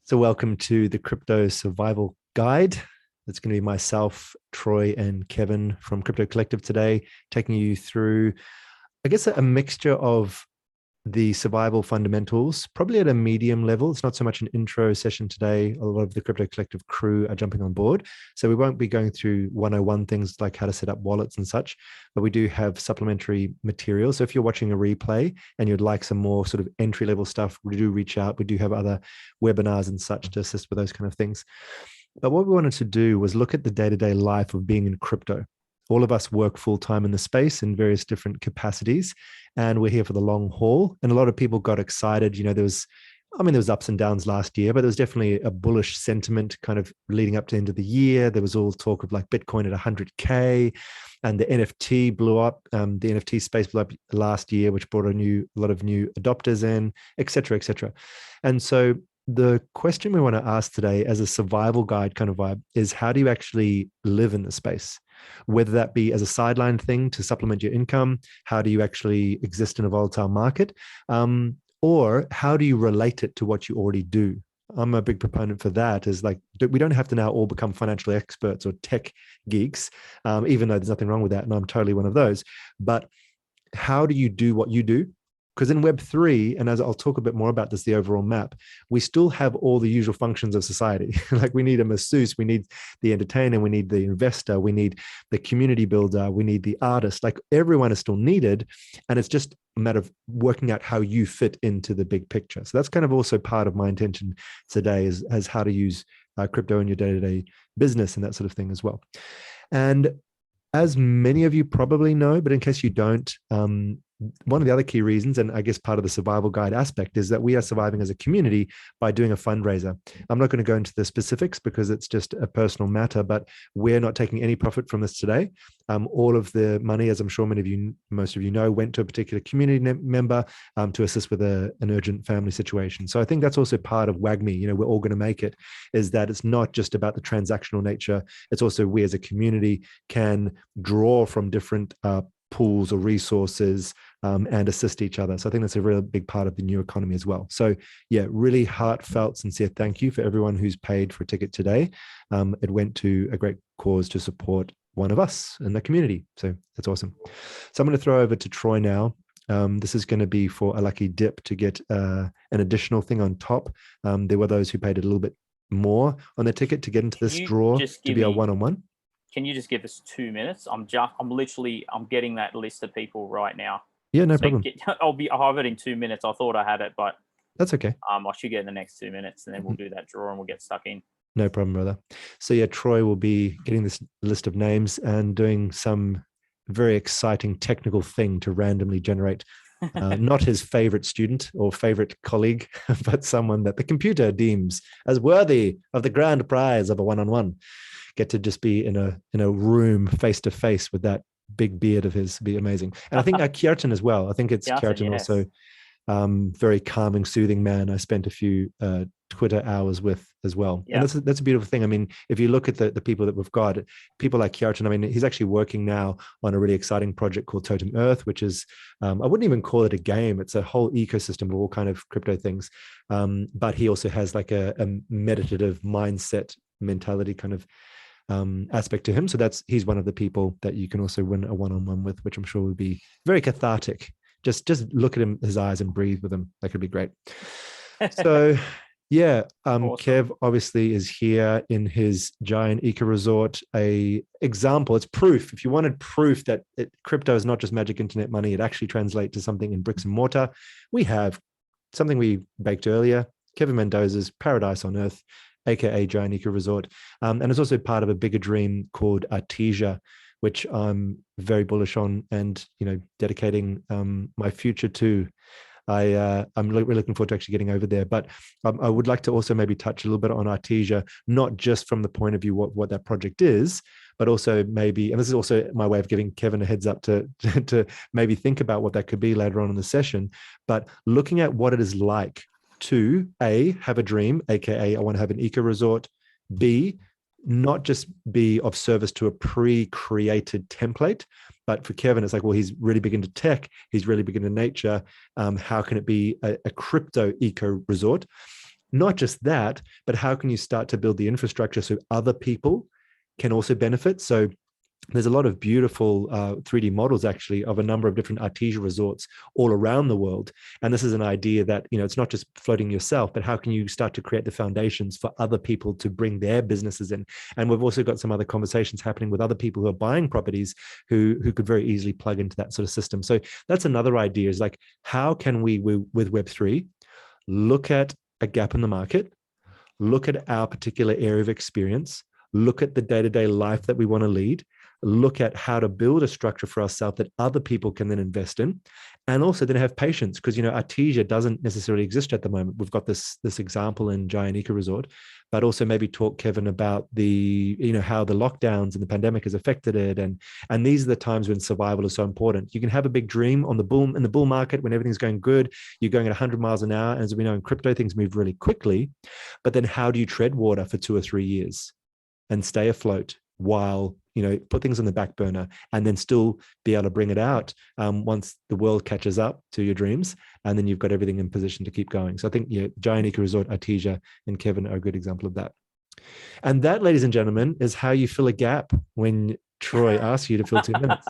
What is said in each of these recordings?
So, welcome to the Crypto Survival Guide. It's going to be myself, Troy, and Kevin from Crypto Collective today, taking you through, I guess, a mixture of the survival fundamentals, probably at a medium level. It's not so much an intro session today. A lot of the Crypto Collective crew are jumping on board. So we won't be going through 101 things like how to set up wallets and such, but we do have supplementary material. So if you're watching a replay and you'd like some more sort of entry level stuff, we do reach out. We do have other webinars and such to assist with those kind of things. But what we wanted to do was look at the day-to-day life of being in crypto. All of us work full time in the space in various different capacities, and we're here for the long haul. And a lot of people got excited. There was ups and downs last year, but there was definitely a bullish sentiment kind of leading up to the end of the year. There was all talk of like Bitcoin at 100K, and the NFT blew up. The NFT space blew up last year, which brought a lot of new adopters in, et cetera, et cetera. And so the question we want to ask today as a survival guide kind of vibe is, how do you actually live in the space? Whether that be as a sideline thing to supplement your income, how do you actually exist in a volatile market? Or how do you relate it to what you already do? I'm a big proponent for that. Is like, we don't have to now all become financial experts or tech geeks, even though there's nothing wrong with that. And I'm totally one of those. But how do you do what you do? Because in Web3, and as I'll talk a bit more about this, the overall map, we still have all the usual functions of society. Like we need a masseuse, we need the entertainer, we need the investor, we need the community builder, we need the artist. Like everyone is still needed. And it's just a matter of working out how you fit into the big picture. So that's kind of also part of my intention today is as how to use crypto in your day-to-day business and that sort of thing as well. And as many of you probably know, but in case you don't, one of the other key reasons, and I guess part of the survival guide aspect, is that we are surviving as a community by doing a fundraiser. I'm not going to go into the specifics because it's just a personal matter, but we're not taking any profit from this today. All of the money, as I'm sure most of you know, went to a particular community member to assist with an urgent family situation. So I think that's also part of WAGMI. We're all going to make it, is that it's not just about the transactional nature. It's also we as a community can draw from different pools or resources and assist each other. So I think that's a really big part of the new economy as well. So yeah, really heartfelt, sincere thank you for everyone who's paid for a ticket today. It went to a great cause to support one of us in the community. So that's awesome. So I'm going to throw over to Troy now. This is going to be for a lucky dip to get an additional thing on top. There were those who paid a little bit more on their ticket to get into this draw to be a one-on-one. Can you just give us 2 minutes? I'm getting that list of people right now. Yeah, no problem. I'll have it in 2 minutes. I thought I had it, but that's okay. I should get in the next 2 minutes, and then we'll do that draw and we'll get stuck in. No problem, brother. So yeah, Troy will be getting this list of names and doing some very exciting technical thing to randomly generate not his favorite student or favorite colleague, but someone that the computer deems as worthy of the grand prize of a one-on-one. Get to just be in a room face to face with that big beard of his. Be amazing. And I think Kjartan as well. I think it's Kjartan yes. Also very calming, soothing man. I spent a few Twitter hours with as well. Yeah. And that's a beautiful thing. I mean, if you look at the people that we've got, people like Kjartan, I mean, he's actually working now on a really exciting project called Totem Earth, which is, I wouldn't even call it a game. It's a whole ecosystem of all kind of crypto things. But he also has like a meditative mindset mentality kind of aspect to him. So he's one of the people that you can also win a one-on-one with, which I'm sure would be very cathartic. Just look at him, his eyes, and breathe with him. That could be great. So yeah, awesome. Kev obviously is here in his giant eco resort. A example, it's proof. If you wanted proof that crypto is not just magic internet money, it actually translates to something in bricks and mortar. We have something we baked earlier, Kevin Mendoza's Paradise on Earth, aka Giant Eco Resort. And it's also part of a bigger dream called Artesia, which I'm very bullish on and, dedicating my future to. I'm really looking forward to actually getting over there. But I would like to also maybe touch a little bit on Artesia, not just from the point of view what that project is, but also maybe, and this is also my way of giving Kevin a heads up to maybe think about what that could be later on in the session, but looking at what it is like to A, have a dream, aka I want to have an eco resort. B, not just be of service to a pre-created template, but for Kevin, it's like, well, he's really big into tech, he's really big into nature. How can it be a crypto eco resort? not just that, but how can you start to build the infrastructure so other people can also benefit? So there's a lot of beautiful 3D models actually of a number of different Artesia resorts all around the world. And this is an idea that, it's not just floating yourself, but how can you start to create the foundations for other people to bring their businesses in? And we've also got some other conversations happening with other people who are buying properties who could very easily plug into that sort of system. So that's another idea, is like, how can we, with Web3, look at a gap in the market, look at our particular area of experience, look at the day-to-day life that we want to lead, look at how to build a structure for ourselves that other people can then invest in, and also then have patience, because Artesia doesn't necessarily exist at the moment. We've got this example in Giant Eco Resort, but also maybe talk, Kevin, about the how the lockdowns and the pandemic has affected it, and these are the times when survival is so important. You can have a big dream in the bull market when everything's going good, you're going at 100 miles an hour, and as we know in crypto, things move really quickly. But then how do you tread water for 2 or 3 years and stay afloat while put things on the back burner, and then still be able to bring it out once the world catches up to your dreams, and then you've got everything in position to keep going. So I think Giant Eco Resort, Artesia, and Kevin are a good example of that. And that, ladies and gentlemen, is how you fill a gap when Troy asks you to fill 2 minutes.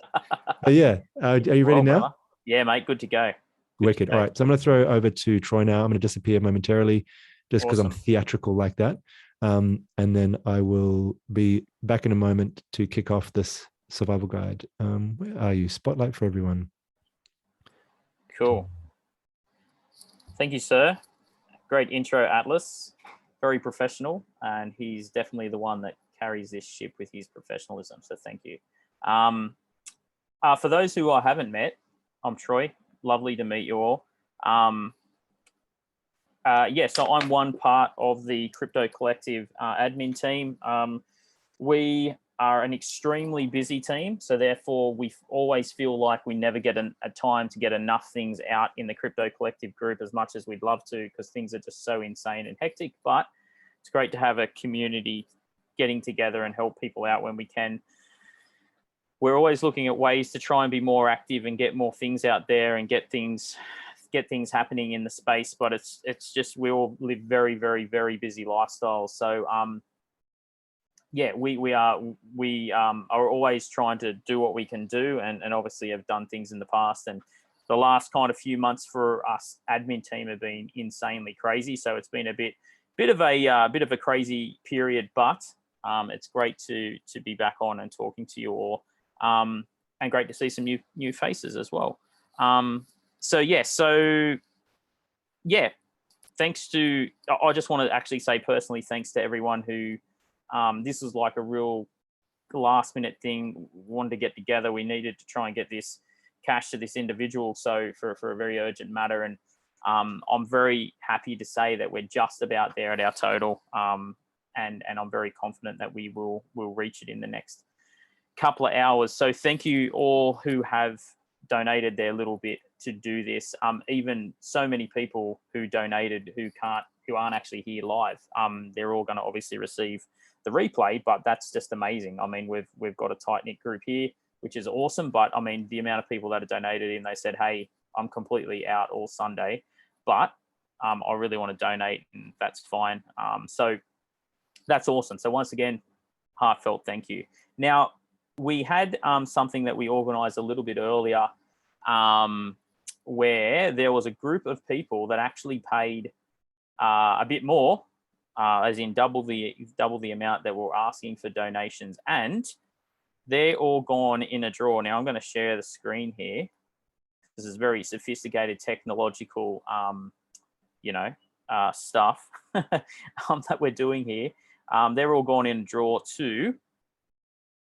But yeah, are you ready now? Brother. Yeah, mate, good to go. Wicked. All right, so I'm going to throw over to Troy now. I'm going to disappear momentarily just because Awesome. I'm theatrical like that. And then I will be back in a moment to kick off this survival guide. Where are you? Spotlight for everyone. Cool. Thank you, sir. Great intro, Atlas. Very professional, and he's definitely the one that carries this ship with his professionalism. So thank you. For those who I haven't met, I'm Troy. Lovely to meet you all. So I'm one part of the Crypto Collective admin team. We are an extremely busy team, so therefore we always feel like we never get a time to get enough things out in the Crypto Collective group as much as we'd love to, because things are just so insane and hectic. But it's great to have a community getting together and help people out when we can. We're always looking at ways to try and be more active and get more things out there and get things happening in the space, but it's just we all live very, very, very busy lifestyles. So we are always trying to do what we can do, and obviously have done things in the past. And the last kind of few months for us admin team have been insanely crazy. So it's been a bit of a crazy period, but it's great to be back on and talking to you all, and great to see some new faces as well. Thanks to, I just want to actually say personally, thanks to everyone who, this was like a real last minute thing. We wanted to get together. We needed to try and get this cash to this individual. So for a very urgent matter. And I'm very happy to say that we're just about there at our total. And I'm very confident that we'll reach it in the next couple of hours. So thank you all who have donated their little bit to do this. Even so many people who donated who aren't actually here live. They're all going to obviously receive the replay, but that's just amazing. I mean, we've got a tight knit group here, which is awesome. But I mean, the amount of people that have donated in, they said, "Hey, I'm completely out all Sunday, but I really want to donate," and that's fine. So that's awesome. So once again, heartfelt thank you. Now, we had something that we organised a little bit earlier, where there was a group of people that actually paid a bit more, as in double the amount that we're asking for donations, and they're all gone in a draw. Now I'm going to share the screen here. This is very sophisticated technological, stuff that we're doing here. They're all gone in a draw to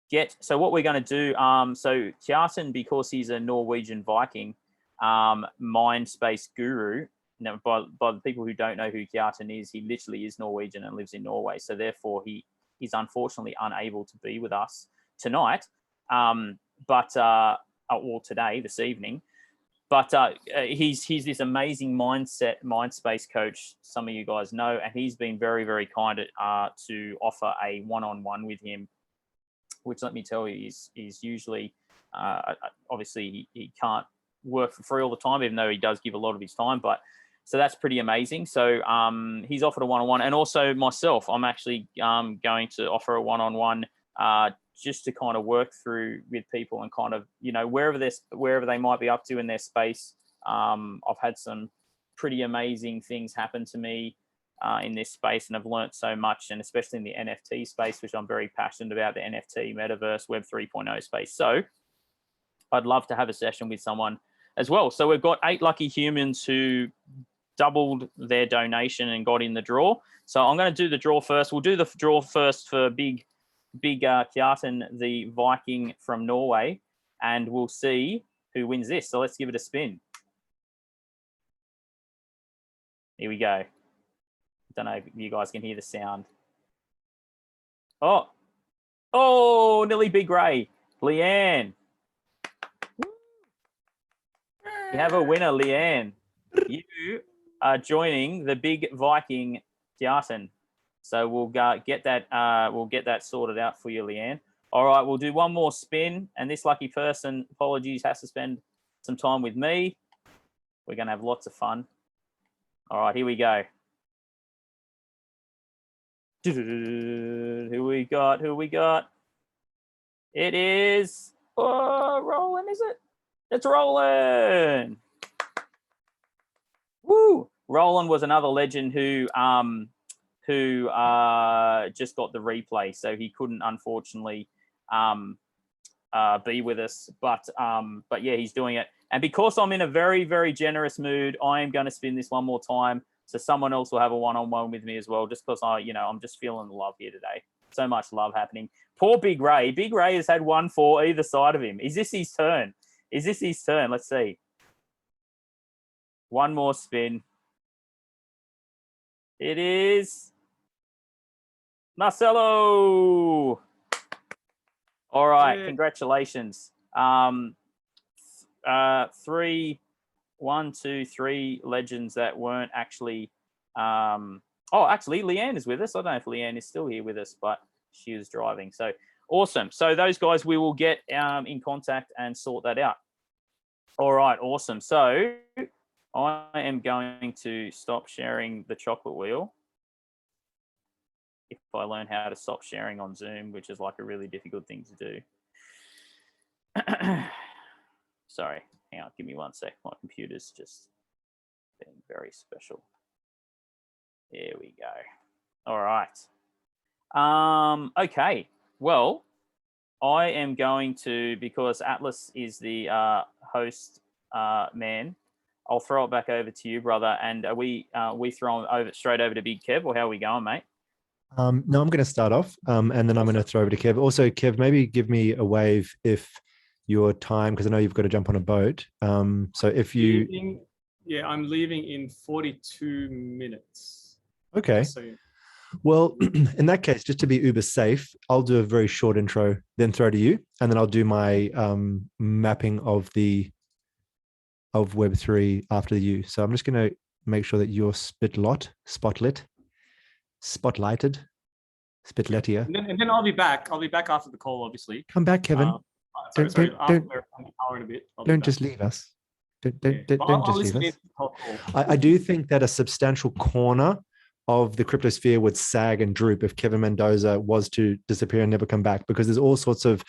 get. So what we're going to do, so Kjartan, because he's a Norwegian Viking, mind space guru. Now, by the people who don't know who Kjartan is, he literally is Norwegian and lives in Norway. So therefore, he is unfortunately unable to be with us tonight, today, this evening. But he's this amazing mind space coach. Some of you guys know, and he's been very, very kind to offer a one-on-one with him, which, let me tell you, is usually, obviously he can't work for free all the time, even though he does give a lot of his time. But So that's pretty amazing. So he's offered a one-on-one, and also myself, I'm actually going to offer a one-on-one just to kind of work through with people and kind of, you know, wherever they might be up to in their space. I've had some pretty amazing things happen to me in this space, and I've learned so much, and especially in the NFT space, which I'm very passionate about, the NFT, metaverse, Web 3.0 space. So I'd love to have a session with someone as well. So we've got 8 lucky humans who doubled their donation and got in the draw. So I'm going to do the draw first. We'll do the draw first for big Kjartan, the Viking from Norway, and we'll see who wins this. So let's give it a spin. Here we go. Don't know if you guys can hear the sound. Oh, nearly Big Ray. Leanne. You have a winner, Leanne. You are joining the big Viking Kjartan. So we'll get that sorted out for you, Leanne. All right, we'll do one more spin, and this lucky person, apologies, has to spend some time with me. We're going to have lots of fun. All right, here we go. Who we got? It is Roland, is it? It's Roland. Woo! Roland was another legend who just got the replay, so he couldn't unfortunately be with us. But yeah, he's doing it. And because I'm in a very, very generous mood, I am going to spin this one more time, so someone else will have a one-on-one with me as well, just because I'm just feeling the love here today. So much love happening. Poor Big Ray. Big Ray has had 1 for either side of him. Is this his turn? Let's see. One more spin. It is Marcelo. All right, yeah. Congratulations. 3 legends that weren't actually. Actually, Leanne is with us. I don't know if Leanne is still here with us, but she was driving. So awesome. So those guys, we will get in contact and sort that out. All right, awesome. So I am going to stop sharing the chocolate wheel. If I learn how to stop sharing on Zoom, which is like a really difficult thing to do. Sorry, hang on, give me 1 sec. My computer's just being very special. There we go. All right. Okay, well, I am going to, because Atlas is the host man, I'll throw it back over to you, brother. And are we throwing straight over to Big Kev, or how are we going, mate? No, I'm going to start off, and then I'm going to throw over to Kev. Also, Kev, maybe give me a wave if your time, because I know you've got to jump on a boat. So if you... I'm leaving in 42 minutes. Okay. Well, in that case, just to be uber safe, I'll do a very short intro, then throw to you, and then I'll do my mapping of Web3 after you. So I'm just going to make sure that you're spotlighted. And then I'll be back. I'll be back after the call, obviously. Come back, Kevin. After an hour and a bit. Don't just leave us. Don't just leave us. I do think that a substantial corner of the cryptosphere would sag and droop if Kevin Mendoza was to disappear and never come back, because there's all sorts of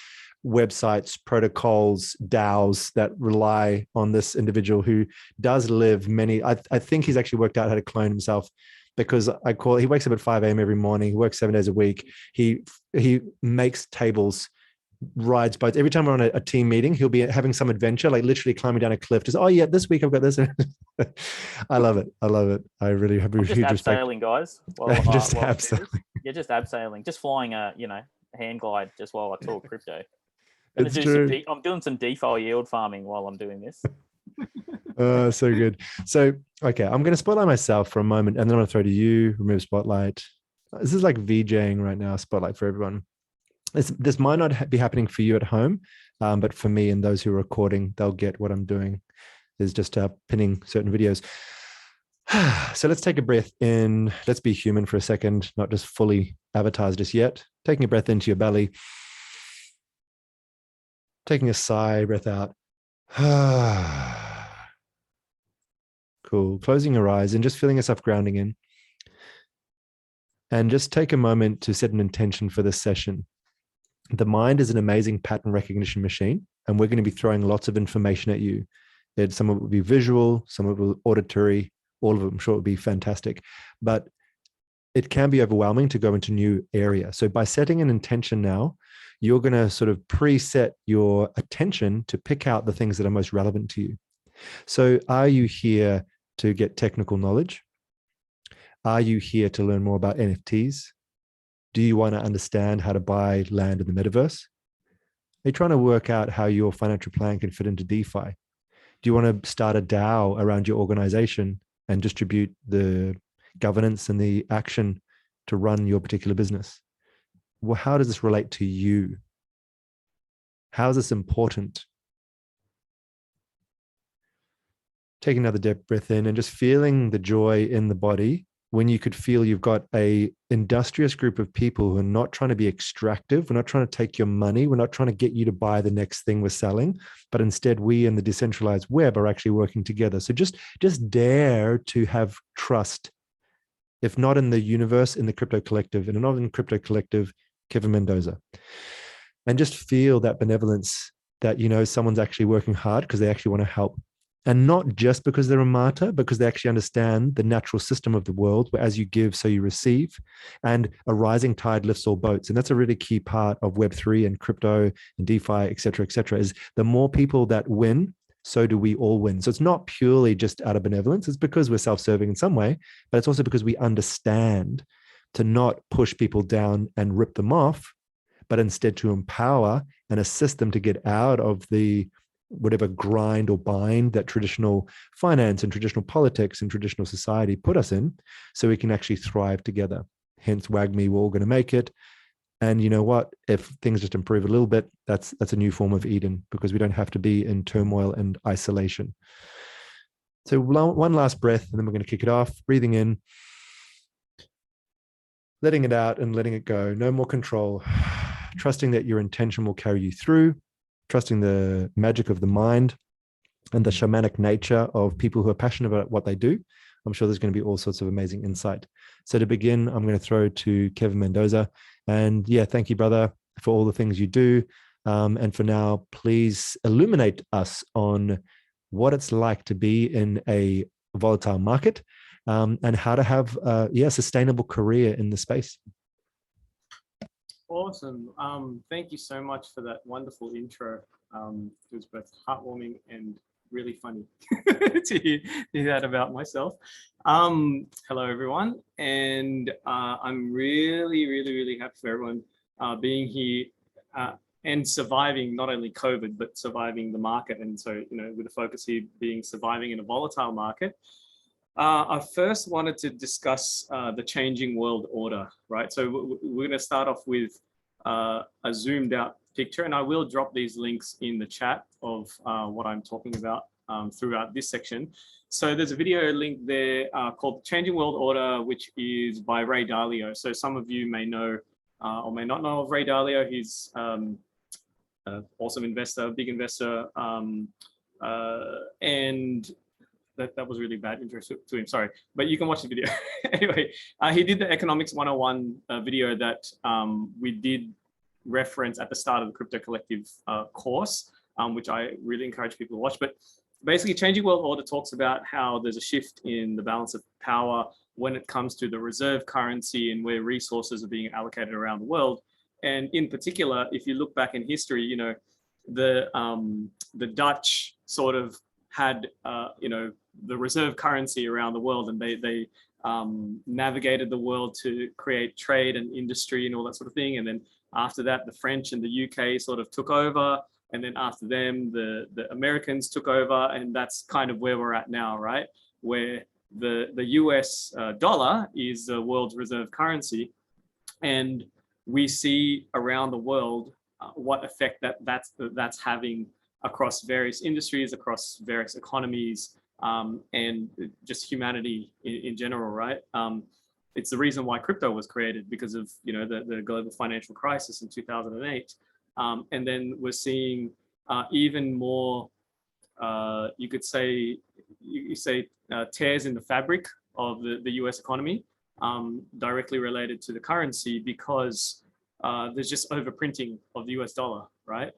websites, protocols, DAOs that rely on this individual who does live many. I think he's actually worked out how to clone himself, because he wakes up at 5 a.m. every morning. He works 7 days a week. He makes tables, rides boats. Every time we're on a team meeting, he'll be having some adventure, like literally climbing down a cliff. Just, oh yeah, this week I've got this. I love it. I really have a huge respect. Abseiling, guys. Just abseiling. Yeah, just abseiling. Just flying a hand glide just while I talk crypto. I'm doing some DeFi yield farming while I'm doing this. So good. So, okay, I'm going to spotlight myself for a moment, and then I'm going to throw to you, remove spotlight. This is like VJing right now, spotlight for everyone. This might not be happening for you at home, but for me and those who are recording, they'll get what I'm doing is just pinning certain videos. So let's take a breath in. Let's be human for a second, not just fully avatars just yet. Taking a breath into your belly. Taking a sigh, breath out. Cool. Closing your eyes and just feeling yourself grounding in. And just take a moment to set an intention for this session. The mind is an amazing pattern recognition machine, and we're going to be throwing lots of information at you. Some of it will be visual, some of it will be auditory, all of it, I'm sure, will be fantastic. But it can be overwhelming to go into new area. So by setting an intention now, you're going to sort of preset your attention to pick out the things that are most relevant to you. So are you here to get technical knowledge? Are you here to learn more about NFTs? Do you want to understand how to buy land in the metaverse? Are you trying to work out how your financial plan can fit into DeFi? Do you want to start a DAO around your organization and distribute the governance and the action to run your particular business? Well, how does this relate to you? How is this important? Take another deep breath in and just feeling the joy in the body when you could feel you've got a industrious group of people who are not trying to be extractive. We're not trying to take your money. We're not trying to get you to buy the next thing we're selling, but instead we and the decentralized web are actually working together. So just dare to have trust, if not in the universe, in the Crypto Collective, and not in Crypto Collective, Kevin Mendoza. And just feel that benevolence that, you know, someone's actually working hard because they actually want to help. And not just because they're a martyr, because they actually understand the natural system of the world, where as you give, so you receive, and a rising tide lifts all boats. And that's a really key part of Web3 and crypto and DeFi, et cetera, is the more people that win, so do we all win. So it's not purely just out of benevolence. It's because we're self-serving in some way, but it's also because we understand to not push people down and rip them off, but instead to empower and assist them to get out of the whatever grind or bind that traditional finance and traditional politics and traditional society put us in, so we can actually thrive together. Hence, WAGMI, we're all going to make it. And you know what? If things just improve a little bit, that's a new form of Eden, because we don't have to be in turmoil and isolation. So one last breath, and then we're going to kick it off. Breathing in, letting it out and letting it go. No more control. Trusting that your intention will carry you through. Trusting the magic of the mind and the shamanic nature of people who are passionate about what they do. I'm sure there's going to be all sorts of amazing insight. So to begin, I'm going to throw to Kevin Mendoza. And yeah, thank you, brother, for all the things you do. And for now, please illuminate us on what it's like to be in a volatile market, and how to have a sustainable career in the space. Awesome. Thank you so much for that wonderful intro. It was both heartwarming and really funny to hear that about myself. Hello, everyone. And I'm really happy for everyone being here and surviving not only COVID, but surviving the market. And so, you know, with the focus here being surviving in a volatile market. I first wanted to discuss the changing world order, right? So we're going to start off with a zoomed out picture, and I will drop these links in the chat of what I'm talking about throughout this section. So there's a video link there called Changing World Order, which is by Ray Dalio. So some of you may know or may not know of Ray Dalio. He's an awesome investor, big investor, and that was really bad intro to him, sorry, but you can watch the video. Anyway, he did the Economics 101 video that we did reference at the start of the Crypto Collective course, which I really encourage people to watch. But basically, Changing World Order talks about how there's a shift in the balance of power when it comes to the reserve currency and where resources are being allocated around the world. And in particular, if you look back in history, you know, the Dutch sort of had, you know, the reserve currency around the world, and they navigated the world to create trade and industry and all that sort of thing. And then after that, the French and the UK sort of took over. And then after them, the Americans took over. And that's kind of where we're at now, right? Where the US dollar is the world's reserve currency. And we see around the world what effect that's having across various industries, across various economies, and just humanity in general, right? It's the reason why crypto was created, because of, you know, the global financial crisis in 2008. And then we're seeing even more, you could say, you say tears in the fabric of the US economy, directly related to the currency, because there's just overprinting of the US dollar, right?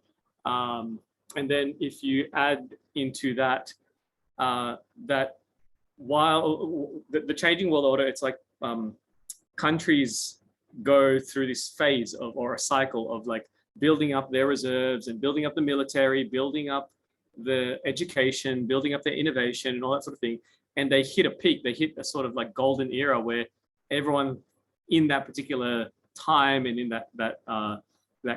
And then if you add into that, that while the changing world order, it's like countries go through this phase of, or a cycle of like building up their reserves and building up the military, building up the education, building up their innovation and all that sort of thing. And they hit a peak, they hit a sort of like golden era where everyone in that particular time and in that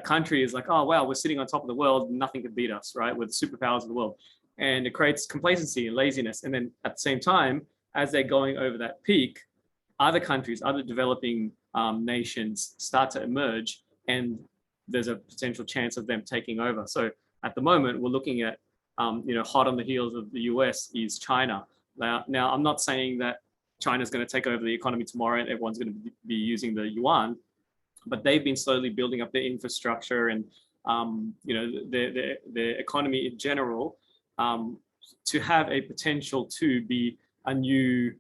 country is like, oh, wow, we're sitting on top of the world, nothing can beat us, right? We're the superpowers of the world. And it creates complacency and laziness. And then at the same time, as they're going over that peak, other countries, other developing nations start to emerge, and there's a potential chance of them taking over. So at the moment, we're looking at, hot on the heels of the US is China. Now, I'm not saying that China's going to take over the economy tomorrow and everyone's going to be using the yuan, but they've been slowly building up their infrastructure and, their economy in general, to have a potential to be a new,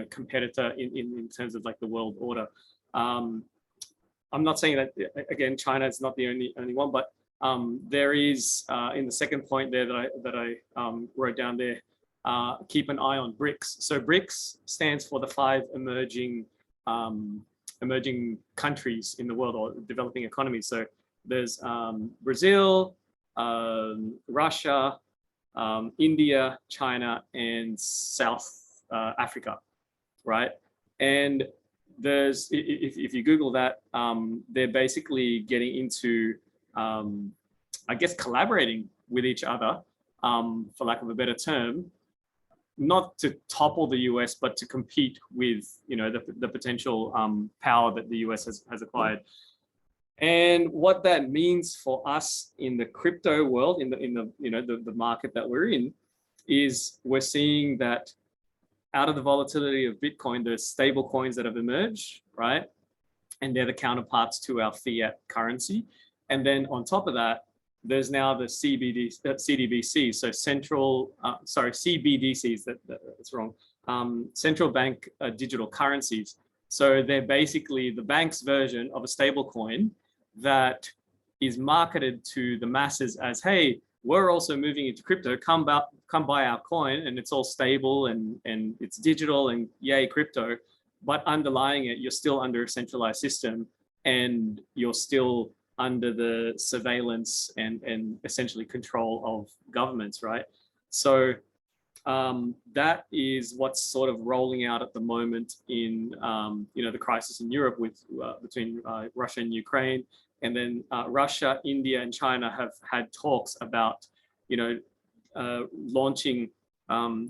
competitor in terms of like the world order. I'm not saying that, again, China is not the only one, but there is, in the second point there that I wrote down there, keep an eye on BRICS. So BRICS stands for the 5 emerging countries in the world, or developing economies. So there's Brazil, Russia, India, China, and South Africa, right? And there's, if you Google that, they're basically getting into, I guess, collaborating with each other, for lack of a better term, not to topple the US, but to compete with, the potential power that the US has acquired. And what that means for us in the crypto world, in the market that we're in, is we're seeing that out of the volatility of Bitcoin, there's stable coins that have emerged, right? And they're the counterparts to our fiat currency. And then on top of that, there's now the CBDC, so CBDCs, that's wrong, central bank digital currencies. So they're basically the bank's version of a stable coin that is marketed to the masses as, hey, we're also moving into crypto, come buy our coin, and it's all stable and it's digital and yay, crypto. But underlying it, you're still under a centralized system, and you're still under the surveillance and essentially control of governments, right? So that is what's sort of rolling out at the moment in the crisis in Europe with between Russia and Ukraine, and then Russia, India, and China have had talks about launching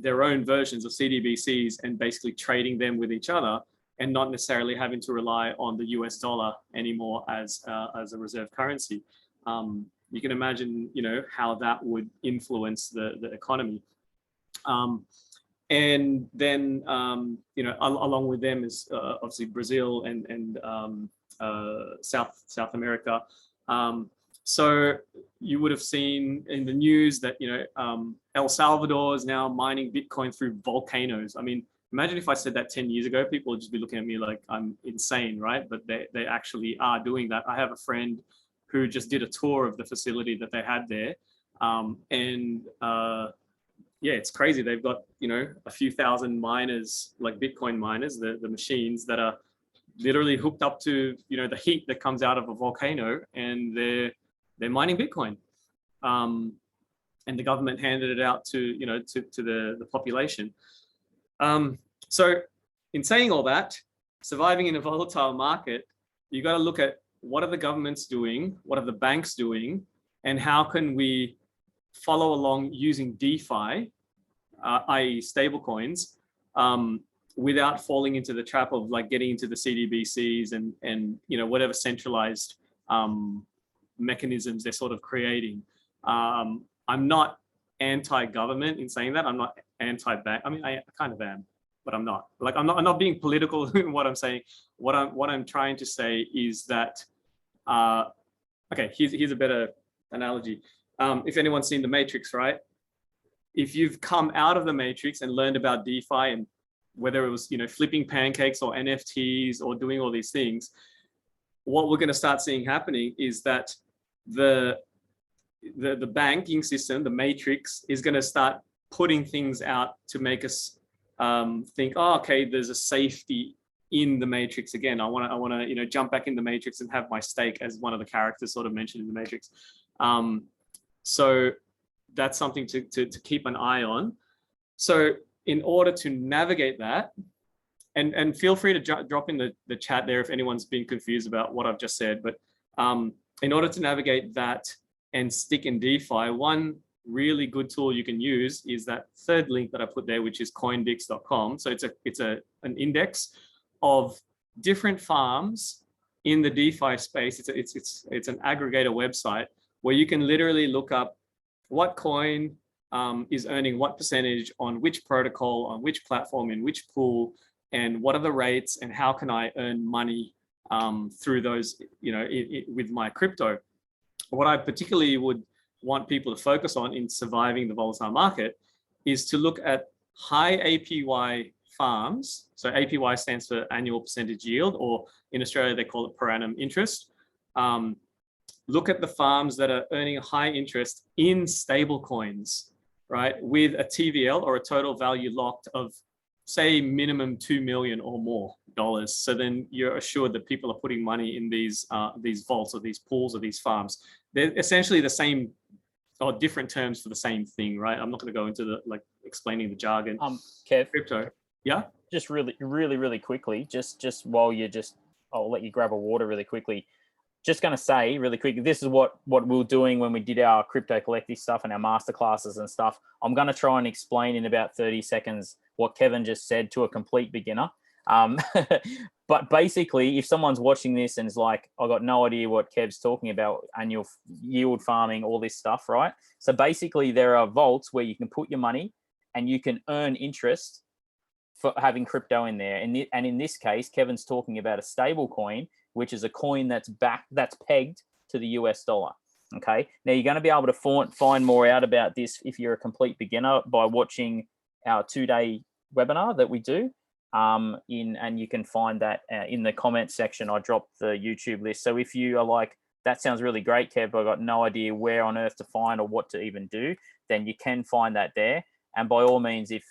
their own versions of CBDCs and basically trading them with each other, and not necessarily having to rely on the US dollar anymore as a reserve currency. You can imagine, how that would influence the economy. And then, along with them is obviously Brazil and South America. So you would have seen in the news that, El Salvador is now mining Bitcoin through volcanoes. I mean, imagine if I said that 10 years ago, people would just be looking at me like I'm insane, right? But they actually are doing that. I have a friend who just did a tour of the facility that they had there. Yeah, it's crazy. They've got, a few thousand miners, like Bitcoin miners, the machines that are literally hooked up to, the heat that comes out of a volcano, and they're mining Bitcoin. And the government handed it out to, to the population. So in saying all that, surviving in a volatile market, you got to look at what are the governments doing, what are the banks doing, and how can we follow along using DeFi, i.e. stable coins, without falling into the trap of like getting into the CBDCs and whatever centralized mechanisms they're sort of creating. I'm not anti-government in saying that. I'm not anti-bank. I mean, I kind of am, but I'm not. Like, I'm not being political in what I'm saying. What I'm trying to say is that, okay, here's a better analogy. If anyone's seen The Matrix, right? if you've come out of the matrix and learned about DeFi, and whether it was, flipping pancakes or NFTs or doing all these things, what we're going to start seeing happening is that the banking system, the matrix, is going to start putting things out to make us think, oh, okay, there's a safety in the matrix again. I want to, jump back in the matrix and have my stake, as one of the characters sort of mentioned in the matrix. So that's something to keep an eye on. So in order to navigate that, and feel free to drop in the chat there if anyone's been confused about what I've just said, but in order to navigate that and stick in DeFi, one really good tool you can use is that third link that I put there, which is coindix.com. So it's an index of different farms in the DeFi space. It's an aggregator website where you can literally look up what coin is earning what percentage on which protocol, on which platform, in which pool, and what are the rates, and how can I earn money through those, with my crypto. What I particularly would want people to focus on in surviving the volatile market is to look at high APY farms. So APY stands for annual percentage yield, or in Australia, they call it per annum interest. Look at the farms that are earning high interest in stable coins, right? With a TVL, or a total value locked, of say minimum $2 million or more dollars. So then you're assured that people are putting money in these vaults, or these pools, or these farms. They're essentially the same, or different terms for the same thing, right? I'm not going to go into the explaining the jargon. Kev, crypto. Yeah. Just really quickly, just while I'll let you grab a water really quickly. Just going to say really quick, this is what we were doing when we did our Crypto Collective stuff and our masterclasses and stuff. I'm going to try and explain in about 30 seconds what Kevin just said to a complete beginner. But basically, if someone's watching this and is like, I got no idea what Kev's talking about, annual yield farming, all this stuff, right? So basically, there are vaults where you can put your money and you can earn interest for having crypto in there. And in this case, Kevin's talking about a stable coin, which is a coin that's pegged to the US dollar. Okay. Now you're going to be able to find more out about this if you're a complete beginner by watching our 2-day webinar that we do. And you can find that in the comments section. I dropped the YouTube list. So if you are like, that sounds really great, Kev, I got no idea where on earth to find or what to even do, then you can find that there. And by all means, if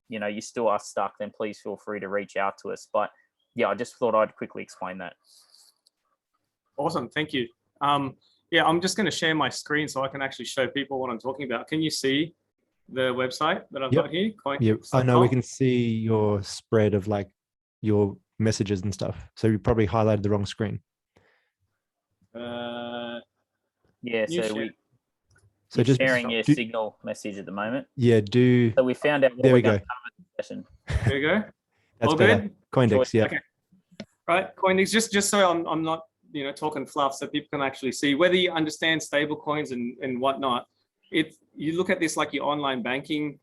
you still are stuck, then please feel free to reach out to us. But yeah, I just thought I'd quickly explain that. Awesome, thank you. Yeah, I'm just going to share my screen so I can actually show people what I'm talking about. Can you see the website that I've got here? Yeah, I know we can see your spread of your messages and stuff. So you probably highlighted the wrong screen. Yeah, so just sharing your signal message at the moment. Yeah, So we found out what there we go. There we go. That's all better. Good? Coindix, yeah. Okay. Right, Coindix, just so I'm not talking fluff, so people can actually see whether you understand stable coins and whatnot. You look at this like your online banking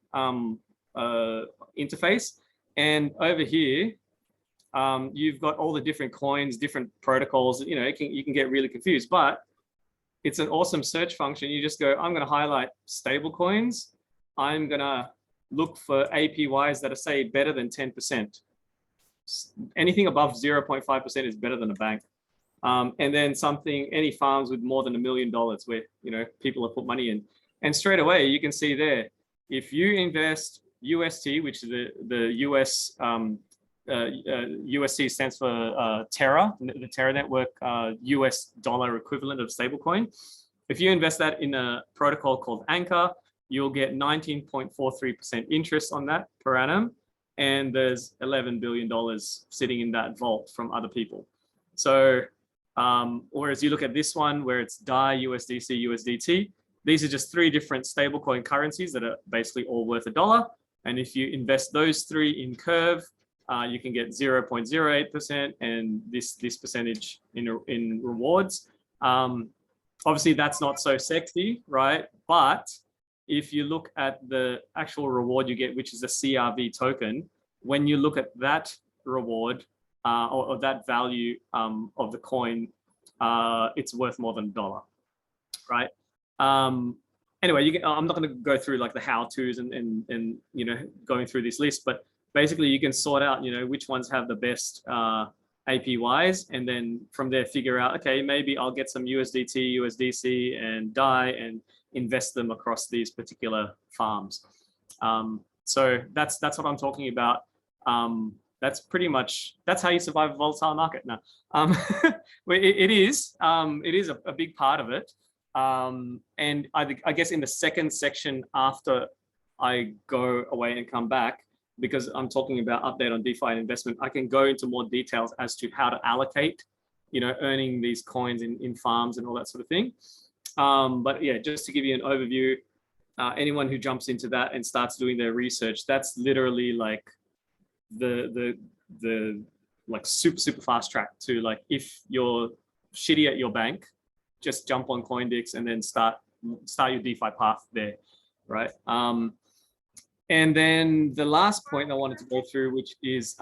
interface, and over here you've got all the different coins, different protocols. You can get really confused, but it's an awesome search function. You just go, I'm going to highlight stable coins. I'm going to look for APYs that are, say, better than 10%. Anything above 0.5% is better than a bank. And then any farms with more than $1 million where, people have put money in. And straight away, you can see there, if you invest UST, which is the US, UST stands for Terra, the Terra Network US dollar equivalent of stablecoin. If you invest that in a protocol called Anchor, you'll get 19.43% interest on that per annum. And there's $11 billion sitting in that vault from other people. So, whereas you look at this one where it's DAI, USDC, USDT, these are just 3 different stablecoin currencies that are basically all worth $1. And if you invest those 3 in Curve, you can get 0.08% and this percentage in rewards. Obviously, that's not so sexy, right? But if you look at the actual reward you get, which is a CRV token, when you look at that reward or that value of the coin, it's worth more than $1, right? anyway, I'm not going to go through like the how-tos and you know, going through this list, but basically you can sort out, you know, which ones have the best APYs, and then from there figure out, okay, maybe I'll get some USDT, USDC, and DAI and invest them across these particular farms. So that's what I'm talking about. That's pretty much, that's how you survive a volatile market. Now, it is a big part of it. And I guess in the second section after I go away and come back, because I'm talking about update on DeFi and investment, I can go into more details as to how to allocate, you know, earning these coins in farms and all that sort of thing. But yeah, just to give you an overview, anyone who jumps into that and starts doing their research, that's literally like the like super fast track to, like, if you're shitty at your bank, just jump on CoinDix and then start your DeFi path there, right? And then the last point I wanted to go through, which is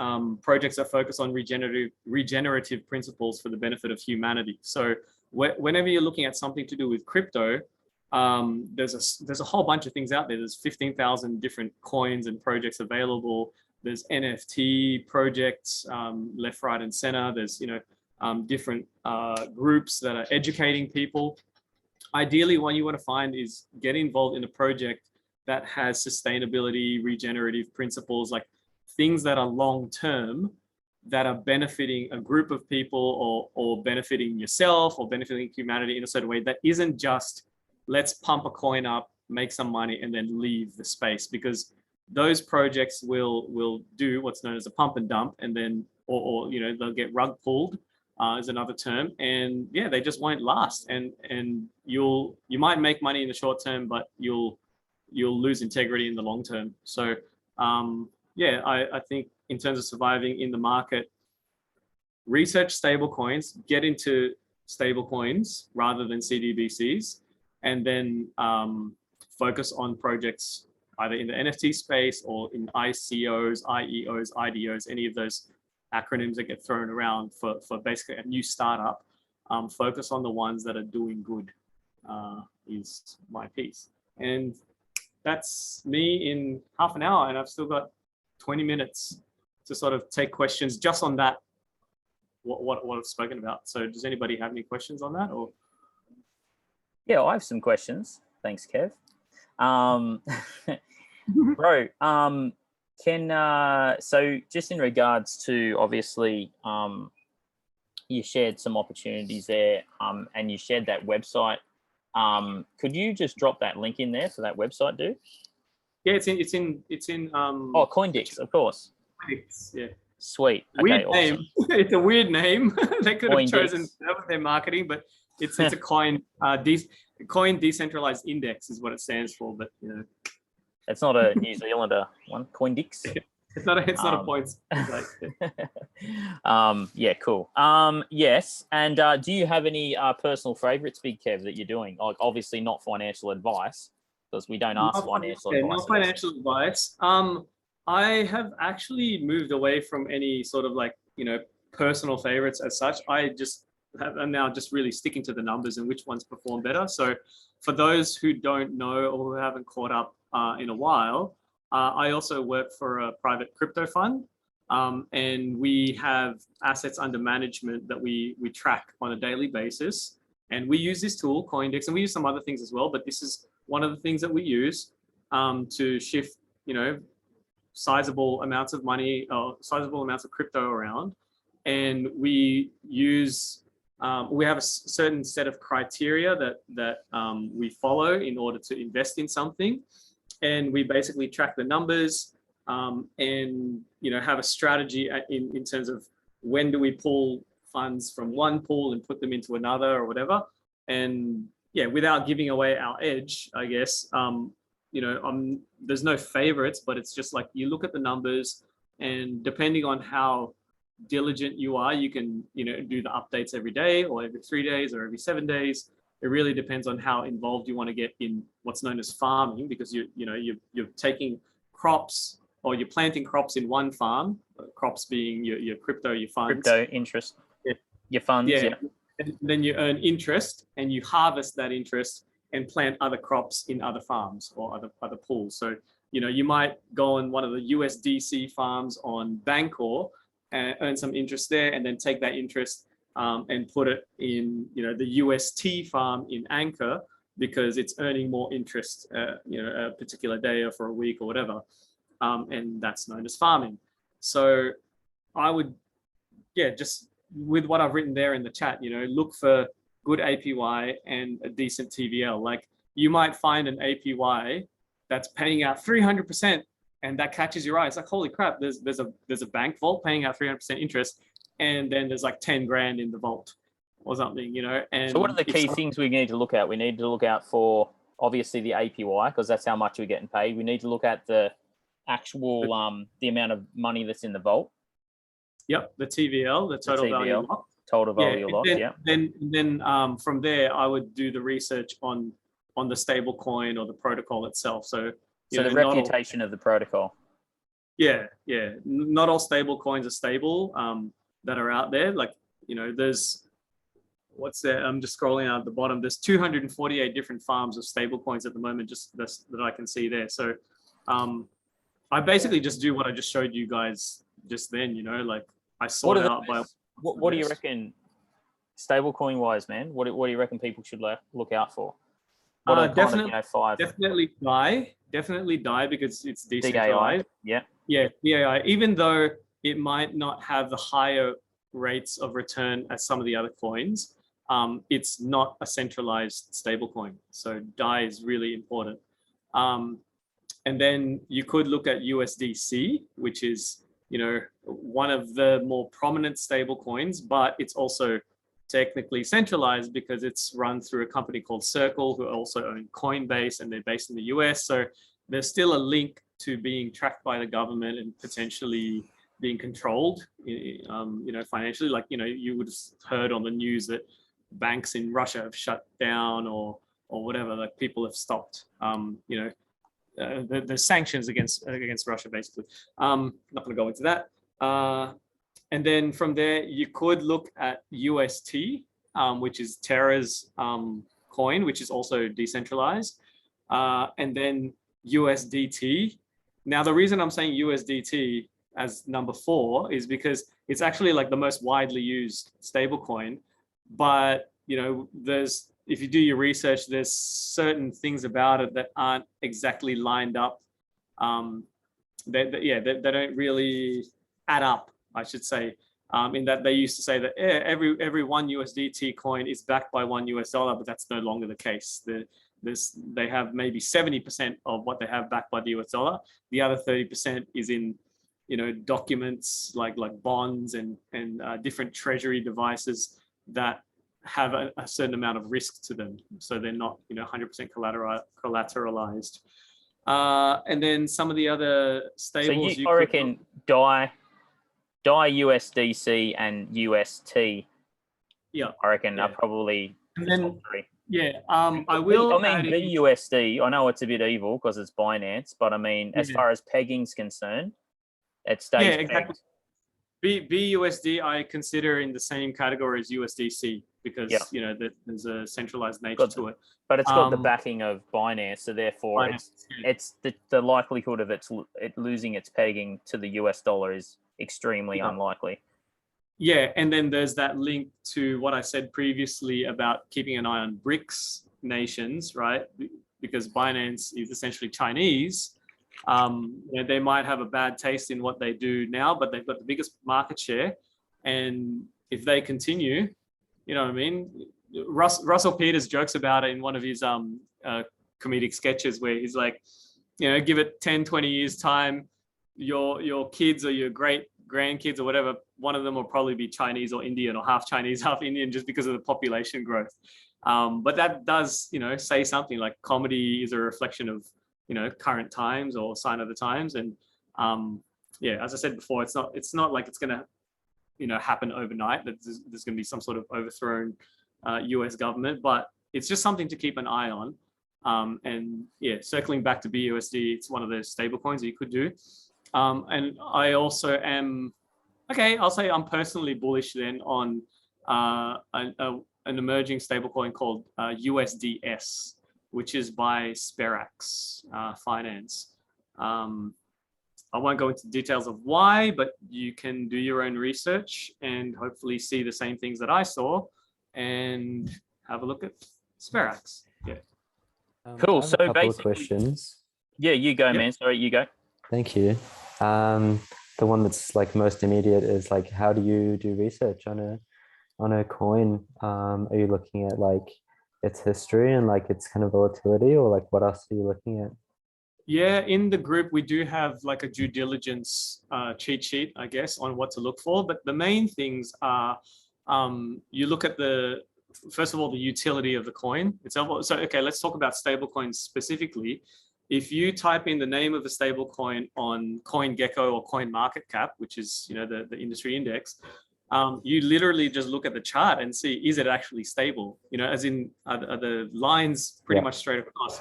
projects that focus on regenerative principles for the benefit of humanity. So whenever you're looking at something to do with crypto, there's a whole bunch of things out there. There's 15,000 different coins and projects available. There's NFT projects left, right, and center. There's, you know, different groups that are educating people. Ideally, what you want to find is get involved in a project that has sustainability, regenerative principles, like things that are long-term, that are benefiting a group of people, or benefiting yourself, or benefiting humanity in a certain way that isn't just, let's pump a coin up, make some money, and then leave the space. Because those projects will do what's known as a pump and dump, and then, or you know, they'll get rug pulled, is another term, and yeah, they just won't last. And you might make money in the short term, but you'll lose integrity in the long term. So yeah, I think in terms of surviving in the market, research stable coins, get into stable coins rather than CDBCs, and then focus on projects either in the NFT space or in ICOs, IEOs, IDOs, any of those acronyms that get thrown around for basically a new startup. Focus on the ones that are doing good, is my piece. And that's me in half an hour, and I've still got 20 minutes to sort of take questions just on that, what I've spoken about. So does anybody have any questions on that? Or Yeah, I have some questions. Thanks, Kev. Bro, so just in regards to, obviously, you shared some opportunities there, and you shared that website. Could you just drop that link in there for that website, dude? yeah, it's in Oh, CoinDix, of course. CoinDix, yeah. Sweet. Okay, Weird awesome. name. It's a weird name. They could have CoinDix. chosen that with their marketing, but it's a coin decentralized index is what it stands for. But you know, It's not a New Zealander one, CoinDix. it's not a points. Yeah, cool. Yes, and do you have any personal favorites, Big Kev, that you're doing? Like, obviously not financial advice, because we don't ask financial advice. Not financial advice. I have actually moved away from any sort of, like, you know, personal favorites as such. I'm now just really sticking to the numbers and which ones perform better. So for those who don't know or who haven't caught up in a while, I also work for a private crypto fund, and we have assets under management that we track on a daily basis. And we use this tool, CoinDix, and we use some other things as well, but this is one of the things that we use to shift, you know, sizable amounts of money or sizable amounts of crypto around. And we use, we have a certain set of criteria that we follow in order to invest in something. And we basically track the numbers and, you know, have a strategy in terms of when do we pull funds from one pool and put them into another or whatever. And yeah, without giving away our edge, I guess, you know, there's no favorites, but it's just like you look at the numbers, and depending on how diligent you are, you can, you know, do the updates every day or every 3 days or every 7 days. It really depends on how involved you want to get in what's known as farming, because you're taking crops, or you're planting crops in one farm, crops being your crypto, your funds. Crypto interest, your funds. Yeah. And then you earn interest and you harvest that interest, and plant other crops in other farms or other pools. So, you might go on one of the USDC farms on Bancor and earn some interest there, and then take that interest and put it in, the UST farm in Anchor, because it's earning more interest, a particular day or for a week or whatever. And that's known as farming. So I would, just with what I've written there in the chat, look for good APY and a decent TVL. Like, you might find an APY that's paying out 300%, and that catches your eye. It's like, holy crap, there's a bank vault paying out 300% interest, and then there's like 10 grand in the vault or something, And so what are the key things we need to look at? We need to look out for, obviously, the APY, because that's how much we're getting paid. We need to look at the actual the amount of money that's in the vault. Yep, the TVL, the total value locked. Total value locked. Yeah. Then from there, I would do the research on the stable coin or the protocol itself. So the reputation of the protocol. Yeah. Not all stable coins are stable that are out there. Like, there's, what's there? I'm just scrolling out at the bottom. There's 248 different farms of stable coins at the moment, just that I can see there. So I basically just do what I just showed you guys just then, like I sort it out by. What do you reckon, stablecoin wise, man? What do you reckon people should look out for? What are definitely, five? Definitely DAI because it's decentralized. Yeah. Yeah, DAI. Even though it might not have the higher rates of return as some of the other coins, it's not a centralized stablecoin. So DAI is really important. And then you could look at USDC, which is, one of the more prominent stable coins, but it's also technically centralized because it's run through a company called Circle, who also own Coinbase, and they're based in the US. So there's still a link to being tracked by the government and potentially being controlled, financially. Like, you would have heard on the news that banks in Russia have shut down or whatever. Like, people have stopped. The sanctions against Russia, basically. Not going to go into that. And then from there, you could look at UST, which is Terra's coin, which is also decentralized. And then USDT. Now, the reason I'm saying USDT as number 4 is because it's actually like the most widely used stable coin. But, if you do your research, there's certain things about it that aren't exactly lined up. They don't really add up, I should say, in that they used to say that every one USDT coin is backed by $1, but that's no longer the case. They have maybe 70% of what they have backed by the US dollar. The other 30% is in, documents like bonds and different treasury devices that have a certain amount of risk to them, so they're not 100% collateralized. And then some of the other stables. So I reckon DAI, USDC, and UST. Yeah, I reckon are probably and then, top 3. Yeah, I will. I mean, BUSD. I know it's a bit evil because it's Binance, but I mean, as far as pegging's concerned, it stays exactly. BUSD I consider in the same category as USDC because there's a centralized nature to it. But it's got the backing of Binance, so therefore it's the likelihood of it losing its pegging to the US dollar is extremely unlikely. Yeah, and then there's that link to what I said previously about keeping an eye on BRICS nations, right? Because Binance is essentially Chinese. They might have a bad taste in what they do now, but they've got the biggest market share. And if they continue, Russell Peters jokes about it in one of his comedic sketches where he's like, give it 10, 20 years time, your kids or your great grandkids or whatever, one of them will probably be Chinese or Indian or half Chinese, half Indian, just because of the population growth. But that does, say something. Like, comedy is a reflection of current times or sign of the times. And as I said before, it's not like it's going to happen overnight, that there's going to be some sort of overthrown US government, but it's just something to keep an eye on. And circling back to BUSD, it's one of those stable coins that you could do. And I also am, I'll say I'm personally bullish then on an emerging stablecoin called USDS, which is by Sperax Finance. I won't go into details of why, but you can do your own research and hopefully see the same things that I saw and have a look at Sperax. Yeah. Cool. I have So a couple of basically- questions. Yeah, you go, Yep. man. Sorry, you go. Thank you. The one that's like most immediate is like, how do you do research on a coin? Are you looking at like its history and like its kind of volatility, or like what else are you looking at? Yeah, in the group, we do have like a due diligence cheat sheet, I guess, on what to look for. But the main things are, you look at first of all, the utility of the coin itself. So, okay, let's talk about stable coins specifically. If you type in the name of a stable coin on CoinGecko or CoinMarketCap, which is, you know, the industry index, you literally just look at the chart and see, is it actually stable? You know, as in, are the lines pretty much straight across?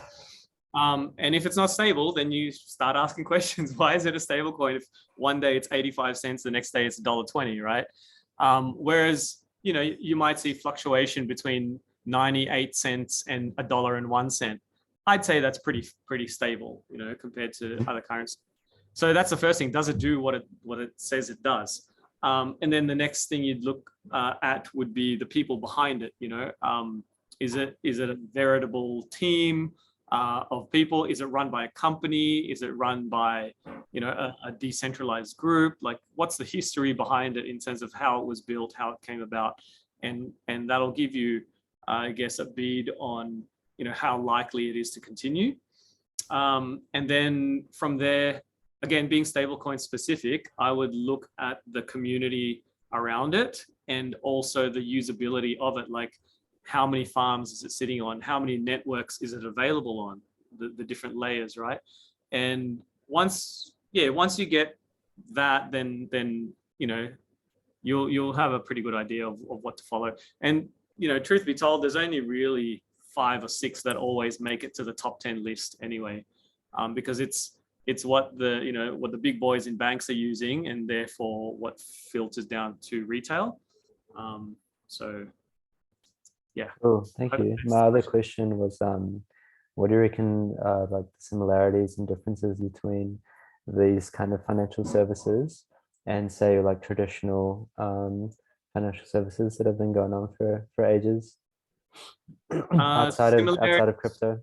And if it's not stable, then you start asking questions. Why is it a stable coin if one day it's 85 cents, the next day it's $1.20, right? Whereas, you know, you might see fluctuation between 98 cents and $1.01. I'd say that's pretty stable, you know, compared to other currencies. So that's the first thing. Does it do what it says it does? And then the next thing you'd look at would be the people behind it. You know, is it a veritable team of people? Is it run by a company? Is it run by, you know, a decentralized group? Like, what's the history behind it in terms of how it was built, how it came about, and that'll give you, I guess, a bead on, you know, how likely it is to continue. And then from there, again, being stablecoin specific, I would look at the community around it and also the usability of it. Like, how many farms is it sitting on? How many networks is it available on? The different layers, right? And once you get that, then you know, you'll have a pretty good idea of what to follow. And, you know, truth be told, there's only really 5 or 6 that always make it to the top 10 list anyway, because it's what the big boys in banks are using, and therefore what filters down to retail. So yeah. Oh, thank you. My other question was, what do you reckon like the similarities and differences between these kind of financial services and say like traditional financial services that have been going on for ages outside of crypto?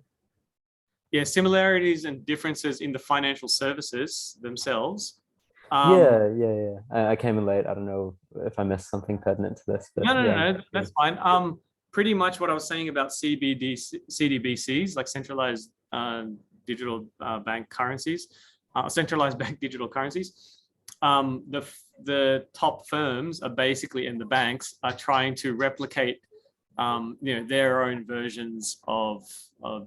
Yeah, similarities and differences in the financial services themselves. Yeah. I came in late. I don't know if I missed something pertinent to this. But No, that's fine. Pretty much what I was saying about CDBCs, like centralized digital bank currencies, centralized bank digital currencies. The top firms are basically, and the banks are trying to replicate, you know, their own versions of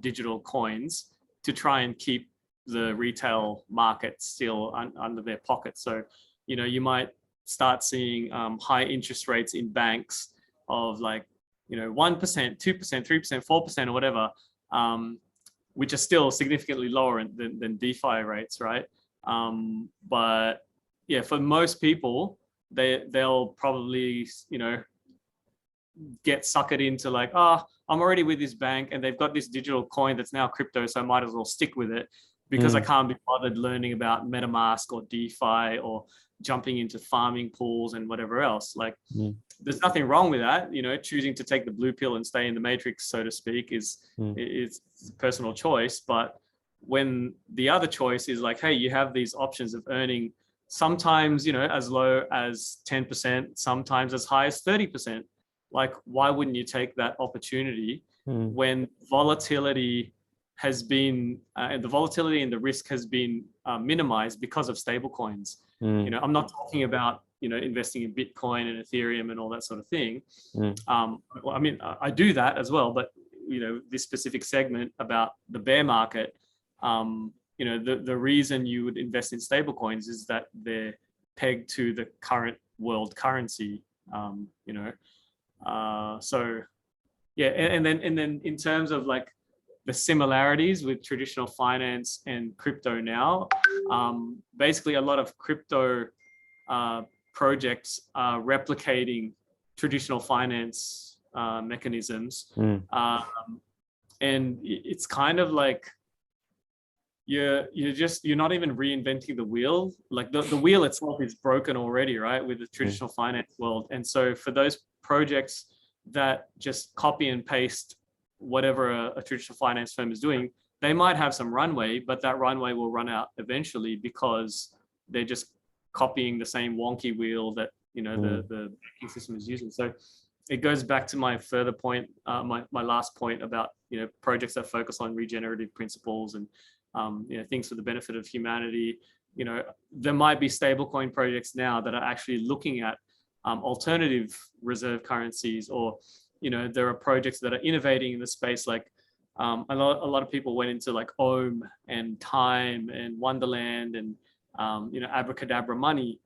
digital coins to try and keep the retail market still under their pocket. So, you know, you might start seeing high interest rates in banks of like, you know, 1%, 2%, 3%, 4%, or whatever, which are still significantly lower than DeFi rates, right? But yeah, for most people, they'll probably, you know, get suckered into like, I'm already with this bank and they've got this digital coin that's now crypto, so I might as well stick with it because I can't be bothered learning about MetaMask or DeFi or jumping into farming pools and whatever else. Like, there's nothing wrong with that. You know, choosing to take the blue pill and stay in the matrix, so to speak, is personal choice. But when the other choice is like, hey, you have these options of earning sometimes, you know, as low as 10%, sometimes as high as 30%. Like, why wouldn't you take that opportunity when volatility has been, and the volatility and the risk has been minimized because of stable coins? You know, I'm not talking about, you know, investing in Bitcoin and Ethereum and all that sort of thing. Well, I mean, I do that as well, but, you know, this specific segment about the bear market, you know, the reason you would invest in stable coins is that they're pegged to the current world currency, you know. So yeah, and then in terms of like the similarities with traditional finance and crypto now, basically a lot of crypto projects are replicating traditional finance mechanisms. and it's kind of like you're not even reinventing the wheel. Like the wheel itself is broken already, right, with the traditional finance world. And so for those projects that just copy and paste whatever a traditional finance firm is doing, they might have some runway, but that runway will run out eventually because they're just copying the same wonky wheel that the banking system is using. So it goes back to my further point, my last point about projects that focus on regenerative principles and things for the benefit of humanity. There might be stablecoin projects now that are actually looking at alternative reserve currencies, or there are projects that are innovating in the space. Like a lot of people went into like Ohm and Time and Wonderland and Abracadabra Money.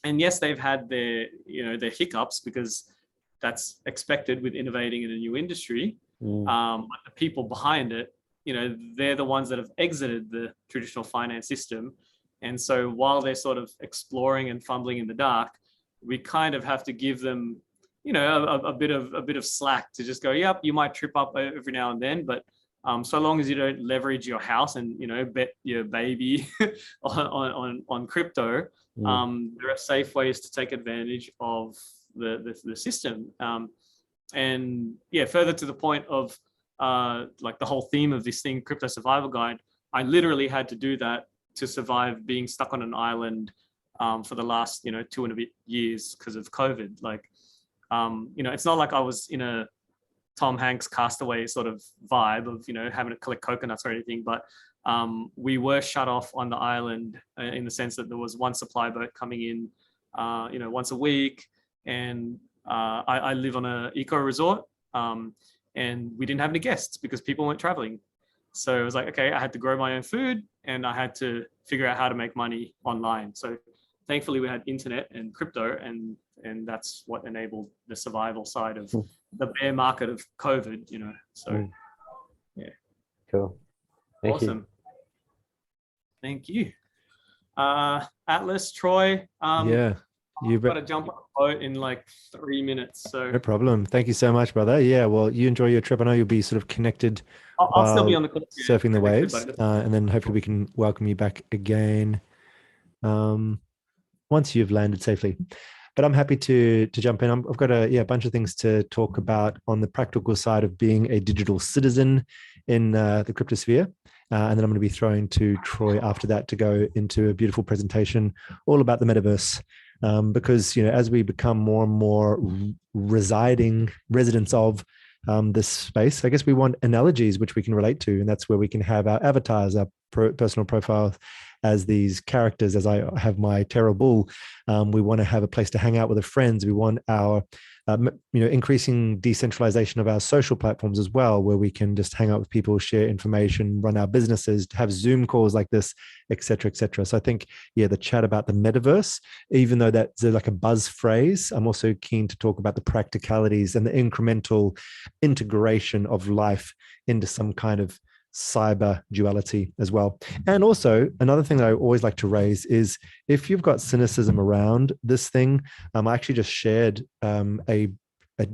And yes, they've had their hiccups, because that's expected with innovating in a new industry. But the people behind it, they're the ones that have exited the traditional finance system. And so while they're sort of exploring and fumbling in the dark, we kind of have to give them, a bit of slack to just go, yep, you might trip up every now and then, but so long as you don't leverage your house and bet your baby on crypto, there are safe ways to take advantage of the system. And yeah, further to the point of like the whole theme of this thing, Crypto Survival Guide, I literally had to do that to survive being stuck on an island for the last 2 and a bit years because of COVID. Like it's not like I was in a Tom Hanks Castaway sort of vibe of having to collect coconuts or anything, but we were shut off on the island in the sense that there was one supply boat coming in once a week, and I live on an eco resort, and we didn't have any guests because people weren't traveling. So it was like, okay, I had to grow my own food and I had to figure out how to make money online. So thankfully we had internet and crypto, and that's what enabled the survival side of the bear market of COVID, so yeah. Cool. Thank Awesome. you. Thank you. Atlas, Troy, you've got to jump on a boat in like 3 minutes. So no problem. Thank you so much, brother. Yeah, well, you enjoy your trip. I know you'll be sort of connected. I'll still be on the surfing the waves, and then hopefully we can welcome you back again once you've landed safely. But I'm happy to jump in. I've got a bunch of things to talk about on the practical side of being a digital citizen in the cryptosphere. And then I'm going to be throwing to Troy after that to go into a beautiful presentation all about the metaverse. Because as we become more and more residents of this space, I guess we want analogies which we can relate to, and that's where we can have our avatars, our personal profiles as these characters. As I have my Terra Bull, we want to have a place to hang out with the friends. We want our increasing decentralization of our social platforms as well, where we can just hang out with people, share information, run our businesses, have Zoom calls like this, et cetera, et cetera. So I think, the chat about the metaverse, even though that's like a buzz phrase, I'm also keen to talk about the practicalities and the incremental integration of life into some kind of cyber duality as well. And also another thing that I always like to raise is, if you've got cynicism around this thing, I actually just shared a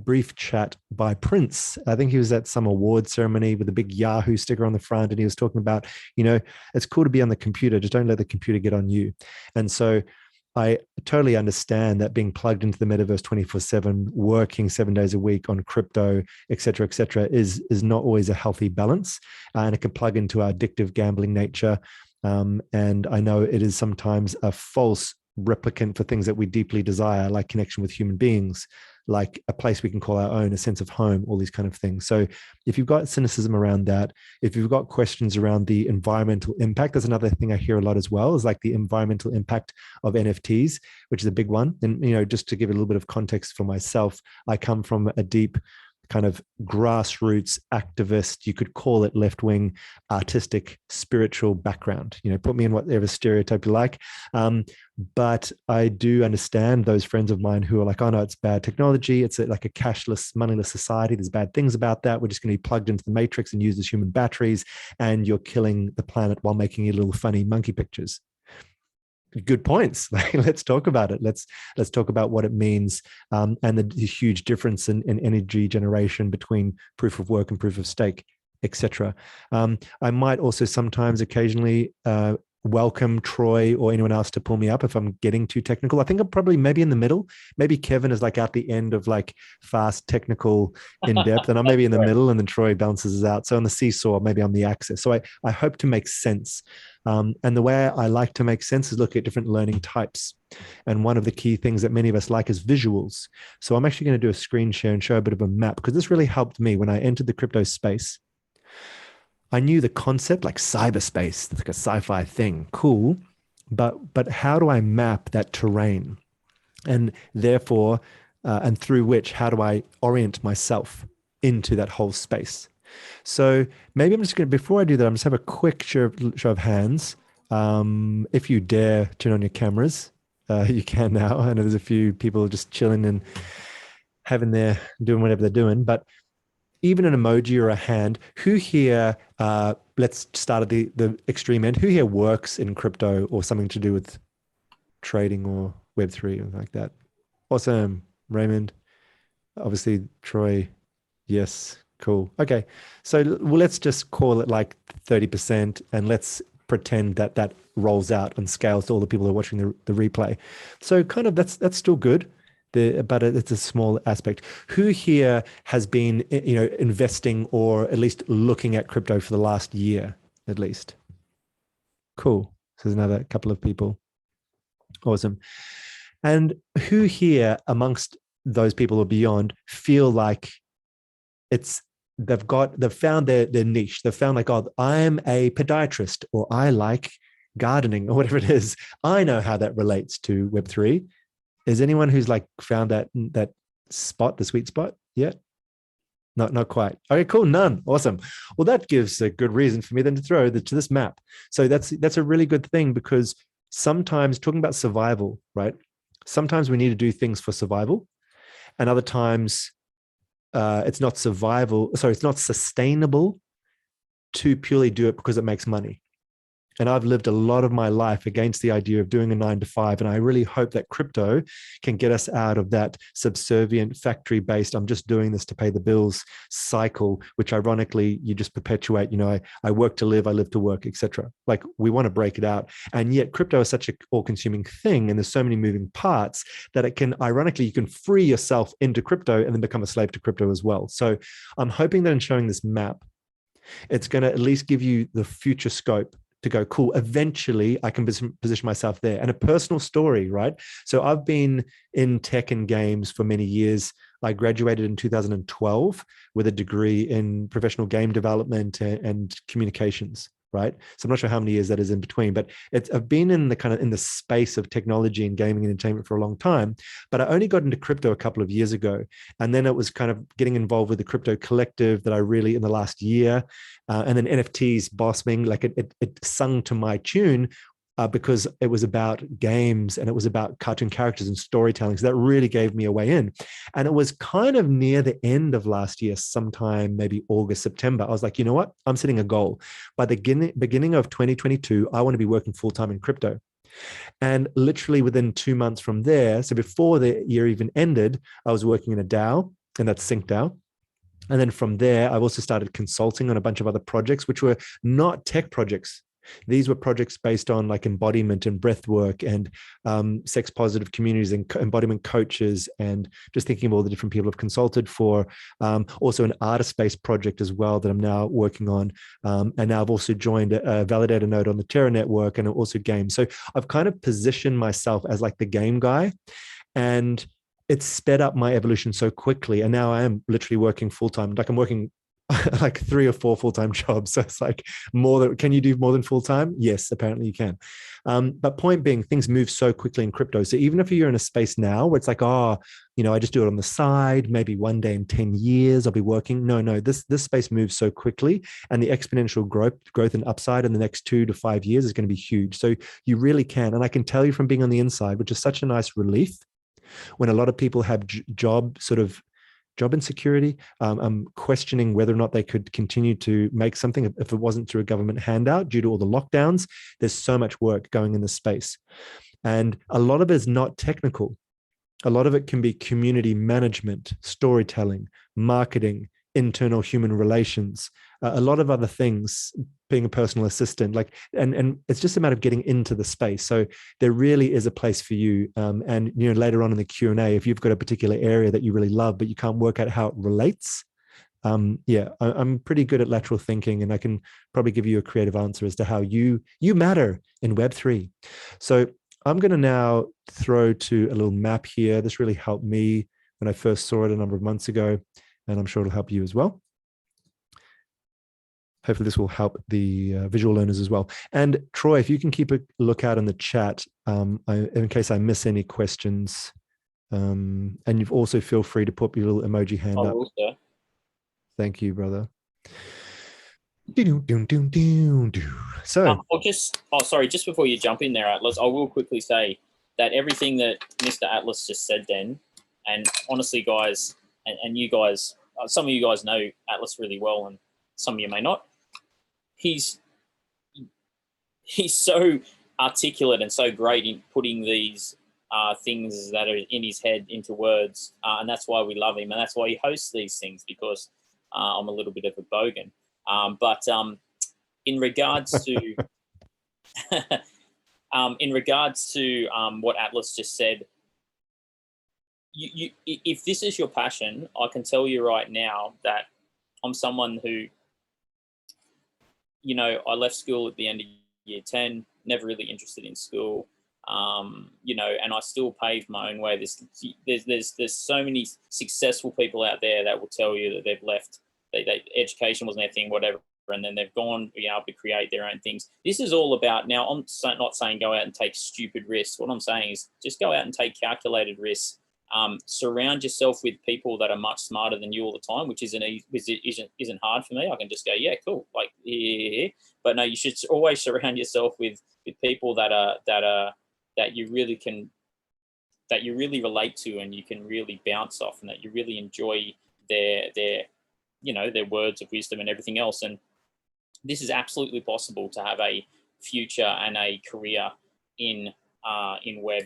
brief chat by Prince. I think he was at some award ceremony with a big Yahoo sticker on the front, and he was talking about, it's cool to be on the computer, just don't let the computer get on you. And so I totally understand that being plugged into the metaverse 24/7, working 7 days a week on crypto, et cetera, is not always a healthy balance. And it can plug into our addictive gambling nature. And I know it is sometimes a false replicant for things that we deeply desire, like connection with human beings, like a place we can call our own, a sense of home, all these kind of things. So if you've got cynicism around that, if you've got questions around the environmental impact, that's another thing I hear a lot as well, is like the environmental impact of NFTs, which is a big one. And, just to give a little bit of context for myself, I come from a deep kind of grassroots activist, you could call it left-wing, artistic, spiritual background. Put me in whatever stereotype you like. But I do understand those friends of mine who are like, oh no, it's bad technology. It's like a cashless, moneyless society. There's bad things about that. We're just going to be plugged into the matrix and use as human batteries, and you're killing the planet while making your little funny monkey pictures. Good points. Let's talk about it. Let's talk about what it means, and the huge difference in energy generation between proof of work and proof of stake. etc. I might also sometimes occasionally welcome Troy or anyone else to pull me up if I'm getting too technical. I think I'm probably maybe in the middle. Maybe Kevin is like at the end of like fast, technical, in depth, and I'm maybe in the middle, and then Troy bounces us out. So on the seesaw, maybe I'm the axis. So I hope to make sense. And the way I like to make sense is look at different learning types. And one of the key things that many of us like is visuals. So I'm actually going to do a screen share and show a bit of a map, because this really helped me when I entered the crypto space. I knew the concept, like cyberspace, it's like a sci-fi thing, cool. But how do I map that terrain? And therefore, and through which, how do I orient myself into that whole space? So maybe I'm just going to, before I do that, I'm just have a quick show of hands. If you dare turn on your cameras, you can now. I know there's a few people just chilling and doing whatever they're doing, but even an emoji or a hand, who here, let's start at the extreme end, who here works in crypto or something to do with trading or Web3 or like that? Awesome. Raymond, obviously Troy, yes, cool. Okay, so let's just call it like 30%, and let's pretend that rolls out and scales to all the people who are watching the replay. So kind of that's still good. But it's a small aspect. Who here has been, investing or at least looking at crypto for the last year, at least? Cool. So there's another couple of people. Awesome. And who here amongst those people or beyond feel like they've found their niche. They've found like, oh, I'm a podiatrist, or I like gardening, or whatever it is. I know how that relates to Web3. Is anyone who's like found that spot, the sweet spot yet? Not quite. Okay, cool. None. Awesome. Well, that gives a good reason for me then to throw to this map. So that's a really good thing, because sometimes talking about survival, right? Sometimes we need to do things for survival, and other times it's not survival. Sorry, it's not sustainable to purely do it because it makes money. And I've lived a lot of my life against the idea of doing a 9 to 5. And I really hope that crypto can get us out of that subservient factory-based, I'm just doing this to pay the bills cycle, which ironically, you just perpetuate, I work to live, I live to work, etc. Like, we want to break it out. And yet crypto is such an all-consuming thing, and there's so many moving parts that it can, ironically, you can free yourself into crypto and then become a slave to crypto as well. So I'm hoping that in showing this map, it's going to at least give you the future scope to go, cool, eventually I can position myself there. And a personal story, right? So I've been in tech and games for many years. I graduated in 2012 with a degree in professional game development and communications, right? So I'm not sure how many years that is in between, but I've been in the space of technology and gaming and entertainment for a long time, but I only got into crypto a couple of years ago. And then it was kind of getting involved with the crypto collective that I really, in the last year, and then NFTs bossing, like it sung to my tune, because it was about games and it was about cartoon characters and storytelling. So that really gave me a way in. And it was kind of near the end of last year, sometime maybe August, September. I was like, you know what? I'm setting a goal. By the beginning of 2022, I want to be working full-time in crypto. And literally within 2 months from there, so before the year even ended, I was working in a DAO, and that's SyncDAO. And then from there, I've also started consulting on a bunch of other projects, which were not tech projects. These were projects based on like embodiment and breath work and sex positive communities and embodiment coaches, and just thinking of all the different people I've consulted for. Also an artist-based project as well that I'm now working on. And now I've also joined a validator node on the Terra network, and also games. So I've kind of positioned myself as like the game guy, and it's sped up my evolution so quickly. And now I am literally working full-time. Like, I'm working like 3 or 4 full-time jobs. So it's like, can you do more than full-time? Yes, apparently you can. But point being, things move so quickly in crypto. So even if you're in a space now where it's like, I just do it on the side, maybe one day in 10 years I'll be working. No, this space moves so quickly, and the exponential growth and upside in the next 2 to 5 years is going to be huge. So you really can. And I can tell you from being on the inside, which is such a nice relief, when a lot of people have job insecurity, questioning whether or not they could continue to make something if it wasn't through a government handout due to all the lockdowns. There's so much work going in this space. And a lot of it is not technical. A lot of it can be community management, storytelling, marketing, internal human relations, a lot of other things, being a personal assistant, like, and it's just a matter of getting into the space. So there really is a place for you. And later on in the Q&A, if you've got a particular area that you really love, but you can't work out how it relates, I'm pretty good at lateral thinking, and I can probably give you a creative answer as to how you matter in Web3. So I'm going to now throw to a little map here. This really helped me when I first saw it a number of months ago, and I'm sure it'll help you as well. Hopefully this will help the visual learners as well. And Troy, if you can keep a lookout in the chat, in case I miss any questions, and you've also feel free to put your little emoji hand up. Sir. Thank you, brother. So, sorry, just before you jump in there, Atlas, I will quickly say that everything that Mr. Atlas just said then, and honestly, guys, and you guys, some of you guys know Atlas really well, and some of you may not. He's so articulate and so great in putting these things that are in his head into words, and that's why we love him, and that's why he hosts these things, because I'm a little bit of a bogan. But in regards to what Atlas just said, if this is your passion, I can tell you right now that I'm someone who, I left school at the end of year 10, never really interested in school, and I still paved my own way. There's so many successful people out there that will tell you that they've left, education wasn't their thing, whatever, and then they've gone being able to create their own things. This is all about, now I'm not saying go out and take stupid risks. What I'm saying is just go out and take calculated risks. Surround yourself with people that are much smarter than you all the time, which isn't hard for me. I can just go, yeah, cool, like yeah. But no, you should always surround yourself with people that you really relate to, and you can really bounce off, and that you really enjoy their words of wisdom and everything else. And this is absolutely possible to have a future and a career in Web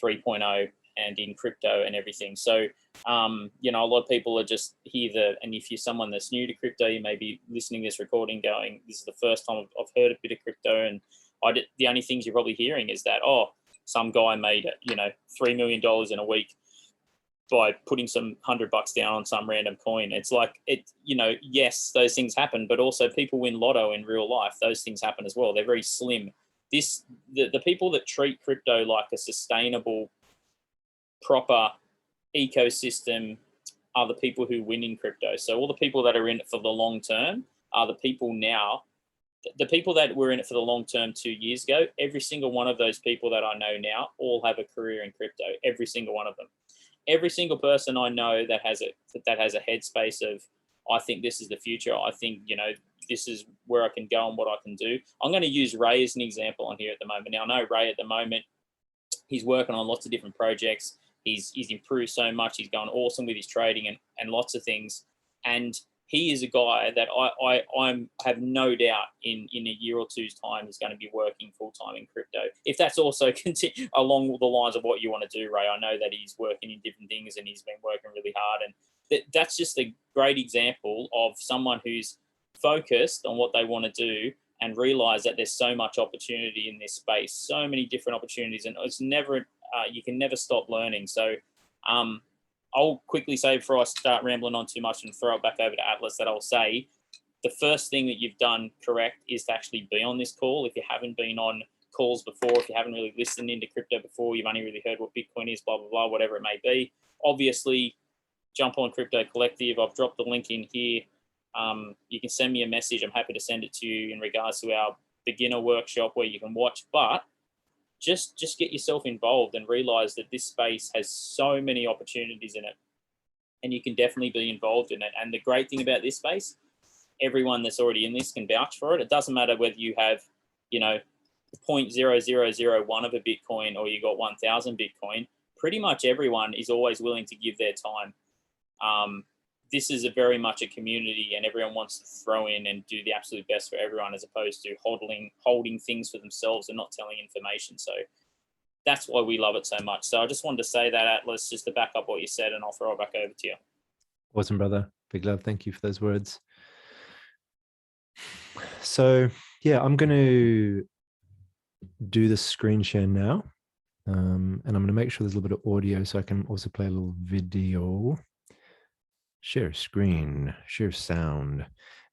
3.0 and in crypto and everything. So, a lot of people are just here, and if you're someone that's new to crypto, you may be listening to this recording going, this is the first time I've heard a bit of crypto, and the only things you're probably hearing is that, some guy made, $3 million in a week by putting some $100 down on some random coin. It's like, yes, those things happen, but also people win lotto in real life. Those things happen as well. They're very slim. The people that treat crypto like a sustainable, proper ecosystem are the people who win in crypto. So all the people that are in it for the long term are the people now. The people that were in it for the long term 2 years ago, every single one of those people that I know now all have a career in crypto. Every single one of them. Every single person I know that has a headspace of, I think this is the future. I think, this is where I can go and what I can do. I'm going to use Ray as an example on here at the moment. Now, I know Ray at the moment, he's working on lots of different projects. He's improved so much. He's gone awesome with his trading and lots of things. And he is a guy that I have no doubt in a year or two's time is going to be working full time in crypto. If that's also along the lines of what you want to do, Ray, I know that he's working in different things and he's been working really hard. And that's just a great example of someone who's focused on what they want to do and realize that there's so much opportunity in this space, so many different opportunities, and it's never, you can never stop learning. So, I'll quickly say before I start rambling on too much and throw it back over to Atlas, that I'll say the first thing that you've done correct is to actually be on this call. If you haven't been on calls before, if you haven't really listened into crypto before, you've only really heard what Bitcoin is, blah, blah, blah, whatever it may be, obviously jump on Crypto Collective. I've dropped the link in here. You can send me a message. I'm happy to send it to you in regards to our beginner workshop where you can watch, but just get yourself involved and realize that this space has so many opportunities in it, and you can definitely be involved in it. And the great thing about this space, everyone that's already in this can vouch for it. It doesn't matter whether you have, 0.0001 of a Bitcoin or you got 1,000 Bitcoin. Pretty much everyone is always willing to give their time. This is very much a community, and everyone wants to throw in and do the absolute best for everyone, as opposed to holding things for themselves and not telling information. So that's why we love it so much. So I just wanted to say that, Atlas, just to back up what you said, and I'll throw it back over to you. Awesome, brother. Big love. Thank you for those words. So yeah, I'm going to do the screen share now. And I'm going to make sure there's a little bit of audio so I can also play a little video. Share screen, share sound.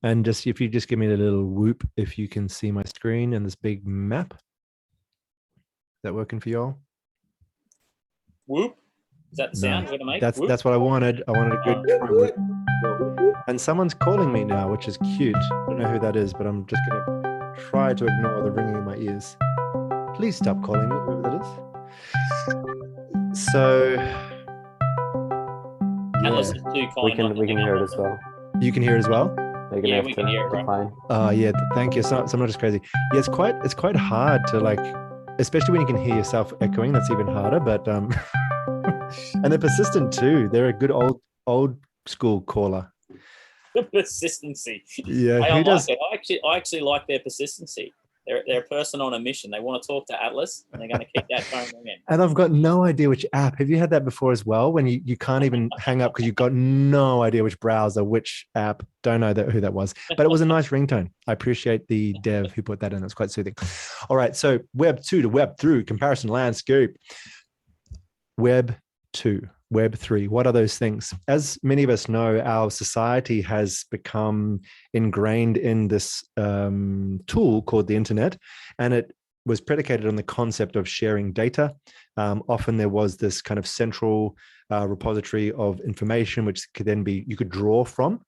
And just if you just give me a little whoop, if you can see my screen and this big map. Is that working for y'all? Whoop. Is that the sound you're gonna make? That's what I wanted. I wanted a good whoop. And someone's calling me now, which is cute. I don't know who that is, but I'm just gonna try to ignore the ringing in my ears. Please stop calling me, whoever that is. So Atlas is too kind. We can hear it as well. You can hear it as well? They're gonna Yeah, have we to can hear it, bro. decline. Yeah, thank you. So I'm not just crazy. Yeah, it's quite hard to like, especially when you can hear yourself echoing. That's even harder. But and they're persistent too. They're a good old school caller. Persistency. Yeah, I who does? like it. I actually like their persistency. They're a person on a mission. They want to talk to Atlas, and they're going to keep that phone ringing. And I've got no idea which app. Have you had that before as well? When you can't even hang up because you've got no idea which browser, which app. Don't know who that was, but it was a nice ringtone. I appreciate the dev who put that in. It's quite soothing. All right, so Web 2 to Web 3 comparison landscape. Web 2. Web 3, what are those things? As many of us know, our society has become ingrained in this tool called the internet, and it was predicated on the concept of sharing data. Often there was this kind of central repository of information, which could then be, you could draw from.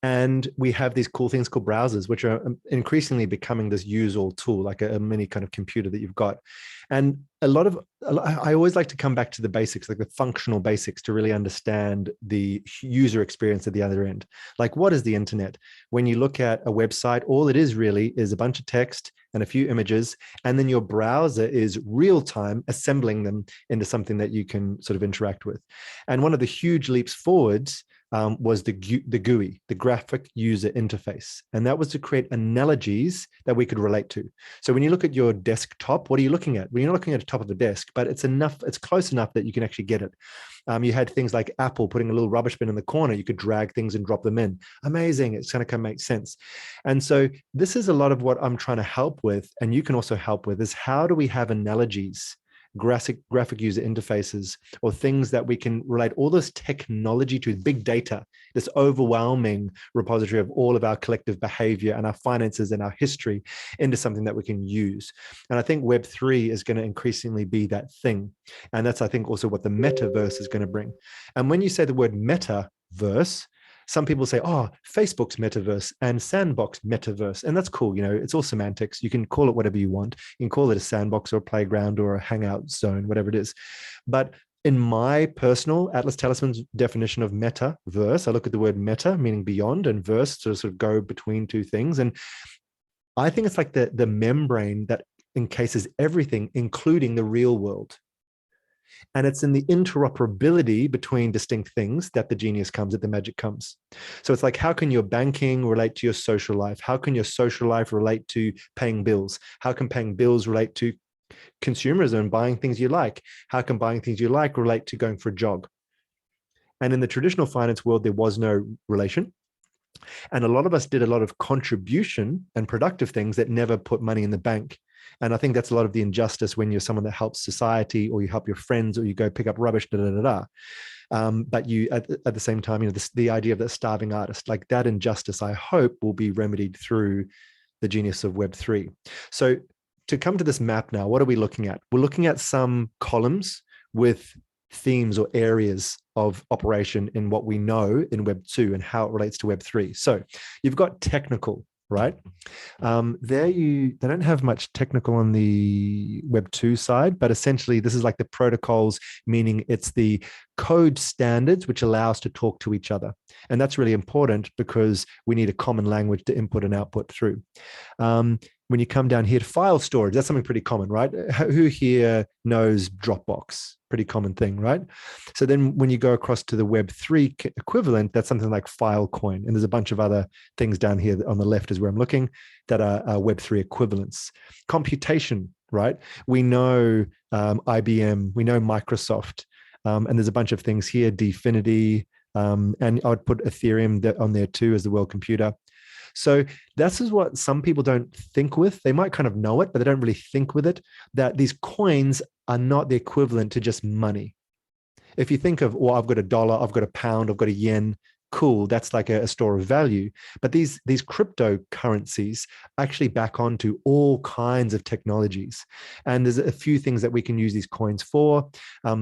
And we have these cool things called browsers, which are increasingly becoming this use-all tool, like a mini kind of computer that you've got. And I always like to come back to the basics, like the functional basics, to really understand the user experience at the other end. Like, what is the internet? When you look at a website, all it is really is a bunch of text and a few images, and then your browser is real-time assembling them into something that you can sort of interact with. And one of the huge leaps forwards was the GUI, the graphic user interface. And that was to create analogies that we could relate to. So when you look at your desktop, what are you looking at? Well, you're not looking at the top of the desk, but it's close enough that you can actually get it. You had things like Apple putting a little rubbish bin in the corner. You could drag things and drop them in. Amazing. It's going to make sense. And so this is a lot of what I'm trying to help with, and you can also help with, is how do we have analogies, graphic user interfaces, or things that we can relate all this technology to, big data, this overwhelming repository of all of our collective behavior and our finances and our history, into something that we can use. And I think Web3 is going to increasingly be that thing. And that's, I think, also what the metaverse is going to bring. And when you say the word metaverse, some people say, oh, Facebook's metaverse and Sandbox metaverse. And that's cool. You know, it's all semantics. You can call it whatever you want. You can call it a sandbox or a playground or a hangout zone, whatever it is. But in my personal Atlas Talisman's definition of metaverse, I look at the word meta, meaning beyond, and verse to sort of go between two things. And I think it's like the membrane that encases everything, including the real world. And it's in the interoperability between distinct things that the genius comes, that the magic comes. So it's like, how can your banking relate to your social life? How can your social life relate to paying bills? How can paying bills relate to consumerism and buying things you like? How can buying things you like relate to going for a jog? And in the traditional finance world, there was no relation. And a lot of us did a lot of contribution and productive things that never put money in the bank. And I think that's a lot of the injustice when you're someone that helps society, or you help your friends, or you go pick up rubbish, but you, at the same time, you know, the idea of that starving artist, like that injustice, I hope will be remedied through the genius of Web3. So to come to this map now, what are we looking at? We're looking at some columns with themes or areas of operation in what we know in Web 2 and how it relates to Web 3. So you've got technical, right? They don't have much technical on the Web 2 side, but essentially this is like the protocols, meaning it's the code standards which allow us to talk to each other. And that's really important because we need a common language to input and output through. When you come down here to file storage, that's something pretty common, right? Who here knows Dropbox? Pretty common thing, right? So then when you go across to the Web3 equivalent, that's something like Filecoin. And there's a bunch of other things down here on the left is where I'm looking that are Web3 equivalents. Computation, right? We know IBM, we know Microsoft, and there's a bunch of things here, Dfinity, And I would put Ethereum on there too as the world computer. So this is what some people don't think with. They might kind of know it, but they don't really think with it, that these coins are not the equivalent to just money. If you think of, well, I've got $1, I've got £1, I've got a yen, cool, that's like a store of value. But these cryptocurrencies actually back onto all kinds of technologies. And there's a few things that we can use these coins for.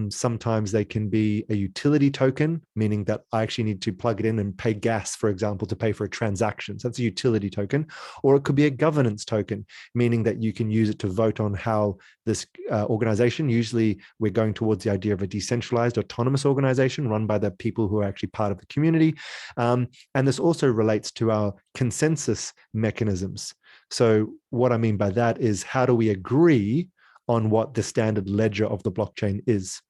Sometimes they can be a utility token, meaning that I actually need to plug it in and pay gas, for example, to pay for a transaction. So that's a utility token. Or it could be a governance token, meaning that you can use it to vote on how this organization, usually we're going towards the idea of a decentralized autonomous organization run by the people who are actually part of the community. And this also relates to our consensus mechanisms. So what I mean by that is, how do we agree on what the standard ledger of the blockchain is?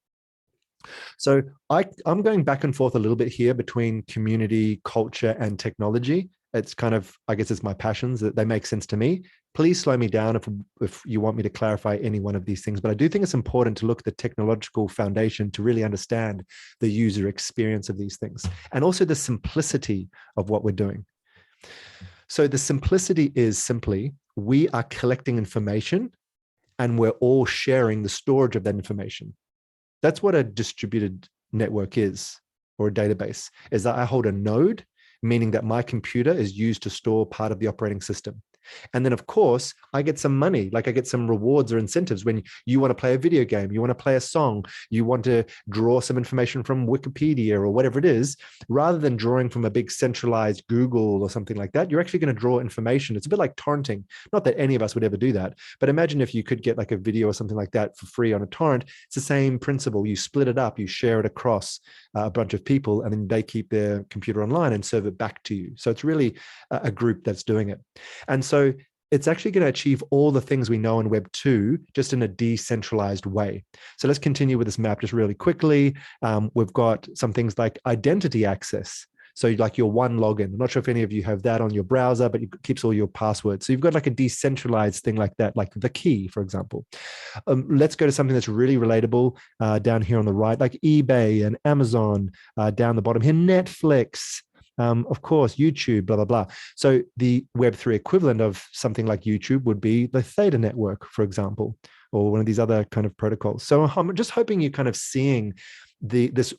So I'm going back and forth a little bit here between community, culture, and technology. It's kind of, I guess it's my passions, that they make sense to me. Please slow me down if you want me to clarify any one of these things. But I do think it's important to look at the technological foundation to really understand the user experience of these things, and also the simplicity of what we're doing. So the simplicity is simply, we are collecting information and we're all sharing the storage of that information. That's what a distributed network is, or a database, is that I hold a node, meaning that my computer is used to store part of the operating system. And then, of course, I get some money, like I get some rewards or incentives when you want to play a video game, you want to play a song, you want to draw some information from Wikipedia or whatever it is. Rather than drawing from a big centralized Google or something like that, you're actually going to draw information. It's a bit like torrenting. Not that any of us would ever do that, but imagine if you could get like a video or something like that for free on a torrent. It's the same principle. You split it up, you share it across a bunch of people, and then they keep their computer online and serve it back to you. So it's really a group that's doing it. And so it's actually going to achieve all the things we know in Web 2, just in a decentralized way. So let's continue with this map just really quickly. We've got some things like identity access. So like your one login. I'm not sure if any of you have that on your browser, but it keeps all your passwords. So you've got like a decentralized thing like that, like the key, for example. Let's go to something that's really relatable down here on the right, like eBay and Amazon down the bottom here, Netflix. Of course, YouTube, blah, blah, blah. So the Web3 equivalent of something like YouTube would be the Theta network, for example, or one of these other kind of protocols. So I'm just hoping you're kind of seeing this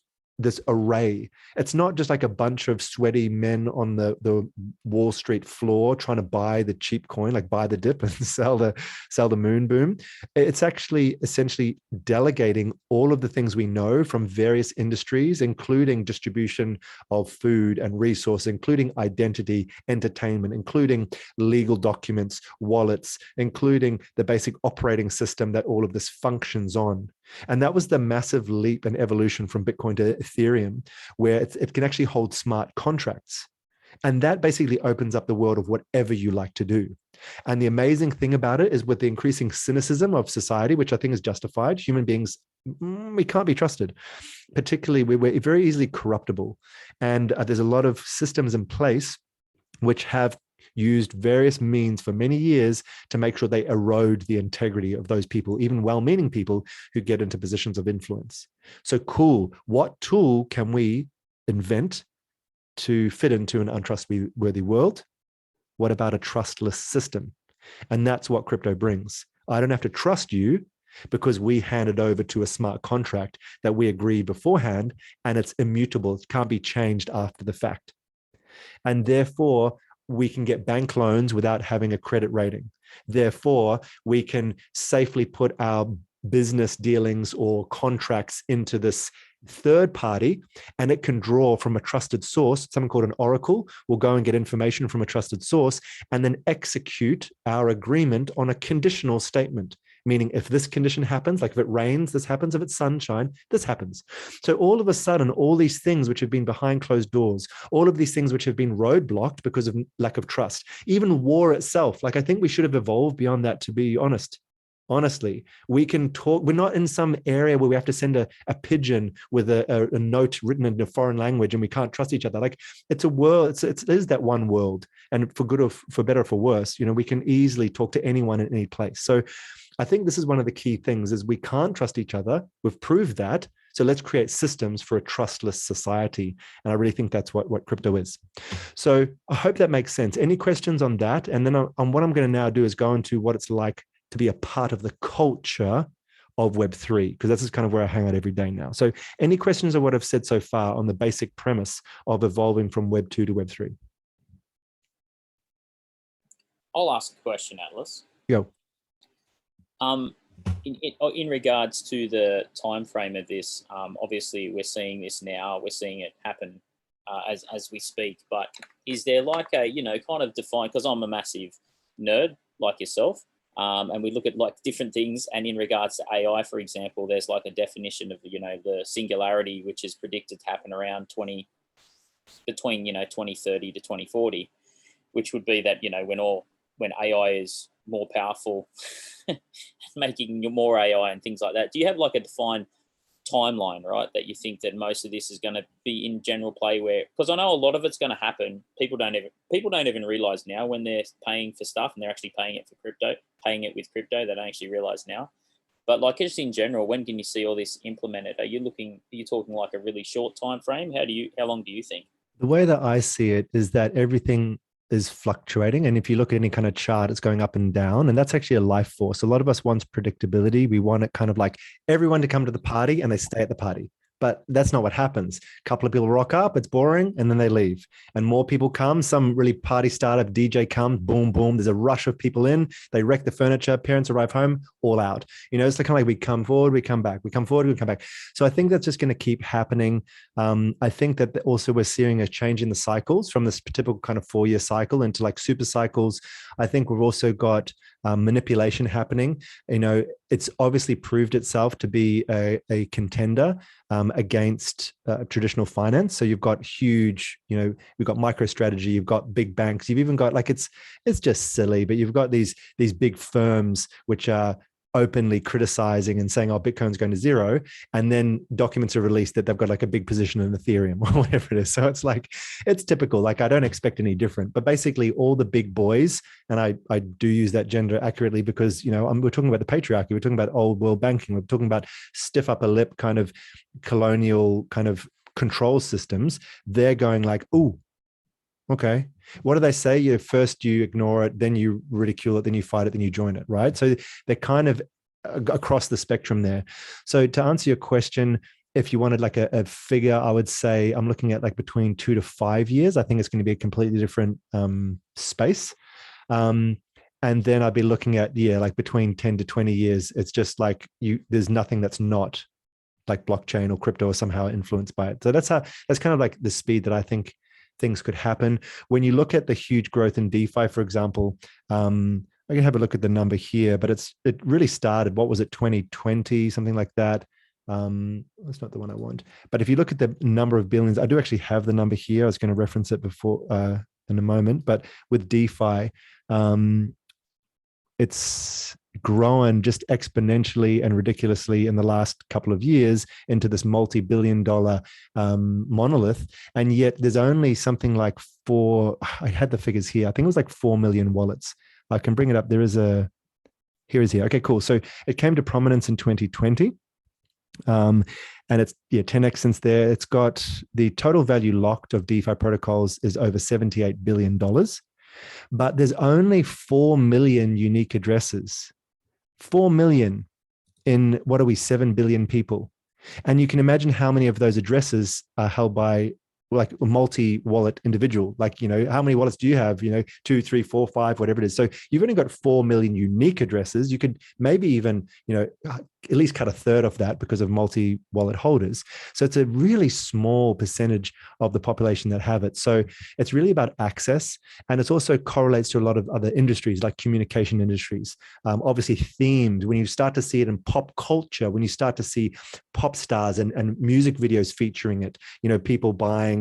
array. It's not just like a bunch of sweaty men on the Wall Street floor trying to buy the cheap coin, like buy the dip and sell the moon boom. It's actually essentially delegating all of the things we know from various industries, including distribution of food and resource, including identity, entertainment, including legal documents, wallets, including the basic operating system that all of this functions on. And that was the massive leap and evolution from Bitcoin to Ethereum, where it can actually hold smart contracts. And that basically opens up the world of whatever you like to do. And the amazing thing about it is, with the increasing cynicism of society, which I think is justified, human beings, we can't be trusted. Particularly, we're very easily corruptible. And there's a lot of systems in place which have used various means for many years to make sure they erode the integrity of those people, even well-meaning people who get into positions of influence. So cool, what tool can we invent to fit into an untrustworthy world? What about a trustless system? And that's what crypto brings. I don't have to trust you because we hand it over to a smart contract that we agree beforehand, and it's immutable. It can't be changed after the fact. And therefore, we can get bank loans without having a credit rating. Therefore, we can safely put our business dealings or contracts into this third party, and it can draw from a trusted source, something called an oracle. We'll go and get information from a trusted source and then execute our agreement on a conditional statement. Meaning, if this condition happens, like if it rains, this happens. If it's sunshine, this happens. So all of a sudden, all these things which have been behind closed doors, all of these things which have been roadblocked because of lack of trust, even war itself, like I think we should have evolved beyond that, to be honest. Honestly, we can talk. We're not in some area where we have to send a pigeon with a note written in a foreign language and we can't trust each other. Like, it's a world, it is that one world. And for good or for better or for worse, we can easily talk to anyone in any place. So I think this is one of the key things, is we can't trust each other. We've proved that. So let's create systems for a trustless society. And I really think that's what crypto is. So I hope that makes sense. Any questions on that? And then on what I'm going to now do is go into what it's like to be a part of the culture of Web3, because this is kind of where I hang out every day now. So any questions on what I've said so far on the basic premise of evolving from Web 2 to Web 3? I'll ask a question, Atlas. Go. In regards to the time frame of this, obviously we're seeing this now. We're seeing it happen as we speak. But is there like a, you know, kind of defined, because I'm a massive nerd like yourself, and we look at like different things. And in regards to AI, for example, there's like a definition of, you know, the singularity, which is predicted to happen around between 2030 to 2040, which would be that, you know, when AI is more powerful, making more AI and things like that. Do you have like a defined timeline, right, that you think that most of this is going to be in general play? Where, because I know a lot of it's going to happen. People don't even realize now when they're paying for stuff and they're actually paying it with crypto. They don't actually realize now. But like just in general, when can you see all this implemented? Are you talking like a really short time frame? How long do you think? The way that I see it is that everything is fluctuating. And if you look at any kind of chart, it's going up and down. And that's actually a life force. A lot of us want predictability. We want it kind of like everyone to come to the party and they stay at the party. But that's not what happens. A couple of people rock up, it's boring, and then they leave. And more people come, some really party startup DJ comes, boom, boom. There's a rush of people in, they wreck the furniture, parents arrive home, all out. You know, it's like kind of like we come forward, we come back, we come forward, we come back. So I think that's just going to keep happening. I think that also we're seeing a change in the cycles from this typical kind of 4-year cycle into like super cycles. I think we've also got manipulation happening. You know, it's obviously proved itself to be a contender against traditional finance. So you've got huge, you know, you've got MicroStrategy, you've got big banks, you've even got like, it's just silly, but you've got these big firms which are openly criticizing and saying, oh, Bitcoin's going to zero. And then documents are released that they've got like a big position in Ethereum or whatever it is. So it's like, it's typical. Like, I don't expect any different, but basically all the big boys, and I do use that gender accurately because, you know, we're talking about the patriarchy. We're talking about old world banking. We're talking about stiff upper lip kind of colonial kind of control systems. They're going like, oh, okay. What do they say? First you ignore it, then you ridicule it, then you fight it, then you join it, right? So they're kind of across the spectrum there. So to answer your question, if you wanted like a figure, I would say I'm looking at like between 2 to 5 years. I think it's going to be a completely different space. And then I'd be looking at, like between 10 to 20 years. It's just like there's nothing that's not like blockchain or crypto or somehow influenced by it. So that's kind of like the speed that I think things could happen. When you look at the huge growth in DeFi, for example, I can have a look at the number here, but it really started, what was it, 2020, something like that. That's not the one I want. But if you look at the number of billions, I do actually have the number here. I was going to reference it before in a moment, but with DeFi, it's grown just exponentially and ridiculously in the last couple of years into this multi-billion-dollar monolith. And yet there's only something like I had the figures here. I think it was like 4 million wallets. I can bring it up. Here is here. Okay, cool. So it came to prominence in 2020. And it's 10x since there. It's got the total value locked of DeFi protocols is over $78 billion. But there's only 4 million unique addresses. 4 million in, what are we, 7 billion people. And you can imagine how many of those addresses are held by like a multi-wallet individual. Like, you know, how many wallets do you have? 2, 3, 4, 5, whatever it is. So you've only got 4 million unique addresses. You could maybe even, at least cut a third of that because of multi-wallet holders. So it's a really small percentage of the population that have it. So it's really about access. And it also correlates to a lot of other industries like communication industries, obviously themed. When you start to see it in pop culture, when you start to see pop stars and music videos featuring it, people buying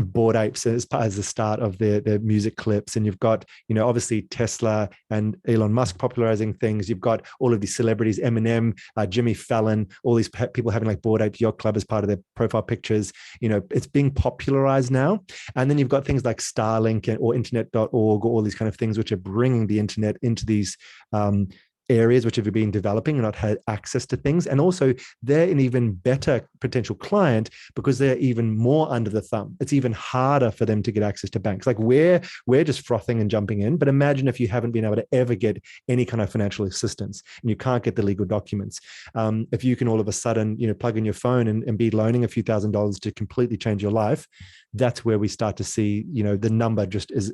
Bored Apes as the start of their music clips. And you've got, obviously Tesla and Elon Musk popularizing things. You've got all of these celebrities, Eminem, Jimmy Fallon, all these people having like Bored Ape Yacht Club as part of their profile pictures. It's being popularized now. And then you've got things like Starlink or internet.org or all these kind of things, which are bringing the internet into these areas which have been developing and not had access to things. And also they're an even better potential client because they're even more under the thumb. It's even harder for them to get access to banks. Like we're just frothing and jumping in. But imagine if you haven't been able to ever get any kind of financial assistance and you can't get the legal documents. If you can all of a sudden, plug in your phone and be loaning a few $1,000s to completely change your life, that's where we start to see, the number just is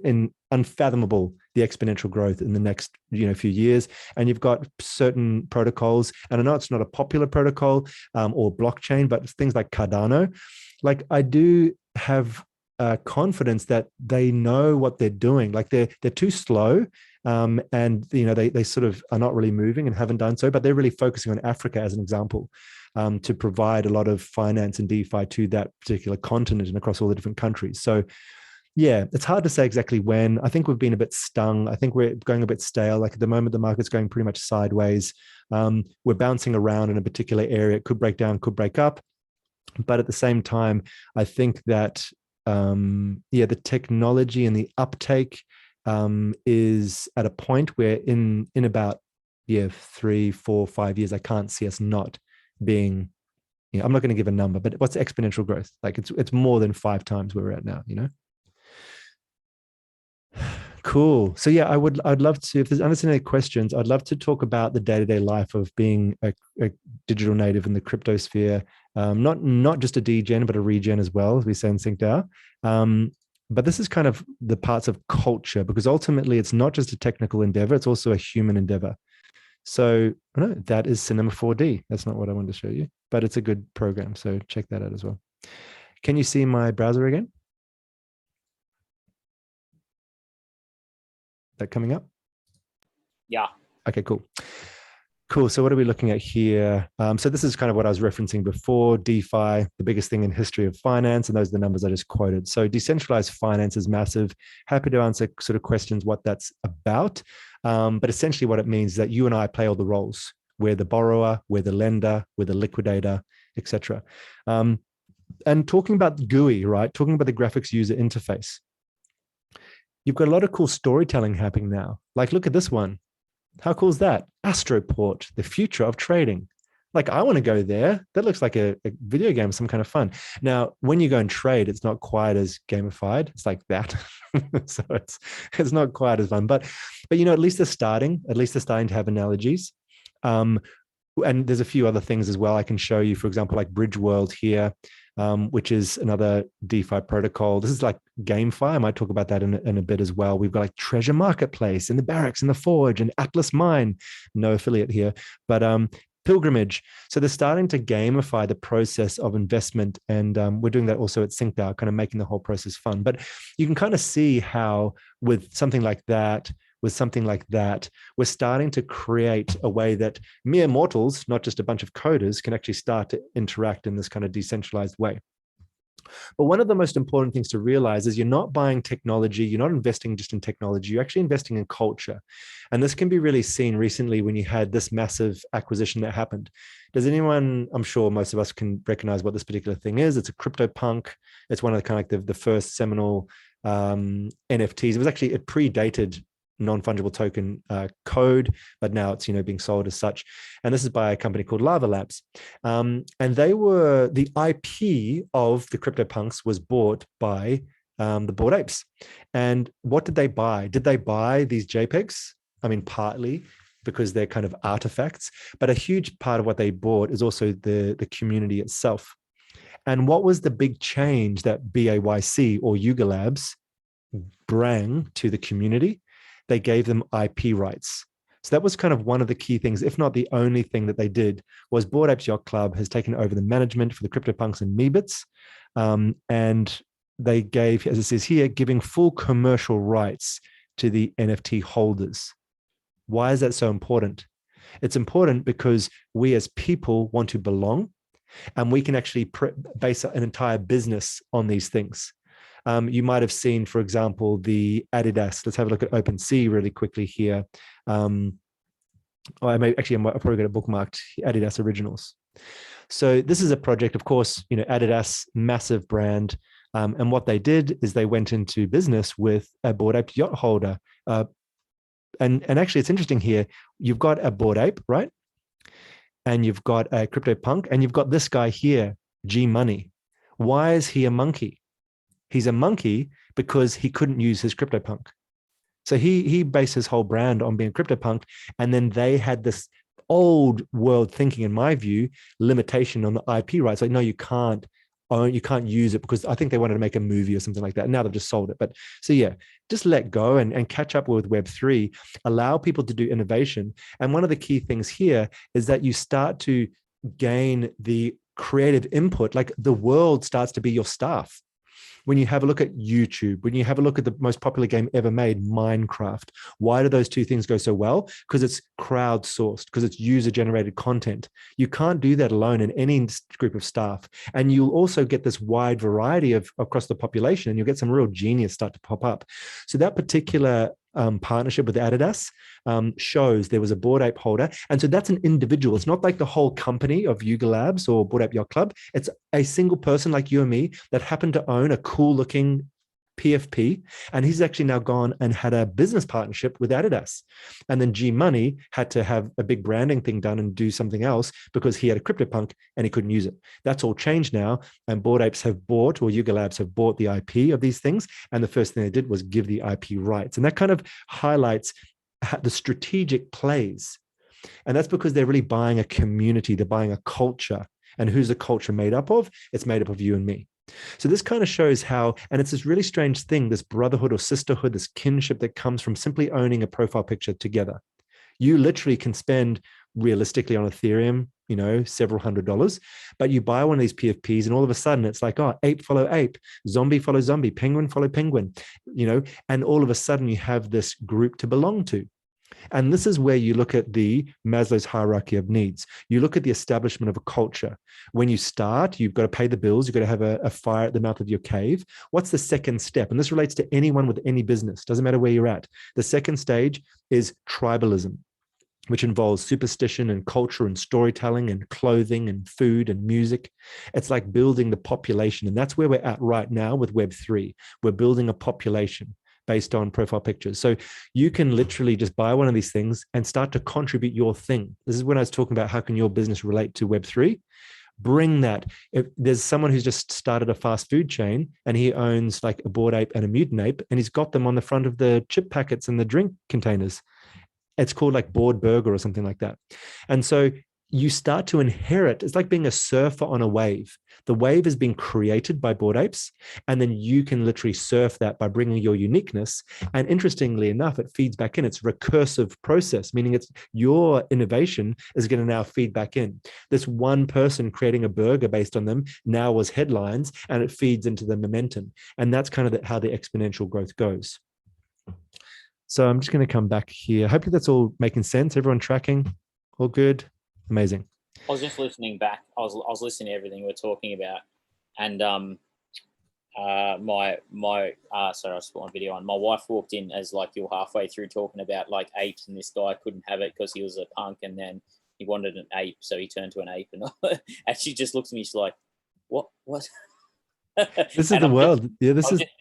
unfathomable, the exponential growth in the next, few years. And you've got certain protocols, and I know it's not a popular protocol or blockchain, but things like Cardano, like I do have confidence that they know what they're doing. Like they're too slow. And they sort of are not really moving and haven't done so, but they're really focusing on Africa as an example, to provide a lot of finance and DeFi to that particular continent and across all the different countries. So yeah, it's hard to say exactly when. I think we've been a bit stung. I think we're going a bit stale. Like at the moment, the market's going pretty much sideways. We're bouncing around in a particular area. It could break down, could break up. But at the same time, I think that, the technology and the uptake is at a point where in about 3, 4, 5 years, I can't see us not being, I'm not going to give a number, but what's exponential growth? Like it's more than 5 times where we're at now, Cool. So yeah, I'd love to, if there's any questions, I'd love to talk about the day-to-day life of being a digital native in the crypto sphere. Not just a degen, but a regen as well, as we say in SyncDAO. But this is kind of the parts of culture, because ultimately it's not just a technical endeavor, it's also a human endeavor. So no, that is Cinema 4D. That's not what I wanted to show you, but it's a good program. So check that out as well. Can you see my browser again? That coming up? Yeah. Okay, cool. Cool. So what are we looking at here? So this is kind of what I was referencing before, DeFi, the biggest thing in history of finance. And those are the numbers I just quoted. So decentralized finance is massive. Happy to answer sort of questions, what that's about. But essentially what it means is that you and I play all the roles. We're the borrower, we're the lender, we're the liquidator, etc. And talking about GUI, right? Talking about the graphics user interface. You've got a lot of cool storytelling happening now. Like, look at this one. How cool is that? Astroport, the future of trading. Like, I want to go there. That looks like a video game, some kind of fun. Now, when you go and trade, it's not quite as gamified. It's like that. So it's not quite as fun. But at least they're starting. At least they're starting to have analogies. And there's a few other things as well I can show you. For example, like Bridge World here, which is another DeFi protocol. This is like GameFi. I might talk about that in a bit as well. We've got like Treasure Marketplace and the Barracks and the Forge and Atlas Mine. No affiliate here, but Pilgrimage. So they're starting to gamify the process of investment, and we're doing that also at SyncDAO, kind of making the whole process fun. But you can kind of see how with something like that, we're starting to create a way that mere mortals, not just a bunch of coders, can actually start to interact in this kind of decentralized way. But one of the most important things to realize is you're not buying technology, you're not investing just in technology, you're actually investing in culture. And this can be really seen recently when you had this massive acquisition that happened. Does anyone, I'm sure most of us can recognize what this particular thing is. It's a CryptoPunk. It's one of the kind of like the first seminal NFTs. It predated non-fungible token code, but now it's being sold as such. And this is by a company called Lava Labs. And they were, the IP of the CryptoPunks was bought by the Bored Apes. And what did they buy? Did they buy these JPEGs? I mean, partly because they're kind of artifacts, but a huge part of what they bought is also the community itself. And what was the big change that BAYC or Yuga Labs bring to the community? They gave them IP rights. So that was kind of one of the key things, if not the only thing that they did, was Bored Apes Yacht Club has taken over the management for the CryptoPunks and Meebits. And they gave, as it says here, giving full commercial rights to the NFT holders. Why is that so important? It's important because we as people want to belong, and we can actually base an entire business on these things. You might have seen, for example, the Adidas. Let's have a look at OpenSea really quickly here. I'll probably get it bookmarked, Adidas Originals. So this is a project, of course, Adidas, massive brand. And what they did is they went into business with a Bored Ape yacht holder, And actually, it's interesting here. You've got a Bored Ape, right? And you've got a CryptoPunk, and you've got this guy here, G Money. Why is he a monkey? He's a monkey because he couldn't use his CryptoPunk. So he based his whole brand on being CryptoPunk, and then they had this old world thinking, in my view, limitation on the IP rights. Like, no, you can't use it, because I think they wanted to make a movie or something like that. Now they've just sold it. But so yeah, just let go and catch up with Web3, allow people to do innovation. And one of the key things here is that you start to gain the creative input, like the world starts to be your staff. When you have a look at YouTube, when you have a look at the most popular game ever made, Minecraft, why do those two things go so well? Because it's crowdsourced, because it's user-generated content. You can't do that alone in any group of staff. And you'll also get this wide variety across the population, and you'll get some real genius start to pop up. So that particular partnership with Adidas shows there was a Bored Ape holder. And so that's an individual. It's not like the whole company of Yuga Labs or Bored Ape Yacht Club. It's a single person like you and me that happened to own a cool looking PFP. And he's actually now gone and had a business partnership with Adidas. And then G Money had to have a big branding thing done and do something else because he had a CryptoPunk and he couldn't use it. That's all changed now. And Bored Apes have bought, or Yuga Labs have bought, the IP of these things. And the first thing they did was give the IP rights. And that kind of highlights the strategic plays. And that's because they're really buying a community, they're buying a culture. And who's the culture made up of? It's made up of you and me. So this kind of shows how, and it's this really strange thing, this brotherhood or sisterhood, this kinship that comes from simply owning a profile picture together. You literally can spend realistically on Ethereum, several $100s, but you buy one of these PFPs and all of a sudden it's like, oh, ape follow ape, zombie follow zombie, penguin follow penguin, and all of a sudden you have this group to belong to. And this is where you look at the Maslow's hierarchy of needs. You look at the establishment of a culture. When you start, you've got to pay the bills. You've got to have a fire at the mouth of your cave. What's the second step? And this relates to anyone with any business. Doesn't matter where you're at. The second stage is tribalism, which involves superstition and culture and storytelling and clothing and food and music. It's like building the population. And that's where we're at right now with Web3. We're building a population based on profile pictures. So you can literally just buy one of these things and start to contribute your thing. This is when I was talking about how can your business relate to Web3. Bring that. If there's someone who's just started a fast food chain and he owns like a Bored Ape and a Mutant Ape, and he's got them on the front of the chip packets and the drink containers. It's called like Bored Burger or something like that. And so you start to inherit, it's like being a surfer on a wave. The wave is being created by Bored Apes, and then you can literally surf that by bringing your uniqueness. And interestingly enough, it feeds back in. It's a recursive process, meaning it's your innovation is going to now feed back in. This one person creating a burger based on them now was headlines, and it feeds into the momentum. And that's kind of how the exponential growth goes. So I'm just going to come back here. Hopefully that's all making sense. Everyone tracking? All good? Amazing. I was just listening back. I was listening to everything we're talking about, and sorry, I just put my video on. My wife walked in as like you were halfway through talking about like apes, and this guy couldn't have it because he was a punk, and then he wanted an ape, so he turned to an ape, and she just looks at me. She's like, "What? What?" This is the world. Yeah, this is just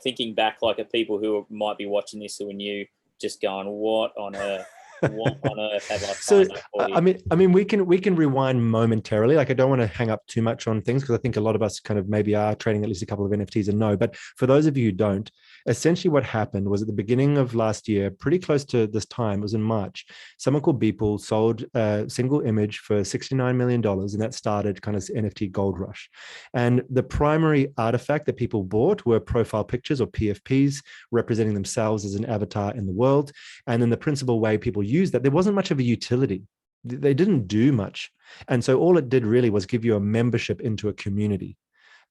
thinking back, like at people who might be watching this who are new, just going, "What on earth? What on earth have I so signed up for?" I mean we can rewind momentarily. Like I don't want to hang up too much on things because I think a lot of us kind of maybe are trading at least a couple of NFTs and know. But for those of you who don't, essentially what happened was at the beginning of last year, pretty close to this time, it was in March, someone called Beeple sold a single image for $69 million, and that started kind of NFT gold rush. And the primary artifact that people bought were profile pictures or PFPs representing themselves as an avatar in the world. And then the principal way people used that, there wasn't much of a utility. They didn't do much. And so all it did really was give you a membership into a community.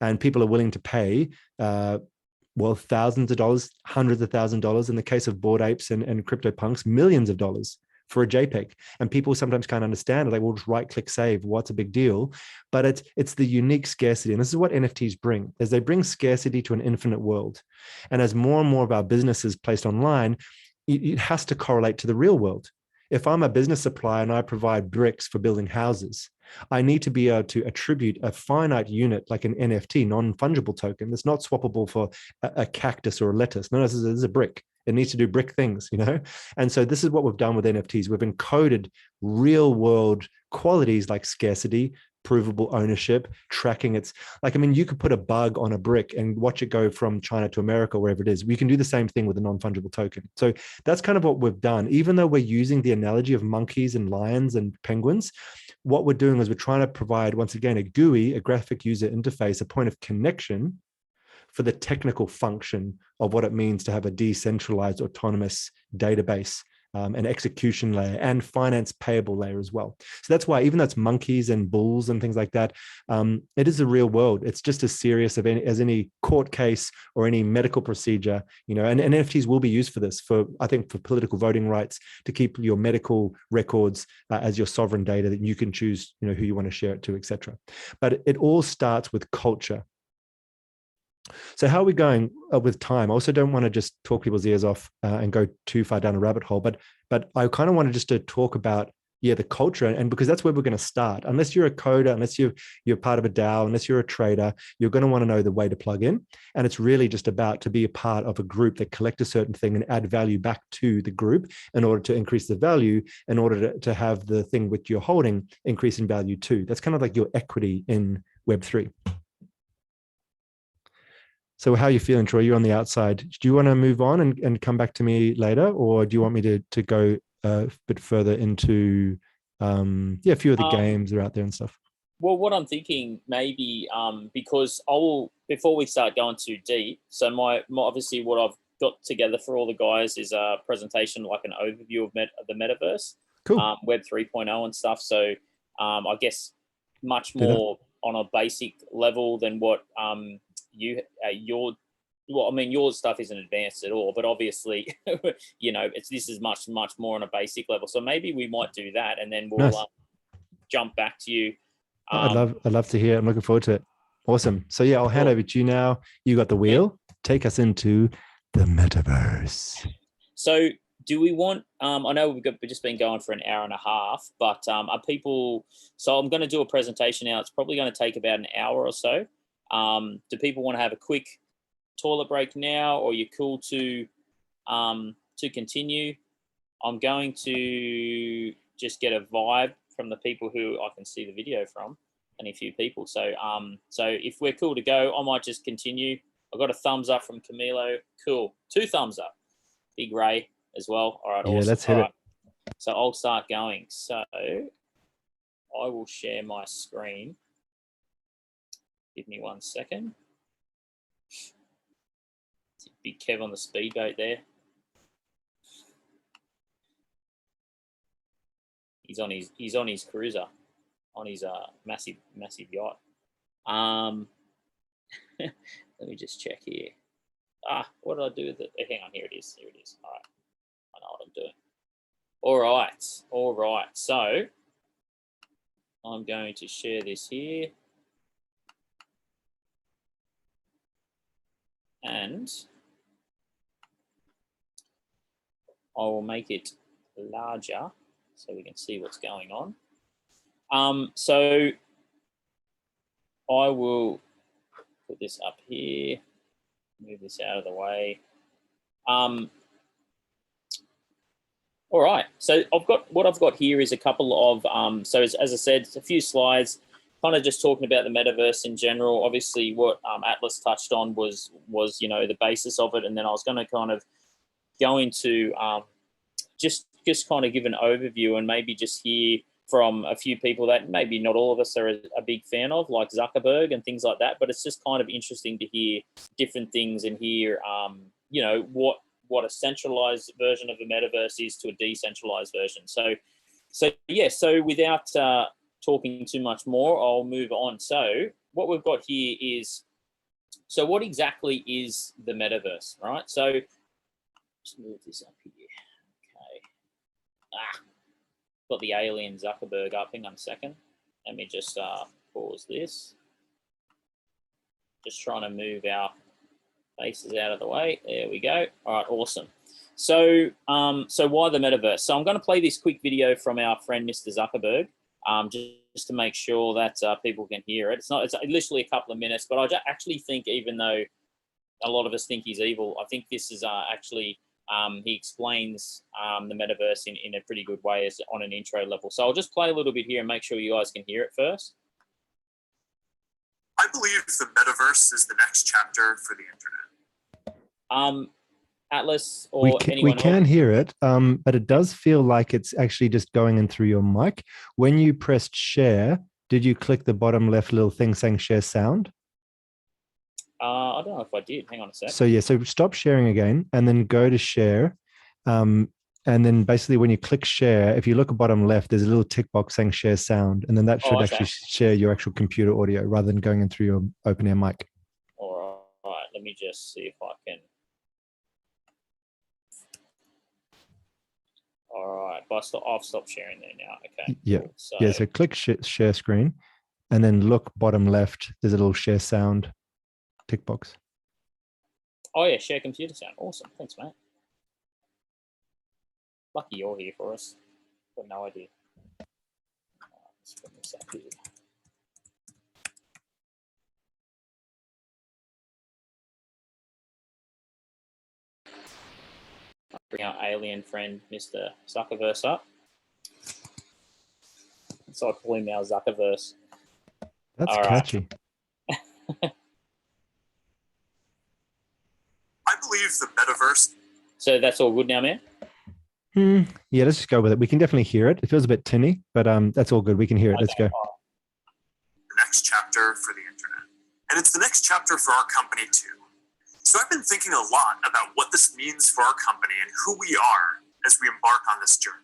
And people are willing to pay thousands of dollars, hundreds of thousands of dollars, in the case of Bored Apes and CryptoPunks, millions of dollars for a JPEG. And people sometimes can't understand it. Like, we'll just right click save. What's a big deal? But it's the unique scarcity. And this is what NFTs bring, is they bring scarcity to an infinite world. And as more and more of our business is placed online, it has to correlate to the real world. If I'm a business supplier and I provide bricks for building houses, I need to be able to attribute a finite unit like an NFT, non-fungible token that's not swappable for a cactus or a lettuce. No, this is a brick. It needs to do brick things, you know? And so this is what we've done with NFTs. We've encoded real world qualities like scarcity, provable ownership, tracking. It's like, I mean, you could put a bug on a brick and watch it go from China to America, wherever it is. We can do the same thing with a non-fungible token. So that's kind of what we've done. Even though we're using the analogy of monkeys and lions and penguins, what we're doing is we're trying to provide, once again, a GUI, a graphic user interface, a point of connection for the technical function of what it means to have a decentralized autonomous database, an execution layer and finance payable layer as well. So that's why, even though it's monkeys and bulls and things like that, it is the real world. It's just as serious as any court case or any medical procedure, you know, and NFTs will be used for this, for, I think, for political voting rights, to keep your medical records as your sovereign data that you can choose, you know, who you want to share it to, etc. But it all starts with culture. So how are we going with time? I also don't want to just talk people's ears off and go too far down a rabbit hole, but I kind of wanted just to talk about, the culture, and because that's where we're going to start. Unless you're a coder, unless you're part of a DAO, unless you're a trader, you're going to want to know the way to plug in. And it's really just about to be a part of a group that collect a certain thing and add value back to the group in order to increase the value, in order to have the thing which you're holding increase in value too. That's kind of like your equity in Web3. So how are you feeling, Troy? You're on the outside. Do you want to move on and come back to me later, or do you want me to go a bit further into a few of the games that are out there and stuff? Well, what I'm thinking maybe, because before we start going too deep, so my obviously what I've got together for all the guys is a presentation, like an overview of the metaverse, cool. Web 3.0 and stuff. So I guess much more on a basic level than what your stuff isn't advanced at all, but obviously, you know, this is much more on a basic level. So maybe we might do that, and then we'll jump back to you. I'd love to hear. I'm looking forward to it. Awesome. So yeah, I'll hand over to you now. You got the wheel. Take us into the metaverse. So do we want, I know we've just been going for an hour and a half, but are people, so I'm going to do a presentation now. It's probably going to take about an hour or so. Do people want to have a quick toilet break now, or you're cool to continue? I'm going to just get a vibe from the people who I can see the video from, and a few people. So if we're cool to go, I might just continue. I got a thumbs up from Camilo. Cool. 2 thumbs up. Big Ray as well. All right. Yeah, awesome. let's hit it. So I'll start going. So I will share my screen. Give me 1 second. Big Kev on the speedboat there. He's on his cruiser, on his massive yacht. Let me just check here. What did I do with it? Hang on, here it is. Here it is. All right, I know what I'm doing. All right. So I'm going to share this here. And I will make it larger so we can see what's going on. So I will put this up here, move this out of the way. All right, so what I've got here is a couple of, so as I said, it's a few slides, kind of just talking about the metaverse in general. Obviously what Atlas touched on was, you know, the basis of it. And then I was going to kind of go into just kind of give an overview and maybe just hear from a few people that maybe not all of us are a big fan of, like Zuckerberg and things like that. But it's just kind of interesting to hear different things and hear, you know, what a centralized version of the metaverse is to a decentralized version. So yeah, so without talking too much more, I'll move on. So what we've got here is, so what exactly is the metaverse, right? So just move this up here. Okay. Got the alien Zuckerberg up. Hang on a second. Let me just pause this. Just trying to move our faces out of the way. There we go. All right, awesome. So why the metaverse? So I'm going to play this quick video from our friend Mr. Zuckerberg, just to make sure that people can hear it. It's literally a couple of minutes, but I actually think, even though a lot of us think he's evil, I think this is actually He explains the metaverse in a pretty good way as on an intro level. So I'll just play a little bit here and make sure you guys can hear it first. I believe the metaverse is the next chapter for the internet. Atlas or We anyone can else? hear it, but it does feel like it's actually just going in through your mic. When you pressed share, did you click the bottom left little thing saying share sound? I don't know if I did. Hang on a sec. So yeah, so stop sharing again and then go to share. And then basically when you click share, if you look at bottom left, there's a little tick box saying share sound. And then that should okay. actually share your actual computer audio rather than going in through your open air mic. All right, let me just see if I can. All right, but I've stopped sharing there now. Okay. Yeah. Cool. So, Yeah. So click share screen and then look bottom left. There's a little share sound tick box. oh yeah, share computer sound. Awesome. Thanks, mate. Lucky you're here for us. Got no idea. Let's bring this up here. Bring our alien friend, Mr. Zuckerverse, up. So I call him our Zuckerverse. That's All right. catchy. I believe the metaverse. So that's all good now, man? Yeah, let's just go with it. We can definitely hear it. It feels a bit tinny, but that's all good. We can hear it. Let's go. The next chapter for the internet. And it's the next chapter for our company too. So I've been thinking a lot about what this means for our company and who we are as we embark on this journey.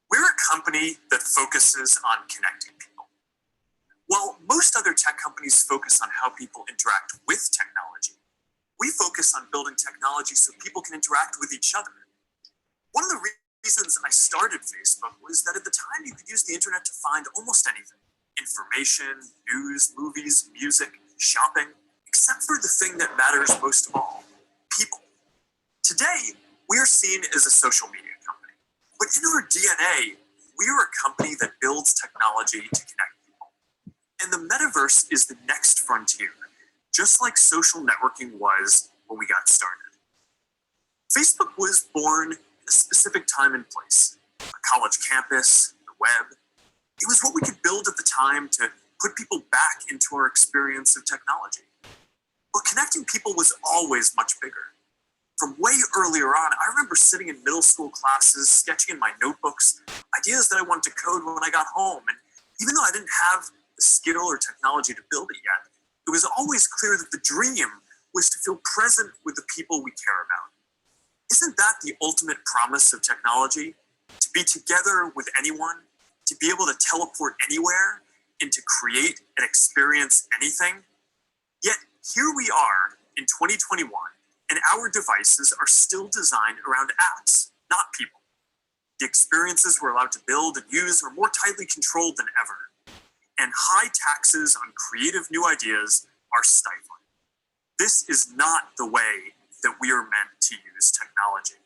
We're a company that focuses on connecting people. While most other tech companies focus on how people interact with technology, we focus on building technology so people can interact with each other. One of the reasons I started Facebook was that at the time you could use the internet to find almost anything. Information, news, movies, music, shopping, except for the thing that matters most of all, people. Today, we are seen as a social media company. But in our DNA, we are a company that builds technology to connect people. And the metaverse is the next frontier, just like social networking was when we got started. Facebook was born a specific time and place, a college campus, the web. It was what we could build at the time to put people back into our experience of technology. But connecting people was always much bigger. From way earlier on, I remember sitting in middle school classes, sketching in my notebooks, ideas that I wanted to code when I got home. And even though I didn't have the skill or technology to build it yet, it was always clear that the dream was to feel present with the people we care about. Isn't that the ultimate promise of technology? To be together with anyone, to be able to teleport anywhere, and to create and experience anything? Yet here we are in 2021, and our devices are still designed around apps, not people. The experiences we're allowed to build and use are more tightly controlled than ever, and high taxes on creative new ideas are stifling. This is not the way that we are meant to use technology.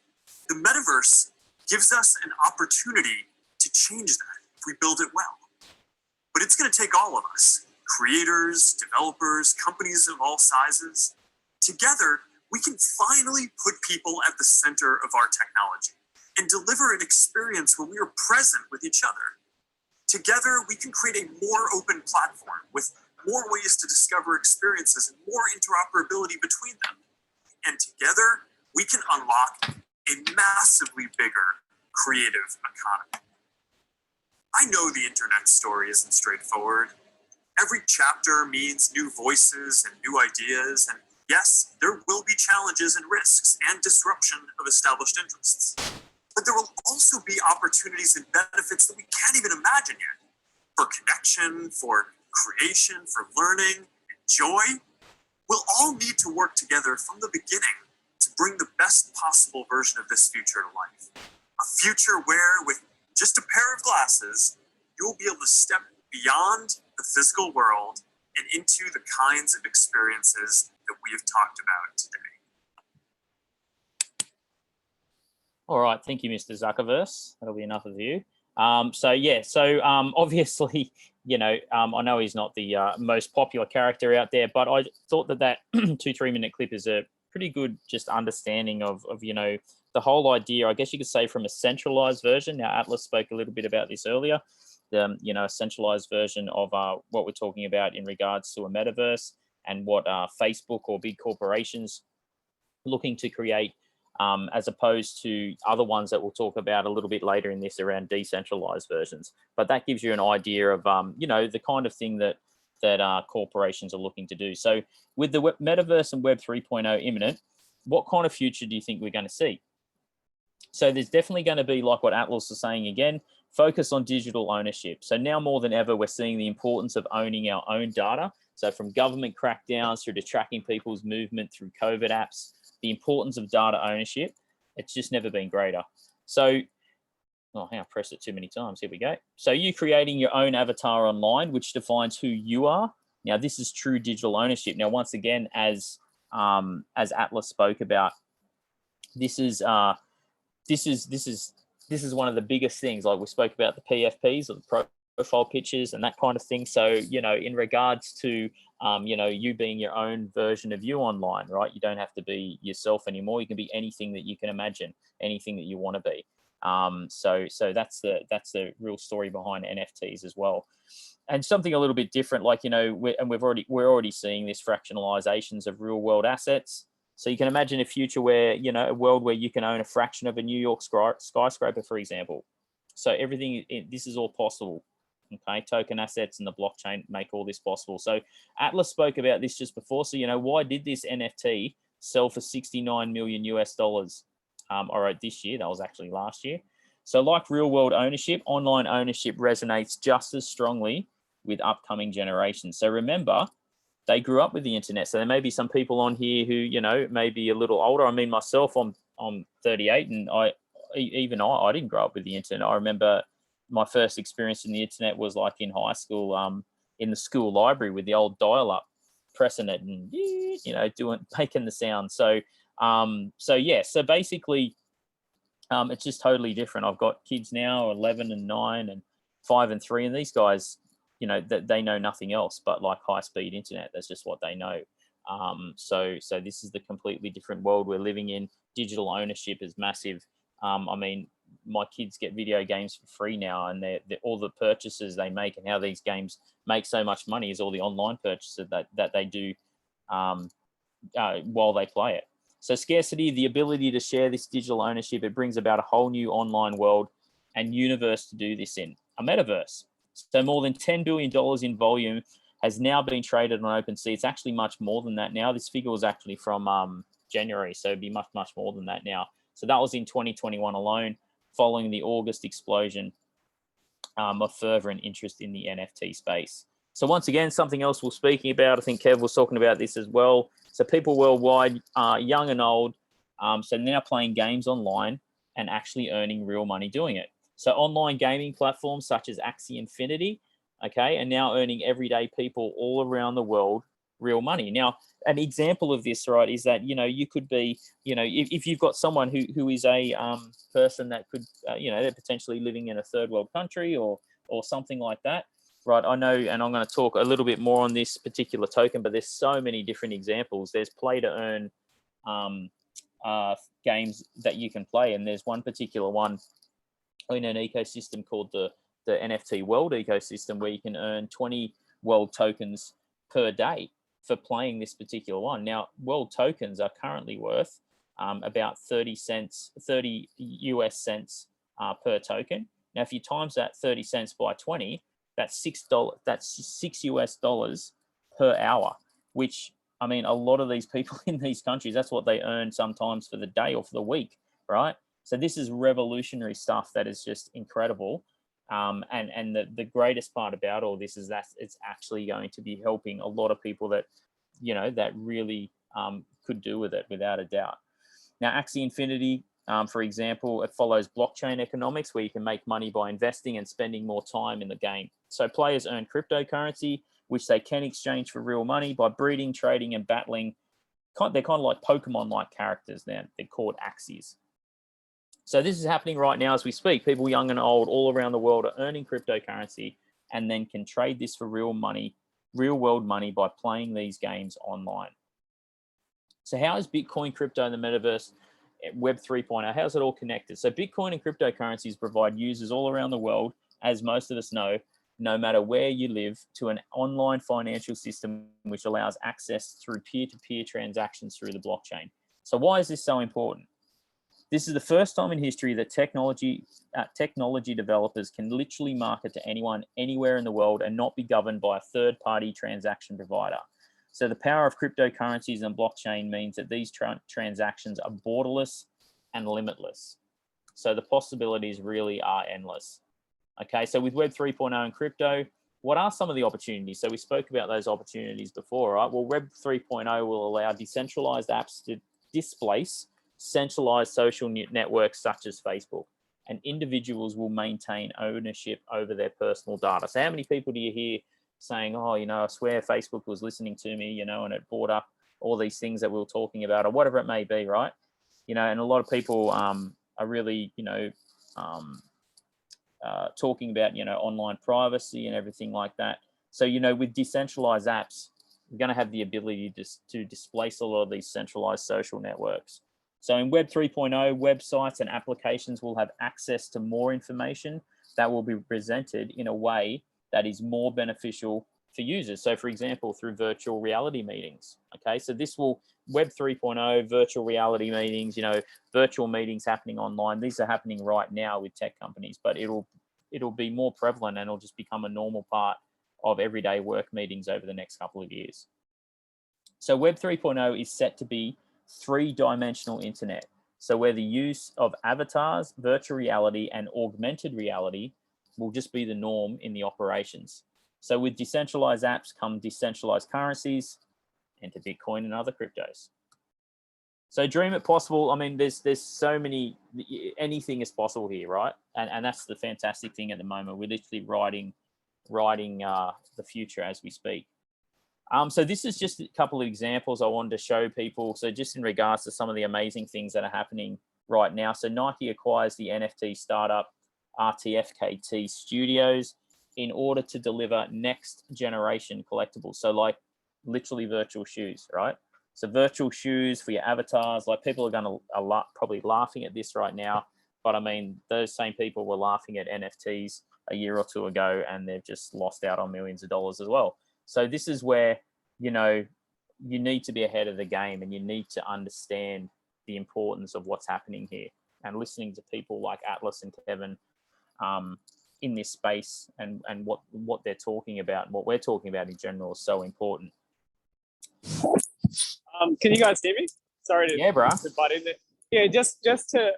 The metaverse gives us an opportunity to change that if we build it well. But it's going to take all of us, creators, developers, companies of all sizes. Together, we can finally put people at the center of our technology and deliver an experience where we are present with each other. Together, we can create a more open platform with more ways to discover experiences and more interoperability between them. And together, we can unlock a massively bigger creative economy. I know the internet story isn't straightforward. Every chapter means new voices and new ideas, and yes, there will be challenges and risks and disruption of established interests. But there will also be opportunities and benefits that we can't even imagine yet. For connection, for creation, for learning, and joy, we'll all need to work together from the beginning to bring the best possible version of this future to life. A future where, with just a pair of glasses, you will be able to step beyond the physical world and into the kinds of experiences that we have talked about today. All right, thank you, Mr. Zuckerverse. That'll be enough of you. Obviously, I know he's not the most popular character out there, but I thought that 2-3 minute clip is a pretty good just understanding of the whole idea, I guess you could say, from a centralized version. Now, Atlas spoke a little bit about this earlier, a centralized version of what we're talking about in regards to a metaverse, and what Facebook or big corporations looking to create, as opposed to other ones that we'll talk about a little bit later in this around decentralized versions. But that gives you an idea of, the kind of thing that corporations are looking to do. So with the metaverse and Web 3.0 imminent, what kind of future do you think we're going to see? So there's definitely going to be, like what Atlas is saying again, focus on digital ownership. So now more than ever, we're seeing the importance of owning our own data. So from government crackdowns through to tracking people's movement through COVID apps, the importance of data ownership, it's just never been greater. So, oh, I pressed it too many times. Here we go. So you creating your own avatar online, which defines who you are. Now, this is true digital ownership. Now, once again, as Atlas spoke about, this is one of the biggest things. Like we spoke about the PFPs, or the profile pictures and that kind of thing. So, in regards to, you being your own version of you online, right? You don't have to be yourself anymore. You can be anything that you can imagine, anything that you want to be. So that's the real story behind NFTs as well. And something a little bit different, like, we're already seeing this fractionalizations of real world assets. So you can imagine a future where, a world where you can own a fraction of a New York skyscraper, for example. So everything, this is all possible. Okay, token assets and the blockchain make all this possible. So Atlas spoke about this just before. So, why did this NFT sell for $69 million US? I wrote this year, that was actually last year. So like real world ownership, online ownership resonates just as strongly with upcoming generations. So remember, they grew up with the internet. So there may be some people on here who, may be a little older. I mean, myself, I'm 38, and I didn't grow up with the internet. I remember my first experience in the internet was like in high school, in the school library with the old dial-up, pressing it and making the sound. So so basically, it's just totally different. I've got kids now, 11 and 9 and 5 and 3, and these guys, they know nothing else but like high-speed internet. That's just what they know. So this is the completely different world we're living in. Digital ownership is massive. I mean, my kids get video games for free now, and they're all the purchases they make and how these games make so much money is all the online purchases that they do while they play it. So scarcity, the ability to share this digital ownership, it brings about a whole new online world and universe to do this in, a metaverse. So more than $10 billion in volume has now been traded on OpenSea. It's actually much more than that now. This figure was actually from January, so it'd be much, much more than that now. So that was in 2021 alone, following the August explosion of fervent interest in the NFT space. So once again, something else we're speaking about, I think Kev was talking about this as well. So people worldwide, young and old, so now playing games online and actually earning real money doing it. So online gaming platforms such as Axie Infinity, okay, are now earning everyday people all around the world real money. Now, an example of this, right, is that, you could be, if you've got someone who is a person that could, they're potentially living in a third world country or something like that, right? I know, and I'm going to talk a little bit more on this particular token, but there's so many different examples. There's play to earn games that you can play, and there's one particular one in an ecosystem called the NFT World ecosystem, where you can earn 20 world tokens per day for playing this particular one. Now, world tokens are currently worth about 30 US cents per token. Now, if you times that 30 cents by 20, that's $6. That's $6 US per hour, which, I mean, a lot of these people in these countries, that's what they earn sometimes for the day or for the week, right? So this is revolutionary stuff that is just incredible. And the greatest part about all this is that it's actually going to be helping a lot of people that, that really could do with it without a doubt. Now, Axie Infinity, for example, it follows blockchain economics, where you can make money by investing and spending more time in the game. So players earn cryptocurrency, which they can exchange for real money by breeding, trading, and battling. They're kind of like Pokemon-like characters now. They're called Axies. So this is happening right now as we speak. People young and old all around the world are earning cryptocurrency and then can trade this for real money, real world money, by playing these games online. So how is Bitcoin, crypto, and the metaverse, Web 3.0, how's it all connected? So Bitcoin and cryptocurrencies provide users all around the world, as most of us know, no matter where you live, to an online financial system which allows access through peer-to-peer transactions through the blockchain. So why is this so important? This is the first time in history that technology developers can literally market to anyone, anywhere in the world and not be governed by a third-party transaction provider. So the power of cryptocurrencies and blockchain means that these transactions are borderless and limitless. So the possibilities really are endless. Okay, so with Web 3.0 and crypto, what are some of the opportunities? So we spoke about those opportunities before, right? Well, Web 3.0 will allow decentralized apps to displace centralized social networks such as Facebook, and individuals will maintain ownership over their personal data. So how many people do you hear saying, oh, you know, I swear Facebook was listening to me, you know, and it brought up all these things that we were talking about, or whatever it may be, right? You know, and a lot of people are really, you know, talking about, you know, online privacy and everything like that. So, you know, with decentralized apps, we're going to have the ability to displace a lot of these centralized social networks. So in Web 3.0, websites and applications will have access to more information that will be presented in a way that is more beneficial for users. So for example, through virtual reality meetings. Okay, so this will, Web 3.0, virtual reality meetings, you know, virtual meetings happening online. These are happening right now with tech companies, but it'll be more prevalent and it'll just become a normal part of everyday work meetings over the next couple of years. So Web 3.0 is set to be three-dimensional internet. So where the use of avatars, virtual reality, and augmented reality will just be the norm in the operations. So with decentralized apps come decentralized currencies, enter Bitcoin and other cryptos. So dream it possible. I mean, there's so many, anything is possible here, right? And that's the fantastic thing at the moment. We're literally writing the future as we speak. So this is just a couple of examples I wanted to show people. So just in regards to some of the amazing things that are happening right now. So Nike acquires the NFT startup RTFKT Studios in order to deliver next generation collectibles. So like literally virtual shoes, right? So virtual shoes for your avatars, like people are going to probably laughing at this right now. But I mean, those same people were laughing at NFTs a year or two ago, and they've just lost out on millions of dollars as well. So this is where, you know, you need to be ahead of the game and you need to understand the importance of what's happening here, and listening to people like Atlas and Kevin in this space and what they're talking about and what we're talking about in general is so important. Can you guys hear me? Sorry to, yeah, bro. to butt in there. Yeah, just to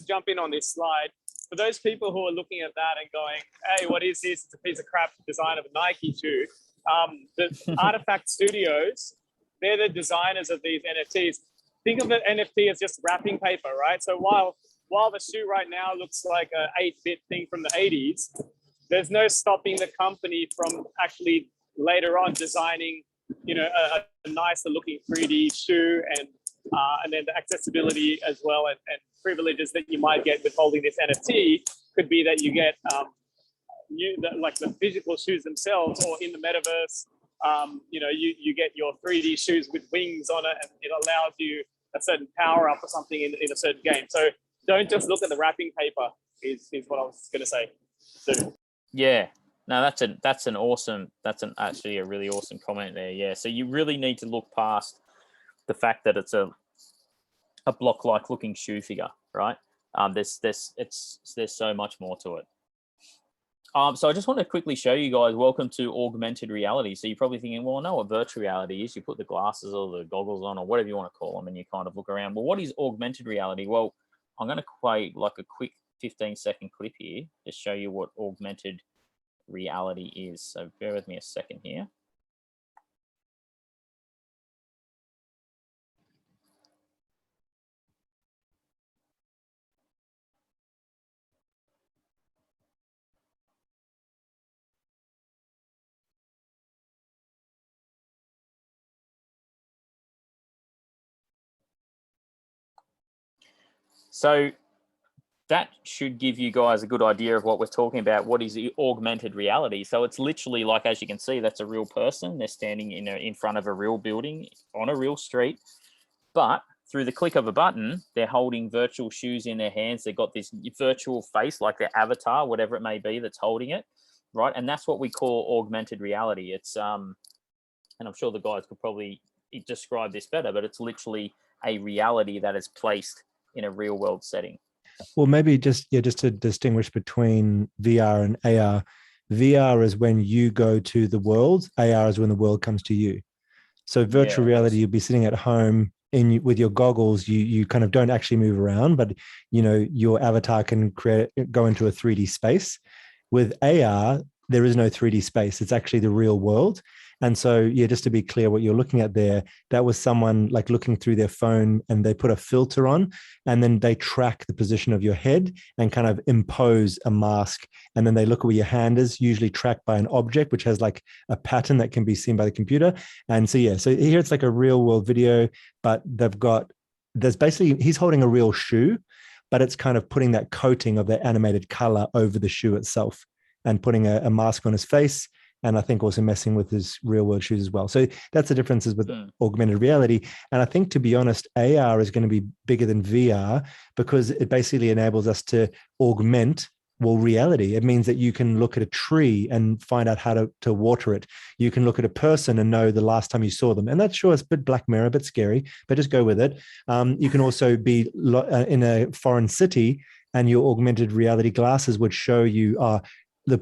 jump in on this slide. For those people who are looking at that and going, hey, what is this? It's a piece of crap design of a Nike shoe. The Artifact Studios, they're the designers of these NFTs. Think of the NFT as just wrapping paper, right? So while the shoe right now looks like an 8-bit thing from the 80s, there's no stopping the company from actually later on designing, you know, a nicer looking 3D shoe, and then the accessibility as well, and privileges that you might get with holding this NFT could be that you get like the physical shoes themselves, or in the metaverse, you know, you get your 3D shoes with wings on it, and it allows you a certain power up or something in a certain game. So don't just look at the wrapping paper is what I was going to say. So, yeah, no, that's actually a really awesome comment there. Yeah, so you really need to look past the fact that it's a block-like looking shoe figure, right? There's so much more to it. So I just want to quickly show you guys, welcome to augmented reality. So you're probably thinking, well, I know what virtual reality is. You put the glasses or the goggles on, or whatever you want to call them, and you kind of look around. Well, what is augmented reality? Well, I'm going to play like a quick 15-second clip here to show you what augmented reality is. So bear with me a second here. So that should give you guys a good idea of what we're talking about. What is the augmented reality? So it's literally like, as you can see, that's a real person. They're standing in front of a real building on a real street, but through the click of a button, they're holding virtual shoes in their hands. They've got this virtual face, like their avatar, whatever it may be, that's holding it, right? And that's what we call augmented reality. It's and I'm sure the guys could probably describe this better, but it's literally a reality that is placed in a real world setting. Well, maybe just to distinguish between VR and AR. VR is when you go to the world. AR is when the world comes to you. So virtual reality, you'll be sitting at home with your goggles. You kind of don't actually move around, but your avatar can go into a 3D space. With AR, there is no 3D space. It's actually the real world. And so, just to be clear, what you're looking at there, that was someone like looking through their phone, and they put a filter on, and then they track the position of your head and kind of impose a mask. And then they look at where your hand is, usually tracked by an object, which has like a pattern that can be seen by the computer. And so, so here it's like a real world video, but there's basically, he's holding a real shoe, but it's kind of putting that coating of that animated color over the shoe itself and putting a mask on his face. And I think also messing with his real world shoes as well. So that's the differences with augmented reality. And I think, to be honest, AR is going to be bigger than VR because it basically enables us to augment reality. It means that you can look at a tree and find out how to water it. You can look at a person and know the last time you saw them. And that's sure, it's a bit Black Mirror, a bit scary, but just go with it. You can also be in a foreign city, and your augmented reality glasses would show you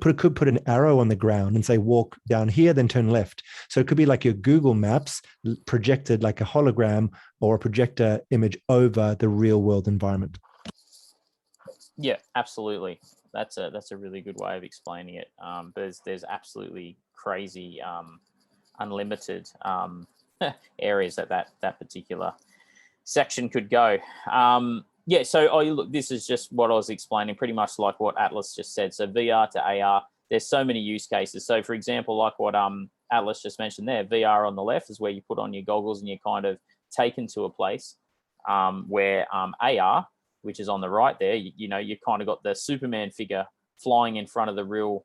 could put an arrow on the ground and say, walk down here, then turn left. So it could be like your Google Maps projected like a hologram or a projector image over the real world environment. Yeah, absolutely. That's a really good way of explaining it. There's absolutely crazy, unlimited areas that particular section could go. So look, this is just what I was explaining, pretty much like what Atlas just said. So VR to AR, there's so many use cases. So for example, like what Atlas just mentioned there, VR on the left is where you put on your goggles and you're kind of taken to a place, where AR, which is on the right there, you kind of got the Superman figure flying in front of the real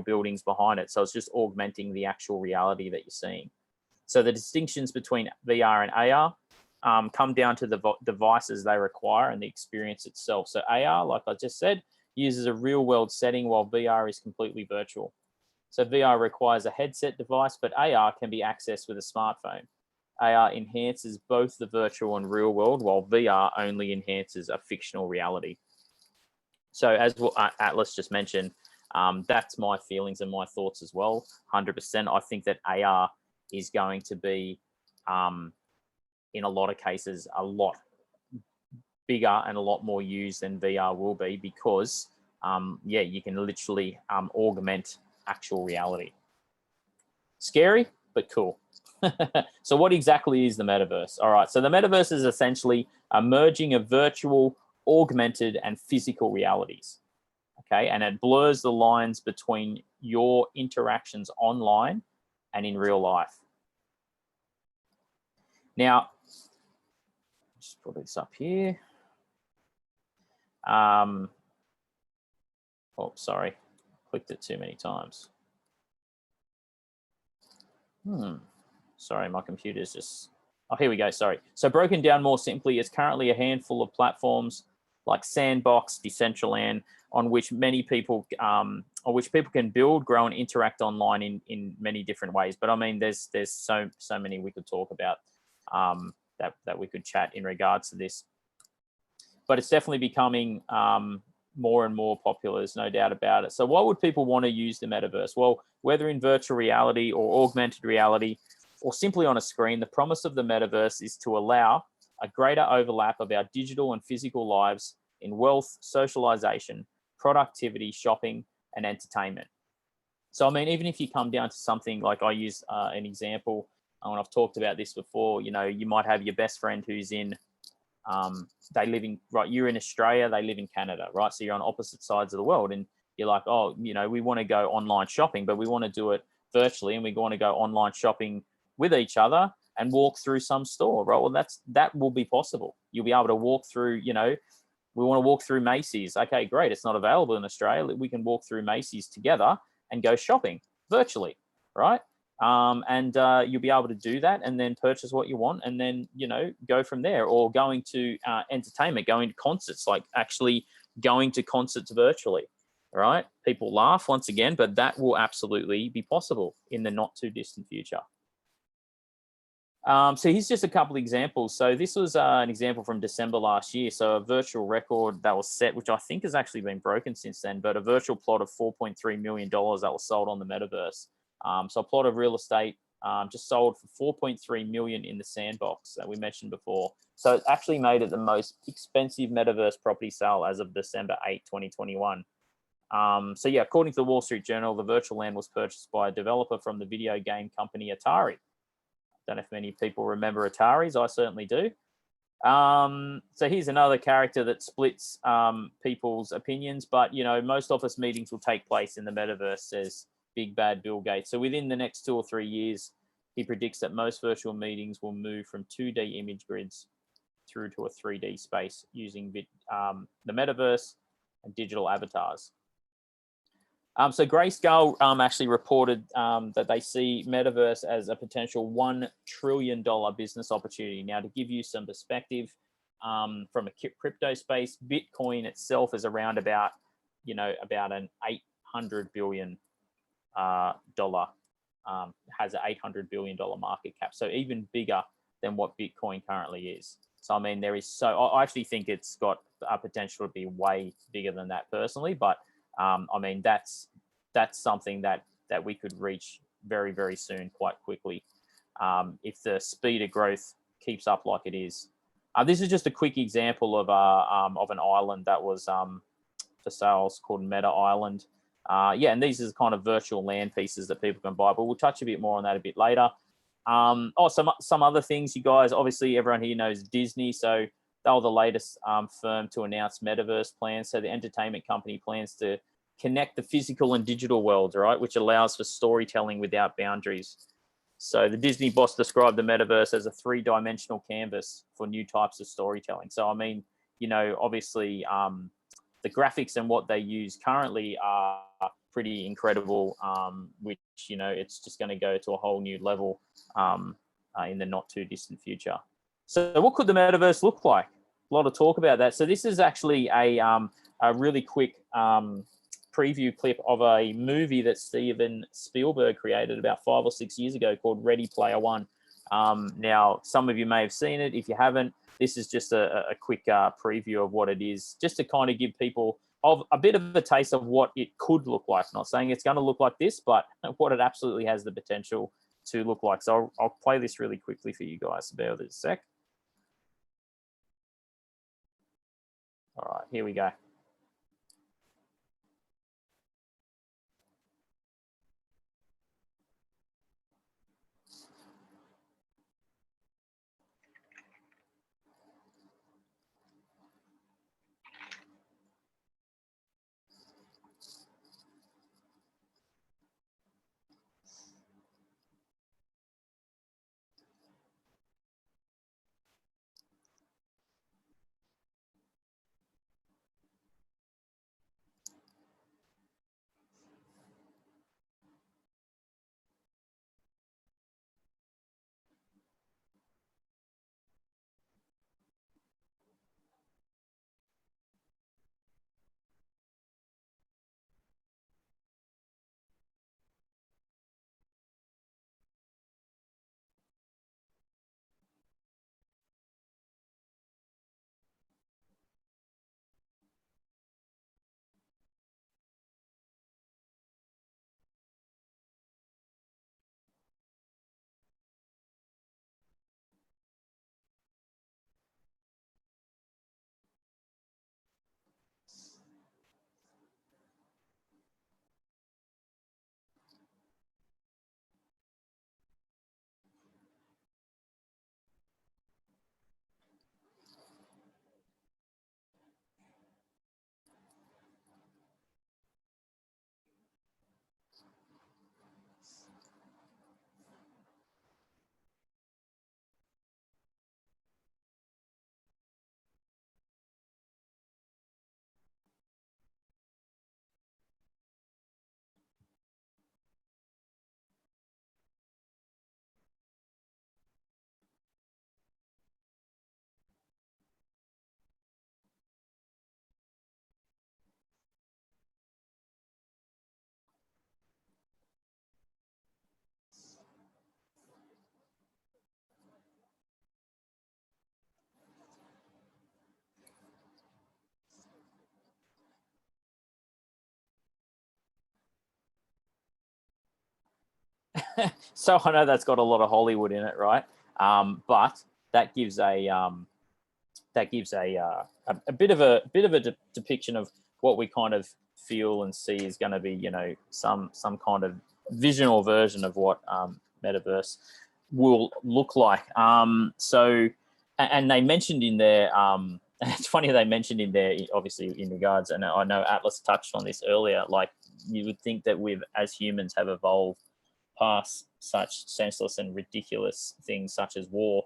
buildings behind it. So it's just augmenting the actual reality that you're seeing. So the distinctions between VR and AR come down to the devices they require and the experience itself. So AR, like I just said, uses a real world setting, while VR is completely virtual. So VR requires a headset device, but AR can be accessed with a smartphone. AR enhances both the virtual and real world, while VR only enhances a fictional reality. So as Atlas just mentioned, that's my feelings and my thoughts as well. 100%. I think that AR is going to be, in a lot of cases, a lot bigger and a lot more used than VR will be, because you can literally augment actual reality. Scary, but cool. So what exactly is the metaverse? All right, so the metaverse is essentially a merging of virtual, augmented, and physical realities. Okay, and it blurs the lines between your interactions online and in real life. Now, just put this up here. Sorry, clicked it too many times. Sorry, my computer's just, here we go, sorry. So broken down more simply, it's currently a handful of platforms like Sandbox, Decentraland, on which people can build, grow, and interact online in many different ways. But I mean, there's so many we could talk about that we could chat in regards to this. But it's definitely becoming more and more popular, there's no doubt about it. So why would people want to use the metaverse? Well, whether in virtual reality or augmented reality, or simply on a screen, the promise of the metaverse is to allow a greater overlap of our digital and physical lives in wealth, socialization, productivity, shopping, and entertainment. So, I mean, even if you come down to something like, I use an example, and I've talked about this before, you might have your best friend who's in, you're in Australia, they live in Canada, right? So you're on opposite sides of the world, and you're like, we want to go online shopping, but we want to do it virtually, and we want to go online shopping with each other and walk through some store, right? Well, that will be possible. You'll be able to walk through, We want to walk through Macy's. Okay, great. It's not available in Australia. We can walk through Macy's together and go shopping virtually, right? You'll be able to do that and then purchase what you want and then, you know, go from there. Or going to entertainment, going to concerts, like actually going to concerts virtually, right? People laugh once again, but that will absolutely be possible in the not too distant future. So here's just a couple examples. So this was an example from December last year. So a virtual record that was set, which I think has actually been broken since then, but a virtual plot of $4.3 million that was sold on the metaverse. So a plot of real estate just sold for $4.3 million in the Sandbox that we mentioned before. So it actually made it the most expensive metaverse property sale as of December 8, 2021. So yeah, according to the Wall Street Journal, the virtual land was purchased by a developer from the video game company Atari. Don't know if many people remember Ataris. I certainly do. So here's another character that splits people's opinions, but you know, most office meetings will take place in the metaverse, says Big Bad Bill Gates. So within the next 2 or 3 years, he predicts that most virtual meetings will move from 2D image grids through to a 3D space using the metaverse and digital avatars. So Grayscale actually reported that they see metaverse as a potential $1 trillion business opportunity. Now, to give you some perspective from a crypto space, Bitcoin itself is around about, you know, about an $800 billion dollar, has an $800 billion market cap. So even bigger than what Bitcoin currently is. So, I mean, there is I actually think it's got a potential to be way bigger than that personally, but I mean, that's something that we could reach very, very soon, quite quickly, if the speed of growth keeps up like it is. This is just a quick example of an island that was for sales called Meta Island. Yeah, and these are kind of virtual land pieces that people can buy, but we'll touch a bit more on that a bit later. Some other things, you guys, obviously everyone here knows Disney, so they were the latest firm to announce metaverse plans. So the entertainment company plans to connect the physical and digital worlds, right, which allows for storytelling without boundaries. So the Disney boss described the metaverse as a 3-dimensional canvas for new types of storytelling. So, I mean, you know, obviously the graphics and what they use currently are pretty incredible, which, you know, it's just going to go to a whole new level in the not too distant future. So what could the metaverse look like? A lot of talk about that. So this is actually a really quick preview clip of a movie that Steven Spielberg created about 5 or 6 years ago called Ready Player One. Now, some of you may have seen it. If you haven't, this is just a quick preview of what it is, just to kind of give people a bit of a taste of what it could look like. Not saying it's going to look like this, but what it absolutely has the potential to look like. So I'll play this really quickly for you guys. Bear with it a sec. All right, here we go. so I know that's got a lot of Hollywood in it, right? But that gives a bit of a depiction of what we kind of feel and see is going to be, you know, some kind of vision or version of what metaverse will look like. So, and they mentioned in there, it's funny they mentioned in there, obviously in regards, and I know Atlas touched on this earlier, like you would think that we've, as humans, have evolved past such senseless and ridiculous things such as war.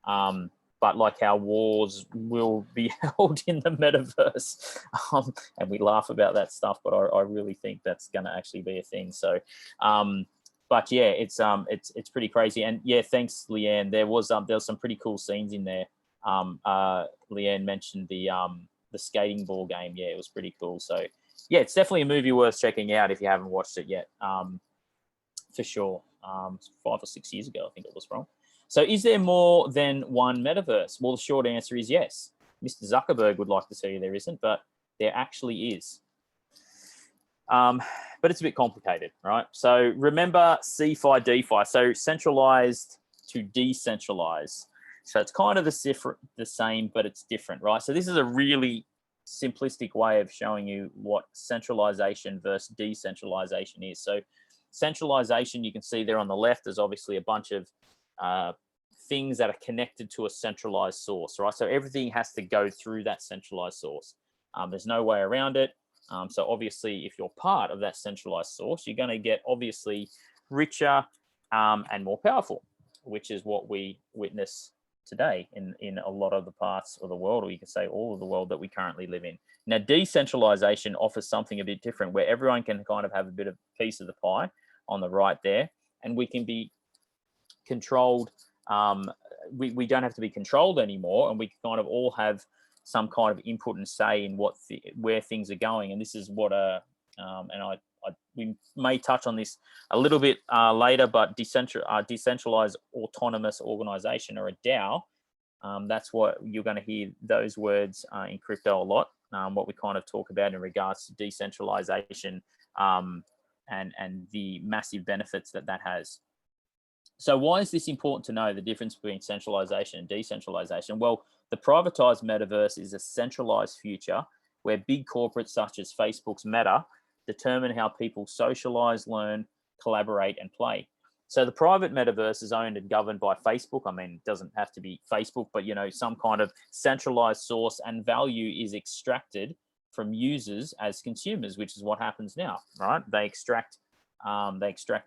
But like how wars will be held in the metaverse. And we laugh about that stuff, but I really think that's going to actually be a thing. So, but yeah, it's pretty crazy. And yeah, thanks, Leanne. There was some pretty cool scenes in there. Leanne mentioned the skating ball game. Yeah, it was pretty cool. So yeah, it's definitely a movie worth checking out if you haven't watched it yet. For sure. 5 or 6 years ago, I think it was from. So is there more than one metaverse? Well, the short answer is yes. Mr. Zuckerberg would like to tell you there isn't, but there actually is. But it's a bit complicated, right? So remember CeFi, DeFi, so centralized to decentralized. So it's kind of the same, but it's different, right? So this is a really simplistic way of showing you what centralization versus decentralization is. So centralization, you can see there on the left, there's obviously a bunch of things that are connected to a centralized source, right? So everything has to go through that centralized source. There's no way around it. So obviously, if you're part of that centralized source, you're going to get obviously richer and more powerful, which is what we witness today in a lot of the parts of the world, or you can say all of the world that we currently live in. Now, decentralization offers something a bit different, where everyone can kind of have a bit of piece of the pie on the right there, and we can be controlled. We don't have to be controlled anymore, and we kind of all have some kind of input and say in where things are going. And this is what we may touch on this a little bit later, but decentralized autonomous organization, or a DAO, that's what you're going to hear those words in crypto a lot. What we kind of talk about in regards to decentralization and the massive benefits that has. So why is this important to know, the difference between centralization and decentralization? Well, the privatized metaverse is a centralized future where big corporates such as Facebook's Meta determine how people socialize, learn, collaborate, and play. So the private metaverse is owned and governed by Facebook. I mean, it doesn't have to be Facebook, but you know, some kind of centralized source, and value is extracted from users as consumers, which is what happens now, right? They extract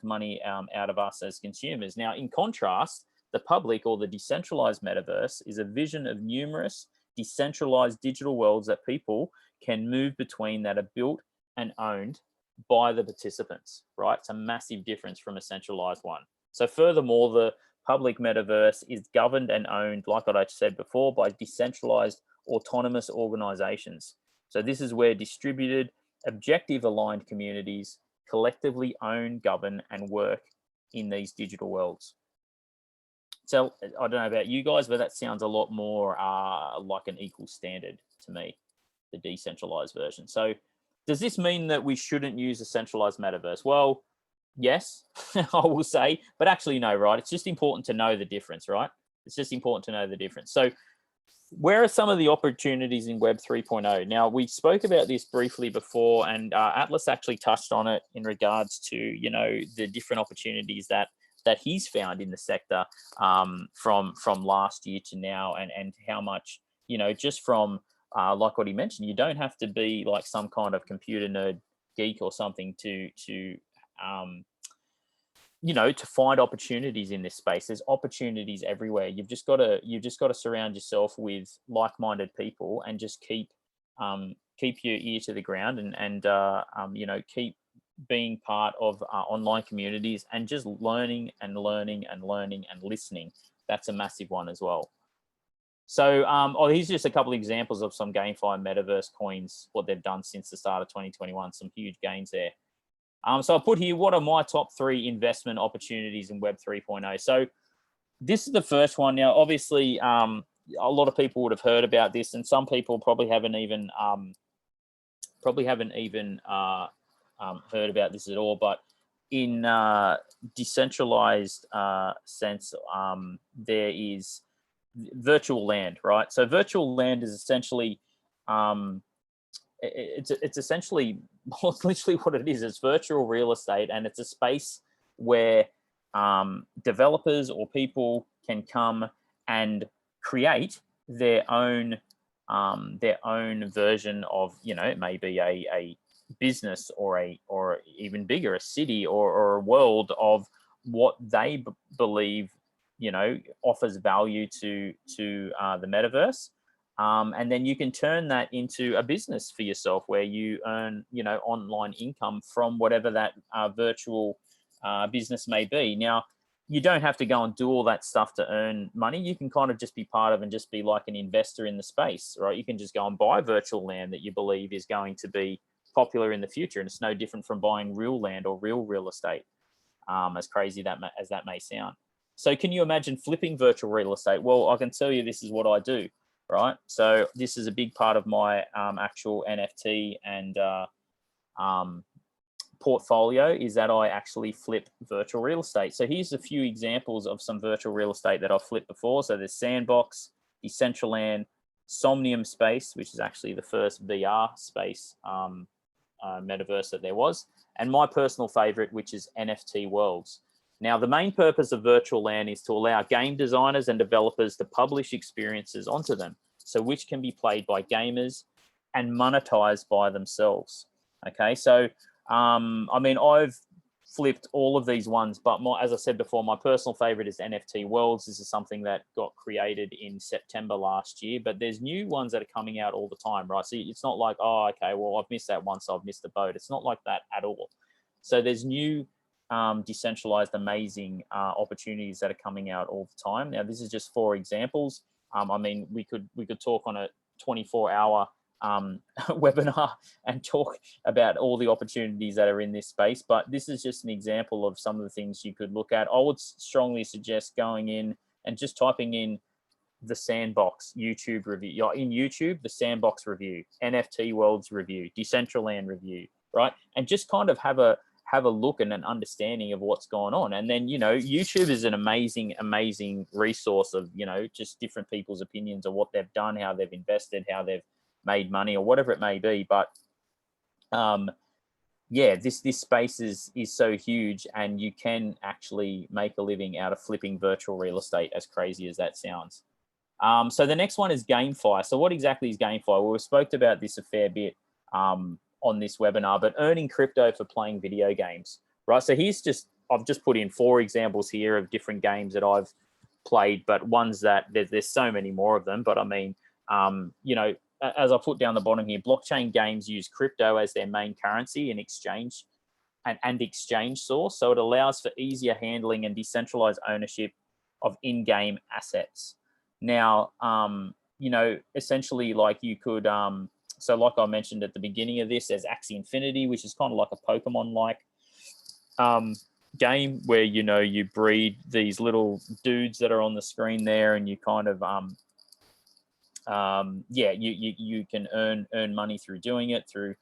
money out of us as consumers. Now, in contrast, the public, or the decentralized metaverse, is a vision of numerous decentralized digital worlds that people can move between, that are built and owned by the participants, right? It's a massive difference from a centralized one. So furthermore, the public metaverse is governed and owned, like what I said before, by decentralized autonomous organizations. So this is where distributed, objective-aligned communities collectively own, govern, and work in these digital worlds. So I don't know about you guys, but that sounds a lot more like an equal standard to me, the decentralized version. So does this mean that we shouldn't use a centralized metaverse? Well, yes, I will say, but actually no, right? It's just important to know the difference, right? It's just important to know the difference. So where are some of the opportunities in Web 3.0? Now, we spoke about this briefly before, and Atlas actually touched on it in regards to, you know, the different opportunities that he's found in the sector from last year to now, and how much, you know, just from like what he mentioned, you don't have to be like some kind of computer nerd geek or something to you know, to find opportunities in this space. There's opportunities everywhere. You've just got to surround yourself with like-minded people, and just keep your ear to the ground, and you know, keep being part of online communities, and just learning and listening. That's a massive one as well. So here's just a couple of examples of some GameFi metaverse coins, what they've done since the start of 2021. Some huge gains there. So I put here, what are my top 3 investment opportunities in Web 3.0? So this is the first one. Now, obviously, a lot of people would have heard about this, and some people probably haven't even heard about this at all. But in decentralized sense, there is virtual land, right? So virtual land is essentially it's essentially literally what it is. It's virtual real estate, and it's a space where developers or people can come and create their own version of, you know, it may be a business or even bigger, a city or a world of what they believe, you know, offers value to the metaverse. And then you can turn that into a business for yourself where you earn, you know, online income from whatever that virtual business may be. Now, you don't have to go and do all that stuff to earn money. You can kind of just be part of and just be like an investor in the space, right? You can just go and buy virtual land that you believe is going to be popular in the future. And it's no different from buying real land or real estate, as crazy as that may sound. So can you imagine flipping virtual real estate? Well, I can tell you this is what I do, right? So this is a big part of my actual NFT and portfolio, is that I actually flip virtual real estate. So here's a few examples of some virtual real estate that I've flipped before. So there's Sandbox, Decentraland, Somnium Space, which is actually the first VR space metaverse that there was, and my personal favorite, which is NFT Worlds. Now, the main purpose of virtual land is to allow game designers and developers to publish experiences onto them, so which can be played by gamers and monetized by themselves. Okay, so I mean, I've flipped all of these ones, but as I said before, my personal favorite is NFT Worlds. This is something that got created in September last year, but there's new ones that are coming out all the time, right? So it's not like, oh, okay, well, I've missed that one, so I've missed the boat. It's not like that at all. So there's new decentralized, amazing opportunities that are coming out all the time. Now, this is just 4 examples. I mean, we could talk on a 24-hour webinar and talk about all the opportunities that are in this space, but this is just an example of some of the things you could look at. I would strongly suggest going in and just typing in the Sandbox YouTube review. You're in YouTube, the Sandbox review, NFT Worlds review, Decentraland review, right? And just kind of have a look and an understanding of what's going on. And then, you know, YouTube is an amazing resource of, you know, just different people's opinions of what they've done, how they've invested, how they've made money, or whatever it may be. But yeah, this space is so huge, and you can actually make a living out of flipping virtual real estate, as crazy as that sounds. So the next one is GameFi. So what exactly is GameFi? Well, we spoke about this a fair bit on this webinar, but earning crypto for playing video games, right? So I've just put in 4 examples here of different games that I've played, but ones that there's so many more of them. But I mean, you know, as I put down the bottom here, blockchain games use crypto as their main currency and exchange source. So it allows for easier handling and decentralized ownership of in-game assets. Now, you know, essentially, like you could, so like I mentioned at the beginning of this, there's Axie Infinity, which is kind of like a Pokemon-like game where, you know, you breed these little dudes that are on the screen there, and you kind of, yeah, you can earn money through doing it through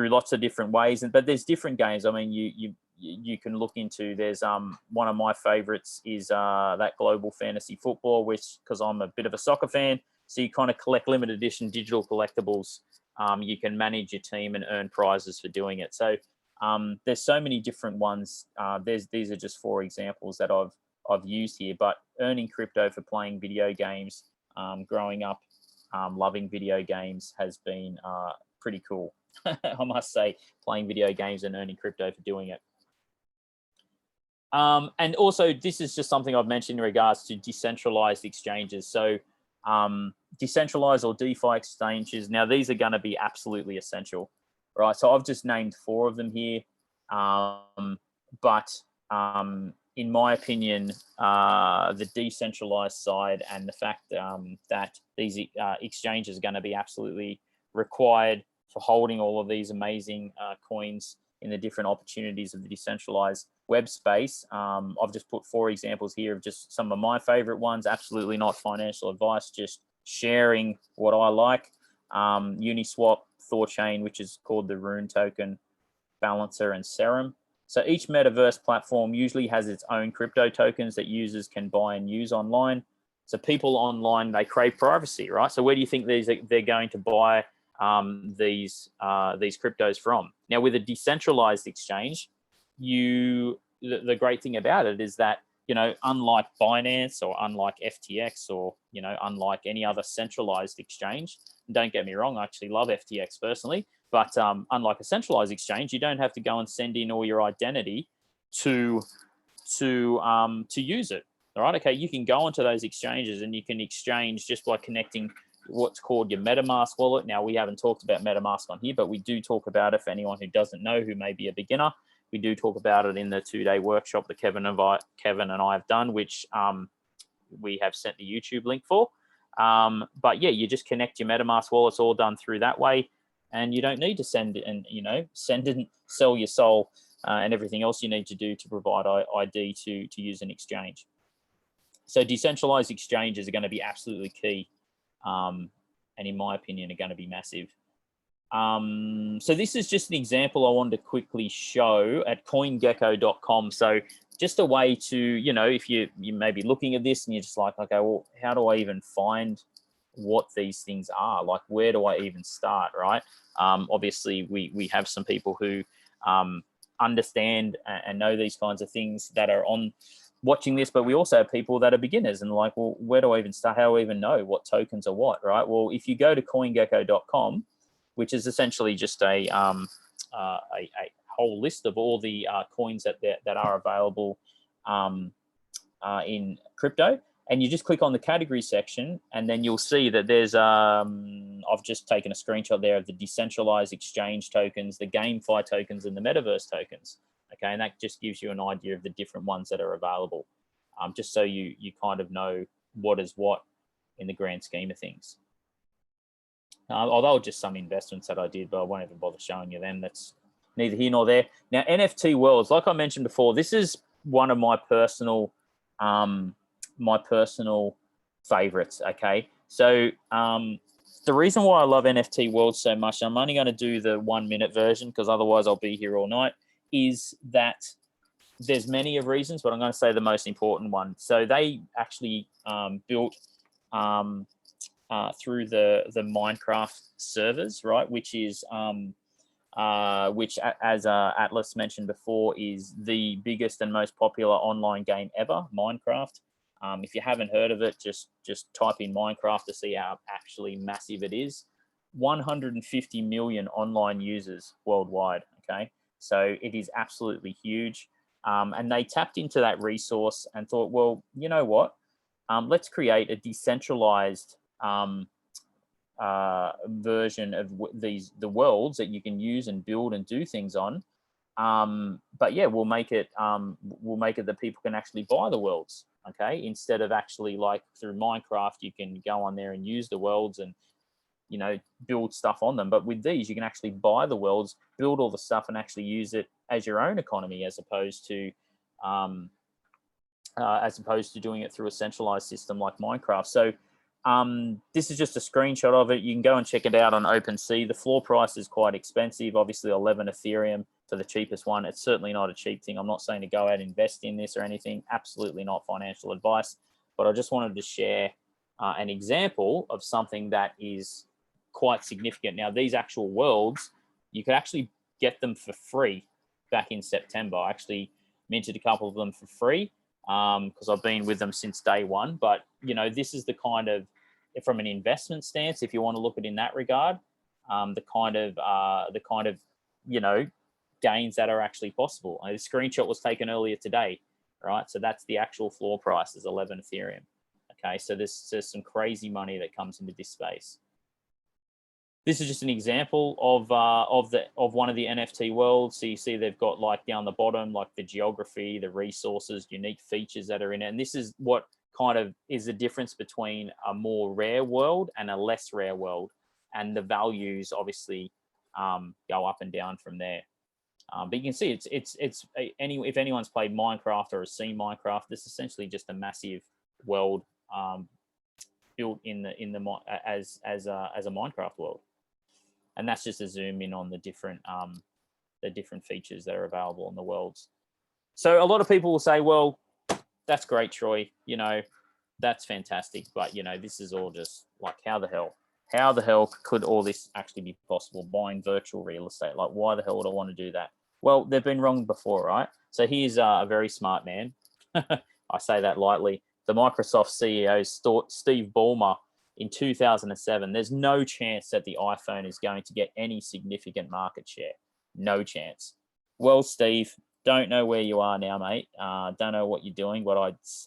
lots of different ways. But there's different games. I mean, you can look into, there's one of my favorites is that Global Fantasy Football, which, because I'm a bit of a soccer fan, so you kind of collect limited edition digital collectibles. You can manage your team and earn prizes for doing it. So there's so many different ones. These are just 4 examples that I've used here. But earning crypto for playing video games, growing up loving video games, has been pretty cool. I must say, playing video games and earning crypto for doing it. And also, this is just something I've mentioned in regards to decentralized exchanges. So decentralized or DeFi exchanges, now these are going to be absolutely essential, right? So I've just named 4 of them here. But in my opinion, the decentralized side and the fact that these exchanges are going to be absolutely required for holding all of these amazing coins in the different opportunities of the decentralized web space. I've just put 4 examples here of just some of my favorite ones. Absolutely not financial advice, just sharing what I like. Uniswap, Thorchain, which is called the Rune Token Balancer, and Serum. So each metaverse platform usually has its own crypto tokens that users can buy and use online. So people online, they crave privacy, right? So where do you think they're going to buy these cryptos from? Now, with a decentralized exchange, the great thing about it is that, you know, unlike Binance or unlike FTX or, you know, unlike any other centralized exchange, don't get me wrong, I actually love FTX personally, but unlike a centralized exchange, you don't have to go and send in all your identity to use it. All right, okay, you can go onto those exchanges and you can exchange just by connecting what's called your MetaMask wallet. Now, we haven't talked about MetaMask on here, but we do talk about it for anyone who doesn't know, who may be a beginner. We do talk about it in the 2-day workshop that Kevin and I have done, which we have sent the YouTube link for. But yeah, you just connect your MetaMask wallet. It's all done through that way, and you don't need to send and sell your soul and everything else you need to do to provide ID to use an exchange. So decentralized exchanges are going to be absolutely key, and in my opinion, are going to be massive. So this is just an example I wanted to quickly show at CoinGecko.com. So just a way to, you know, if you may be looking at this and you're just like, okay, well, how do I even find what these things are? Like, where do I even start, right? Obviously, we have some people who understand and know these kinds of things that are on watching this, but we also have people that are beginners and like, well, where do I even start? How do I even know what tokens are what, right? Well, if you go to CoinGecko.com, which is essentially just a whole list of all the coins that are available in crypto, and you just click on the category section, and then you'll see that there's I've just taken a screenshot there of the decentralized exchange tokens, the GameFi tokens, and the metaverse tokens. Okay, and that just gives you an idea of the different ones that are available, just so you kind of know what is what in the grand scheme of things. Although just some investments that I did, but I won't even bother showing you them. That's neither here nor there. Now, NFT Worlds, like I mentioned before, this is one of my personal favorites. Okay, so the reason why I love NFT Worlds so much, I'm only going to do the 1-minute version because otherwise I'll be here all night, is that there's many of reasons, but I'm going to say the most important one. So they actually built through the Minecraft servers, right? Which is which, as Atlas mentioned before, is the biggest and most popular online game ever, Minecraft. If you haven't heard of it, just type in Minecraft to see how actually massive it is. 150 million online users worldwide. Okay, so it is absolutely huge. And they tapped into that resource and thought, well, you know what? Let's create a decentralized version of the worlds that you can use and build and do things on. But yeah, we'll make it that people can actually buy the worlds. Okay, instead of actually like through Minecraft, you can go on there and use the worlds and, you know, build stuff on them. But with these, you can actually buy the worlds, build all the stuff, and actually use it as your own economy, as opposed to doing it through a centralized system like Minecraft. So this is just a screenshot of it. You can go and check it out on OpenSea. The floor price is quite expensive. Obviously, 11 Ethereum for the cheapest one. It's certainly not a cheap thing. I'm not saying to go out and invest in this or anything. Absolutely not financial advice. But I just wanted to share an example of something that is quite significant. Now, these actual worlds, you could actually get them for free back in September. I actually minted a couple of them for free because I've been with them since day one. But, you know, this is the kind of, from an investment stance, if you want to look at it in that regard, the kind of, you know, gains that are actually possible. The screenshot was taken earlier today, right? So that's the actual floor price is 11 Ethereum. Okay, so there's some crazy money that comes into this space. This is just an example of one of the NFT worlds. So you see they've got like down the bottom, like the geography, the resources, unique features that are in it. And this is what kind of is the difference between a more rare world and a less rare world. And the values obviously go up and down from there. But you can see if anyone's played Minecraft or has seen Minecraft, this is essentially just a massive world built as a Minecraft world. And that's just a zoom in on the different the different features that are available in the worlds. So a lot of people will say, well, that's great, Troy, you know, that's fantastic, but you know, this is all just like, how the hell could all this actually be possible? Buying virtual real estate, like, why the hell would I want to do that? Well, they've been wrong before, right? So here's a very smart man. I say that lightly. The Microsoft CEO, Steve Ballmer, in 2007, there's no chance that the iPhone is going to get any significant market share. No chance. Well, Steve, don't know where you are now, mate. Don't know what you're doing, but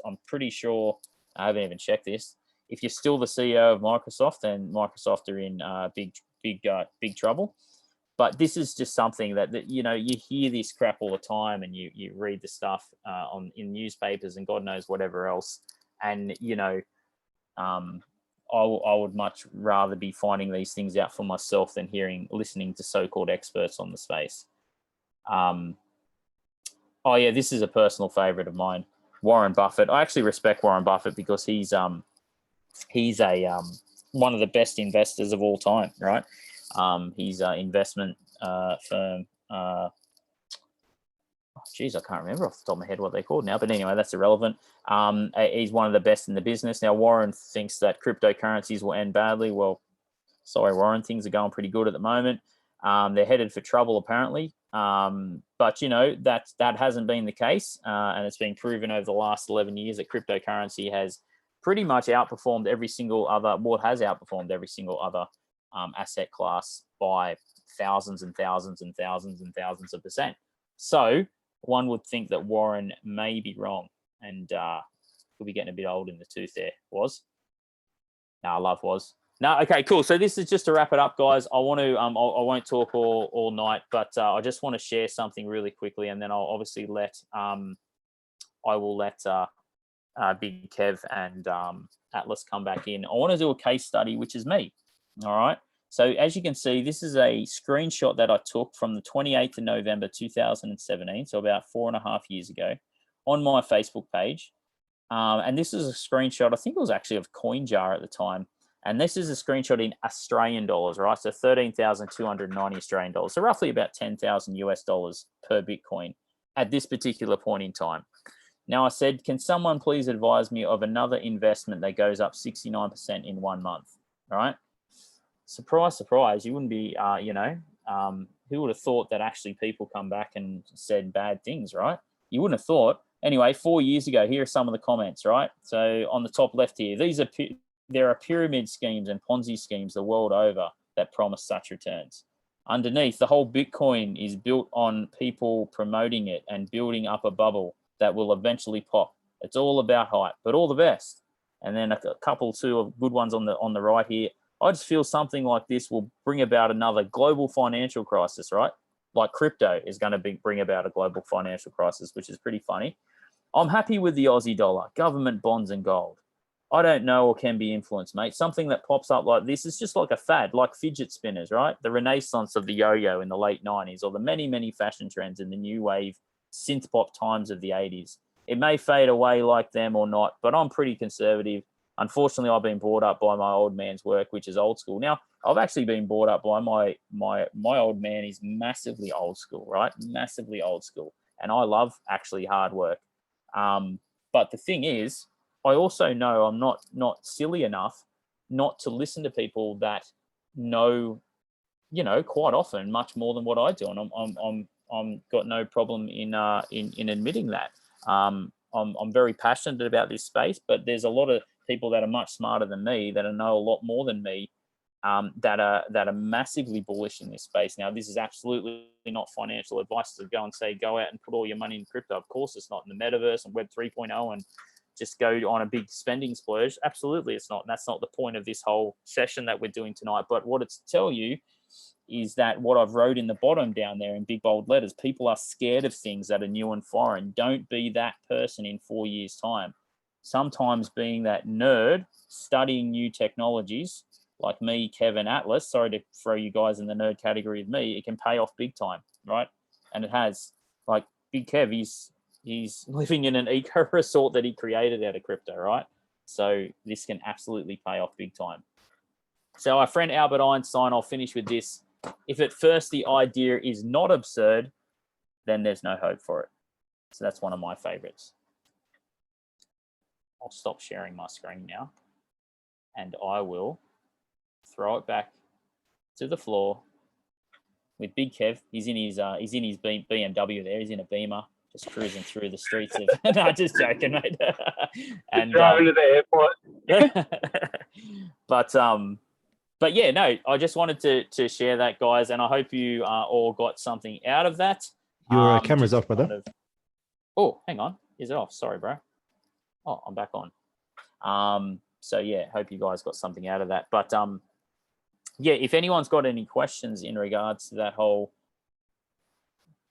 I'm pretty sure, I haven't even checked this. If you're still the CEO of Microsoft, then Microsoft are in big trouble. But this is just something that you know, you hear this crap all the time, and you read the stuff in newspapers and God knows whatever else. And you know, I would much rather be finding these things out for myself than listening to so-called experts on the space. Oh yeah, this is a personal favorite of mine, Warren Buffett. I actually respect Warren Buffett because he's one of the best investors of all time, right? He's an investment firm. Geez, I can't remember off the top of my head what they're called now. But anyway, that's irrelevant. He's one of the best in the business. Now, Warren thinks that cryptocurrencies will end badly. Well, sorry, Warren, things are going pretty good at the moment. They're headed for trouble, apparently. But, you know, that hasn't been the case. And it's been proven over the last 11 years that cryptocurrency has pretty much outperformed every single other asset class by thousands and thousands and thousands and thousands of percent. So one would think that Warren may be wrong, and could be getting a bit old in the tooth there. Was? No, I love was. No, okay, cool. So this is just to wrap it up, guys. I want to, I won't talk all night, but I just want to share something really quickly, and then I'll obviously let, Big Kev and Atlas come back in. I want to do a case study, which is me. All right. So as you can see, this is a screenshot that I took from the 28th of November, 2017. So about 4.5 years ago on my Facebook page. And this is a screenshot, I think it was actually of CoinJar at the time. And this is a screenshot in Australian dollars, right? So 13,290 Australian dollars. So roughly about 10,000 US dollars per Bitcoin at this particular point in time. Now I said, can someone please advise me of another investment that goes up 69% in 1 month? All right. Surprise, surprise. You wouldn't be, who would have thought that actually people come back and said bad things, right? You wouldn't have thought. Anyway, 4 years ago, here are some of the comments, right? So on the top left here, there are pyramid schemes and Ponzi schemes the world over that promise such returns. Underneath, the whole Bitcoin is built on people promoting it and building up a bubble that will eventually pop. It's all about hype, but all the best. And then a couple, two of good ones on the right here. I just feel something like this will bring about another global financial crisis, right? Like crypto is going to bring about a global financial crisis, which is pretty funny. I'm happy with the Aussie dollar, government bonds and gold. I don't know or can be influenced, mate. Something that pops up like this is just like a fad, like fidget spinners, right? The renaissance of the yo-yo in the late 90s, or the many, many fashion trends in the new wave synth pop times of the 80s. It may fade away like them or not, but I'm pretty conservative. Unfortunately, I've been brought up by my old man's work, which is old school. Now, I've actually been brought up by my old man is massively old school, right? Massively old school. And I love actually hard work. But the thing is, I also know I'm not silly enough not to listen to people that know, quite often much more than what I do. And I'm got no problem in admitting that. I'm very passionate about this space, but there's a lot of people that are much smarter than me, that know a lot more than me, that are massively bullish in this space. Now, this is absolutely not financial advice to go out and put all your money in crypto. Of course, it's not in the metaverse and Web 3.0 and just go on a big spending splurge. Absolutely, it's not. And that's not the point of this whole session that we're doing tonight. But what it's to tell you is that what I've wrote in the bottom down there in big bold letters, people are scared of things that are new and foreign. Don't be that person in 4 years' time. Sometimes being that nerd, studying new technologies, like me, Kevin, Atlas, sorry to throw you guys in the nerd category of me, it can pay off big time, right? And it has. Like Big Kev, he's living in an eco resort that he created out of crypto, right? So this can absolutely pay off big time. So our friend Albert Einstein, I'll finish with this. if at first the idea is not absurd, then there's no hope for it. So that's one of my favorites. I'll stop sharing my screen now, and I will throw it back to the floor with Big Kev. He's in his BMW there. He's in a Beamer, just cruising through the streets of. No, just joking, mate. And Driving to the airport. But yeah, no, I just wanted to share that, guys, and I hope you all got something out of that. Your camera's just off, brother. kind of- Oh, hang on. Is it off? Sorry, bro. Oh, I'm back on. So yeah, hope you guys got something out of that. But yeah, if anyone's got any questions in regards to that whole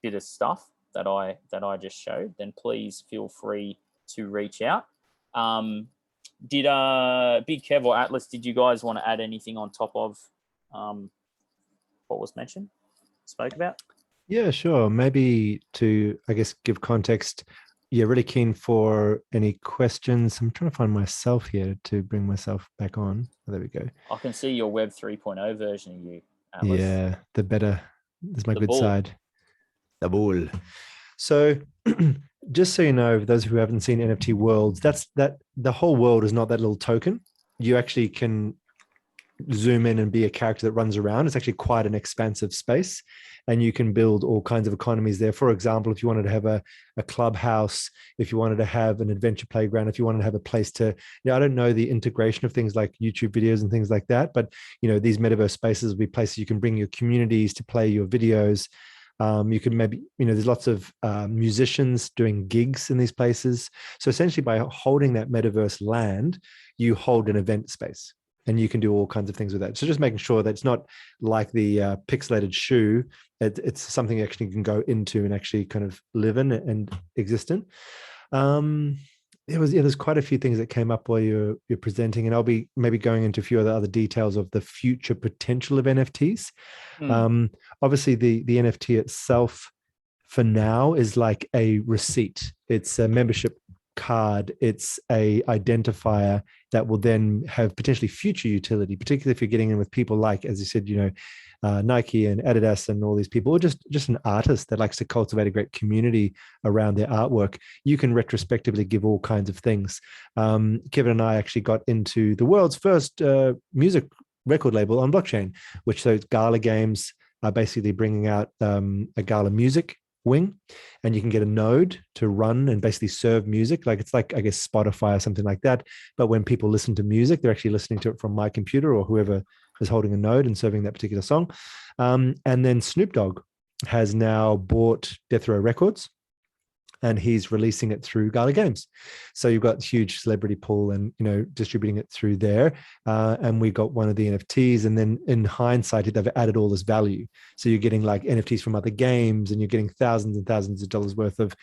bit of stuff that I just showed, then please feel free to reach out. Did Big Kev or Atlas, did you guys want to add anything on top of what was mentioned, spoke about? Yeah, sure. Maybe to, I guess, give context. Yeah, really keen for any questions. I'm trying to find myself here to bring myself back on. Oh, there we go. I can see your Web 3.0 version of you, Atlas. Yeah, the better. This is my The good bull. side. The bull. So just so you know, for those who haven't seen NFT Worlds, that's the whole world is not that little token. You actually can zoom in and be a character that runs around. It's actually quite an expansive space, and you can build all kinds of economies there. For example, if you wanted to have a clubhouse, if you wanted to have an adventure playground, if you wanted to have a place to, I don't know the integration of things like YouTube videos and things like that, but these metaverse spaces will be places you can bring your communities to play your videos. You can maybe, there's lots of musicians doing gigs in these places. So essentially by holding that metaverse land, you hold an event space. And you can do all kinds of things with that. So just making sure that it's not like the pixelated shoe. It's something you actually can go into and actually kind of live in and exist in. There's quite a few things that came up while you're presenting, and I'll be maybe going into a few other details of the future potential of NFTs. Obviously, the NFT itself for now is like a receipt. It's a membership card. It's a identifier that will then have potentially future utility, particularly if you're getting in with people like, as you said, Nike and Adidas and all these people, or just an artist that likes to cultivate a great community around their artwork. You can retrospectively give all kinds of things. Kevin and I actually got into the world's first music record label on blockchain, which so Gala Games are basically bringing out a Gala music wing, and you can get a node to run and basically serve music. It's like, I guess, Spotify or something like that. But when people listen to music, they're actually listening to it from my computer or whoever is holding a node and serving that particular song. And then Snoop Dogg has now bought Death Row Records, and he's releasing it through Gala Games. So you've got huge celebrity pool and, distributing it through there. And we got one of the NFTs, and then in hindsight, they've added all this value. So you're getting like NFTs from other games, and you're getting thousands and thousands of dollars worth of,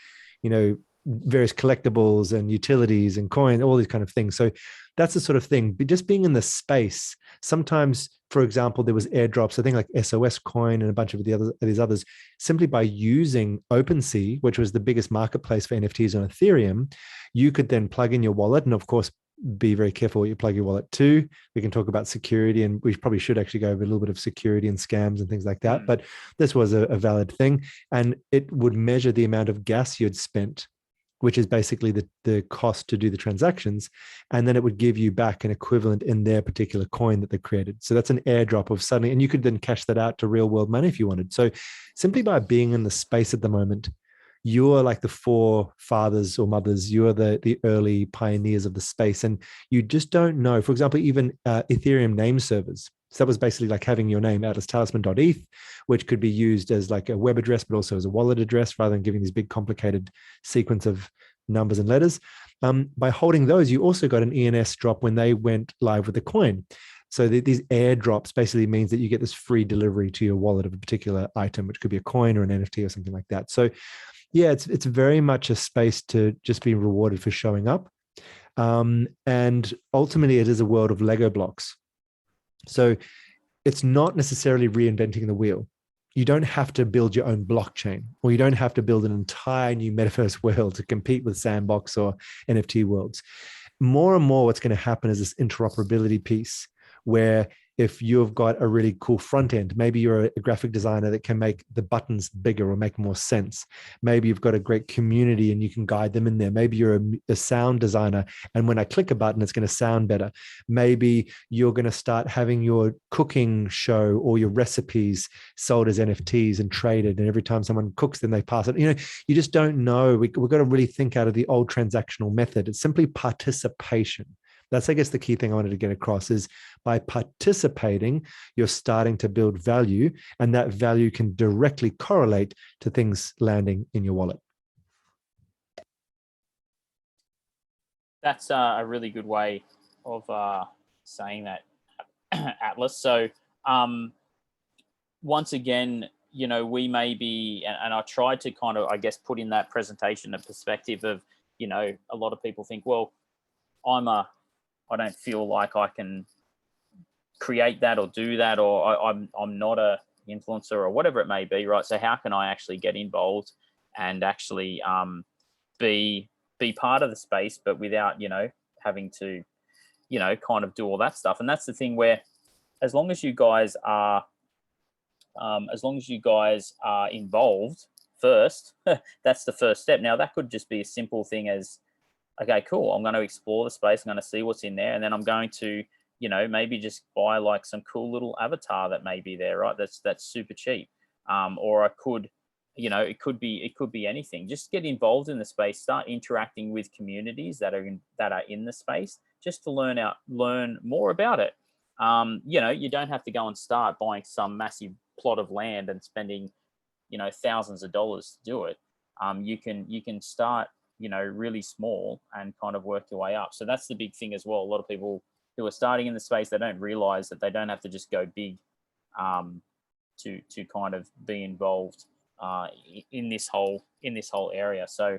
various collectibles and utilities and coin, all these kind of things. So that's the sort of thing. But just being in the space, sometimes, for example, there was airdrops, I think like SOS Coin and a bunch of these others, simply by using OpenSea, which was the biggest marketplace for NFTs on Ethereum, you could then plug in your wallet. And of course, be very careful what you plug your wallet to. We can talk about security, and we probably should actually go over a little bit of security and scams and things like that. But this was a valid thing, and it would measure the amount of gas you'd spent, which is basically the cost to do the transactions. And then it would give you back an equivalent in their particular coin that they created. So that's an airdrop of suddenly, and you could then cash that out to real world money if you wanted. So simply by being in the space at the moment, you're like the forefathers or mothers, you're the early pioneers of the space. And you just don't know, for example, even Ethereum name servers. So that was basically like having your name, AtlasTalisman.eth, which could be used as like a web address, but also as a wallet address, rather than giving this big complicated sequence of numbers and letters. By holding those, you also got an ENS drop when they went live with the coin. So these airdrops basically means that you get this free delivery to your wallet of a particular item, which could be a coin or an NFT or something like that. So yeah, it's very much a space to just be rewarded for showing up. And ultimately, it is a world of Lego blocks. So it's not necessarily reinventing the wheel. You don't have to build your own blockchain, or you don't have to build an entire new metaverse world to compete with Sandbox or NFT worlds. More and more, what's going to happen is this interoperability piece where if you've got a really cool front end. Maybe you're a graphic designer that can make the buttons bigger or make more sense. Maybe you've got a great community and you can guide them in there. Maybe you're a sound designer, and when I click a button, it's going to sound better. Maybe you're going to start having your cooking show or your recipes sold as NFTs and traded. And every time someone cooks, then they pass it. You just don't know. We've got to really think out of the old transactional method. It's simply participation. That's, I guess, the key thing I wanted to get across is by participating, you're starting to build value, and that value can directly correlate to things landing in your wallet. That's a really good way of saying that, Atlas. So once again, we may be, and I tried to kind of, I guess, put in that presentation a perspective of, a lot of people think, well, I don't feel like I can create that or do that, or I'm not a influencer or whatever it may be, right? So how can I actually get involved and actually be part of the space, but without, having to, kind of do all that stuff? And that's the thing where, as long as you guys are involved first, that's the first step. Now, that could just be a simple thing as, okay, cool, I'm going to explore the space, I'm going to see what's in there, and then I'm going to, maybe just buy like some cool little avatar that may be there, right? That's super cheap. Or I could, it could be anything. Just get involved in the space, start interacting with communities that are in the space, just to learn more about it. You don't have to go and start buying some massive plot of land and spending, thousands of dollars to do it. You can start, really small and kind of work your way up. So that's the big thing as well. A lot of people who are starting in the space, they don't realize that they don't have to just go big to kind of be involved in this whole area. So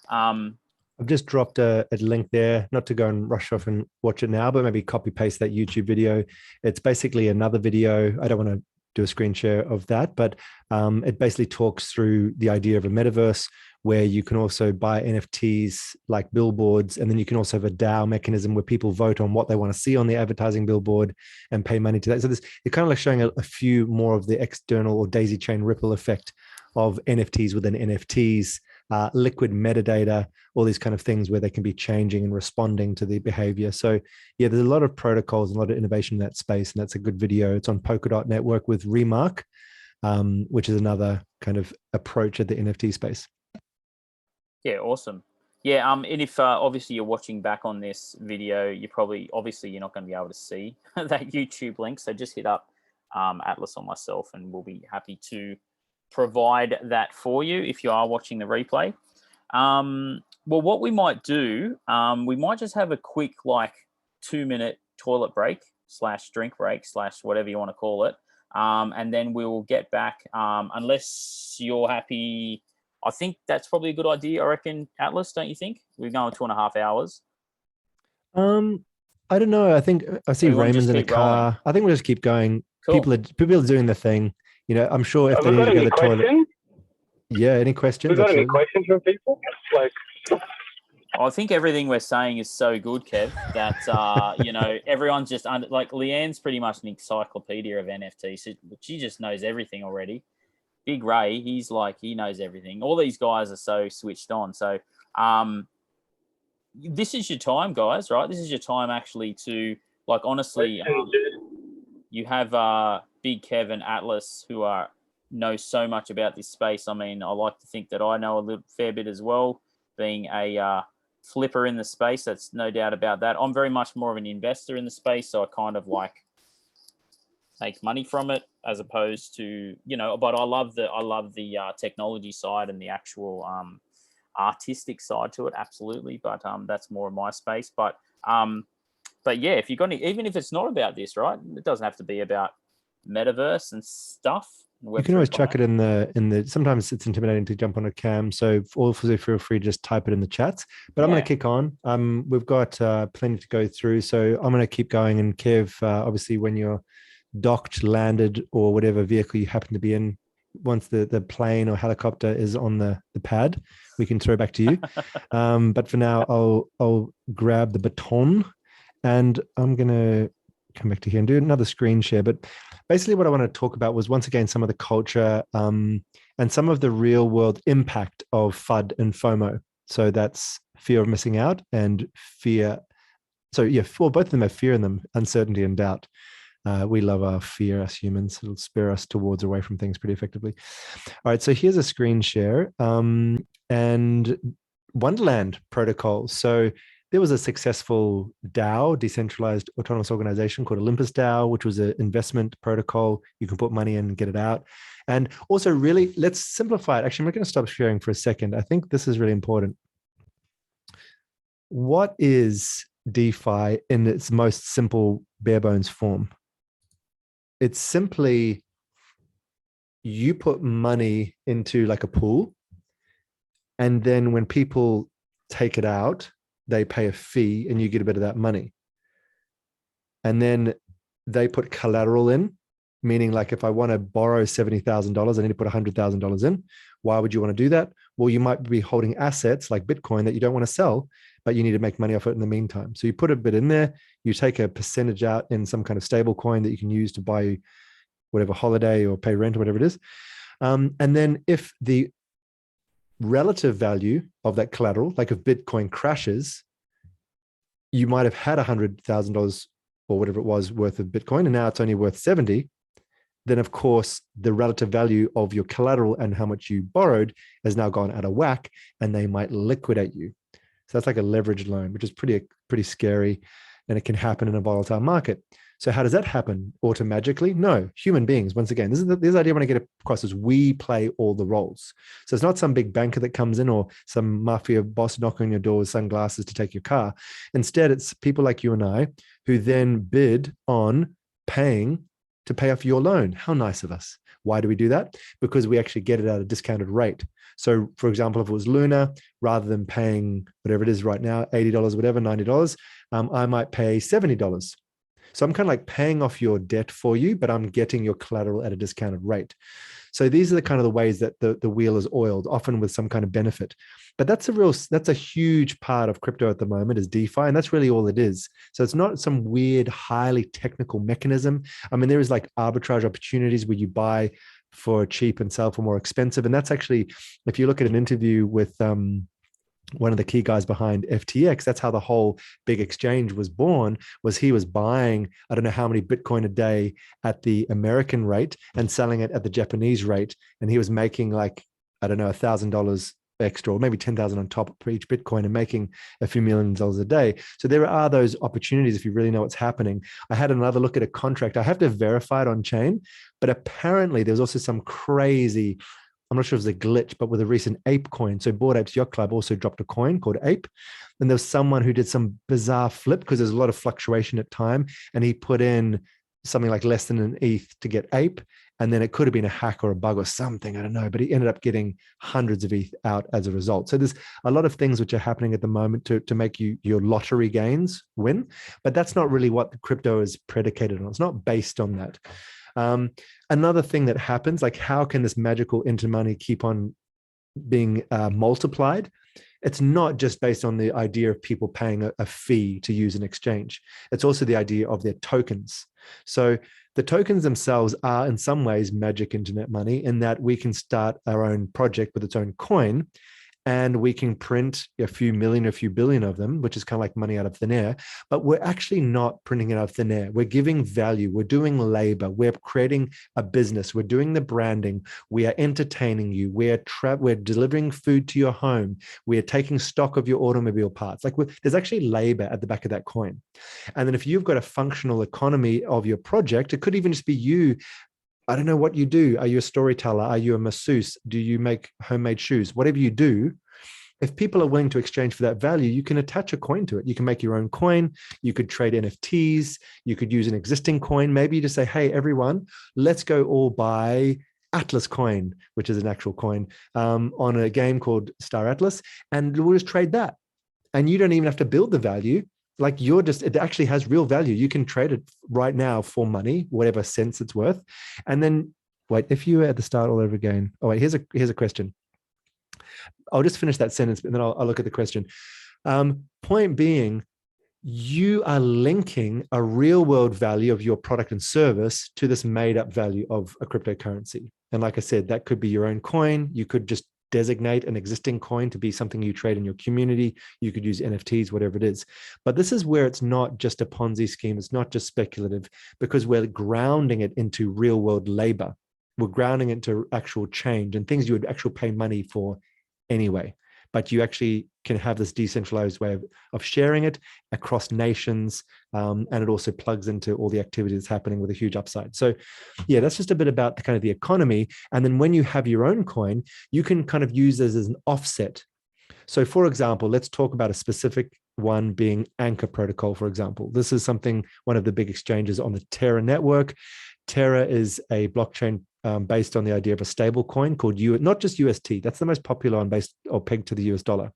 I've just dropped a link there, not to go and rush off and watch it now, but maybe copy paste that YouTube video. It's basically another video. I don't want to do a screen share of that, but it basically talks through the idea of a metaverse where you can also buy NFTs like billboards, and then you can also have a DAO mechanism where people vote on what they want to see on the advertising billboard and pay money to that. So it's kind of like showing a few more of the external or daisy chain ripple effect of NFTs within NFTs, liquid metadata, all these kind of things where they can be changing and responding to the behavior. So yeah, there's a lot of protocols and a lot of innovation in that space, and that's a good video. It's on Polkadot Network with Remark, which is another kind of approach at the NFT space. Yeah, awesome. Yeah, and if obviously you're watching back on this video, you're not going to be able to see that YouTube link. So just hit up Atlas or myself, and we'll be happy to provide that for you if you are watching the replay. Well, what we might do, we might just have a quick 2-minute toilet break / drink break / whatever you want to call it, and then we will get back unless you're happy. I think that's probably a good idea. I reckon, Atlas, don't you think? We're going 2.5 hours. I don't know. I think I see Raymond's in the car. Rolling. I think we'll just keep going. Cool. People are doing the thing. I'm sure if they need to go to the toilet. Yeah, any questions? Have we got any questions from people? I think everything we're saying is so good, Kev, that everyone's just Leanne's pretty much an encyclopedia of NFTs. So she just knows everything already. Big Ray, he knows everything. All these guys are so switched on. So this is your time, guys, right? This is your time actually to, honestly, you have Big Kev and Atlas who know so much about this space. I mean, I like to think that I know a fair bit as well, being a flipper in the space. That's no doubt about that. I'm very much more of an investor in the space, so I kind of make money from it as opposed to, but I love the technology side and the actual artistic side to it. Absolutely. But that's more of my space. But yeah, if you've got even if it's not about this, right, it doesn't have to be about metaverse and stuff. You can always chuck it in the, sometimes it's intimidating to jump on a cam. So also feel free to just type it in the chats, but I'm going to kick on. We've got plenty to go through. So I'm going to keep going, and Kev, obviously when you're docked, landed, or whatever vehicle you happen to be in, once the plane or helicopter is on the pad, we can throw back to you. But for now, I'll grab the baton, and I'm going to come back to here and do another screen share. But basically what I want to talk about was once again, some of the culture and some of the real world impact of FUD and FOMO. So that's fear of missing out and fear. So yeah, well, both of them have fear in them, uncertainty and doubt. We love our fear, us humans. It'll spur us towards away from things pretty effectively. All right, so here's a screen share and Wonderland protocol. So there was a successful DAO, decentralized autonomous organization called Olympus DAO, which was an investment protocol. You can put money in and get it out. And also really, let's simplify it. Actually, I'm going to stop sharing for a second. I think this is really important. What is DeFi in its most simple bare bones form? It's simply you put money into like a pool, and then when people take it out, they pay a fee and you get a bit of that money. And then they put collateral in, meaning like if I want to borrow $70,000, I need to put $100,000 in. Why would you want to do that? Well, you might be holding assets like Bitcoin that you don't want to sell, but you need to make money off it in the meantime. So you put a bit in there, you take a percentage out in some kind of stable coin that you can use to buy whatever holiday or pay rent or whatever it is. And then if the relative value of that collateral, like if Bitcoin crashes, you might have had $100,000 or whatever it was worth of Bitcoin, and now it's only worth 70. Then of course, the relative value of your collateral and how much you borrowed has now gone out of whack, and they might liquidate you. So that's like a leveraged loan, which is pretty scary, and it can happen in a volatile market. So how does that happen? Magically? No, human beings. Once again, this is the idea I want to get across is we play all the roles. So it's not some big banker that comes in or some mafia boss knocking on your door with sunglasses to take your car. Instead, it's people like you and I who then bid on paying to pay off your loan. How nice of us. Why do we do that? Because we actually get it at a discounted rate. So for example, if it was Luna, rather than paying whatever it is right now, $80, whatever, $90, I might pay $70. So I'm kind of like paying off your debt for you, but I'm getting your collateral at a discounted rate. So these are the kind of the ways that the wheel is oiled, often with some kind of benefit. But that's a huge part of crypto at the moment is DeFi, and that's really all it is. So it's not some weird, highly technical mechanism. I mean, there is like arbitrage opportunities where you buy for cheap and sell for more expensive. And that's actually, if you look at an interview with one of the key guys behind FTX, that's how the whole big exchange was born, was he was buying, I don't know how many Bitcoin a day at the American rate and selling it at the Japanese rate. And he was making like, I don't know, $1,000 extra, or maybe 10,000 on top for each Bitcoin and making a few million dollars a day. So there are those opportunities if you really know what's happening. I had another look at a contract. I have to verify it on chain, but apparently there's also some crazy, I'm not sure if it was a glitch, but with a recent Ape coin. So Bored Apes Yacht Club also dropped a coin called Ape. And there was someone who did some bizarre flip because there's a lot of fluctuation at time. And he put in something like less than an ETH to get Ape. And then it could have been a hack or a bug or something, I don't know, but he ended up getting hundreds of ETH out as a result. So there's a lot of things which are happening at the moment to make your lottery gains win, but that's not really what the crypto is predicated on. It's not based on that. Another thing that happens, like how can this magical intermoney keep on being multiplied? It's not just based on the idea of people paying a fee to use an exchange. It's also the idea of their tokens. So the tokens themselves are in some ways magic internet money in that we can start our own project with its own coin, and we can print a few million, a few billion of them, which is kind of like money out of thin air, but we're actually not printing it out of thin air. We're giving value. We're doing labor. We're creating a business. We're doing the branding. We are entertaining you. We're delivering food to your home. We are taking stock of your automobile parts. Like there's actually labor at the back of that coin. And then if you've got a functional economy of your project, it could even just be you. I don't know what you do. Are you a storyteller? Are you a masseuse? Do you make homemade shoes? Whatever you do, if people are willing to exchange for that value, you can attach a coin to it. You can make your own coin. You could trade NFTs. You could use an existing coin. Maybe you just say, hey, everyone, let's go all buy Atlas coin, which is an actual coin, on a game called Star Atlas, and we'll just trade that. And you don't even have to build the value. Like it actually has real value. You can trade it right now for money, whatever cents it's worth. And then wait, if you were at the start all over again. Oh wait, here's a question. I'll just finish that sentence and then I'll look at the question. Point being, you are linking a real world value of your product and service to this made up value of a cryptocurrency. And like I said, that could be your own coin. You could just designate an existing coin to be something you trade in your community. You could use NFTs, whatever it is. But this is where it's not just a Ponzi scheme. It's not just speculative, because we're grounding it into real world labor. We're grounding it into actual change and things you would actually pay money for anyway. But you actually can have this decentralized way of sharing it across nations. And it also plugs into all the activity that's happening with a huge upside. So yeah, that's just a bit about the kind of the economy. And then when you have your own coin, you can kind of use this as an offset. So for example, let's talk about a specific one being Anchor Protocol, for example. This is something, one of the big exchanges on the Terra network. Terra is a blockchain based on the idea of a stable coin called not just UST. That's the most popular one, based or pegged to the US dollar.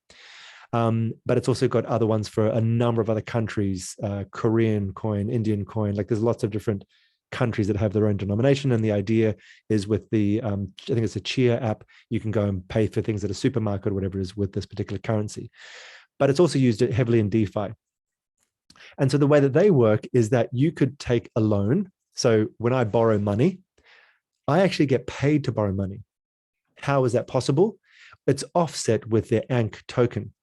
But it's also got other ones for a number of other countries, Korean coin, Indian coin. Like there's lots of different countries that have their own denomination. And the idea is with the, I think it's a Chia app, you can go and pay for things at a supermarket or whatever it is with this particular currency. But it's also used heavily in DeFi. And so the way that they work is that you could take a loan. So when I borrow money, I actually get paid to borrow money. How is that possible? It's offset with their ANC token.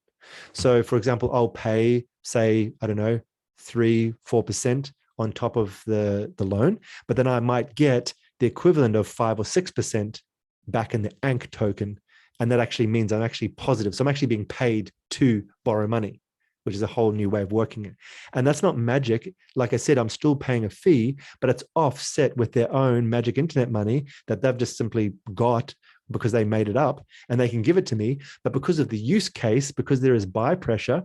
So for example, I'll pay, say, I don't know, 3-4% on top of the loan, but then I might get the equivalent of 5 or 6% back in the ANC token. And that actually means I'm actually positive. So I'm actually being paid to borrow money, which is a whole new way of working it. And that's not magic. Like I said, I'm still paying a fee, but it's offset with their own magic internet money that they've just simply got because they made it up, and they can give it to me. But because of the use case, because there is buy pressure,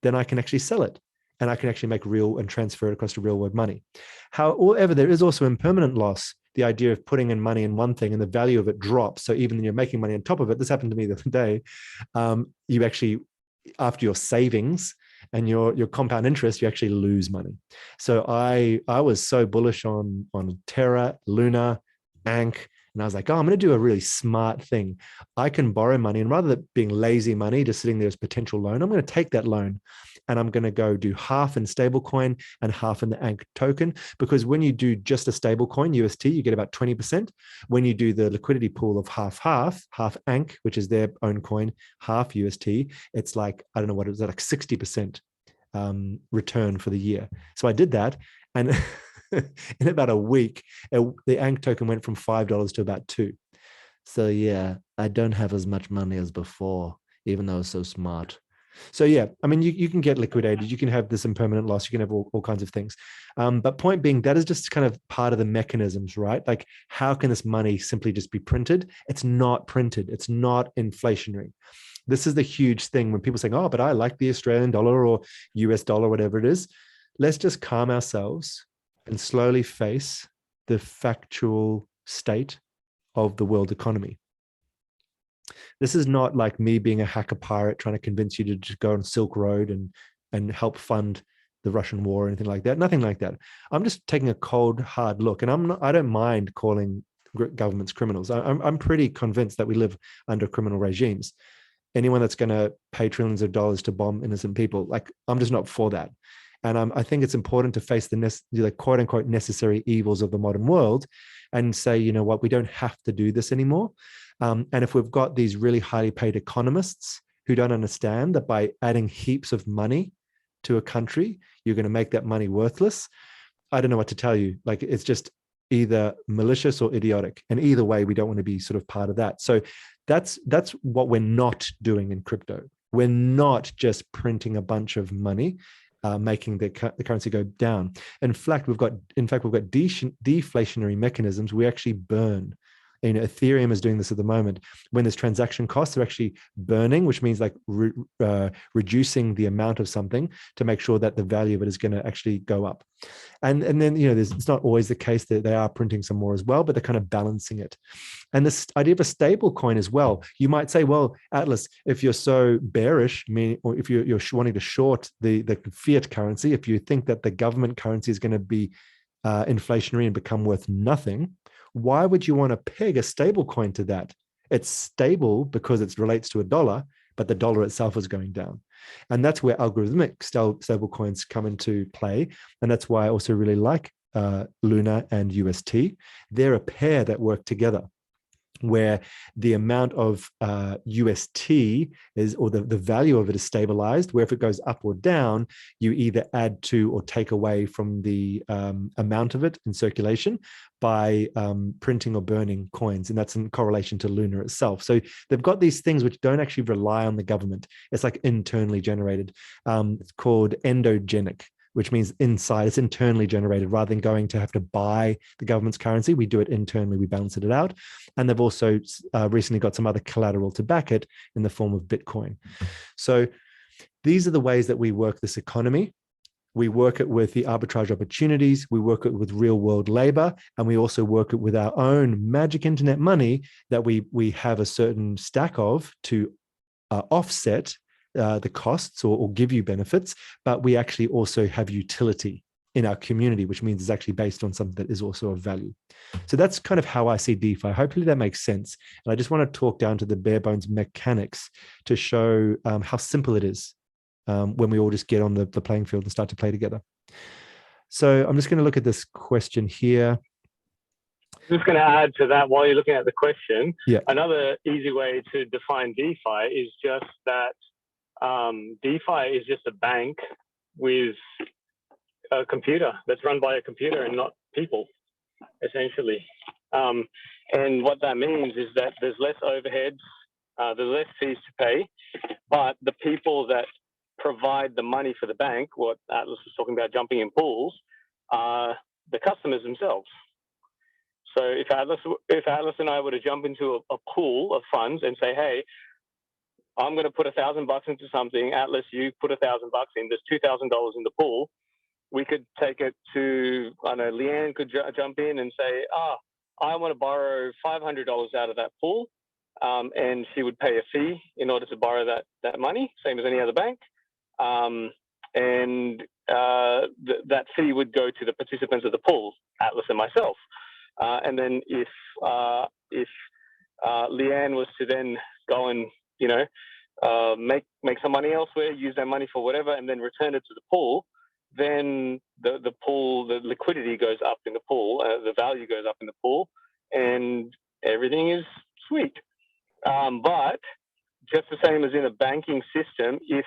then I can actually sell it and I can actually make real and transfer it across to real world money. However, there is also impermanent loss. The idea of putting in money in one thing and the value of it drops. So even when you're making money on top of it, this happened to me the other day, you actually, after your savings and your compound interest, you actually lose money. So I was so bullish on Terra, Luna, ANC, and I was like, oh, I'm going to do a really smart thing. I can borrow money, and rather than being lazy money, just sitting there as potential loan, I'm going to take that loan and I'm going to go do half in stablecoin and half in the ANC token. Because when you do just a stablecoin, UST, you get about 20%. When you do the liquidity pool of half ANC, which is their own coin, half UST, it's like, I don't know what it was, like 60% return for the year. So I did that, and in about a week, the ANC token went from $5 to about $2. So yeah, I don't have as much money as before, even though it's so smart. So yeah, I mean, you can get liquidated, you can have this impermanent loss, you can have all kinds of things. But point being, that is just kind of part of the mechanisms, right? Like, how can this money simply just be printed? It's not printed. It's not inflationary. This is the huge thing when people say, oh, but I like the Australian dollar or US dollar, whatever it is. Let's just calm ourselves and slowly face the factual state of the world economy. This is not like me being a hacker pirate trying to convince you to just go on Silk Road and help fund the Russian war or anything like that. Nothing like that. I'm just taking a cold, hard look, and I don't mind calling governments criminals. I'm pretty convinced that we live under criminal regimes. Anyone that's going to pay trillions of dollars to bomb innocent people, like, I'm just not for that. And I think it's important to face the quote unquote necessary evils of the modern world and say, you know what, we don't have to do this anymore. And if we've got these really highly paid economists who don't understand that by adding heaps of money to a country, you're going to make that money worthless, I don't know what to tell you. Like, it's just either malicious or idiotic. And either way, we don't want to be sort of part of that. So that's what we're not doing in crypto. We're not just printing a bunch of money, making the currency go down. In fact, we've got deflationary mechanisms. We actually burn. You know, Ethereum is doing this at the moment. When there's transaction costs, they're actually burning, which means like reducing the amount of something to make sure that the value of it is going to actually go up. And then, you know, it's not always the case that they are printing some more as well, but they're kind of balancing it. And this idea of a stable coin as well, you might say, well, Atlas, if you're so bearish, or if you're wanting to short the fiat currency, if you think that the government currency is going to be inflationary and become worth nothing, why would you want to peg a stable coin to that? It's stable because it relates to a dollar, but the dollar itself was going down. And that's where algorithmic stable coins come into play. And that's why I also really like Luna and UST. They're a pair that work together, where the amount of UST is, or the value of it is stabilized, where if it goes up or down, you either add to or take away from the amount of it in circulation by printing or burning coins. And that's in correlation to Luna itself. So they've got these things which don't actually rely on the government. It's like internally generated. It's called endogenic, which means inside, it's internally generated rather than going to have to buy the government's currency. We do it internally, we balance it out. And they've also recently got some other collateral to back it in the form of Bitcoin. So these are the ways that we work this economy. We work it with the arbitrage opportunities, we work it with real world labor, and we also work it with our own magic internet money that we have a certain stack of to offset the costs or give you benefits, but we actually also have utility in our community, which means it's actually based on something that is also of value. So that's kind of how I see DeFi. Hopefully that makes sense. And I just want to talk down to the bare bones mechanics to show how simple it is when we all just get on the playing field and start to play together. So I'm just going to look at this question here. Just going to add to that while you're looking at the question. Yeah. Another easy way to define DeFi is just that DeFi is just a bank with a computer that's run by a computer and not people, essentially. And what that means is that there's less overheads, there's less fees to pay, but the people that provide the money for the bank, what Atlas was talking about, jumping in pools, are the customers themselves. So if Atlas and I were to jump into a pool of funds and say, hey, I'm going to put $1,000 into something, Atlas, you put $1,000 in, there's $2,000 in the pool, we could take it to, I don't know, Leanne could jump in and say, I want to borrow $500 out of that pool, and she would pay a fee in order to borrow that money, same as any other bank. That fee would go to the participants of the pool, Atlas and myself. And then if Leanne was to then go and, make some money elsewhere, use that money for whatever, and then return it to the pool, then the pool, the liquidity goes up in the pool, the value goes up in the pool, and everything is sweet. But just the same as in a banking system, if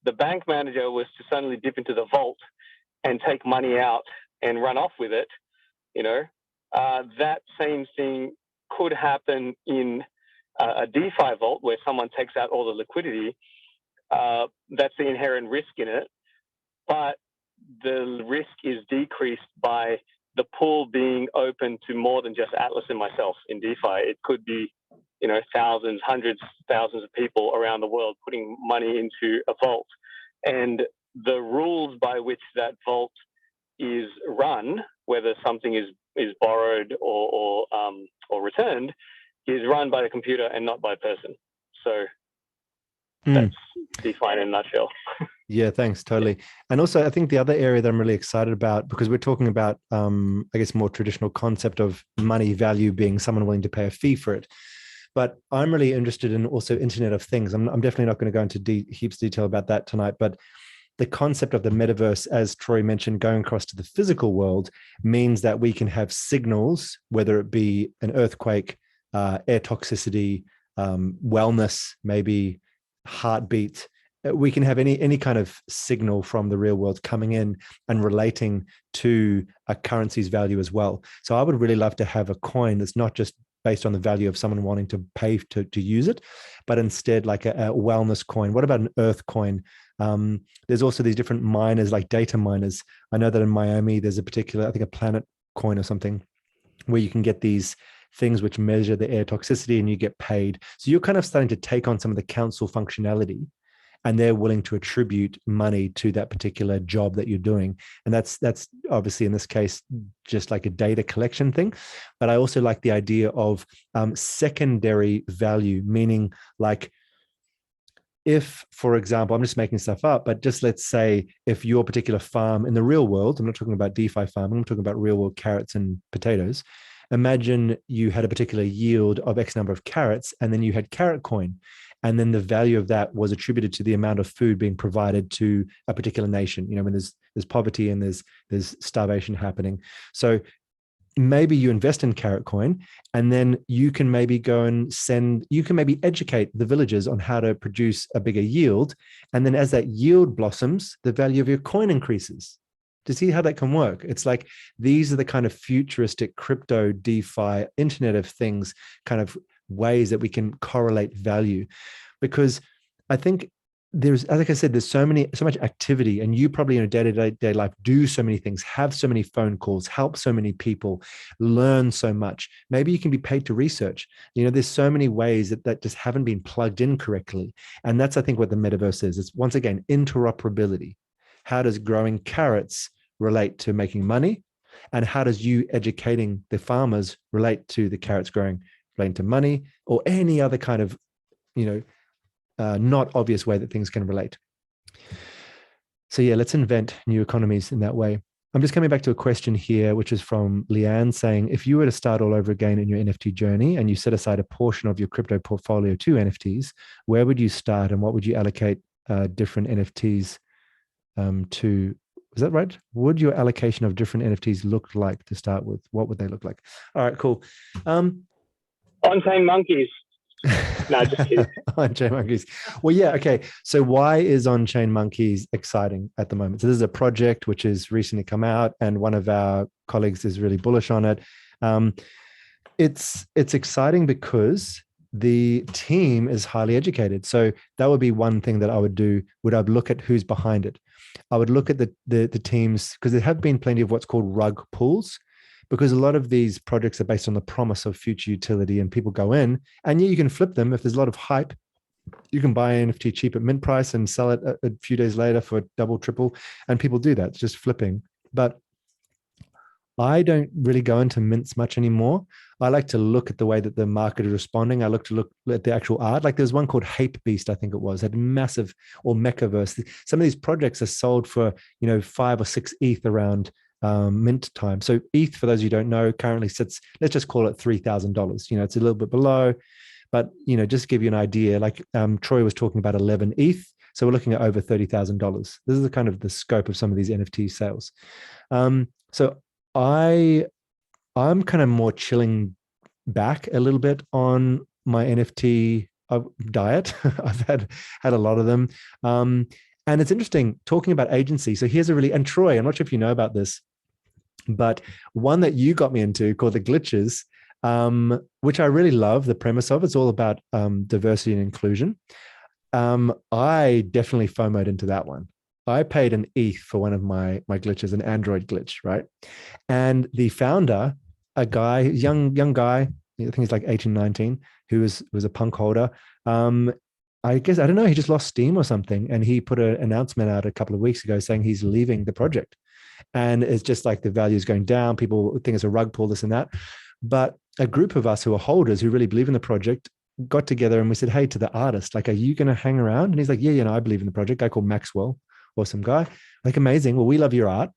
the bank manager was to suddenly dip into the vault and take money out and run off with it, that same thing could happen in a DeFi vault where someone takes out all the liquidity. That's the inherent risk in it, but the risk is decreased by the pool being open to more than just Atlas and myself in DeFi. It could be, thousands, hundreds, thousands of people around the world putting money into a vault. And the rules by which that vault is run, whether something is borrowed or returned, is run by a computer and not by a person. So that's DeFi in a nutshell. Yeah, thanks. Totally. And also, I think the other area that I'm really excited about, because we're talking about, I guess, more traditional concept of money value being someone willing to pay a fee for it. But I'm really interested in also Internet of Things. I'm definitely not going to go into heaps of detail about that tonight, but the concept of the metaverse, as Troy mentioned, going across to the physical world means that we can have signals, whether it be an earthquake, air toxicity, wellness, maybe heartbeat. We can have any kind of signal from the real world coming in and relating to a currency's value as well. So I would really love to have a coin that's not just based on the value of someone wanting to pay to use it, but instead like a wellness coin. What about an earth coin? There's also these different miners, like data miners. I know that in Miami, there's a particular, I think a planet coin or something, where you can get these things which measure the air toxicity and you get paid. So you're kind of starting to take on some of the council functionality, and they're willing to attribute money to that particular job that you're doing. And that's obviously in this case, just like a data collection thing. But I also like the idea of secondary value, meaning like if, for example, I'm just making stuff up, but just let's say if your particular farm in the real world, I'm not talking about DeFi farming, I'm talking about real world carrots and potatoes. Imagine you had a particular yield of X number of carrots, and then you had carrot coin. And then the value of that was attributed to the amount of food being provided to a particular nation. You know, when there's poverty and there's starvation happening. So maybe you invest in Carrot Coin, and then you can maybe go and you can maybe educate the villagers on how to produce a bigger yield. And then as that yield blossoms, the value of your coin increases. To see how that can work. It's like, these are the kind of futuristic crypto, DeFi, Internet of Things kind of ways that we can correlate value. Because I think there's, like I said, there's so much activity, and you probably in a day-to-day life do so many things, have so many phone calls, help so many people, learn so much. Maybe you can be paid to research. You know, there's so many ways that just haven't been plugged in correctly. And that's, I think, what the metaverse is. It's, once again, interoperability. How does growing carrots relate to making money? And how does you educating the farmers relate to the carrots relating to money, or any other kind of, not obvious way that things can relate? So yeah, let's invent new economies in that way. I'm just coming back to a question here, which is from Leanne, saying, if you were to start all over again in your NFT journey and you set aside a portion of your crypto portfolio to NFTs, where would you start and what would you allocate different NFTs to? Is that right? Would your allocation of different NFTs look like to start with? What would they look like? All right, cool. On-chain monkeys. No, just kidding. On-chain monkeys. Well, yeah, okay. So why is on-chain monkeys exciting at the moment? So this is a project which has recently come out, and one of our colleagues is really bullish on it. It's exciting because the team is highly educated. So that would be one thing that I would do. I'd look at who's behind it. I would look at the teams, because there have been plenty of what's called rug pulls, because a lot of these projects are based on the promise of future utility, and people go in, and yeah, you can flip them. If there's a lot of hype, you can buy an NFT cheap at mint price and sell it a few days later for double, triple, and people do that. It's just flipping. But I don't really go into mints much anymore. I like to look at the way that the market is responding. I look at the actual art. Like there's one called Hape Beast, I think it was, had massive, or Mechaverse. Some of these projects are sold for 5 or 6 ETH around mint time. So ETH, for those of you who don't know, currently sits, let's just call it $3,000. It's a little bit below, but just to give you an idea, like Troy was talking about 11 ETH. So we're looking at over $30,000. This is the kind of the scope of some of these NFT sales. So I'm kind of more chilling back a little bit on my NFT diet. I've had a lot of them. And it's interesting talking about agency. So here's and Troy, I'm not sure if you know about this, but one that you got me into called The Glitches, which I really love the premise of. It's all about diversity and inclusion. I definitely FOMO'd into that one. I paid an ETH for one of my glitches, an Android glitch, right? And the founder, a guy, young guy, I think he's like 18, 19, who was a punk holder. I guess, I don't know, he just lost steam or something. And he put an announcement out a couple of weeks ago saying he's leaving the project. And it's just like the value is going down. People think it's a rug pull, this and that. But a group of us who are holders who really believe in the project got together and we said, hey, to the artist, like, are you going to hang around? And he's like, yeah, I believe in the project. A guy called Maxwell. Awesome guy. Like, amazing. Well, we love your art.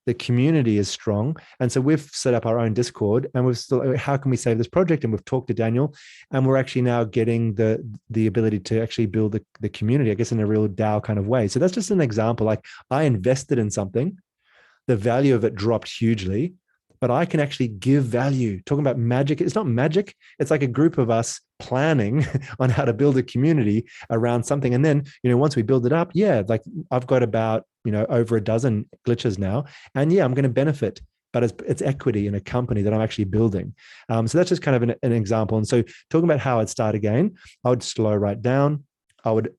The community is strong. And so we've set up our own Discord, and we've still, how can we save this project? And we've talked to Daniel, and we're actually now getting the ability to actually build the community, I guess, in a real DAO kind of way. So that's just an example. Like, I invested in something, the value of it dropped hugely, but I can actually give value. Talking about magic, it's not magic. It's like a group of us planning on how to build a community around something. And then, once we build it up, like I've got about, over a dozen glitches now. And yeah, I'm going to benefit, but it's equity in a company that I'm actually building. So that's just kind of an example. And so talking about how I'd start again, I would slow right down. I would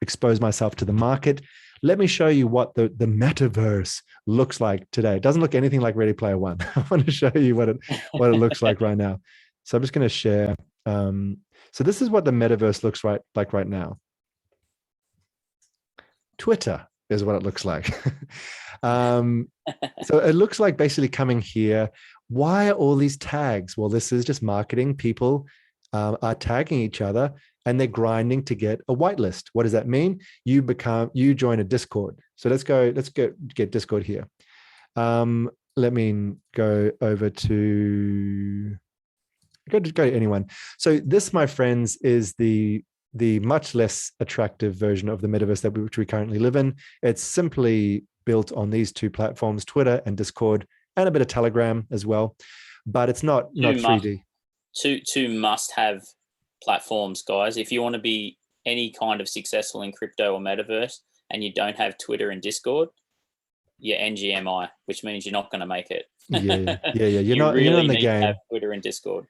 expose myself to the market. Let me show you what the metaverse looks like today. It doesn't look anything like Ready Player One. I want to show you what it looks like right now. So I'm just going to share. So this is what the metaverse looks like right now. Twitter is what it looks like. So it looks like basically coming here. Why are all these tags? Well, this is just marketing. People are tagging each other, and they're grinding to get a whitelist. What does that mean? You join a Discord. So let's get Discord here. Let me go over to go to anyone. So this, my friends, is the the much less attractive version of the metaverse which we currently live in. It's simply built on these two platforms, Twitter and Discord, and a bit of Telegram as well. But it's not 3D. Two must-have platforms, guys. If you want to be any kind of successful in crypto or metaverse, and you don't have Twitter and Discord, you're NGMI, which means you're not going to make it. Yeah. You're really not in the need game. to have Twitter and Discord.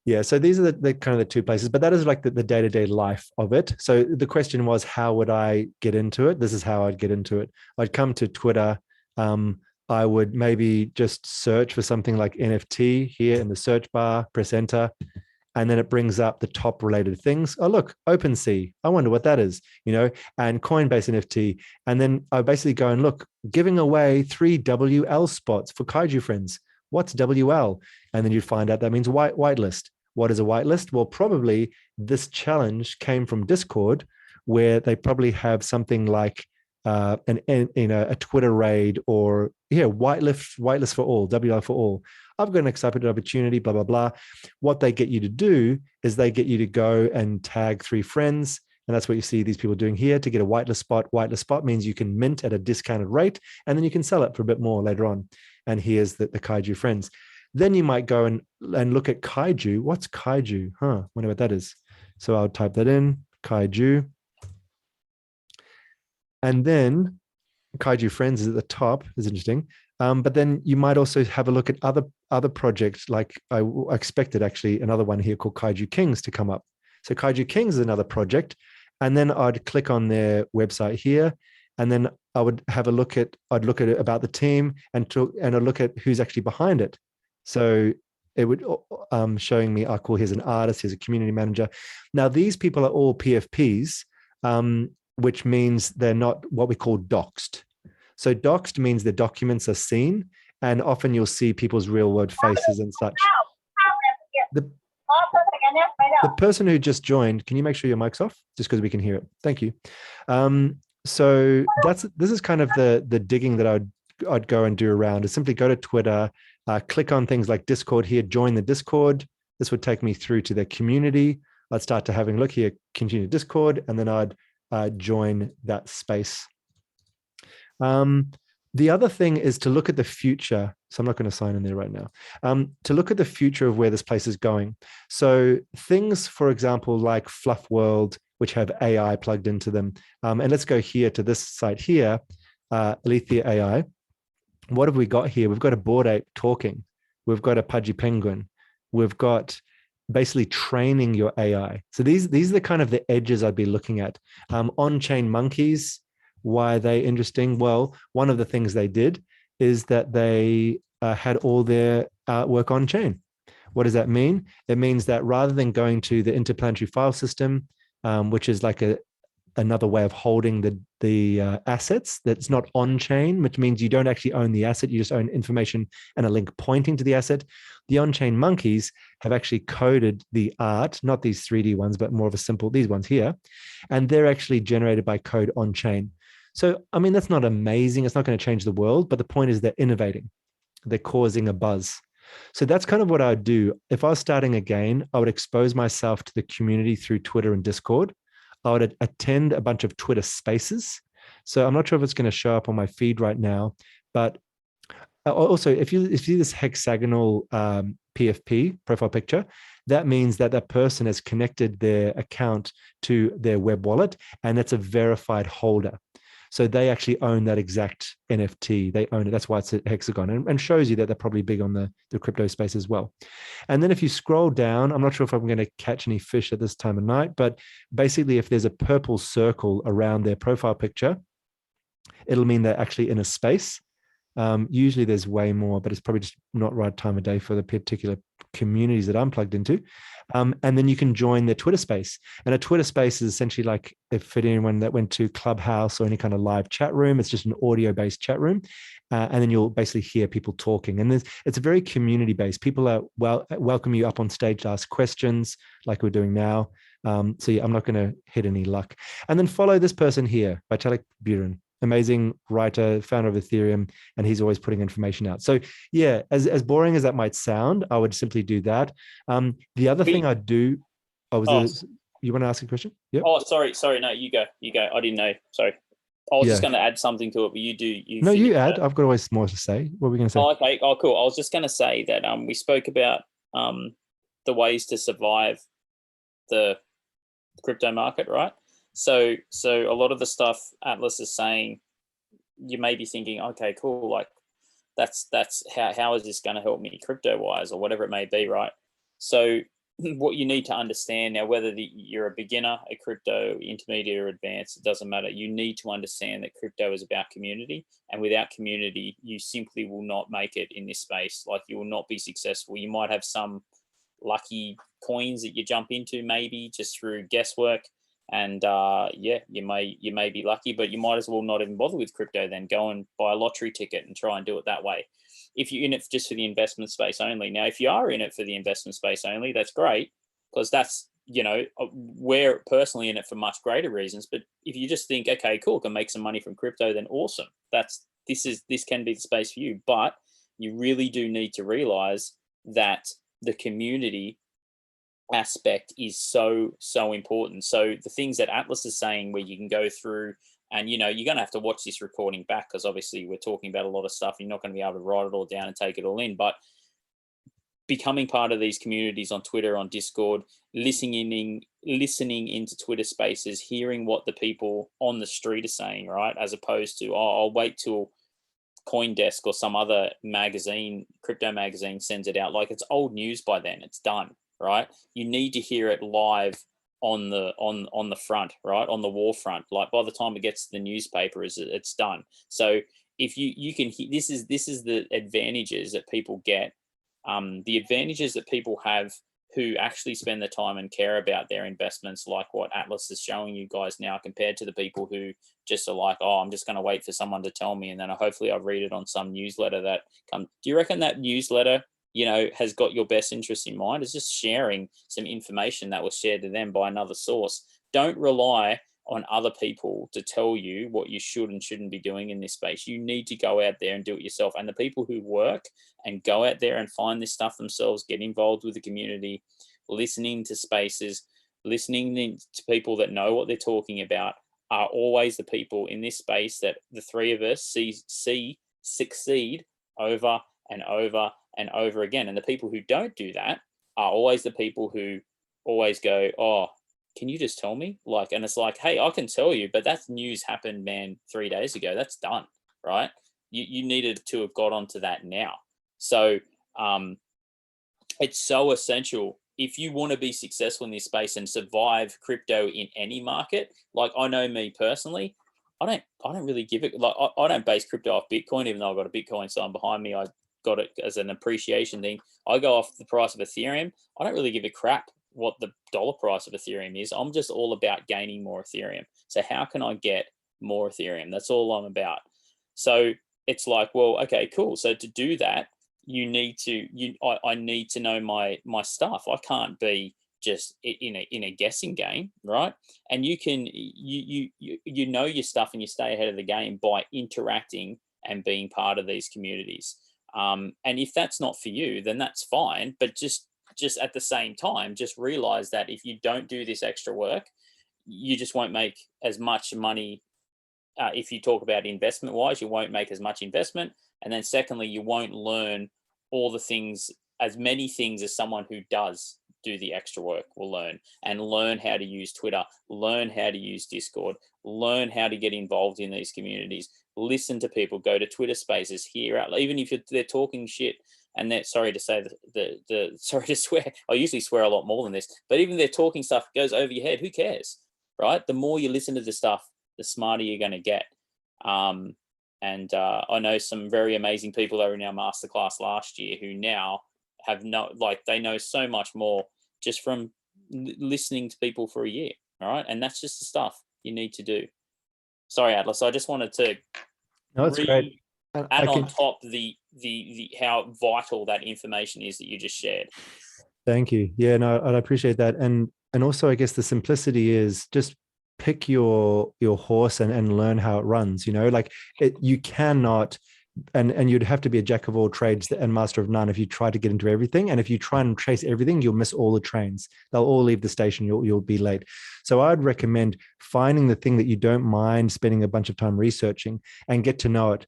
Yeah, so these are the kind of the two places, but that is like the day-to-day life of it. So the question was, how would I get into it? This is how I'd get into it. I'd come to Twitter. I would maybe just search for something like NFT here in the search bar, press enter, and then it brings up the top related things. Oh, look, OpenSea. I wonder what that is, and Coinbase NFT. And then I basically go and look, giving away 3 WL spots for Kaiju friends. What's WL? And then you'd find out that means whitelist. What is a whitelist? Well, probably this challenge came from Discord, where they probably have something like a Twitter raid or whitelist for all, WL for all. I've got an exciting opportunity, blah, blah, blah. What they get you to do is they get you to go and tag 3 friends. And that's what you see these people doing here to get a whitelist spot. Whitelist spot means you can mint at a discounted rate, and then you can sell it for a bit more later on. And here's the Kaiju friends. Then you might go and look at Kaiju. What's Kaiju? Wonder what that is. So I'll type that in, Kaiju. And then Kaiju friends is at the top. Is interesting. But then you might also have a look at other projects. Like I expected actually another one here called Kaiju Kings to come up. So Kaiju Kings is another project. And then I'd click on their website here. And then I would have a look at, I'd look at it about the team and I'd look at who's actually behind it. So it would showing me, cool, here's an artist, here's a community manager. Now, these people are all PFPs, which means they're not what we call doxed. So doxed means the documents are seen, and often you'll see people's real world faces and such. The person who just joined, can you make sure your mic's off? Just because we can hear it. Thank you. So this is kind of the digging that I'd go and do around, is simply go to Twitter, click on things like Discord here, join the Discord. This would take me through to their community. I'd start to having a look here, continue Discord, and then I'd join that space. The other thing is to look at the future. So I'm not going to sign in there right now. To look at the future of where this place is going. So things, for example, like Fluff World, which have AI plugged into them. And let's go here to this site here, Alethea AI. What have we got here? We've got a Bored Ape talking. We've got a Pudgy Penguin. We've got basically training your AI. So these are the kind of the edges I'd be looking at. On-chain monkeys, why are they interesting? Well, one of the things they did is that they had all their artwork on-chain. What does that mean? It means that rather than going to the interplanetary file system, which is like another way of holding the assets that's not on-chain, which means you don't actually own the asset, you just own information and a link pointing to the asset. The on-chain monkeys have actually coded the art, not these 3D ones, but more of a simple, these ones here, and they're actually generated by code on-chain. So, I mean, that's not amazing. It's not going to change the world, but the point is they're innovating. They're causing a buzz. So that's kind of what I'd do. If I was starting again, I would expose myself to the community through Twitter and Discord. I would attend a bunch of Twitter spaces. So I'm not sure if it's going to show up on my feed right now, but also if you see this hexagonal PFP profile picture, that means that that person has connected their account to their web wallet, and that's a verified holder. So they actually own that exact NFT. They own it. That's why it's a hexagon, and shows you that they're probably big on the crypto space as well. And then if you scroll down, I'm not sure if I'm going to catch any fish at this time of night, but basically if there's a purple circle around their profile picture, it'll mean they're actually in a space. Usually there's way more, but it's probably just not right time of day for the particular communities that I'm plugged into. And then you can join their Twitter space. And a Twitter space is essentially like, if for anyone that went to Clubhouse or any kind of live chat room, it's just an audio-based chat room. And then you'll basically hear people talking. And it's a very community-based. People are welcome you up on stage to ask questions like we're doing now. So yeah, I'm not going to hit any luck. And then follow this person here, Vitalik Buterin. Amazing writer, founder of Ethereum, and he's always putting information out. So yeah, as boring as that might sound, I would simply do that. The other thing I'd do, you want to ask a question? Yep. Oh, sorry. No, you go. I didn't know. Sorry. I was just Yeah. going to add something to it, but you do. No, you finish add. that. I've got always more to say. What were we going to say? Oh, okay. Oh, cool. I was just going to say that we spoke about the ways to survive the crypto market, right? So a lot of the stuff Atlas is saying, you may be thinking, okay, cool. Like that's how is this going to help me crypto wise or whatever it may be, right? So what you need to understand now, whether you're a beginner, a crypto, intermediate or advanced, it doesn't matter. You need to understand that crypto is about community, and without community, you simply will not make it in this space. Like you will not be successful. You might have some lucky coins that you jump into, maybe just through guesswork, and you may be lucky, but you might as well not even bother with crypto. Then go and buy a lottery ticket and try and do it that way. If you're in it just for the investment space only. Now, if you are in it for the investment space only, that's great, because that's, we're personally in it for much greater reasons. But if you just think, okay, cool, can make some money from crypto, then awesome. This can be the space for you. But you really do need to realize that the community aspect is so important. So the things that Atlas is saying, where you can go through, and you're going to have to watch this recording back, because obviously we're talking about a lot of stuff. You're not going to be able to write it all down and take it all in. But becoming part of these communities on Twitter, on Discord, listening into Twitter Spaces, hearing what the people on the street are saying, right? As opposed to, I'll wait till CoinDesk or some other magazine, crypto magazine, sends it out. Like, it's old news by then. It's done, right? You need to hear it live on the front, right? On the war front. Like, by the time it gets to the newspaper, it's done. So if you can, this is the advantages that people get. The advantages that people have who actually spend the time and care about their investments, like what Atlas is showing you guys now, compared to the people who just are like, oh, I'm just going to wait for someone to tell me, and then hopefully I'll read it on some newsletter that comes. Do you reckon that newsletter, has got your best interest in mind? It's just sharing some information that was shared to them by another source. Don't rely on other people to tell you what you should and shouldn't be doing in this space. You need to go out there and do it yourself. And the people who work and go out there and find this stuff themselves, get involved with the community, listening to spaces, listening to people that know what they're talking about, are always the people in this space that the three of us see succeed over and over and over again. And the people who don't do that are always the people who always go, oh, can you just tell me? Like, and it's like, hey, I can tell you, but that news happened, man, 3 days ago. That's done, right? You needed to have got onto that now. So it's so essential if you want to be successful in this space and survive crypto in any market. Like, I know me personally, I don't really give it, like, I don't base crypto off Bitcoin, even though I've got a Bitcoin sign behind me. I got it as an appreciation thing. I go off the price of Ethereum. I don't really give a crap what the dollar price of Ethereum is. I'm just all about gaining more Ethereum. So how can I get more Ethereum? That's all I'm about. So it's like, well, okay, cool. So to do that, I need to know my stuff. I can't be just in a guessing game, right? And you can you know your stuff, and you stay ahead of the game by interacting and being part of these communities. And if that's not for you, then that's fine. But just at the same time, just realize that if you don't do this extra work, you just won't make as much money. If you talk about investment wise, you won't make as much investment. And then secondly, you won't learn all the things, as many things as someone who does do the extra work will learn, and learn how to use Twitter, learn how to use Discord, learn how to get involved in these communities, listen to people, go to Twitter Spaces, hear out, even if they're talking shit. And they're sorry to say sorry to swear. I usually swear a lot more than this, but even they're talking stuff goes over your head. Who cares, right? The more you listen to the stuff, the smarter you're going to get. And I know some very amazing people that were in our masterclass last year who now have they know so much more just from listening to people for a year. All right, and that's just the stuff you need to do. Sorry, Atlas. I just wanted to. No, that's great. Add on top the how vital that information is that you just shared. Thank you. Yeah, no, I appreciate that. And also, I guess the simplicity is just pick your horse and learn how it runs. Like you cannot and you'd have to be a jack of all trades and master of none if you try to get into everything. And if you try and chase everything, you'll miss all the trains. They'll all leave the station. You'll be late. So I'd recommend finding the thing that you don't mind spending a bunch of time researching and get to know it.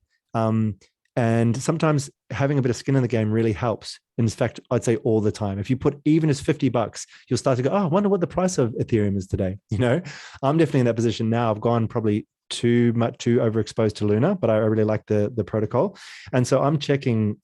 And sometimes having a bit of skin in the game really helps. In fact, I'd say all the time. If you put even as $50, you'll start to go, oh, I wonder what the price of Ethereum is today. I'm definitely in that position now. I've gone probably too overexposed to Luna, but I really like the protocol. And so I'm checking,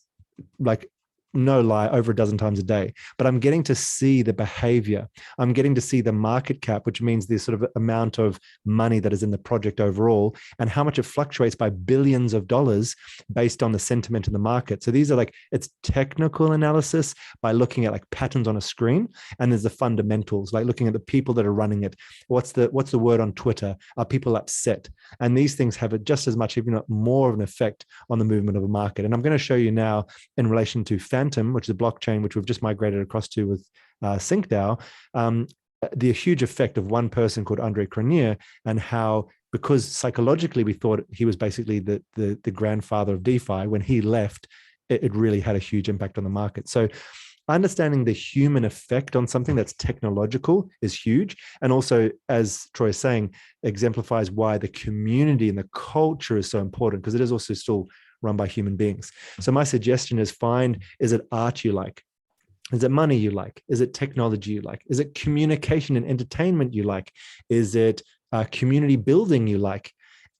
like, no lie, over a dozen times a day, but I'm getting to see the behavior. I'm getting to see the market cap, which means the sort of amount of money that is in the project overall and how much it fluctuates by billions of dollars based on the sentiment in the market. So these are like, it's technical analysis by looking at like patterns on a screen. And there's the fundamentals, like looking at the people that are running it. What's the word on Twitter? Are people upset? And these things have just as much, if not more of an effect on the movement of a market. And I'm going to show you now in relation to Phantom, which is a blockchain which we've just migrated across to with SyncDAO, the huge effect of one person called Andre Cronje, and how, because psychologically we thought he was basically the grandfather of DeFi, when he left, it really had a huge impact on the market. So understanding the human effect on something that's technological is huge. And also, as Troy is saying, exemplifies why the community and the culture is so important, because it is also still run by human beings. So my suggestion is is it art you like? Is it money you like? Is it technology you like? Is it communication and entertainment you like? Is it community building you like?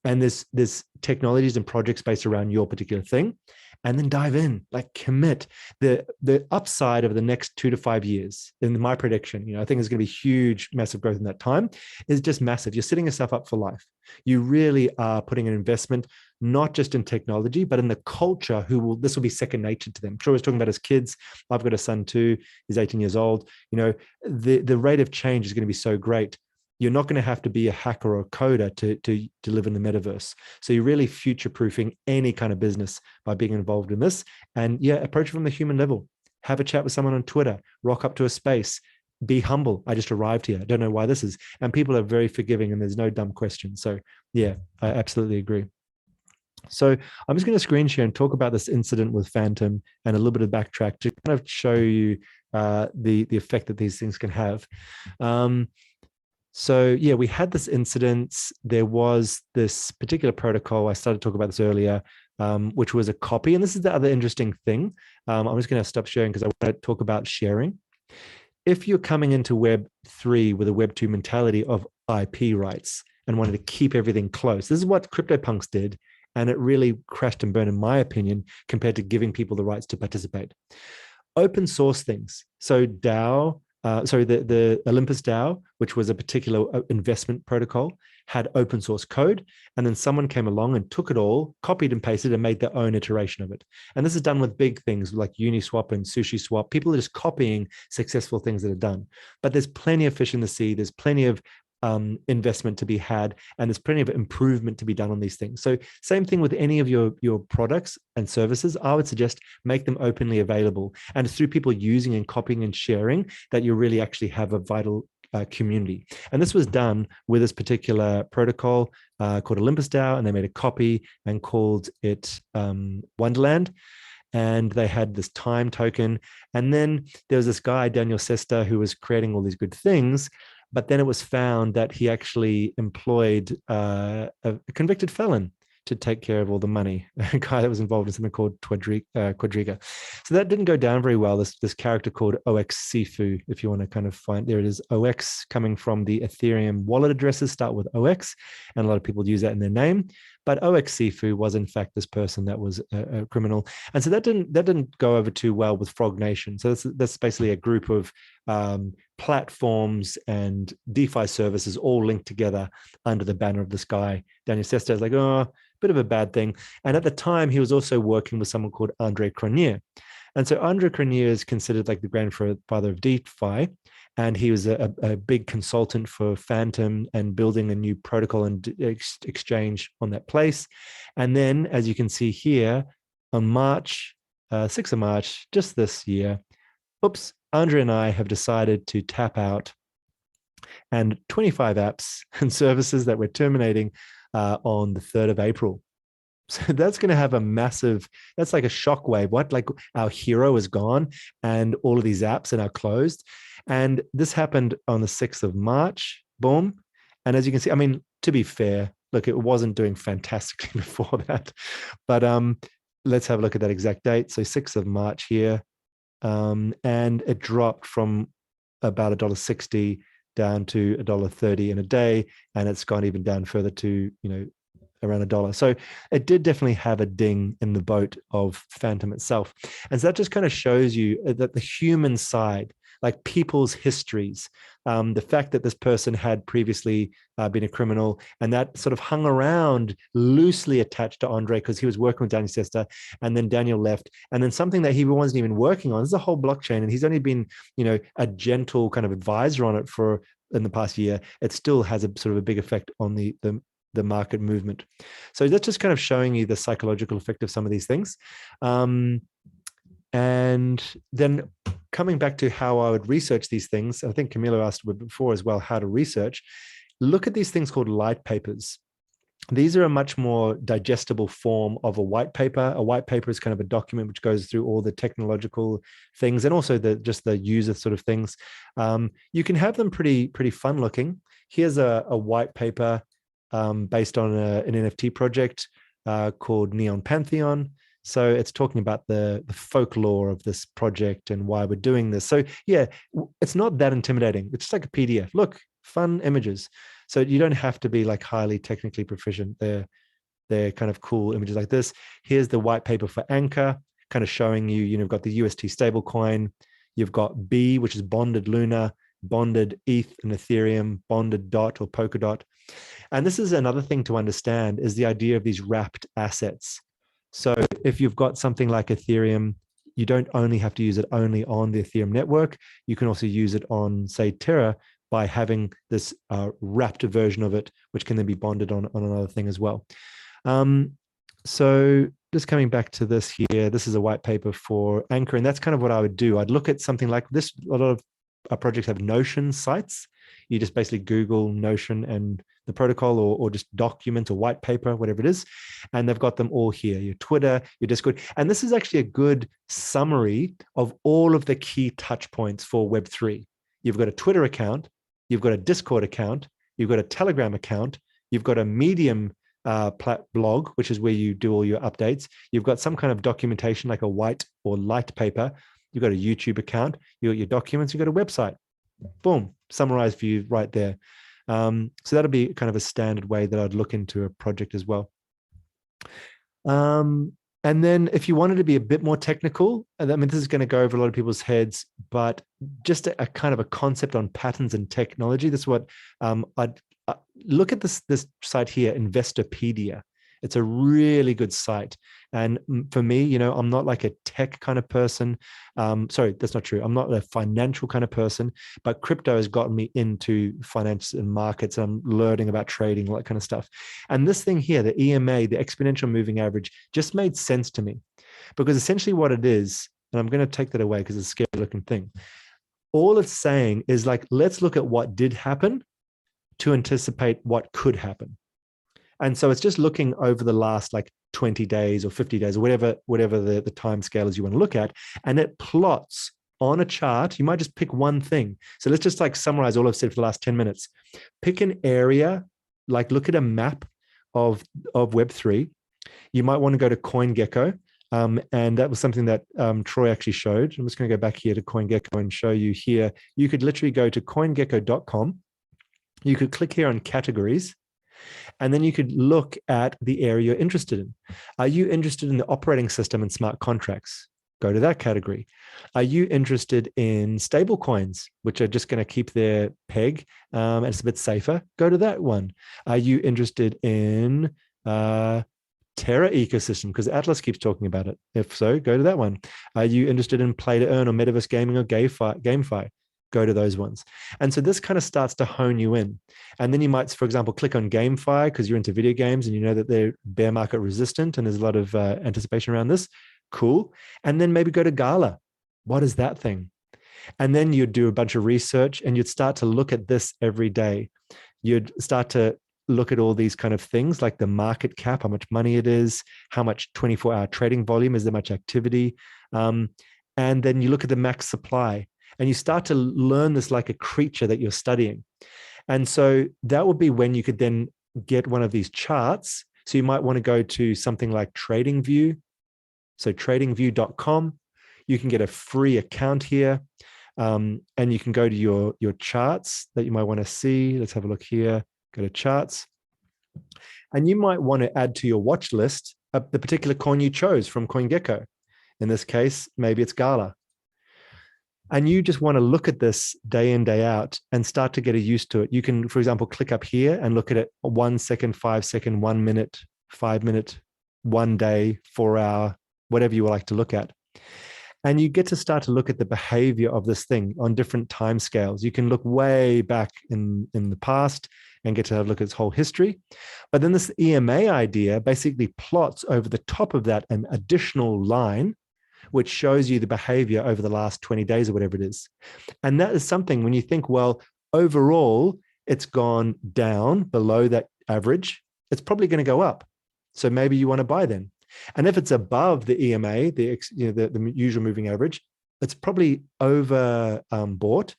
And there's technologies and projects based around your particular thing. And then dive in, like commit. The upside of the next 2 to 5 years, in my prediction, I think there's going to be huge, massive growth in that time, is just massive. You're setting yourself up for life. You really are putting an investment, not just in technology, but in the culture this will be second nature to them. Troy was talking about his kids. I've got a son too. He's 18 years old. The rate of change is going to be so great. You're not going to have to be a hacker or a coder to live in the metaverse. So you're really future-proofing any kind of business by being involved in this. And approach it from the human level. Have a chat with someone on Twitter, rock up to a space, be humble. I just arrived here. I don't know why this is. And people are very forgiving and there's no dumb questions. So I absolutely agree. So I'm just going to screen share and talk about this incident with Phantom and a little bit of backtrack to kind of show you the effect that these things can have. So we had this incident. There was this particular protocol. I started to talk about this earlier, which was a copy. And this is the other interesting thing. I'm just going to stop sharing because I want to talk about sharing. If you're coming into Web3 with a Web2 mentality of IP rights and wanted to keep everything close, this is what CryptoPunks did. And it really crashed and burned, in my opinion, compared to giving people the rights to participate. Open source things. So DAO, the Olympus DAO, which was a particular investment protocol, had open source code. And then someone came along and took it all, copied and pasted, and made their own iteration of it. And this is done with big things like Uniswap and SushiSwap. People are just copying successful things that are done. But there's plenty of fish in the sea. There's plenty of investment to be had, and there's plenty of improvement to be done on these things. So same thing with any of your products and services. I would suggest make them openly available, and it's through people using and copying and sharing that you really actually have a vital community. And this was done with this particular protocol called Olympus DAO, and they made a copy and called it Wonderland. And they had this time token. And then there was this guy, Daniel Sesta, who was creating all these good things. But then it was found that he actually employed a convicted felon to take care of all the money, a guy that was involved in something called Quadriga. So that didn't go down very well, this character called OX Sifu, if you want to kind of find, there it is, OX coming from the Ethereum wallet addresses start with OX, and a lot of people use that in their name. But OX Sifu was in fact this person that was a criminal. And so that didn't go over too well with Frog Nation. So that's basically a group of platforms and DeFi services all linked together under the banner of this guy. Daniel Sesta is like, bit of a bad thing. And at the time, he was also working with someone called Andre Cronje. And so Andre Cronje is considered like the grandfather of DeFi. And he was a big consultant for Phantom and building a new protocol and exchange on that place. And then, as you can see here, on 6th of March, just this year, Andre and I have decided to tap out, and 25 apps and services that we're terminating on the 3rd of April. So that's going to have a massive, that's like a shockwave. What? Like our hero is gone and all of these apps are now closed. And this happened on the 6th of March, boom. And as you can see, I mean, to be fair, look, it wasn't doing fantastically before that, but let's have a look at that exact date. So 6th of March here, and it dropped from about $1.60 down to $1.30 in a day, and it's gone even down further to, you know, around $1. So it did definitely have a ding in the boat of Fantom itself. And so that just kind of shows you that the human side, like people's histories, the fact that this person had previously been a criminal, and that sort of hung around loosely attached to Andre because he was working with Daniel Sesta, and then Daniel left, and then something that he wasn't even working on. This is a whole blockchain, and he's only been, you know, a gentle kind of advisor on it for in the past year. It still has a sort of a big effect on the market movement. So that's just kind of showing you the psychological effect of some of these things. And then coming back to how I would research these things, I think Camilo asked before as well, how to research. Look at these things called light papers. These are a much more digestible form of a white paper. A white paper is kind of a document which goes through all the technological things and also just the user sort of things. You can have them pretty fun looking. Here's a white paper based on an NFT project called Neon Pantheon. So it's talking about the folklore of this project and why we're doing this. So yeah, it's not that intimidating. It's just like a PDF. Look, fun images. So you don't have to be like highly technically proficient. They're kind of cool images like this. Here's the white paper for Anchor, kind of showing you, you've got the UST stablecoin. You've got B, which is bonded Luna, bonded ETH and Ethereum, bonded DOT or Polkadot. And this is another thing to understand, is the idea of these wrapped assets. So if you've got something like Ethereum, you don't only have to use it only on the Ethereum network. You can also use it on, say, Terra by having this wrapped version of it, which can then be bonded on another thing as well. So just coming back to this here, this is a white paper for Anchor, and that's kind of what I would do. I'd look at something like this. A lot of projects have Notion sites. You just basically Google Notion and the protocol, or just document or white paper, whatever it is. And they've got them all here, your Twitter, your Discord. And this is actually a good summary of all of the key touch points for Web3. You've got a Twitter account, you've got a Discord account, you've got a Telegram account, you've got a Medium blog, which is where you do all your updates. You've got some kind of documentation like a white or light paper. You've got a YouTube account, you've got your documents, you've got a website. Boom, summarized for you right there. So that'll be kind of a standard way that I'd look into a project as well. And then if you wanted to be a bit more technical, I mean, this is going to go over a lot of people's heads, but just a kind of a concept on patterns and technology. This is what I'd look at this site here, Investopedia. It's a really good site. And for me, I'm not like a tech kind of person. Sorry, that's not true. I'm not a financial kind of person, but crypto has gotten me into finance and markets. I'm learning about trading, all that kind of stuff. And this thing here, the EMA, the exponential moving average, just made sense to me, because essentially what it is, and I'm going to take that away because it's a scary looking thing. All it's saying is like, let's look at what did happen to anticipate what could happen. And so it's just looking over the last like 20 days or 50 days or whatever the time scale is you want to look at. And it plots on a chart. You might just pick one thing. So let's just like summarize all I've said for the last 10 minutes. Pick an area, like look at a map of Web3. You might want to go to CoinGecko. And that was something that Troy actually showed. I'm just going to go back here to CoinGecko and show you here. You could literally go to coingecko.com. You could click here on categories. And then you could look at the area you're interested in. Are you interested in the operating system and smart contracts? Go to that category. Are you interested in stable coins, which are just going to keep their peg and it's a bit safer? Go to that one. Are you interested in Terra ecosystem? Because Atlas keeps talking about it. If so, go to that one. Are you interested in play to earn or metaverse gaming or GameFi? Go to those ones. And so this kind of starts to hone you in. And then you might, for example, click on GameFi because you're into video games and you know that they're bear market resistant and there's a lot of anticipation around this. Cool. And then maybe go to Gala. What is that thing? And then you'd do a bunch of research and you'd start to look at this every day. You'd start to look at all these kind of things like the market cap, how much money it is, how much 24-hour trading volume, is there much activity? And then you look at the max supply and you start to learn this like a creature that you're studying. And so that would be when you could then get one of these charts. So you might want to go to something like TradingView. So tradingview.com, you can get a free account here. And you can go to your charts that you might want to see. Let's have a look here. Go to charts. And you might want to add to your watch list the particular coin you chose from CoinGecko. In this case, maybe it's Gala. And you just want to look at this day in, day out and start to get used to it. You can, for example, click up here and look at it 1 second, 5 second, 1 minute, 5 minute, 1 day, 4 hour, whatever you would like to look at. And you get to start to look at the behavior of this thing on different time scales. You can look way back in the past and get to have a look at its whole history. But then this EMA idea basically plots over the top of that an additional line, which shows you the behavior over the last 20 days or whatever it is. And that is something when you think, well, overall, it's gone down below that average, it's probably going to go up. So maybe you want to buy then. And if it's above the EMA, the usual moving average, it's probably over bought.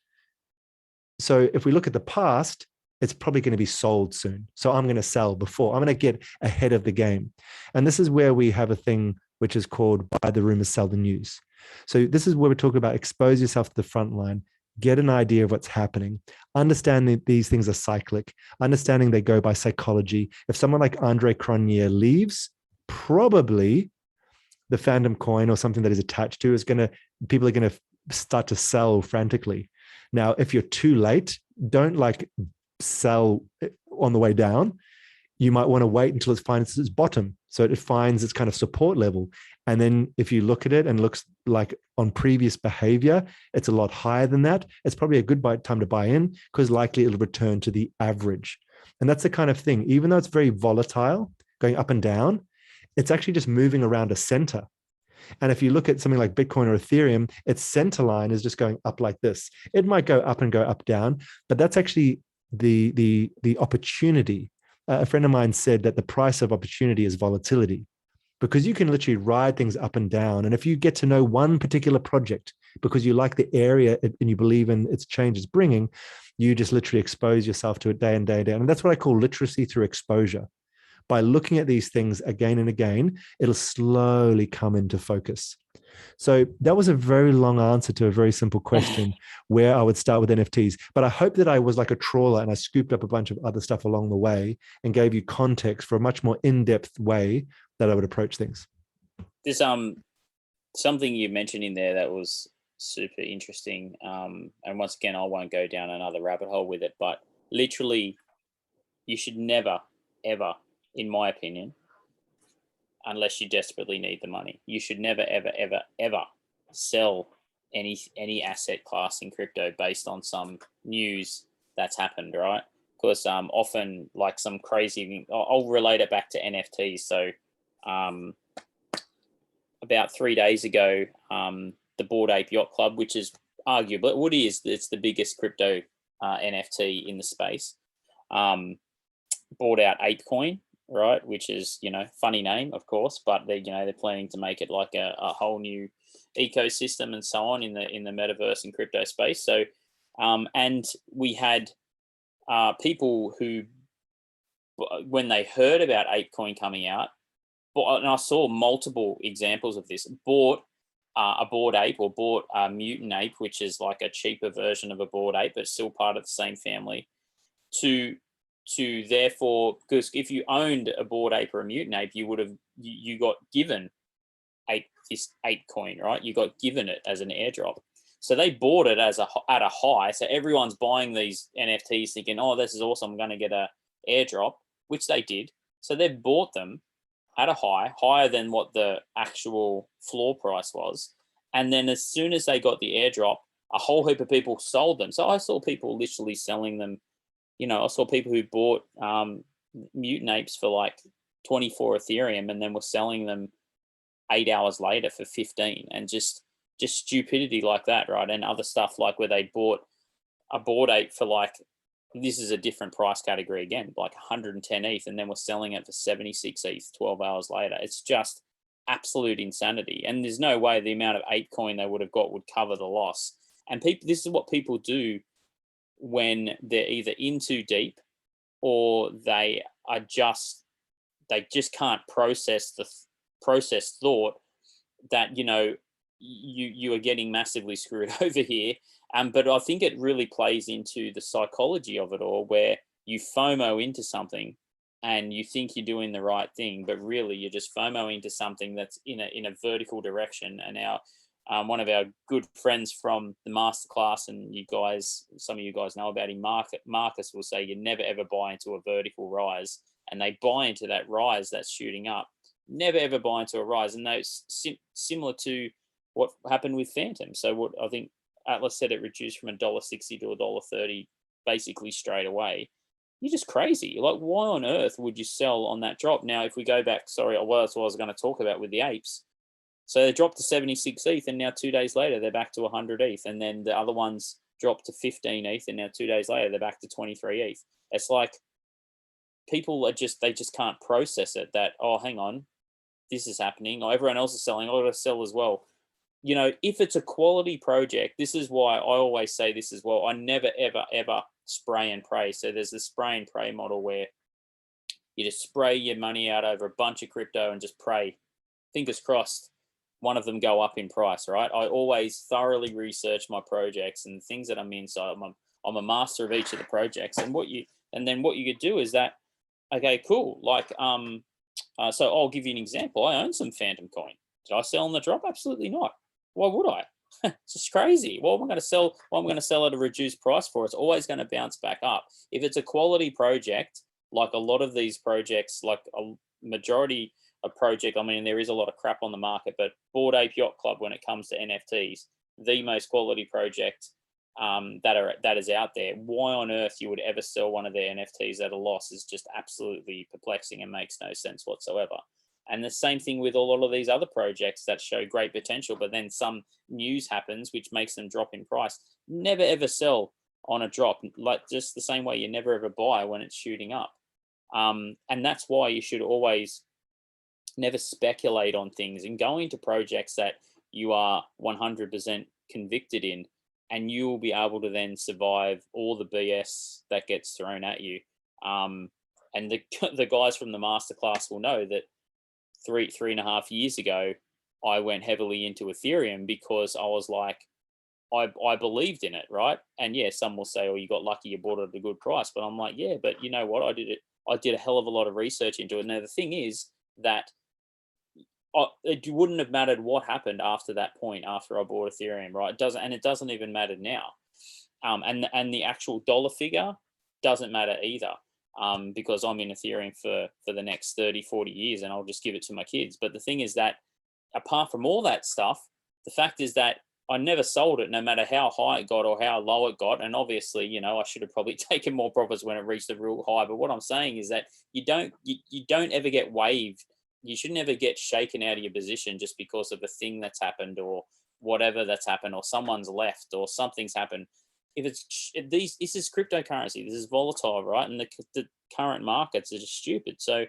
So if we look at the past, it's probably going to be sold soon. So I'm going to sell before. I'm going to get ahead of the game. And this is where we have a thing which is called buy the rumors, sell the news. So this is where we're talking about expose yourself to the front line, get an idea of what's happening, understand that these things are cyclic, understanding they go by psychology. If someone like Andre Cronje leaves, probably the Phantom coin or something that is attached to people are going to start to sell frantically. Now, if you're too late, don't like sell on the way down. You might want to wait until it finds its bottom. So it finds its kind of support level. And then if you look at it and looks like on previous behavior, it's a lot higher than that. It's probably a good time to buy in because likely it'll return to the average. And that's the kind of thing, even though it's very volatile, going up and down, it's actually just moving around a center. And if you look at something like Bitcoin or Ethereum, its center line is just going up like this. It might go up and go up down, but that's actually the opportunity. A friend of mine said that the price of opportunity is volatility, because you can literally ride things up and down. And if you get to know one particular project because you like the area and you believe in its change it's bringing, you just literally expose yourself to it day in, day out. And that's what I call literacy through exposure. By looking at these things again and again, it'll slowly come into focus. So that was a very long answer to a very simple question where I would start with NFTs. But I hope that I was like a trawler and I scooped up a bunch of other stuff along the way and gave you context for a much more in-depth way that I would approach things. There's something you mentioned in there that was super interesting. And once again, I won't go down another rabbit hole with it, but literally you should never, ever, in my opinion, unless you desperately need the money, you should never, ever, ever, ever sell any asset class in crypto based on some news that's happened, right? Because often, like some crazy, I'll relate it back to NFTs. So about 3 days ago, the Bored Ape Yacht Club, which is arguably, it's the biggest crypto NFT in the space, bought out ApeCoin, right? Which is, funny name, of course, but they're planning to make it like a whole new ecosystem and so on in the metaverse and crypto space. So, and we had people who, when they heard about ApeCoin coming out, and I saw multiple examples of this, bought a Bored Ape or bought a Mutant Ape, which is like a cheaper version of a Bored Ape, but still part of the same family, to therefore, because if you owned a Bored Ape or a Mutant Ape, you got given this ApeCoin, right? You got given it as an airdrop. So they bought it at a high. So everyone's buying these NFTs thinking, oh, this is awesome, I'm going to get a airdrop, which they did. So they bought them at a higher than what the actual floor price was. And then as soon as they got the airdrop, a whole heap of people sold them. So I saw people literally selling them. I saw people who bought Mutant Apes for like 24 Ethereum and then were selling them 8 hours later for 15, and just stupidity like that, right? And other stuff like where they bought a Bored Ape for like this is a different price category again, like 110 ETH, and then we're selling it for 76 ETH 12 hours later. It's just absolute insanity. And there's no way the amount of ApeCoin they would have got would cover the loss. And people, this is what people do when they're either in too deep or they just can't process thought that, you know, you are getting massively screwed over here. But I think it really plays into the psychology of it all, where you FOMO into something and you think you're doing the right thing, but really you're just FOMO into something that's in a vertical direction. And one of our good friends from the masterclass, and you guys, some of you guys know about him, Marcus will say you never ever buy into a vertical rise, and they buy into that rise that's shooting up. Never ever buy into a rise, and those similar to what happened with Phantom. So what I think Atlas said, it reduced from $1.60 to $1.30 basically straight away. You're just crazy. Like, why on earth would you sell on that drop? Now, if we go back, sorry, well, that's what I was going to talk about with the apes. So they dropped to 76 ETH, and now 2 days later, they're back to 100 ETH. And then the other ones dropped to 15 ETH, and now 2 days later, they're back to 23 ETH. It's like people are they just can't process it that, oh, hang on, this is happening. Oh, everyone else is selling. I've got to sell as well. You know, if it's a quality project, this is why I always say this as well. I never, ever, ever spray and pray. So there's the spray and pray model where you just spray your money out over a bunch of crypto and just pray, fingers crossed, one of them go up in price, right? I always thoroughly research my projects and things that I'm in. So I'm a master of each of the projects. And then what you could do is that, okay, cool. Like, so I'll give you an example. I own some Phantom coin. Did I sell on the drop? Absolutely not. Why would I? It's just crazy. Well, I'm going to sell. Well, I'm going to sell at a reduced price for. It's always going to bounce back up. If it's a quality project, like a lot of these projects, like a majority of project, I mean, there is a lot of crap on the market, but Bored Ape Yacht Club, when it comes to NFTs, the most quality project that is out there. Why on earth you would ever sell one of their NFTs at a loss is just absolutely perplexing and makes no sense whatsoever. And the same thing with a lot of these other projects that show great potential, but then some news happens which makes them drop in price. Never ever sell on a drop, like just the same way you never ever buy when it's shooting up. And that's why you should always never speculate on things and go into projects that you are 100% convicted in, and you will be able to then survive all the BS that gets thrown at you. And the guys from the masterclass will know that 3.5 years ago, I went heavily into Ethereum because I was like, I believed in it, right? And yeah, some will say, oh, you got lucky, you bought it at a good price. But I'm like, yeah, but you know what? I did a hell of a lot of research into it. Now, the thing is that it wouldn't have mattered what happened after that point, after I bought Ethereum, right? It doesn't even matter now. And the actual dollar figure doesn't matter either. Because I'm in Ethereum for the next 30, 40 years, and I'll just give it to my kids. But the thing is that apart from all that stuff, the fact is that I never sold it, no matter how high it got or how low it got. And obviously, you know, I should have probably taken more profits when it reached the real high. But what I'm saying is that you don't ever get waived. You should never get shaken out of your position just because of a thing that's happened or whatever that's happened, or someone's left or something's happened. This is cryptocurrency, this is volatile, right? And the current markets are just stupid. So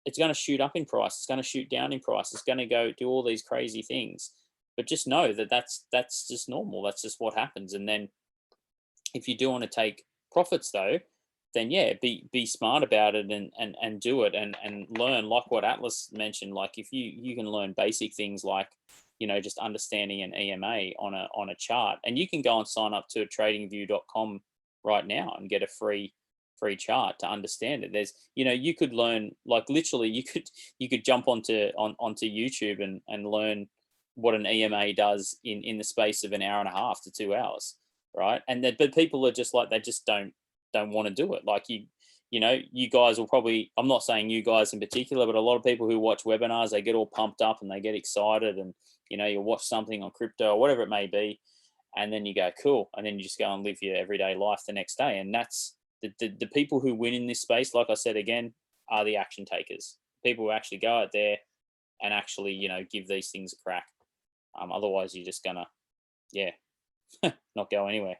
it's going to shoot up in price, it's going to shoot down in price, it's going to go do all these crazy things. But just know that that's just normal. That's just what happens. And then if you do want to take profits though, then yeah, be smart about it and do it and learn, like what Atlas mentioned. Like if you can learn basic things like, you know, just understanding an EMA on a chart, and you can go and sign up to tradingview.com right now and get a free chart to understand it. There's, you know, you could learn, like literally you could jump onto YouTube and learn what an EMA does in the space of an hour and a half to 2 hours, right? But people are just like, they just don't want to do it. Like you know, you guys will probably, I'm not saying you guys in particular, but a lot of people who watch webinars, they get all pumped up and they get excited, and you know, you watch something on crypto or whatever it may be, and then you go, cool, and then you just go and live your everyday life the next day. And that's the people who win in this space, like I said again, are the action takers. People who actually go out there and actually, you know, give these things a crack. Otherwise you're just gonna, yeah, not go anywhere.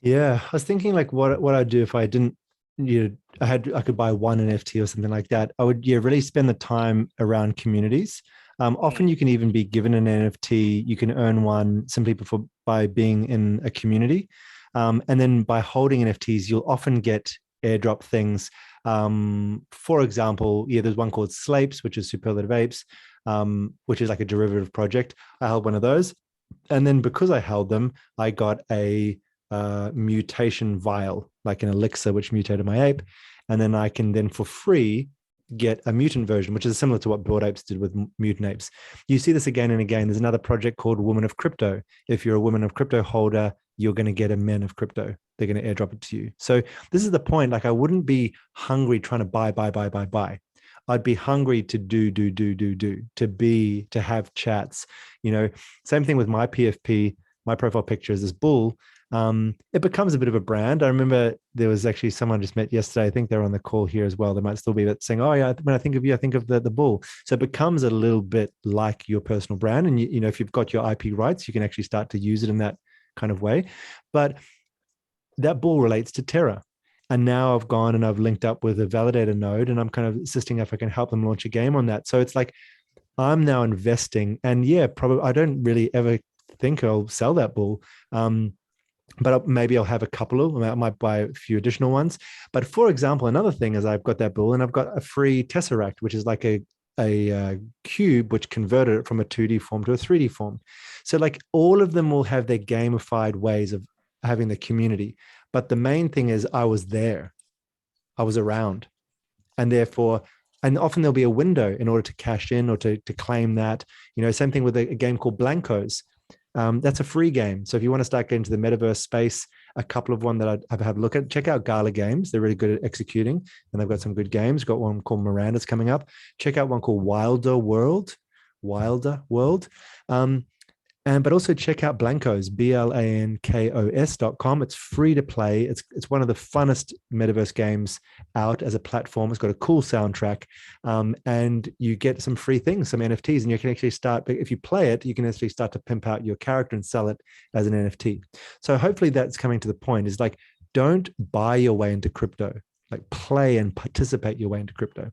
Yeah, I was thinking like what I'd do if I didn't, I could buy one NFT or something like that. I would, really spend the time around communities. Often you can even be given an NFT. You can earn one simply by being in a community, and then by holding NFTs, you'll often get airdrop things. For example, there's one called Slapes, which is Superlative Apes, which is like a derivative project. I held one of those, and then because I held them, I got a mutation vial, like an elixir, which mutated my ape. And then I can then for free get a mutant version, which is similar to what Bored Apes did with mutant apes. You see this again and again. There's another project called Women of Crypto. If you're a Women of Crypto holder, you're going to get a Men of Crypto. They're going to airdrop it to you. So this is the point. Like I wouldn't be hungry trying to buy. I'd be hungry to do, to have chats. Same thing with my PFP. My profile picture is this bull. It becomes a bit of a brand. I remember there was actually someone I just met yesterday. I think they're on the call here as well. They might still be saying, "Oh yeah, when I think of you, I think of the bull." So it becomes a little bit like your personal brand. And if you've got your IP rights, you can actually start to use it in that kind of way. But that bull relates to Terra. And now I've gone and I've linked up with a validator node, and I'm kind of assisting if I can help them launch a game on that. So it's like I'm now investing, and probably I don't really ever think I'll sell that bull. But maybe I'll have a couple of them. I might buy a few additional ones. But for example, another thing is I've got that bull and I've got a free Tesseract, which is like a cube, which converted it from a 2D form to a 3D form. So like all of them will have their gamified ways of having the community. But the main thing is I was there. I was around. And therefore, and often there'll be a window in order to cash in or to claim that. Same thing with a game called Blankos. That's a free game. So if you want to start getting to the metaverse space, a couple of one that I've had a look at, check out Gala Games. They're really good at executing, and they've got some good games. Got one called Miranda's coming up. Check out one called Wilder World. But also check out Blankos, blankos.com. It's free to play. It's one of the funnest metaverse games out as a platform. It's got a cool soundtrack, and you get some free things, some NFTs, and you can actually start. If you play it, you can actually start to pimp out your character and sell it as an NFT. So hopefully that's coming to the point. Is like, don't buy your way into crypto. Like play and participate your way into crypto.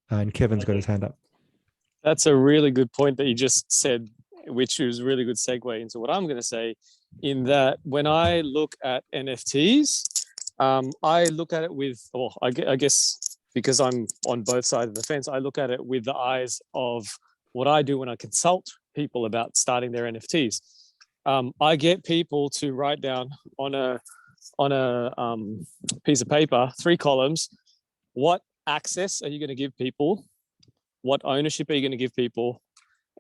And Kevin's got his hand up. That's a really good point that you just said, which is a really good segue into what I'm going to say, in that when I look at NFTs, I look at it with, I guess because I'm on both sides of the fence, I look at it with the eyes of what I do when I consult people about starting their NFTs. I get people to write down on a piece of paper, 3 columns, what access are you going to give people? What ownership are you going to give people?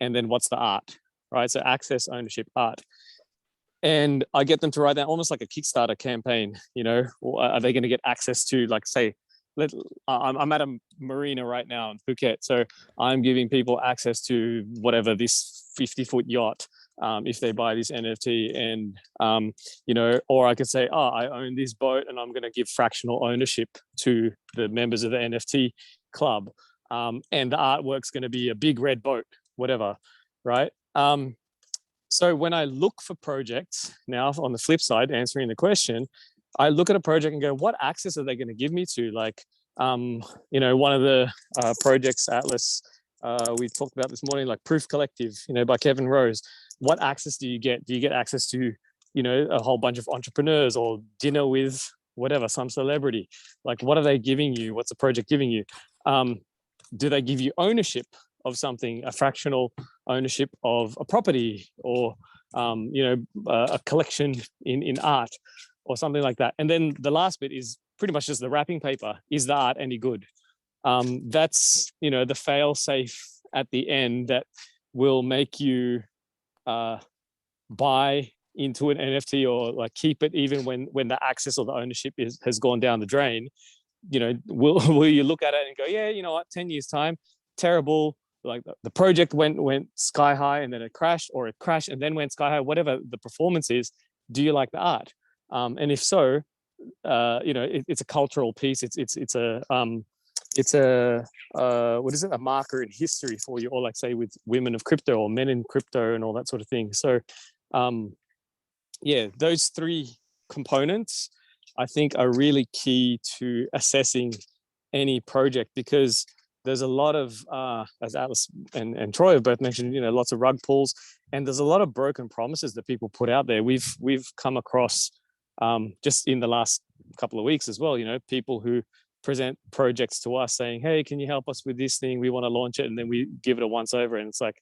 And then what's the art, right? So access, ownership, art. And I get them to write down almost like a Kickstarter campaign, are they going to get access to, like, say, I'm at a marina right now in Phuket. So I'm giving people access to whatever, this 50-foot yacht, if they buy this NFT, and, or I could say, I own this boat and I'm going to give fractional ownership to the members of the NFT club. And the artwork's going to be a big red boat, whatever, right? So when I look for projects now, on the flip side, answering the question, I look at a project and go, what access are they going to give me to? Like, one of the projects, Atlas, we talked about this morning, like Proof Collective, by Kevin Rose. What access do you get? Do you get access to, a whole bunch of entrepreneurs, or dinner with whatever, some celebrity? Like, what are they giving you? What's the project giving you? Do they give you ownership of something, a fractional ownership of a property, or a collection in art or something like that? And then the last bit is pretty much just the wrapping paper. Is the art any good? That's the fail safe at the end that will make you buy into an NFT, or like keep it even when the access or the ownership has gone down the drain. Will you look at it and go, yeah, you know what, 10 years time, terrible, like the project went sky high and then it crashed, or it crashed and then went sky high, whatever the performance is, do you like the art? And if so, it's a cultural piece. It's a what is it, a marker in history for you, or like say with Women of Crypto or Men in Crypto and all that sort of thing. So those three components, I think, are really key to assessing any project, because there's a lot of, as Atlas and Troy have both mentioned, lots of rug pulls, and there's a lot of broken promises that people put out there. We've come across just in the last couple of weeks as well, people who present projects to us saying, hey, can you help us with this thing? We want to launch it. And then we give it a once over, and it's like,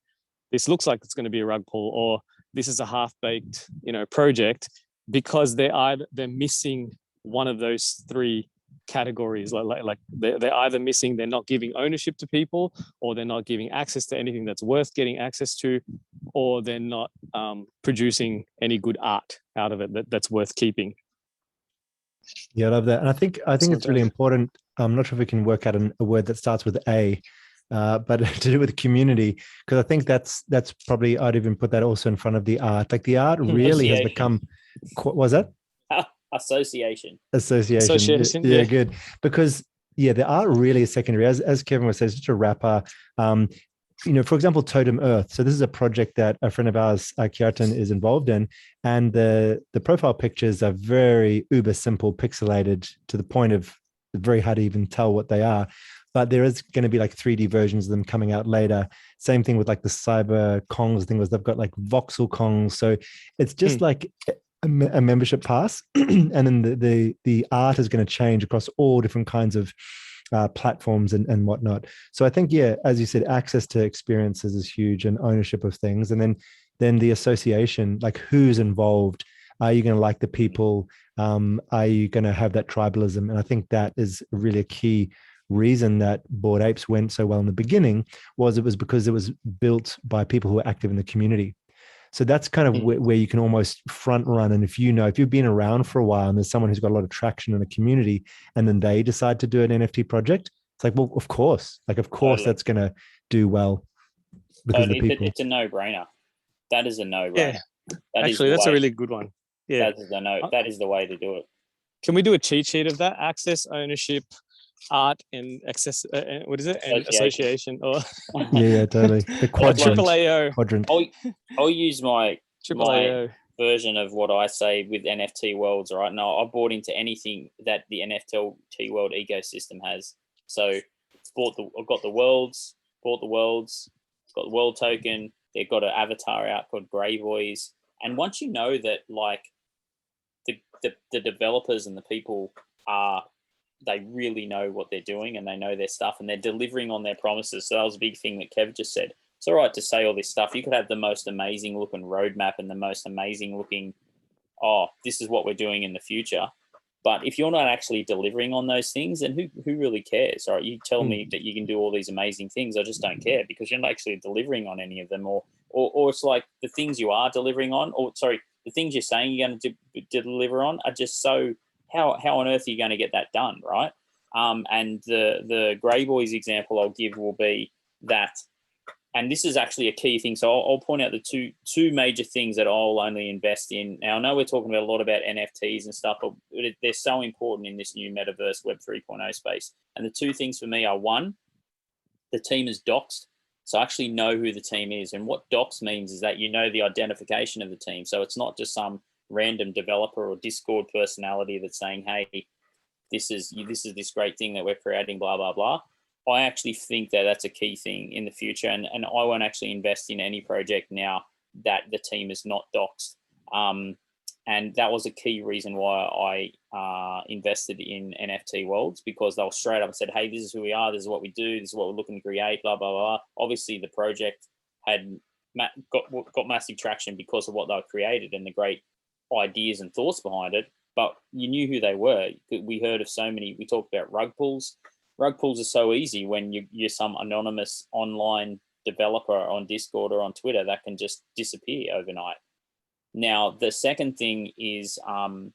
this looks like it's going to be a rug pull, or this is a half-baked, project, because they're missing one of those three categories. Like they're either missing, they're not giving ownership to people, or they're not giving access to anything that's worth getting access to, or they're not producing any good art out of it that's worth keeping. Yeah, I love that. And I think it's really important. I'm not sure if we can work out a word that starts with A, but to do with community, because I think that's probably, I'd even put that also in front of the art. Like the art really has become, what was that? Association. Yeah, good. Because the art really is secondary. As Kevin was saying, it's just a wrapper. For example, Totem Earth. So this is a project that a friend of ours, Kjartan, is involved in, and the profile pictures are very uber simple, pixelated to the point of very hard to even tell what they are. But there is going to be like 3D versions of them coming out later. Same thing with like the Cyber Kongs thing, was they've got like voxel Kongs. So it's just like a membership pass, and then the art is going to change across all different kinds of platforms and whatnot. So I think, as you said, access to experiences is huge, and ownership of things. And then the association, like who's involved. Are you going to like the people? Are you going to have that tribalism? And I think that is really a key reason that Bored Apes went so well in the beginning, was because it was built by people who are active in the community. So that's kind of where you can almost front run. And if you've been around for a while and there's someone who's got a lot of traction in a community, and then they decide to do an NFT project, it's like, well, of course, totally. That's going to do well because of the people. It's a no-brainer. That is a no-brainer. Yeah. Actually, that's a really good one. Yeah. That is the way to do it. Can we do a cheat sheet of that? Access, ownership, art, and access. What is it? And association. Or yeah, totally. The quadrant. AAAO. Quadrant. I'll use my AAAO version of what I say with NFT worlds. Right now, I bought into anything that the NFT world ecosystem has. So I've got the worlds. Bought the worlds. Got the world token. They've got an avatar out called Grey Boys. And once you know that, like, the developers and the people they really know what they're doing, and they know their stuff, and they're delivering on their promises. So that was a big thing that Kev just said. It's all right to say all this stuff. You could have the most amazing looking roadmap and the most amazing looking, this is what we're doing in the future. But if you're not actually delivering on those things, then who really cares? All right, you tell me that you can do all these amazing things. I just don't care, because you're not actually delivering on any of them, or it's like the things you are delivering on, the things you're saying you're going to deliver on are just so, how on earth are you going to get that done, right? And the Grey Boys example I'll give will be that, and this is actually a key thing. So I'll point out the two major things that I'll only invest in. Now, I know we're talking about a lot about NFTs and stuff, but they're so important in this new metaverse Web 3.0 space. And the two things for me are, one, the team is doxed. So I actually know who the team is. And what docs means is that you know the identification of the team. So it's not just some random developer or Discord personality that's saying, hey, this is this great thing that we're creating, blah, blah, blah. I actually think that that's a key thing in the future. And I won't actually invest in any project now that the team is not doxed. And that was a key reason why I invested in NFT Worlds, because they were straight up and said, hey, this is who we are, this is what we do, this is what we're looking to create, blah, blah, blah. Obviously, the project had got massive traction because of what they were created and the great ideas and thoughts behind it, but you knew who they were. We heard of so many, we talked about rug pulls. Rug pulls are so easy when you're some anonymous online developer on Discord or on Twitter that can just disappear overnight. Now, the second thing is, so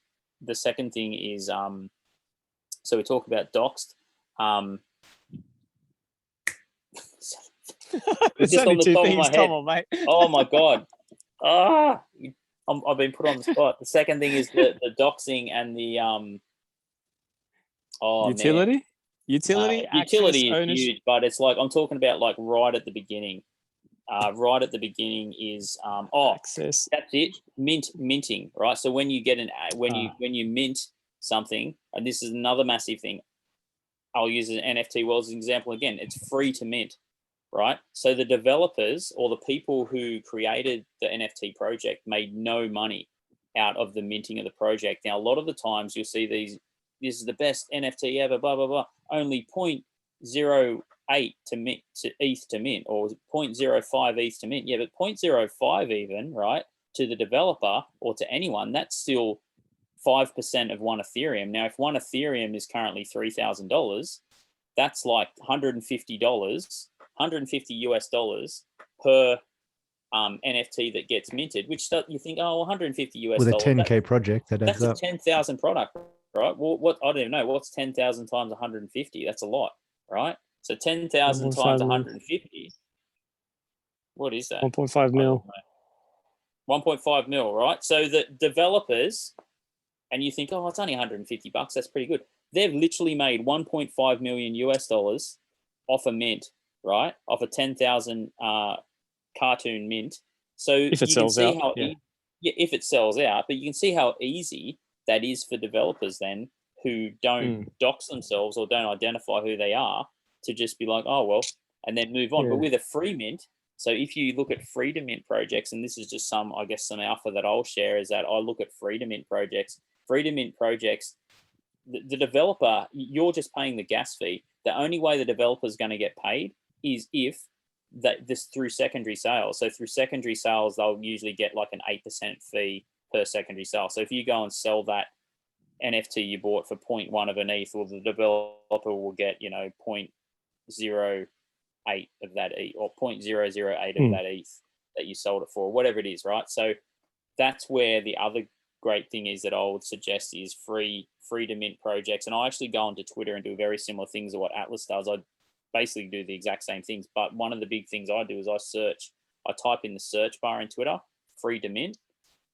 we talk about doxed. There's only two things. Come on, mate. Oh my God. I've been put on the spot. The second thing is the doxing and the utility. Utility is huge, but it's like I'm talking about like right at the beginning. right at the beginning is oh, Access. that's it, minting, right? So when you get when you mint something, and this is another massive thing, I'll use an NFT world as an example again. It's free to mint, right? So the developers or the people who created the NFT project made no money out of the minting of the project. Now, a lot of the times you'll see these, this is the best NFT ever, blah, blah, blah, only 0.08 to mint, to ETH to mint, or 0.05 ETH to mint. Yeah, but 0.05 even, right, to the developer or to anyone, that's still 5% of one Ethereum. Now, if one Ethereum is currently $3,000, that's like $150, 150 US dollars per NFT that gets minted, which you think, oh, 150 US with a dollars. 10K project, that adds That's up. a 10,000 product, right? Well, what I don't even know. What's 10,000 times 150? That's a lot, right? So 10,000 times 150. What is that? 1.5 mil. 1.5 mil, right? So the developers, and you think, oh, it's only 150 bucks. That's pretty good. They've literally made 1.5 million US dollars off a mint, right? Off a 10,000 cartoon mint. So If it you can sells see out, how yeah. If it sells out, but you can see how easy that is for developers then who don't dox themselves or don't identify who they are to just be like, oh, well, and then move on. Yeah. But with a free mint, so if you look at free to mint projects, and this is just some, I guess, some alpha that I'll share, is that I look at free to mint projects. Free to mint projects, the developer, you're just paying the gas fee. The only way the developer is going to get paid is if this through secondary sales. So through secondary sales, they'll usually get like an 8% fee per secondary sale. So if you go and sell that NFT you bought for 0.1 of an ETH, well, the developer will get, 0.08 of that ETH or 0.008 of that ETH that you sold it for, whatever it is, right? So that's where the other great thing is that I would suggest is free to mint projects. And I actually go onto Twitter and do very similar things to what Atlas does. I basically do the exact same things, but one of the big things I do is I type in the search bar in Twitter, free to mint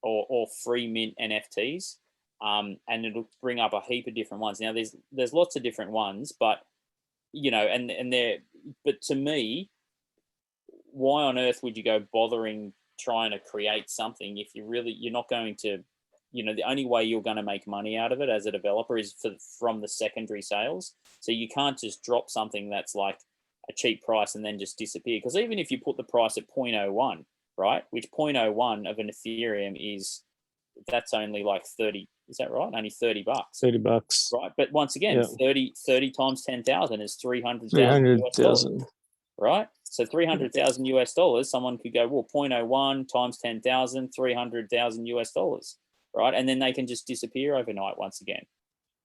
or free mint NFTs, and it'll bring up a heap of different ones. Now there's lots of different ones, but but to me, why on earth would you go bothering trying to create something if you're not going to, the only way you're going to make money out of it as a developer is from the secondary sales. So you can't just drop something that's like a cheap price and then just disappear. Because even if you put the price at 0.01, right, which 0.01 of an Ethereum that's only like 30, is that right? Only 30 bucks. 30 bucks. Right. But once again, Yeah. 30 times 10,000 is 300,000 US dollars. 300,000. Right? So 300,000 US dollars, someone could go, well, 0.01 times 10,000, 300,000 US dollars. Right? And then they can just disappear overnight once again.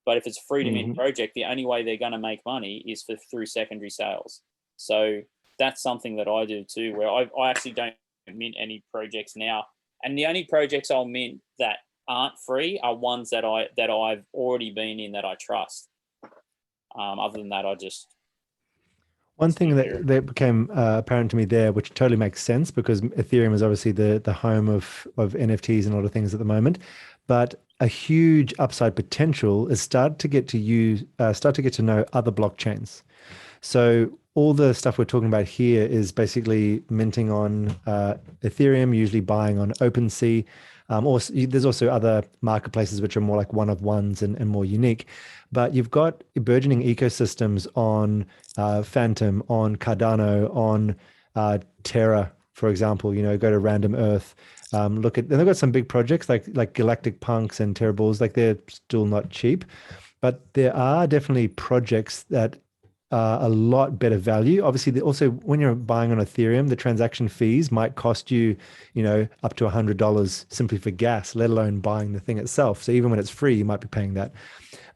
But if it's a free to mint project, the only way they're going to make money is through secondary sales. So that's something that I do too, where I actually don't mint any projects now. And the only projects I'll mint that aren't free are ones that I've already been in that I trust. Other than that, I just... One thing that became apparent to me there, which totally makes sense because Ethereum is obviously the home of NFTs and a lot of things at the moment, but a huge upside potential is start to get to know other blockchains. So all the stuff we're talking about here is basically minting on Ethereum, usually buying on OpenSea. There's also other marketplaces which are more like one-of-ones and more unique. But you've got burgeoning ecosystems on Phantom, on Cardano, on Terra, for example. Go to Random Earth. And they've got some big projects like Galactic Punks and Terra Bulls. Like they're still not cheap, but there are definitely projects that a lot better value. Obviously, also when you're buying on Ethereum, the transaction fees might cost you, up to $100 simply for gas, let alone buying the thing itself. So even when it's free, you might be paying that.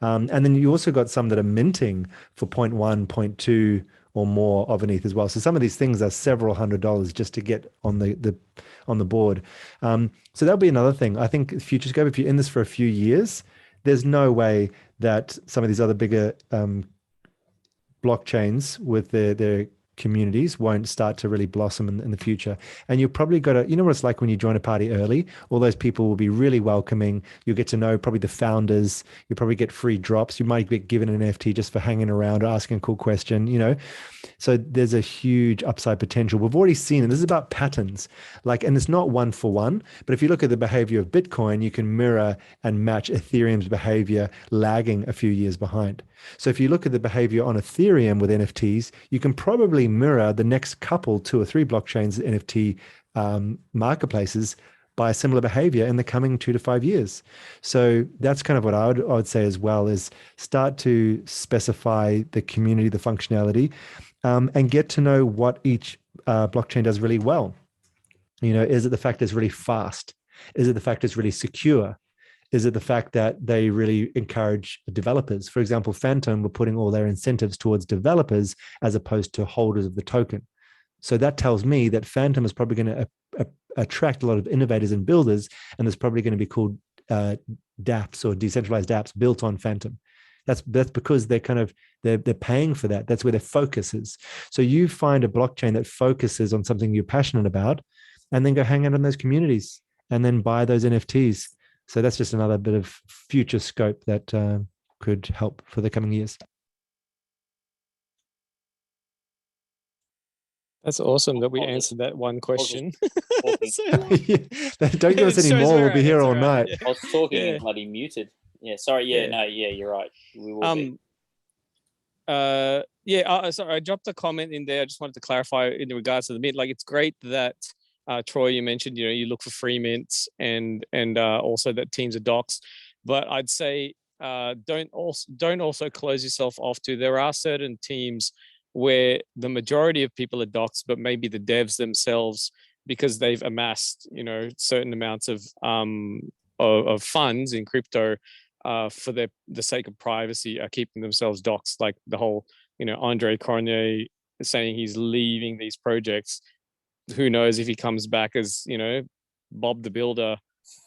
And then you also got some that are minting for 0.1, 0.2 or more of an ETH as well. So some of these things are several $100s just to get on the board. So that'll be another thing. I think FutureScope, if you're in this for a few years, there's no way that some of these other bigger blockchains with their communities won't start to really blossom in the future. And you've probably got to, you know what it's like when you join a party early, all those people will be really welcoming. You'll get to know probably the founders. You'll probably get free drops. You might get given an NFT just for hanging around or asking a cool question, you know? So there's a huge upside potential. We've already seen, and this is about patterns, like, and it's not one for one, but if you look at the behavior of Bitcoin, you can mirror and match Ethereum's behavior lagging a few years behind. So if you look at the behavior on Ethereum with NFTs, you can probably mirror the next couple, 2 or 3 blockchains, NFT marketplaces by a similar behavior in the coming 2 to 5 years. So that's kind of what I would say as well, is start to specify the community, the functionality, and get to know what each blockchain does really well. You know, is it the fact that it's really fast? Is it the fact it's really secure? Is it the fact that they really encourage developers? For example, Phantom were putting all their incentives towards developers as opposed to holders of the token. So that tells me that Phantom is probably going to attract a lot of innovators and builders, and there's probably going to be called dApps or decentralized apps built on Phantom. That's because they're paying for that. That's where their focus is. So you find a blockchain that focuses on something you're passionate about, and then go hang out in those communities and then buy those NFTs. So that's just another bit of future scope that could help for the coming years. That's awesome that we answered that one question. Don't give us any more. We'll be here all night. I was talking and bloody muted. Yeah, sorry. Yeah, no, yeah, you're right. We will be. Sorry, I dropped a comment in there. I just wanted to clarify in regards to the mint. Like, it's great that Troy, you mentioned, you know, you look for free mints and also that teams are docs, but I'd say don't also close yourself off to. There are certain teams where the majority of people are docs, but maybe the devs themselves, because they've amassed, you know, certain amounts of funds in crypto, for the sake of privacy, are keeping themselves docs. Like the whole, you know, Andre Cronje saying he's leaving these projects. Who knows if he comes back as, you know, Bob the Builder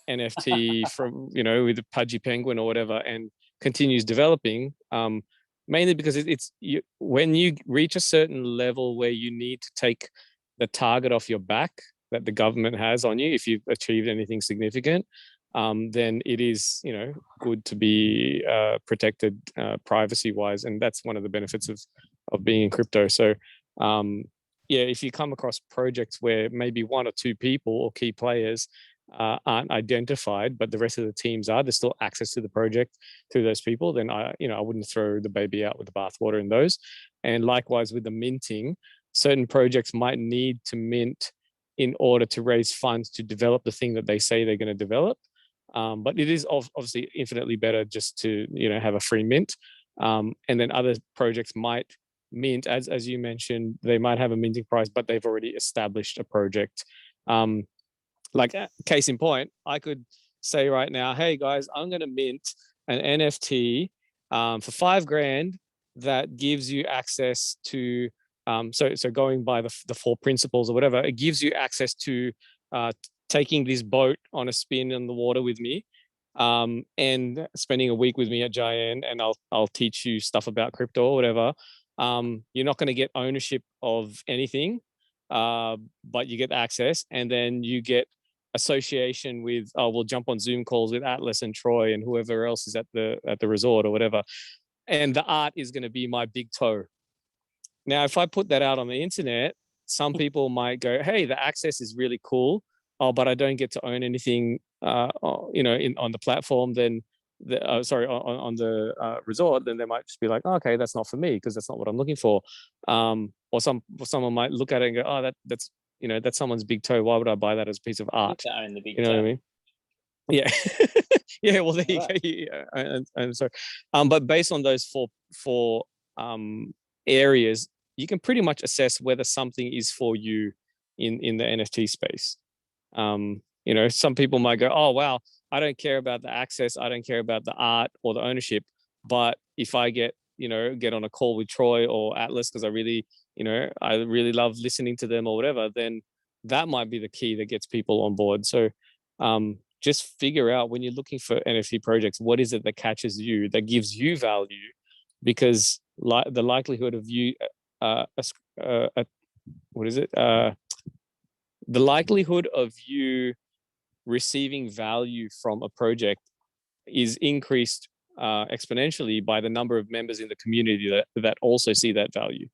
NFT from, you know, with a Pudgy Penguin or whatever, and continues developing. Mainly because when you reach a certain level where you need to take the target off your back that the government has on you, if you've achieved anything significant, then it is, you know, good to be protected privacy-wise, and that's one of the benefits of being in crypto. So, if you come across projects where maybe 1 or 2 people or key players aren't identified, but the rest of the teams are, there's still access to the project through those people, then I wouldn't throw the baby out with the bathwater in those. And likewise with the minting, certain projects might need to mint in order to raise funds to develop the thing that they say they're going to develop. But it is obviously infinitely better just to, you know, have a free mint. And then other projects might mint, as you mentioned, they might have a minting price, but they've already established a project. Like case in point, I could say right now, hey guys, I'm going to mint an NFT for $5,000 that gives you access to, so going by the 4 principles or whatever, it gives you access to taking this boat on a spin in the water with me, and spending a week with me at Giant, and I'll teach you stuff about crypto or whatever. You're not going to get ownership of anything, but you get access, and then you get association with, we'll jump on Zoom calls with Atlas and Troy and whoever else is at the resort or whatever. And the art is going to be my big toe. Now, if I put that out on the internet, some people might go, hey, the access is really cool. Oh, but I don't get to own anything, you know, on the platform. Then, on the resort. Then they might just be like, oh, okay, that's not for me because that's not what I'm looking for. Or someone might look at it and go, oh, that's you know, that's someone's big toe. Why would I buy that as a piece of art? Own the big you know toe. what I mean? Yeah, yeah. Well, there you go. Yeah. I'm sorry. But based on those four areas, you can pretty much assess whether something is for you in the NFT space. You know, some people might go, oh wow, I don't care about the access, I don't care about the art or the ownership, but if I get on a call with Troy or Atlas because I really love listening to them or whatever, then that might be the key that gets people on board. So just figure out when you're looking for NFT projects, what is it that catches you, that gives you value? Because the likelihood of you what is it? The likelihood of you receiving value from a project is increased exponentially by the number of members in the community that also see that value,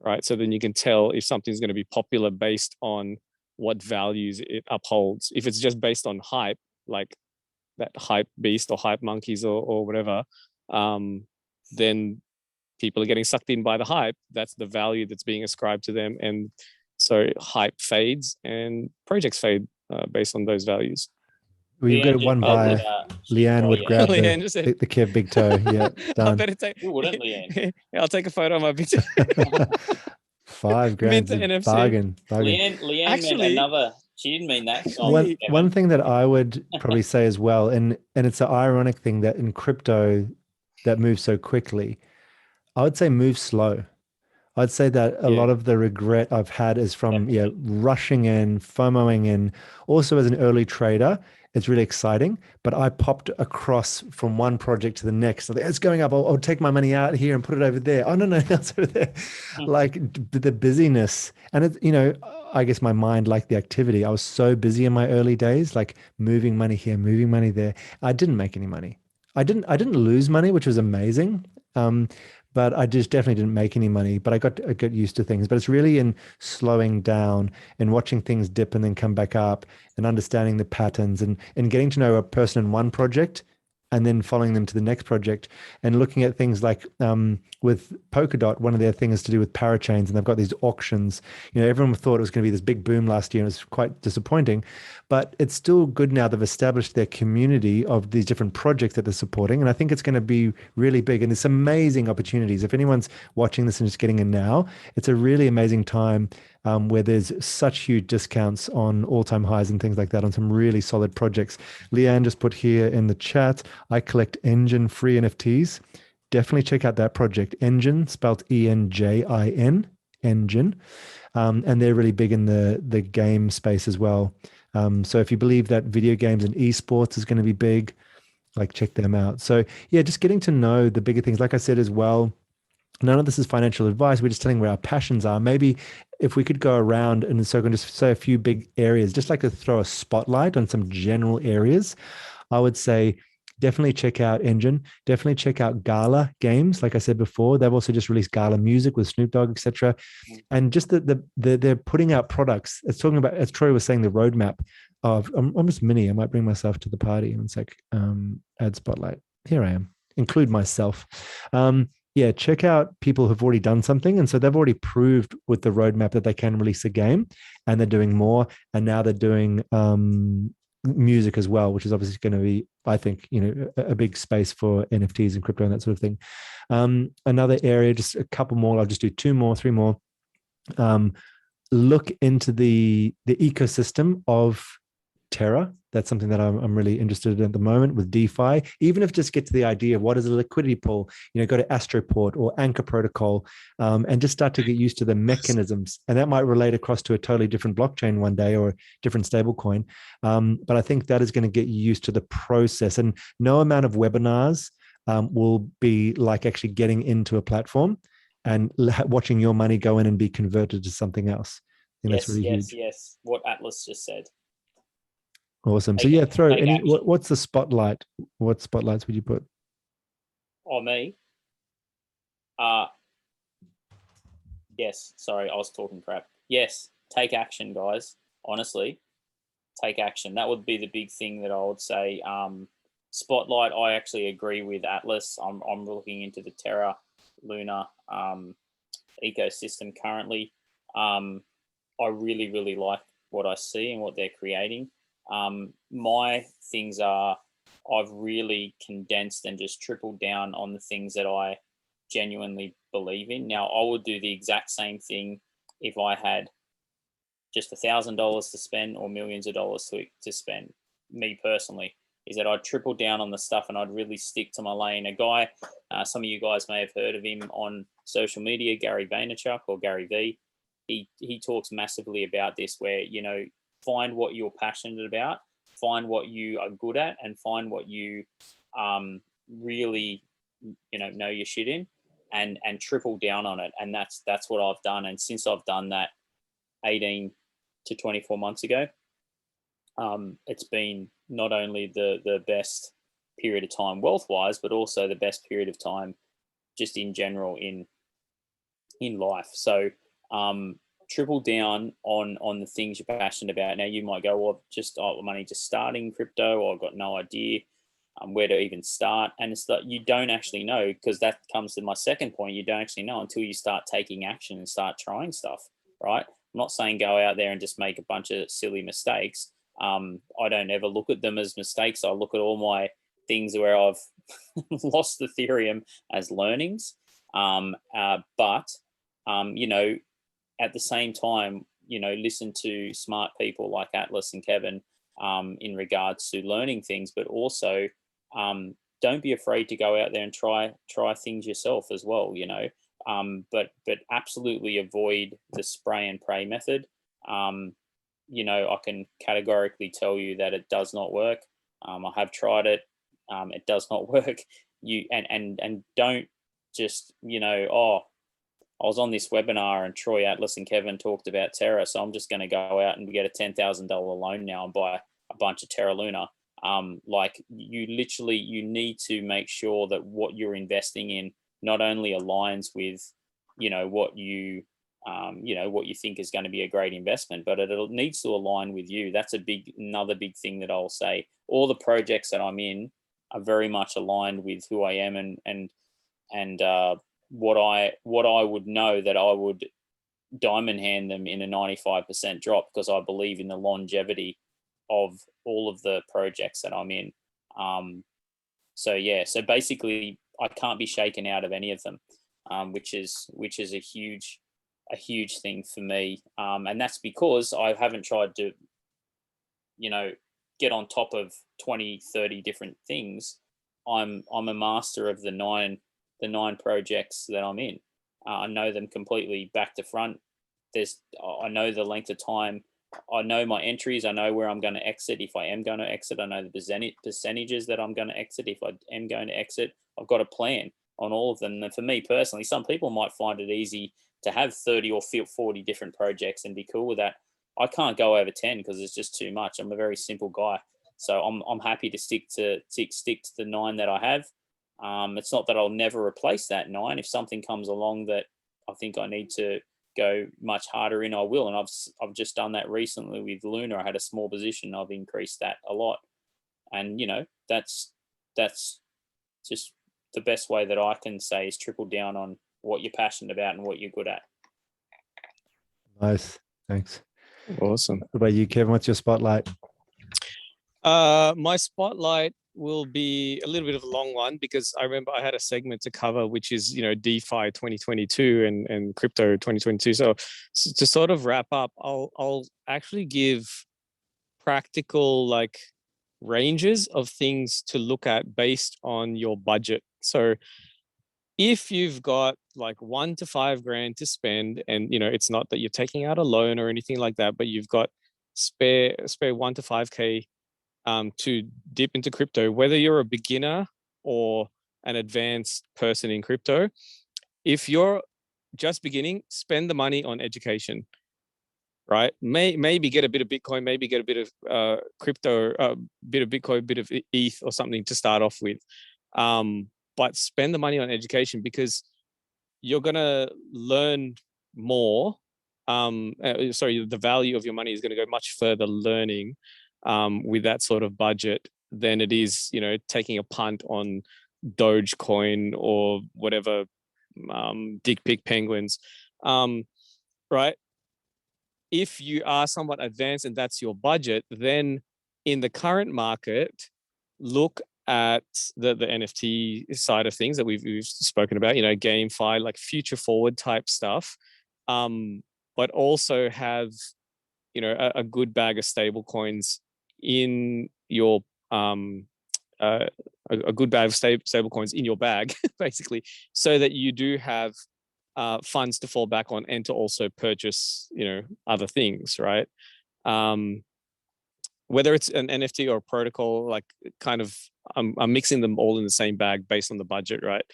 right? So then you can tell if something's going to be popular based on what values it upholds. If it's just based on hype, like that hype beast or hype monkeys or whatever, then people are getting sucked in by the hype. That's the value that's being ascribed to them. And so hype fades and projects fade based on those values. We've got Leanne one just by said, Leanne would yeah. grab Leanne just said- the Kev big toe. Yeah, I done. better take. Who wouldn't, Leanne? I'll take a photo of my picture. $5,000 Mint is a NFC. bargain. Leanne Actually- meant another. She didn't mean that. Actually- One thing that I would probably say as well, and it's an ironic thing that in crypto that moves so quickly, I would say move slow. I'd say that a lot of the regret I've had is from rushing in, FOMOing in. Also, as an early trader, it's really exciting. But I popped across from one project to the next. So it's going up. I'll take my money out here and put it over there. Oh no, that's over there. Like the busyness, and it, I guess my mind liked the activity. I was so busy in my early days, like moving money here, moving money there. I didn't make any money. I didn't lose money, which was amazing. But I just definitely didn't make any money. But I got used to things. But it's really in slowing down and watching things dip and then come back up and understanding the patterns and getting to know a person in one project and then following them to the next project and looking at things like with Polkadot, one of their things is to do with parachains, and they've got these auctions. Everyone thought it was going to be this big boom last year, and it was quite disappointing, but it's still good now. They've established their community of these different projects that they're supporting, and I think it's going to be really big, and it's amazing opportunities. If anyone's watching this and just getting in now, it's a really amazing time where there's such huge discounts on all-time highs and things like that on some really solid projects. Leanne just put here in the chat, I collect Enjin free NFTs. Definitely check out that project. Enjin, spelled Enjin, Enjin. And they're really big in the game space as well. So if you believe that video games and esports is going to be big, like check them out. So yeah, just getting to know the bigger things. Like I said as well, none of this is financial advice. We're just telling where our passions are. Maybe if we could go around and so I can just say a few big areas, just like to throw a spotlight on some general areas, I would say definitely check out Enjin. Definitely check out Gala Games. Like I said before, they've also just released Gala Music with Snoop Dogg, etc. And just they're putting out products. It's talking about, as Troy was saying, the roadmap of almost mini. I might bring myself to the party and say, add spotlight. Here I am. Include myself. Check out people who've already done something. And so they've already proved with the roadmap that they can release a game, and they're doing more. And now they're doing music as well, which is obviously going to be, I think, a big space for NFTs and crypto and that sort of thing. Another area, just a couple more. I'll just do 2 more, 3 more. Look into the ecosystem of Terra. That's something that I'm really interested in at the moment with DeFi. Even if just get to the idea of what is a liquidity pool, go to Astroport or Anchor Protocol, and just start to get used to the mechanisms. And that might relate across to a totally different blockchain one day or a different stable coin. But I think that is going to get you used to the process. And no amount of webinars will be like actually getting into a platform and watching your money go in and be converted to something else. I think that's really huge. Yes. What Atlas just said. Awesome. So throw any. What's the spotlight? What spotlights would you put? Me. Yes. Sorry, I was talking crap. Yes. Take action, guys. Honestly, take action. That would be the big thing that I would say. Spotlight. I actually agree with Atlas. I'm looking into the Terra Luna ecosystem currently. I really, really like what I see and what they're creating. My things are, I've really condensed and just tripled down on the things that I genuinely believe in. Now, I would do the exact same thing if I had just $1,000 to spend or millions of dollars to spend. Me personally, is that I'd triple down on the stuff and I'd really stick to my lane. A guy, some of you guys may have heard of him on social media, Gary Vaynerchuk or Gary V. He talks massively about this, where find what you're passionate about, find what you are good at, and find what you really know your shit in, and triple down on it. And that's what I've done. And since I've done that 18 to 24 months ago, it's been not only the best period of time wealth wise, but also the best period of time just in general in life. So triple down on the things you're passionate about. Now you might go, well, I'm only just starting crypto, or I've got no idea where to even start. And it's that you don't actually know, because that comes to my second point. You don't actually know until you start taking action and start trying stuff, right? I'm not saying go out there and just make a bunch of silly mistakes. I don't ever look at them as mistakes. I look at all my things where I've lost Ethereum as learnings. But you know, at the same time, you know, listen to smart people like Atlas and Kevin in regards to learning things, but also don't be afraid to go out there and try things yourself as well, you know. But absolutely avoid the spray and pray method. You know, I can categorically tell you that it does not work. I have tried it. It does not work. And don't just, you know, oh, I was on this webinar and Troy, Atlas and Kevin talked about Terra, so I'm just going to go out and get a $10,000 loan now and buy a bunch of Terra Luna. Like you need to make sure that what you're investing in not only aligns with, you know, what you think is going to be a great investment, but it needs to align with you. That's another big thing that I'll say. All the projects that I'm in are very much aligned with who I am and what I would know that I would diamond hand them in a 95% drop, because I believe in the longevity of all of the projects that I'm in. So basically I can't be shaken out of any of them, which is a huge thing for me. And that's because I haven't tried to, you know, get on top of 20, 30 different things. I'm a master of the nine projects that I'm in. I know them completely back to front. I know the length of time. I know my entries. I know where I'm going to exit. If I am going to exit, I know the percentages that I'm going to exit. If I am going to exit, I've got a plan on all of them. And for me personally, some people might find it easy to have 30 or 40 different projects and be cool with that. I can't go over 10 because it's just too much. I'm a very simple guy. So I'm happy to stick to the 9 that I have. It's not that I'll never replace that 9. If something comes along that I think I need to go much harder in, I will. And I've just done that recently with Luna. I had a small position. I've increased that a lot. And, you know, that's just the best way that I can say is triple down on what you're passionate about and what you're good at. Nice. Thanks. Awesome. What about you, Kevin? What's your spotlight? My spotlight will be a little bit of a long one, because I remember I had a segment to cover, which is, you know, DeFi 2022 and crypto 2022. So to sort of wrap up, I'll actually give practical like ranges of things to look at based on your budget. So if you've got like $1 to $5 grand to spend, and you know, it's not that you're taking out a loan or anything like that, but you've got spare $1 to $5K to dip into crypto, whether you're a beginner or an advanced person in crypto. If you're just beginning, spend the money on education, right? Maybe get a bit of Bitcoin, maybe get a bit of crypto, bit of Bitcoin, bit of ETH or something to start off with. But spend the money on education, because you're going to learn more. The value of your money is going to go much further learning with that sort of budget than it is, you know, taking a punt on Dogecoin or whatever, dick pic penguins, right? If you are somewhat advanced and that's your budget, then in the current market, look at the NFT side of things that we've spoken about, you know, GameFi, like future forward type stuff, but also have, you know, a good bag of stable coins in your a good bag of stable coins in your bag, basically, so that you do have funds to fall back on and to also purchase, you know, other things, right? Whether it's an NFT or a protocol, like kind of, I'm mixing them all in the same bag based on the budget, right?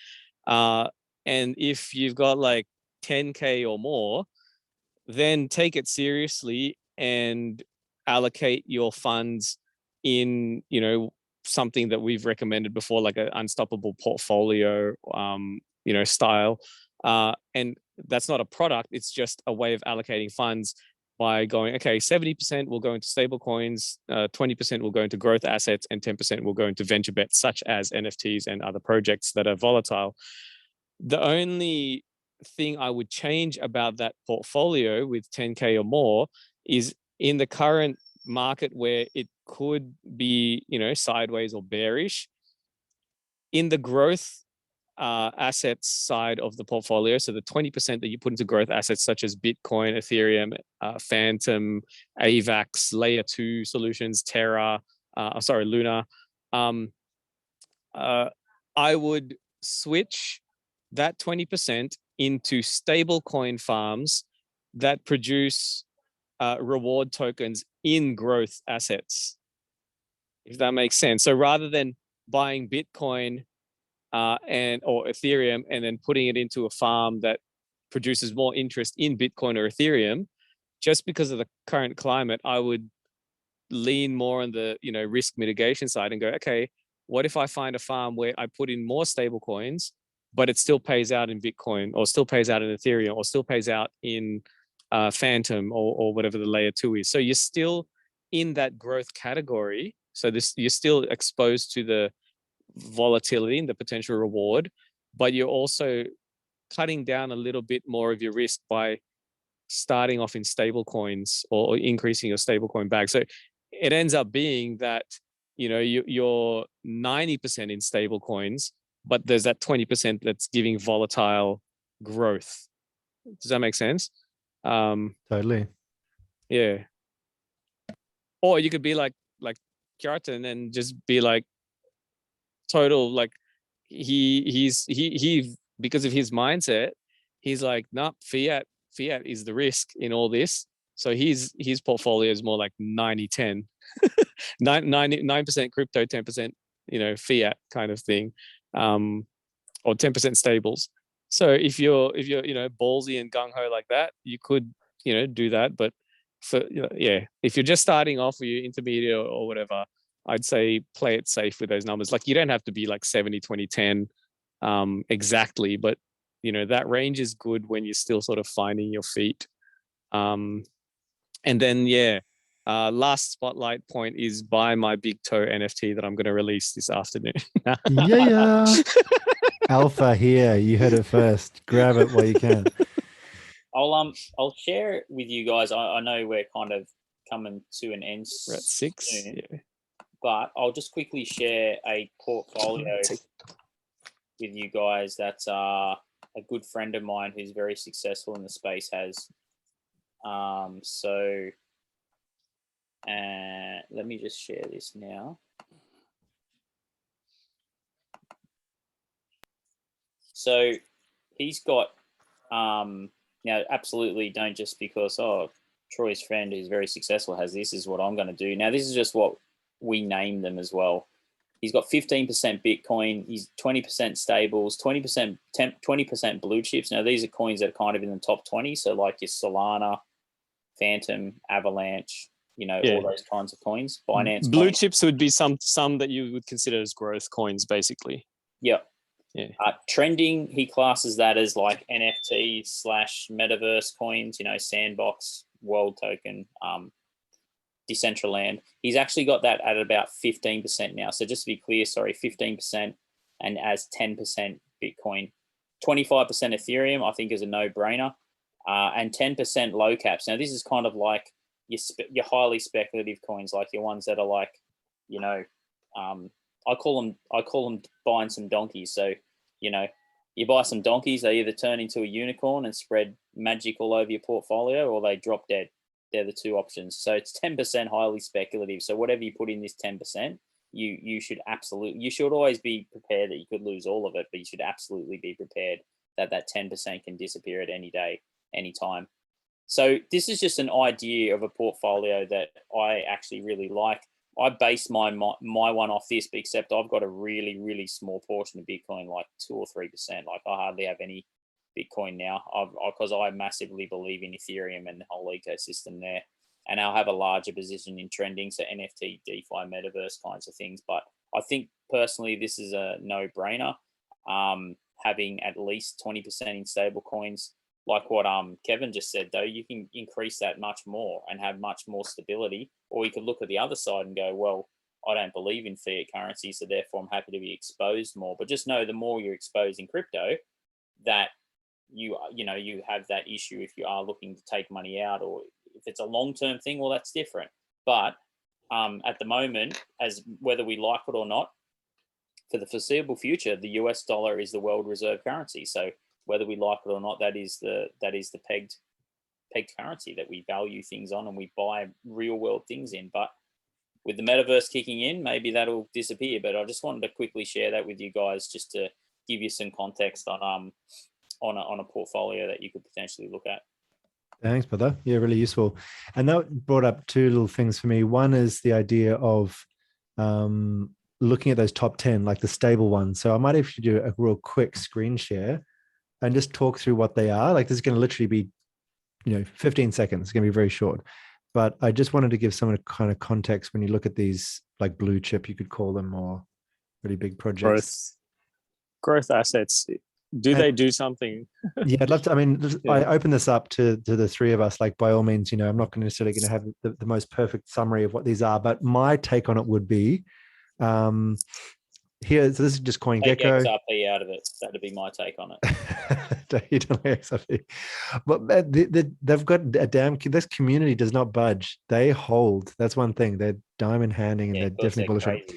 And if you've got like 10K or more, then take it seriously and allocate your funds in, something that we've recommended before, like an unstoppable portfolio, style. And that's not a product. It's just a way of allocating funds by going, okay, 70% will go into stable coins, 20% will go into growth assets, and 10% will go into venture bets, such as NFTs and other projects that are volatile. The only thing I would change about that portfolio with 10K or more is in the current market where it could be, sideways or bearish, in the growth assets side of the portfolio. So the 20% that you put into growth assets such as Bitcoin, Ethereum, Phantom, AVAX, Layer 2 solutions, Terra, Luna. I would switch that 20% into stable coin farms that produce reward tokens in growth assets, if that makes sense. So rather than buying Bitcoin or Ethereum and then putting it into a farm that produces more interest in Bitcoin or Ethereum, just because of the current climate, I would lean more on the risk mitigation side and go, okay, what if I find a farm where I put in more stable coins, but it still pays out in Bitcoin, or still pays out in Ethereum, or still pays out in Phantom, or whatever the layer 2 is. So you're still in that growth category. So you're still exposed to the volatility and the potential reward, but you're also cutting down a little bit more of your risk by starting off in stable coins or increasing your stable coin bag. So it ends up being that you're 90% in stable coins, but there's that 20% that's giving volatile growth. Does that make sense? Totally. Yeah. Or you could be like Kjartan and just be like total, like he because of his mindset, he's like, nah, fiat is the risk in all this. So his portfolio is more like 90-10. 9% crypto, 10% fiat kind of thing, or 10% stables. So if you're ballsy and gung-ho like that, you could do that. But for if you're just starting off, or you're intermediate or whatever, I'd say play it safe with those numbers. Like, you don't have to be like 70-20-10 exactly, but that range is good when you're still sort of finding your feet. And then last spotlight point is buy my Big Toe NFT that I'm going to release this afternoon. Yeah. Alpha here. You heard it first. Grab it while you can. I'll share it with you guys. I know we're kind of coming to an end. We're at 6. soon, Yeah. but I'll just quickly share a portfolio with you guys that a good friend of mine who's very successful in the space has. Let me just share this now. So he's got now, absolutely don't just because Troy's friend who's very successful has this is what I'm going to do. Now, this is just what we name them as well. He's got 15% Bitcoin. He's 20% stables, 20% blue chips. Now, these are coins that are kind of in the top 20. So like your Solana, Phantom, Avalanche, all those kinds of coins. Binance blue coins. chips would be some that you would consider as growth coins, basically. Yep. Yeah. Trending, he classes that as like NFT/metaverse coins, Sandbox, World Token, Decentraland. He's actually got that at about 15% now. So just to be clear, 15%, and as 10% Bitcoin. 25% Ethereum, I think, is a no-brainer, and 10% low caps. Now, this is kind of like your highly speculative coins, like your ones that are like, I call them buying some donkeys. So, you buy some donkeys, they either turn into a unicorn and spread magic all over your portfolio, or they drop dead. They're the two options. So it's 10% highly speculative. So whatever you put in this 10%, you should always be prepared that you could lose all of it, but you should absolutely be prepared that 10% can disappear at any day, any time. So this is just an idea of a portfolio that I actually really like. I base my one off this, except I've got a really, really small portion of Bitcoin, like 2 or 3%. Like I hardly have any Bitcoin now, because I massively believe in Ethereum and the whole ecosystem there. And I'll have a larger position in trending, so NFT, DeFi, metaverse kinds of things. But I think personally, this is a no-brainer. Having at least 20% in stable coins, like what Kevin just said, though, you can increase that much more and have much more stability. Or you could look at the other side and go, well, I don't believe in fiat currency, so therefore I'm happy to be exposed more. But just know the more you're exposed in crypto, that you have that issue if you are looking to take money out, or if it's a long-term thing, well, that's different. But at the moment, as whether we like it or not, for the foreseeable future, the US dollar is the world reserve currency. So whether we like it or not, that is the pegged currency that we value things on and we buy real world things in. But with the metaverse kicking in, maybe that'll disappear. But I just wanted to quickly share that with you guys, just to give you some context on a portfolio that you could potentially look at. Thanks, brother. Yeah, really useful. And that brought up two little things for me. One is the idea of looking at those top 10, like the stable ones. So I might actually do a real quick screen share and just talk through what they are. Like this is going to literally be, 15 seconds. It's going to be very short. But I just wanted to give some kind of context when you look at these, like blue chip, you could call them, or really big projects. Growth assets. Do they do something? Yeah, I'd love to. I mean, Yeah. I open this up to the three of us. Like, by all means, I'm not necessarily going to have the most perfect summary of what these are, but my take on it would be here. So this is just CoinGecko. Take XRP out of it. That'd be my take on it. You don't like XRP, but they've got a this community does not budge. They hold. That's one thing. They're diamond handing, and they're definitely bullish on it.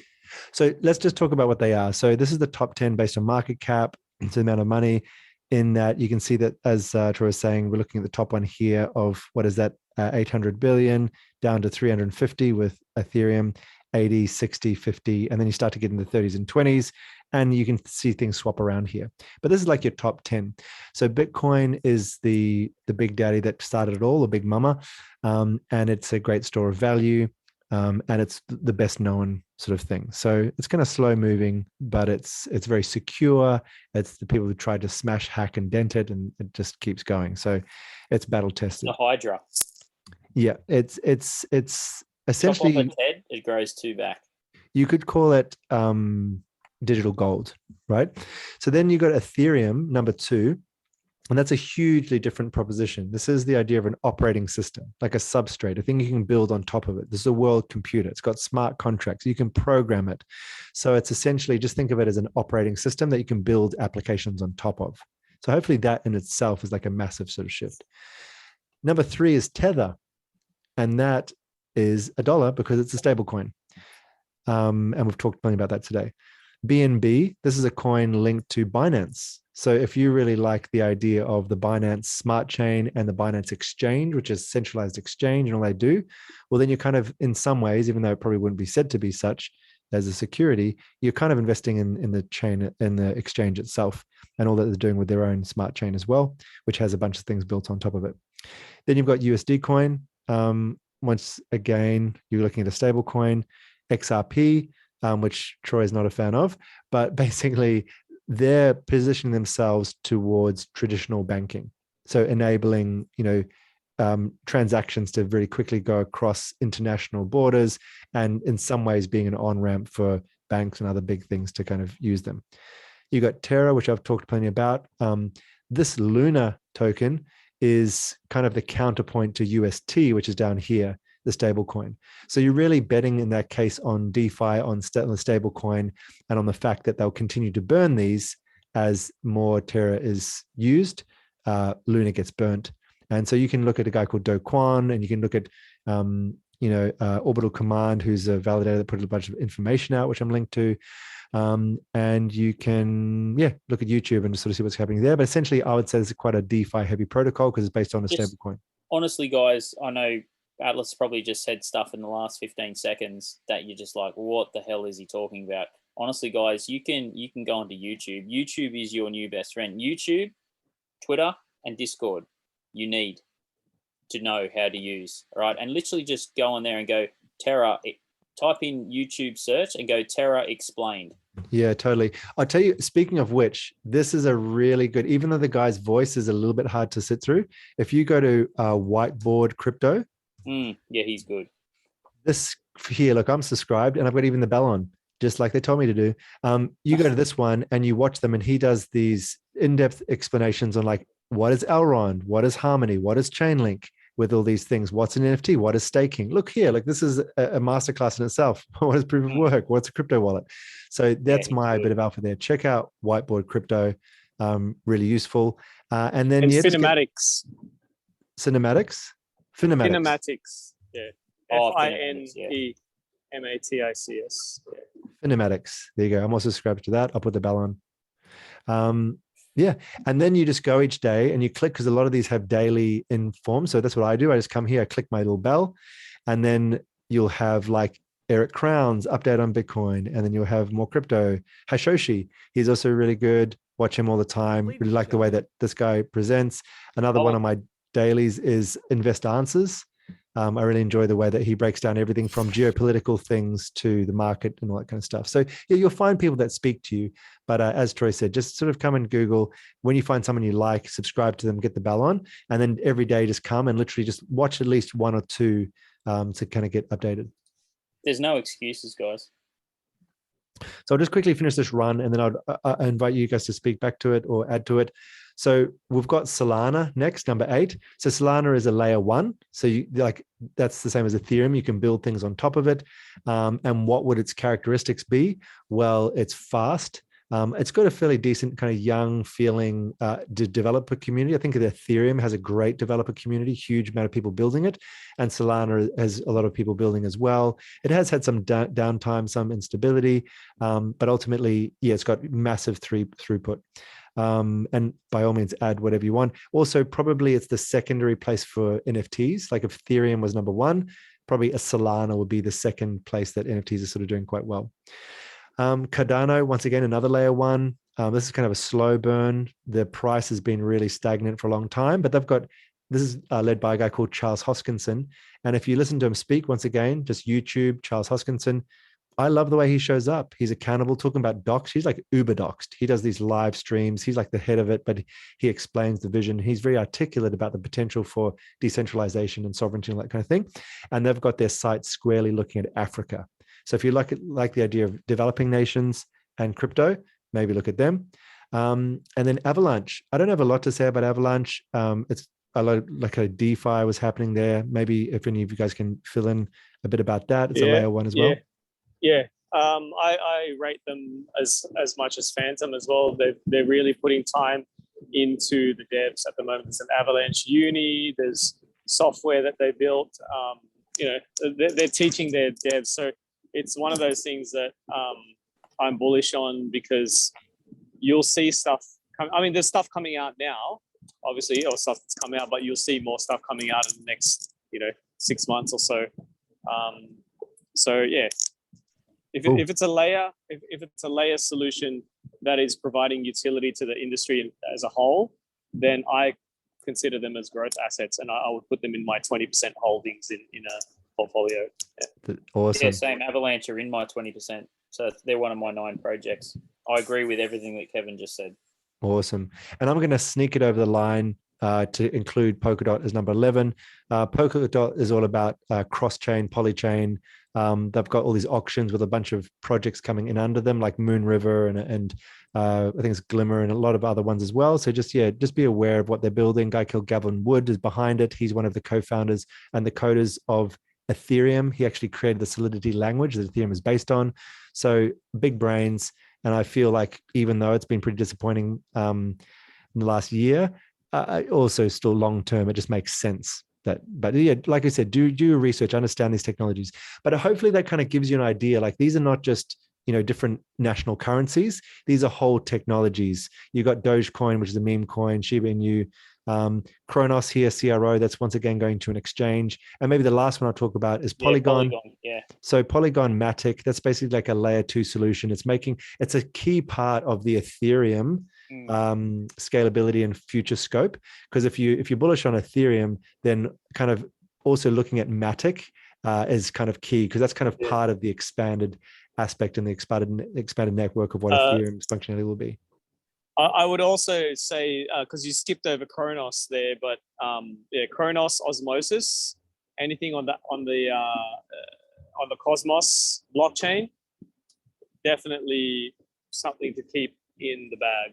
So let's just talk about what they are. So this is the top 10 based on market cap. It's the amount of money. In that, you can see that, as Troy was saying, we're looking at the top one here of what is that, 800 billion down to 350 with Ethereum, 80, 60, 50, and then you start to get into the 30s and 20s, and you can see things swap around here. But this is like your top 10. So Bitcoin is the big daddy that started it all, the big mama, and it's a great store of value. And it's the best known sort of thing. So it's kind of slow moving, but it's very secure. It's the people who tried to smash, hack, and dent it, and it just keeps going. So it's battle tested. The Hydra. Yeah, it's essentially Top off its head, it grows two back. You could call it digital gold, right? So then you got Ethereum, number 2. And that's a hugely different proposition. This is the idea of an operating system, like a substrate, a thing you can build on top of it. This is a world computer. It's got smart contracts. You can program it. So it's essentially, just think of it as an operating system that you can build applications on top of. So hopefully that in itself is like a massive sort of shift. Number 3 is Tether. And that is $1 because it's a stable coin. And we've talked plenty about that today. BNB, this is a coin linked to Binance. So if you really like the idea of the Binance Smart Chain and the Binance Exchange, which is centralized exchange and all they do, well, then you're kind of, in some ways, even though it probably wouldn't be said to be such as a security, you're kind of investing in the chain, in the exchange itself, and all that they're doing with their own smart chain as well, which has a bunch of things built on top of it. Then you've got USD coin. Once again, you're looking at a stable coin, XRP, which Troy is not a fan of, but basically they're positioning themselves towards traditional banking. So enabling, transactions to very quickly go across international borders, and in some ways being an on-ramp for banks and other big things to kind of use them. You got Terra, which I've talked plenty about. This Luna token is kind of the counterpoint to UST, which is down here, the stable coin. So you're really betting in that case on DeFi, on the stable coin, and on the fact that they'll continue to burn these as more Terra is used. Luna gets burnt. And so you can look at a guy called Do Kwon, and you can look at, Orbital Command, who's a validator that put a bunch of information out, which I'm linked to. And you can, look at YouTube and just sort of see what's happening there. But essentially, I would say it's quite a DeFi heavy protocol because it's based on a stable coin. Honestly, guys, I know Atlas probably just said stuff in the last 15 seconds that you're just like, what the hell is he talking about? Honestly, guys, you can go onto YouTube. YouTube is your new best friend. YouTube, Twitter, and Discord, you need to know how to use, all right? And literally just go on there and go, Terra, type in YouTube search and go Terra Explained. Yeah, totally. I'll tell you, speaking of which, this is a really good, even though the guy's voice is a little bit hard to sit through, if you go to Whiteboard Crypto, Yeah, he's good. this here, look, I'm subscribed and I've got even the bell on, just like they told me to do. You go to this one and you watch them, and he does these in-depth explanations on like, what is Elrond? What is Harmony? What is Chainlink? With all these things, what's an NFT? What is staking? Look here, like this is a masterclass in itself. What is proof of work? What's a crypto wallet? So that's my bit of alpha there. Check out Whiteboard Crypto, really useful. And then And yeah, Finematics. Finematics. Finematics. Yeah. Oh, Finematics, yeah. Finematics. Yeah. Finematics. There you go. I'm also subscribed to that. I'll put the bell on. Yeah. And then you just go each day and you click, because a lot of these have daily inform. So that's what I do. I just come here, I click my little bell, and then you'll have like Eric Crown's update on Bitcoin, and then you'll have more crypto. Hashoshi, he's also really good. Watch him all the time. Really like the way that this guy presents. Another one of my dailies is Invest Answers. I really enjoy the way that he breaks down everything from geopolitical things to the market and all that kind of stuff. So yeah, you'll find people that speak to you. But as Troy said, just sort of come and Google. When you find someone you like, subscribe to them, get the bell on, and then every day just come and literally just watch at least one or two to kind of get updated. There's no excuses, guys. So I'll just quickly finish this run, and then I'll invite you guys to speak back to it or add to it. So we've got Solana next, number 8. So Solana is a layer 1. So you like, that's the same as Ethereum. You can build things on top of it. And what would its characteristics be? Well, it's fast. It's got a fairly decent kind of young feeling developer community. I think that Ethereum has a great developer community, huge amount of people building it. And Solana has a lot of people building as well. It has had some downtime, some instability, but ultimately, yeah, it's got massive throughput. And by all means, add whatever you want. Also, probably it's the secondary place for NFTs. Like if Ethereum was number 1, probably a Solana would be the second place that NFTs are sort of doing quite well. Cardano, once again, another layer 1. This is kind of a slow burn. The price has been really stagnant for a long time, but this is led by a guy called Charles Hoskinson. And if you listen to him speak, once again, just YouTube, Charles Hoskinson, I love the way he shows up. He's accountable, talking about docs. He's like uber doxed. He does these live streams. He's like the head of it, but he explains the vision. He's very articulate about the potential for decentralization and sovereignty and that kind of thing. And they've got their site squarely looking at Africa. So if you like the idea of developing nations and crypto, maybe look at them. And then Avalanche. I don't have a lot to say about Avalanche. It's a lot like a DeFi was happening there. Maybe if any of you guys can fill in a bit about that. It's a layer 1 as well. Yeah, I rate them as much as Phantom as well. They're really putting time into the devs at the moment. There's an Avalanche Uni. There's software that they built. They're teaching their devs. So it's one of those things that I'm bullish on, because you'll see stuff. There's stuff coming out now, obviously, or stuff that's coming out, but you'll see more stuff coming out in the next 6 months or so. So yeah. If it's a layer solution that is providing utility to the industry as a whole, then I consider them as growth assets, and I would put them in my 20% holdings in a portfolio. Yeah. Awesome. Yeah, same. Avalanche are in my 20%. So they're one of my 9 projects. I agree with everything that Kevin just said. Awesome. And I'm going to sneak it over the line to include Polkadot as number 11. Polkadot is all about cross-chain, polychain. They've got all these auctions with a bunch of projects coming in under them, like Moon River and I think it's Glimmer and a lot of other ones as well. So just be aware of what they're building. A guy called Gavin Wood is behind it. He's one of the co-founders and the coders of Ethereum. He actually created the Solidity language that Ethereum is based on. So big brains. And I feel like even though it's been pretty disappointing in the last year, also still long term, it just makes sense. But yeah, like I said, do your research, understand these technologies. But hopefully that kind of gives you an idea. Like these are not just different national currencies. These are whole technologies. You got Dogecoin, which is a meme coin, Shiba Inu, Kronos here, CRO. That's once again going to an exchange. And maybe the last one I'll talk about is Polygon. Yeah. So Polygon Matic, that's basically like a layer 2 solution. It's a key part of the Ethereum scalability and future scope. Because if you're bullish on Ethereum, then kind of also looking at Matic is kind of key, because that's kind of Yeah. part of the expanded aspect and the expanded network of what Uh, Ethereum's functionality will be. I would also say, because you skipped over Kronos there, but yeah, Kronos, Osmosis, anything on the Cosmos blockchain, definitely something to keep in the bag.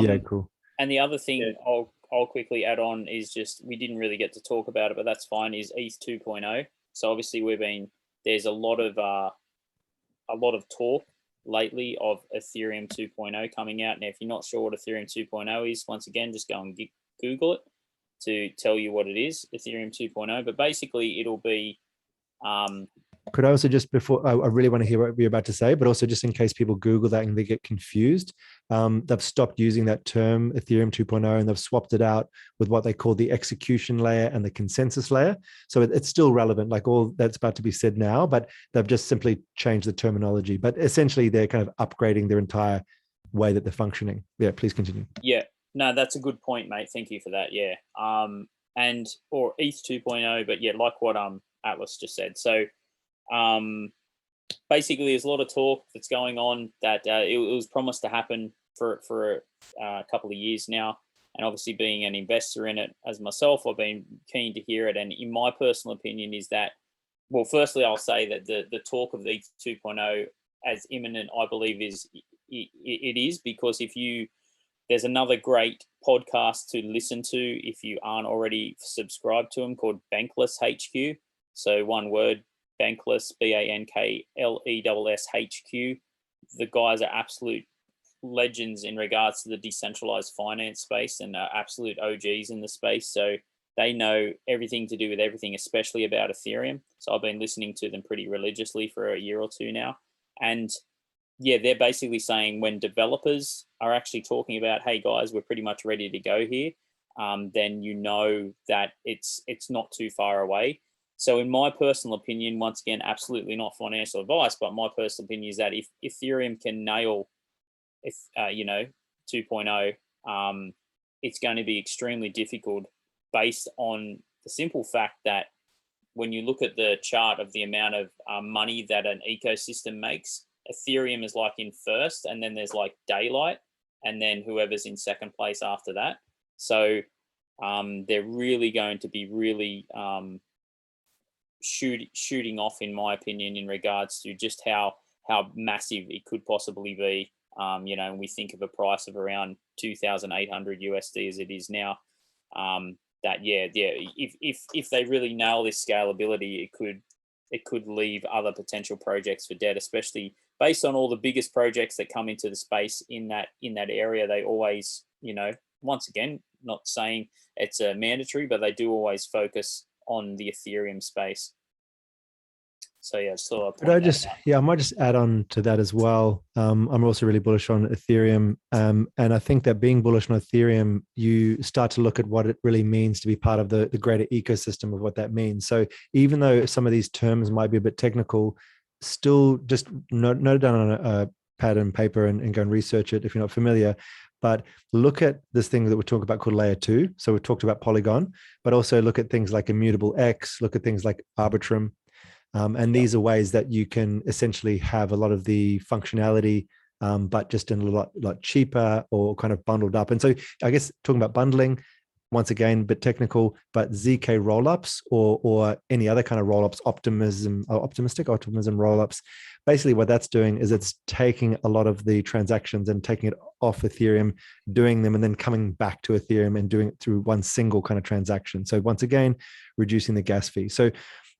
Yeah, cool. And the other thing Yeah. I'll quickly add on is just, we didn't really get to talk about it, but that's fine, is ETH 2.0. So obviously there's a lot of talk lately of Ethereum 2.0 coming out. Now, if you're not sure what Ethereum 2.0 is, once again, just go and Google it to tell you what it is, Ethereum 2.0. But basically, it'll be Could I also just, before, I really want to hear what you're about to say, but also just in case people Google that and they get confused, they've stopped using that term Ethereum 2.0 and they've swapped it out with what they call the execution layer and the consensus layer. So it's still relevant, like all that's about to be said now, but they've just simply changed the terminology. But essentially, they're kind of upgrading their entire way that they're functioning. Yeah, please continue. Yeah, no, that's a good point, mate. Thank you for that. Yeah, or ETH 2.0, but yeah, like what Atlas just said. So basically, there's a lot of talk that's going on that it was promised to happen for a couple of years now, and obviously being an investor in it as myself, I've been keen to hear it. And in my personal opinion, is that, well, firstly, I'll say that the talk of ETH 2.0 as imminent, I believe it is, because there's another great podcast to listen to if you aren't already subscribed to them, called Bankless HQ. So one word, Bankless, Bankless HQ. The guys are absolute legends in regards to the decentralized finance space and are absolute OGs in the space. So they know everything to do with everything, especially about Ethereum. So I've been listening to them pretty religiously for a year or two now. And yeah, they're basically saying when developers are actually talking about, hey guys, we're pretty much ready to go here, then you know that it's not too far away. So in my personal opinion, once again, absolutely not financial advice, but my personal opinion is that if Ethereum can nail 2.0, it's going to be extremely difficult, based on the simple fact that when you look at the chart of the amount of money that an ecosystem makes, Ethereum is like in first, and then there's like Daylight, and then whoever's in second place after that. So they're really going to be really shooting off, in my opinion, in regards to just how massive it could possibly be. And we think of a price of around 2,800 USD as it is now. If they really nail this scalability, it could leave other potential projects for dead, especially based on all the biggest projects that come into the space in that area. They always, once again, not saying it's a mandatory, but they do always focus on the Ethereum space. So yeah, I might just add on to that as well. I'm also really bullish on Ethereum, and I think that being bullish on Ethereum, you start to look at what it really means to be part of the greater ecosystem of what that means. So even though some of these terms might be a bit technical, still just note it down on a pad and paper and go and research it if you're not familiar. But look at this thing that we talk about called layer 2. So we talked about Polygon, but also look at things like Immutable X, look at things like Arbitrum. And these are ways that you can essentially have a lot of the functionality, but just in a lot cheaper or kind of bundled up. And so I guess talking about bundling, once again, a bit technical, but ZK rollups or any other kind of rollups, optimism rollups, basically what that's doing is it's taking a lot of the transactions and taking it off Ethereum, doing them, and then coming back to Ethereum and doing it through one single kind of transaction. So once again, reducing the gas fee. So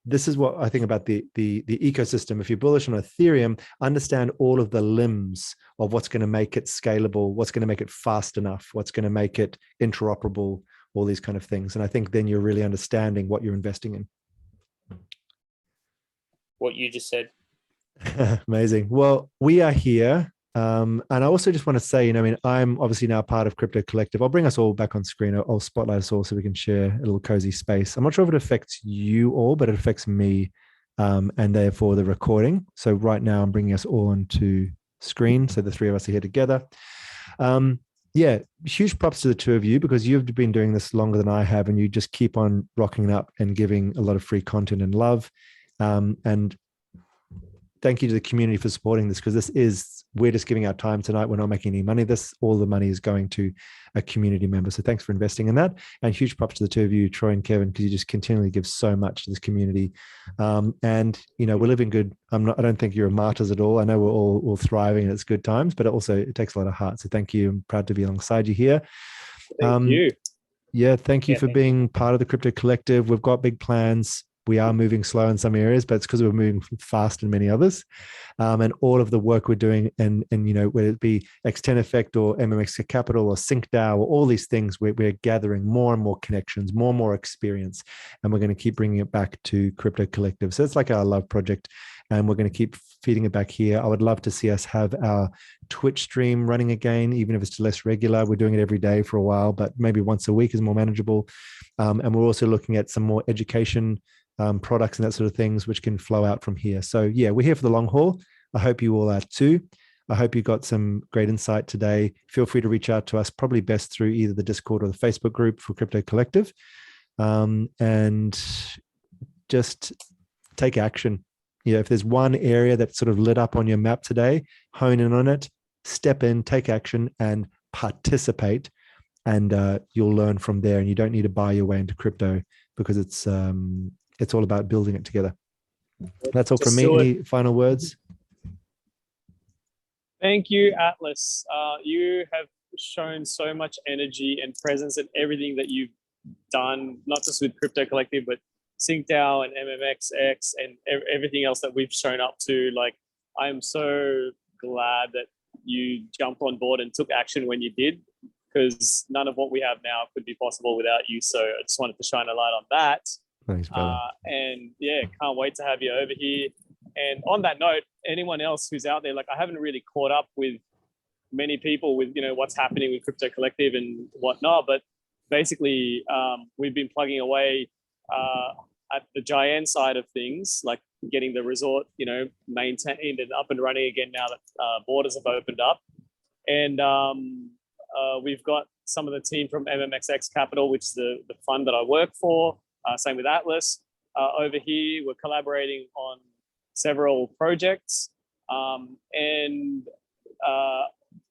this is what I think about the ecosystem. If you're bullish on Ethereum, understand all of the limbs of what's going to make it scalable, what's going to make it fast enough, what's going to make it interoperable, all these kind of things. And I think then you're really understanding what you're investing in. What you just said. Amazing. Well, we are here. And I also just want to say, I'm obviously now part of Crypto Collective. I'll bring us all back on screen. I'll spotlight us all so we can share a little cozy space. I'm not sure if it affects you all, but it affects me, and therefore the recording. So right now I'm bringing us all onto screen. So the three of us are here together. yeah, huge props to the two of you because you've been doing this longer than I have, and you just keep on rocking up and giving a lot of free content and love. And thank you to the community for supporting this, because we're just giving our time tonight. We're not making any money. All the money is going to a community member. So thanks for investing in that. And huge props to the two of you, Troy and Kevin, because you just continually give so much to this community. And, we're living good. I don't think you're martyrs at all. I know we're all thriving and it's good times, but it takes a lot of heart. So thank you. I'm proud to be alongside you here. Thank you. Yeah, thank you for thank being part of the Crypto Collective. We've got big plans. We are moving slow in some areas, but it's because we're moving fast in many others. And all of the work we're doing, and whether it be X10 Effect or MMX Capital or SyncDAO or all these things, we're gathering more and more connections, more and more experience, and we're going to keep bringing it back to Crypto Collective. So it's like our love project, and we're going to keep feeding it back here. I would love to see us have our Twitch stream running again, even if it's less regular. We're doing it every day for a while, but maybe once a week is more manageable. And we're also looking at some more education products and that sort of things, which can flow out from here. So yeah, we're here for the long haul. I hope you all are too. I hope you got some great insight today. Feel free to reach out to us, probably best through either the Discord or the Facebook group for Crypto Collective. And just take action. If there's one area that's sort of lit up on your map today, hone in on it, step in, take action, and participate. And you'll learn from there. And you don't need to buy your way into crypto, because it's all about building it together. That's all from me. Any final words? Thank you, Atlas. You have shown so much energy and presence in everything that you've done, not just with Crypto Collective, but SyncDAO and MMXX and everything else that we've shown up to. Like, I'm so glad that you jumped on board and took action when you did, because none of what we have now could be possible without you. So I just wanted to shine a light on that. Thanks, brother. And yeah, can't wait to have you over here. And on that note, anyone else who's out there, like, I haven't really caught up with many people with, what's happening with Crypto Collective and whatnot, but basically we've been plugging away at the Giant side of things, like getting the resort, maintained and up and running again now that borders have opened up. And we've got some of the team from MMXX Capital, which is the fund that I work for. Same with Atlas. Over here, we're collaborating on several projects, and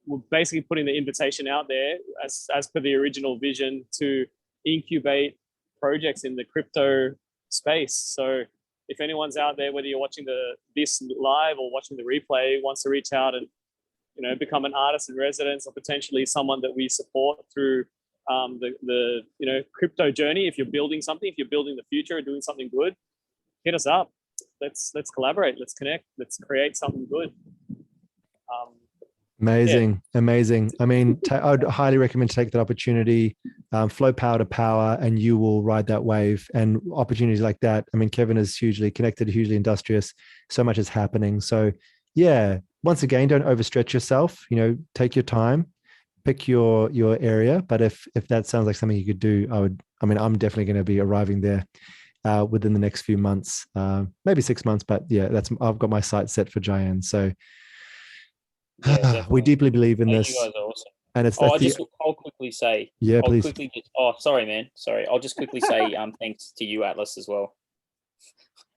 we're basically putting the invitation out there as per the original vision to incubate projects in the crypto space. So if anyone's out there, whether you're watching this live or watching the replay, wants to reach out and become an artist in residence, or potentially someone that we support through the crypto journey. If you're building something, if you're building the future or doing something good, hit us up. Let's collaborate. Let's connect. Let's create something good. Amazing. I mean, I would highly recommend to take that opportunity, flow power to power, and you will ride that wave. And opportunities like that. I mean, Kevin is hugely connected, hugely industrious. So much is happening. So yeah, once again, don't overstretch yourself. Take your time, pick your area. But if that sounds like something you could do, I'm definitely going to be arriving there within the next few months, maybe 6 months. But yeah, I've got my sights set for Giant. So yeah, we deeply believe in You this. guys are awesome. And it's I'll quickly say. Yeah, please. Sorry, man. Sorry. I'll just quickly say thanks to you, Atlas, as well.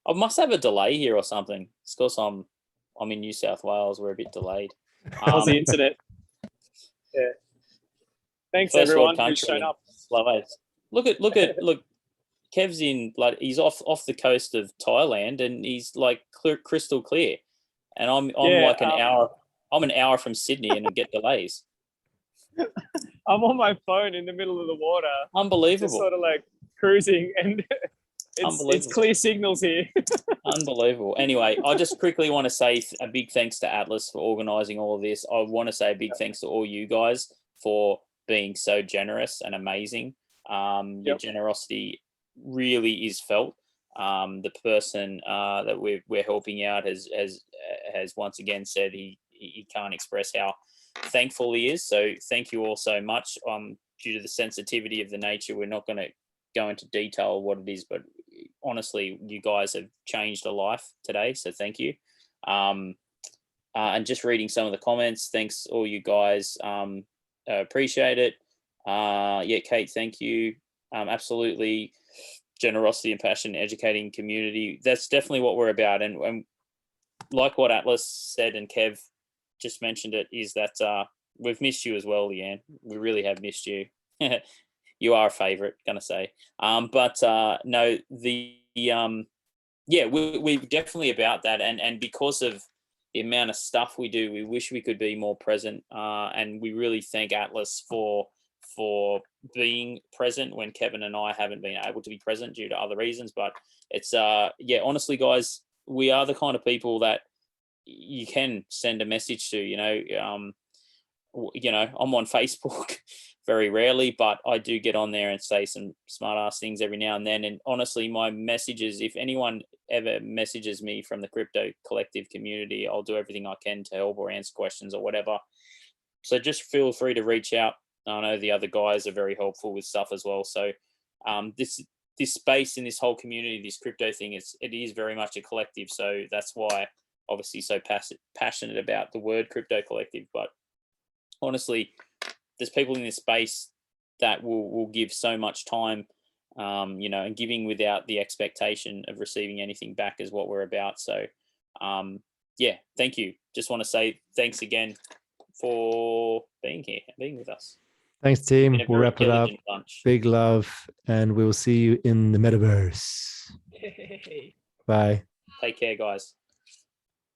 I must have a delay here or something. It's because I'm in New South Wales. We're a bit delayed. How's the internet? Yeah. Thanks everyone who's shown up. Look. Kev's in he's off the coast of Thailand, and he's like crystal clear, and I'm like an hour. I'm an hour from Sydney and I get delays. I'm on my phone in the middle of the water. Unbelievable. Just sort of like cruising, and it's clear signals here. Unbelievable. Anyway, I just quickly want to say a big thanks to Atlas for organising all of this. I want to say a big thanks to all you guys for being so generous and amazing. Your generosity really is felt. The person that we're helping out has once again said he can't express how thankful he is. So thank you all so much. Due to the sensitivity of the nature, we're not going to go into detail what it is, but honestly, you guys have changed a life today. So thank you. And just reading some of the comments, thanks all you guys. appreciate it. Yeah, Kate, thank you. Absolutely, generosity and passion, educating community. That's definitely what we're about. And like what Atlas said and Kev just mentioned it, is that we've missed you as well, Leanne. We really have missed you. You are a favorite, gonna say. But no, yeah, we're definitely about that. And because of the amount of stuff we do, we wish we could be more present. And we really thank Atlas for being present when Kevin and I haven't been able to be present due to other reasons. But it's yeah, honestly, guys, we are the kind of people that you can send a message to. I'm on Facebook very rarely, but I do get on there and say some smart ass things every now and then. And honestly, my messages, if anyone ever messages me from the Crypto Collective community, I'll do everything I can to help or answer questions or whatever. So just feel free to reach out. I know the other guys are very helpful with stuff as well. So this space in this whole community, this crypto thing, it is very much a collective. So that's why obviously so passionate about the word Crypto Collective. But honestly, there's people in this space that will give so much time, and giving without the expectation of receiving anything back is what we're about. So yeah, thank you. Just want to say thanks again for being here and being with us. Thanks, team. We'll wrap it up. Bunch. Big love, and we will see you in the metaverse. Bye. Take care, guys.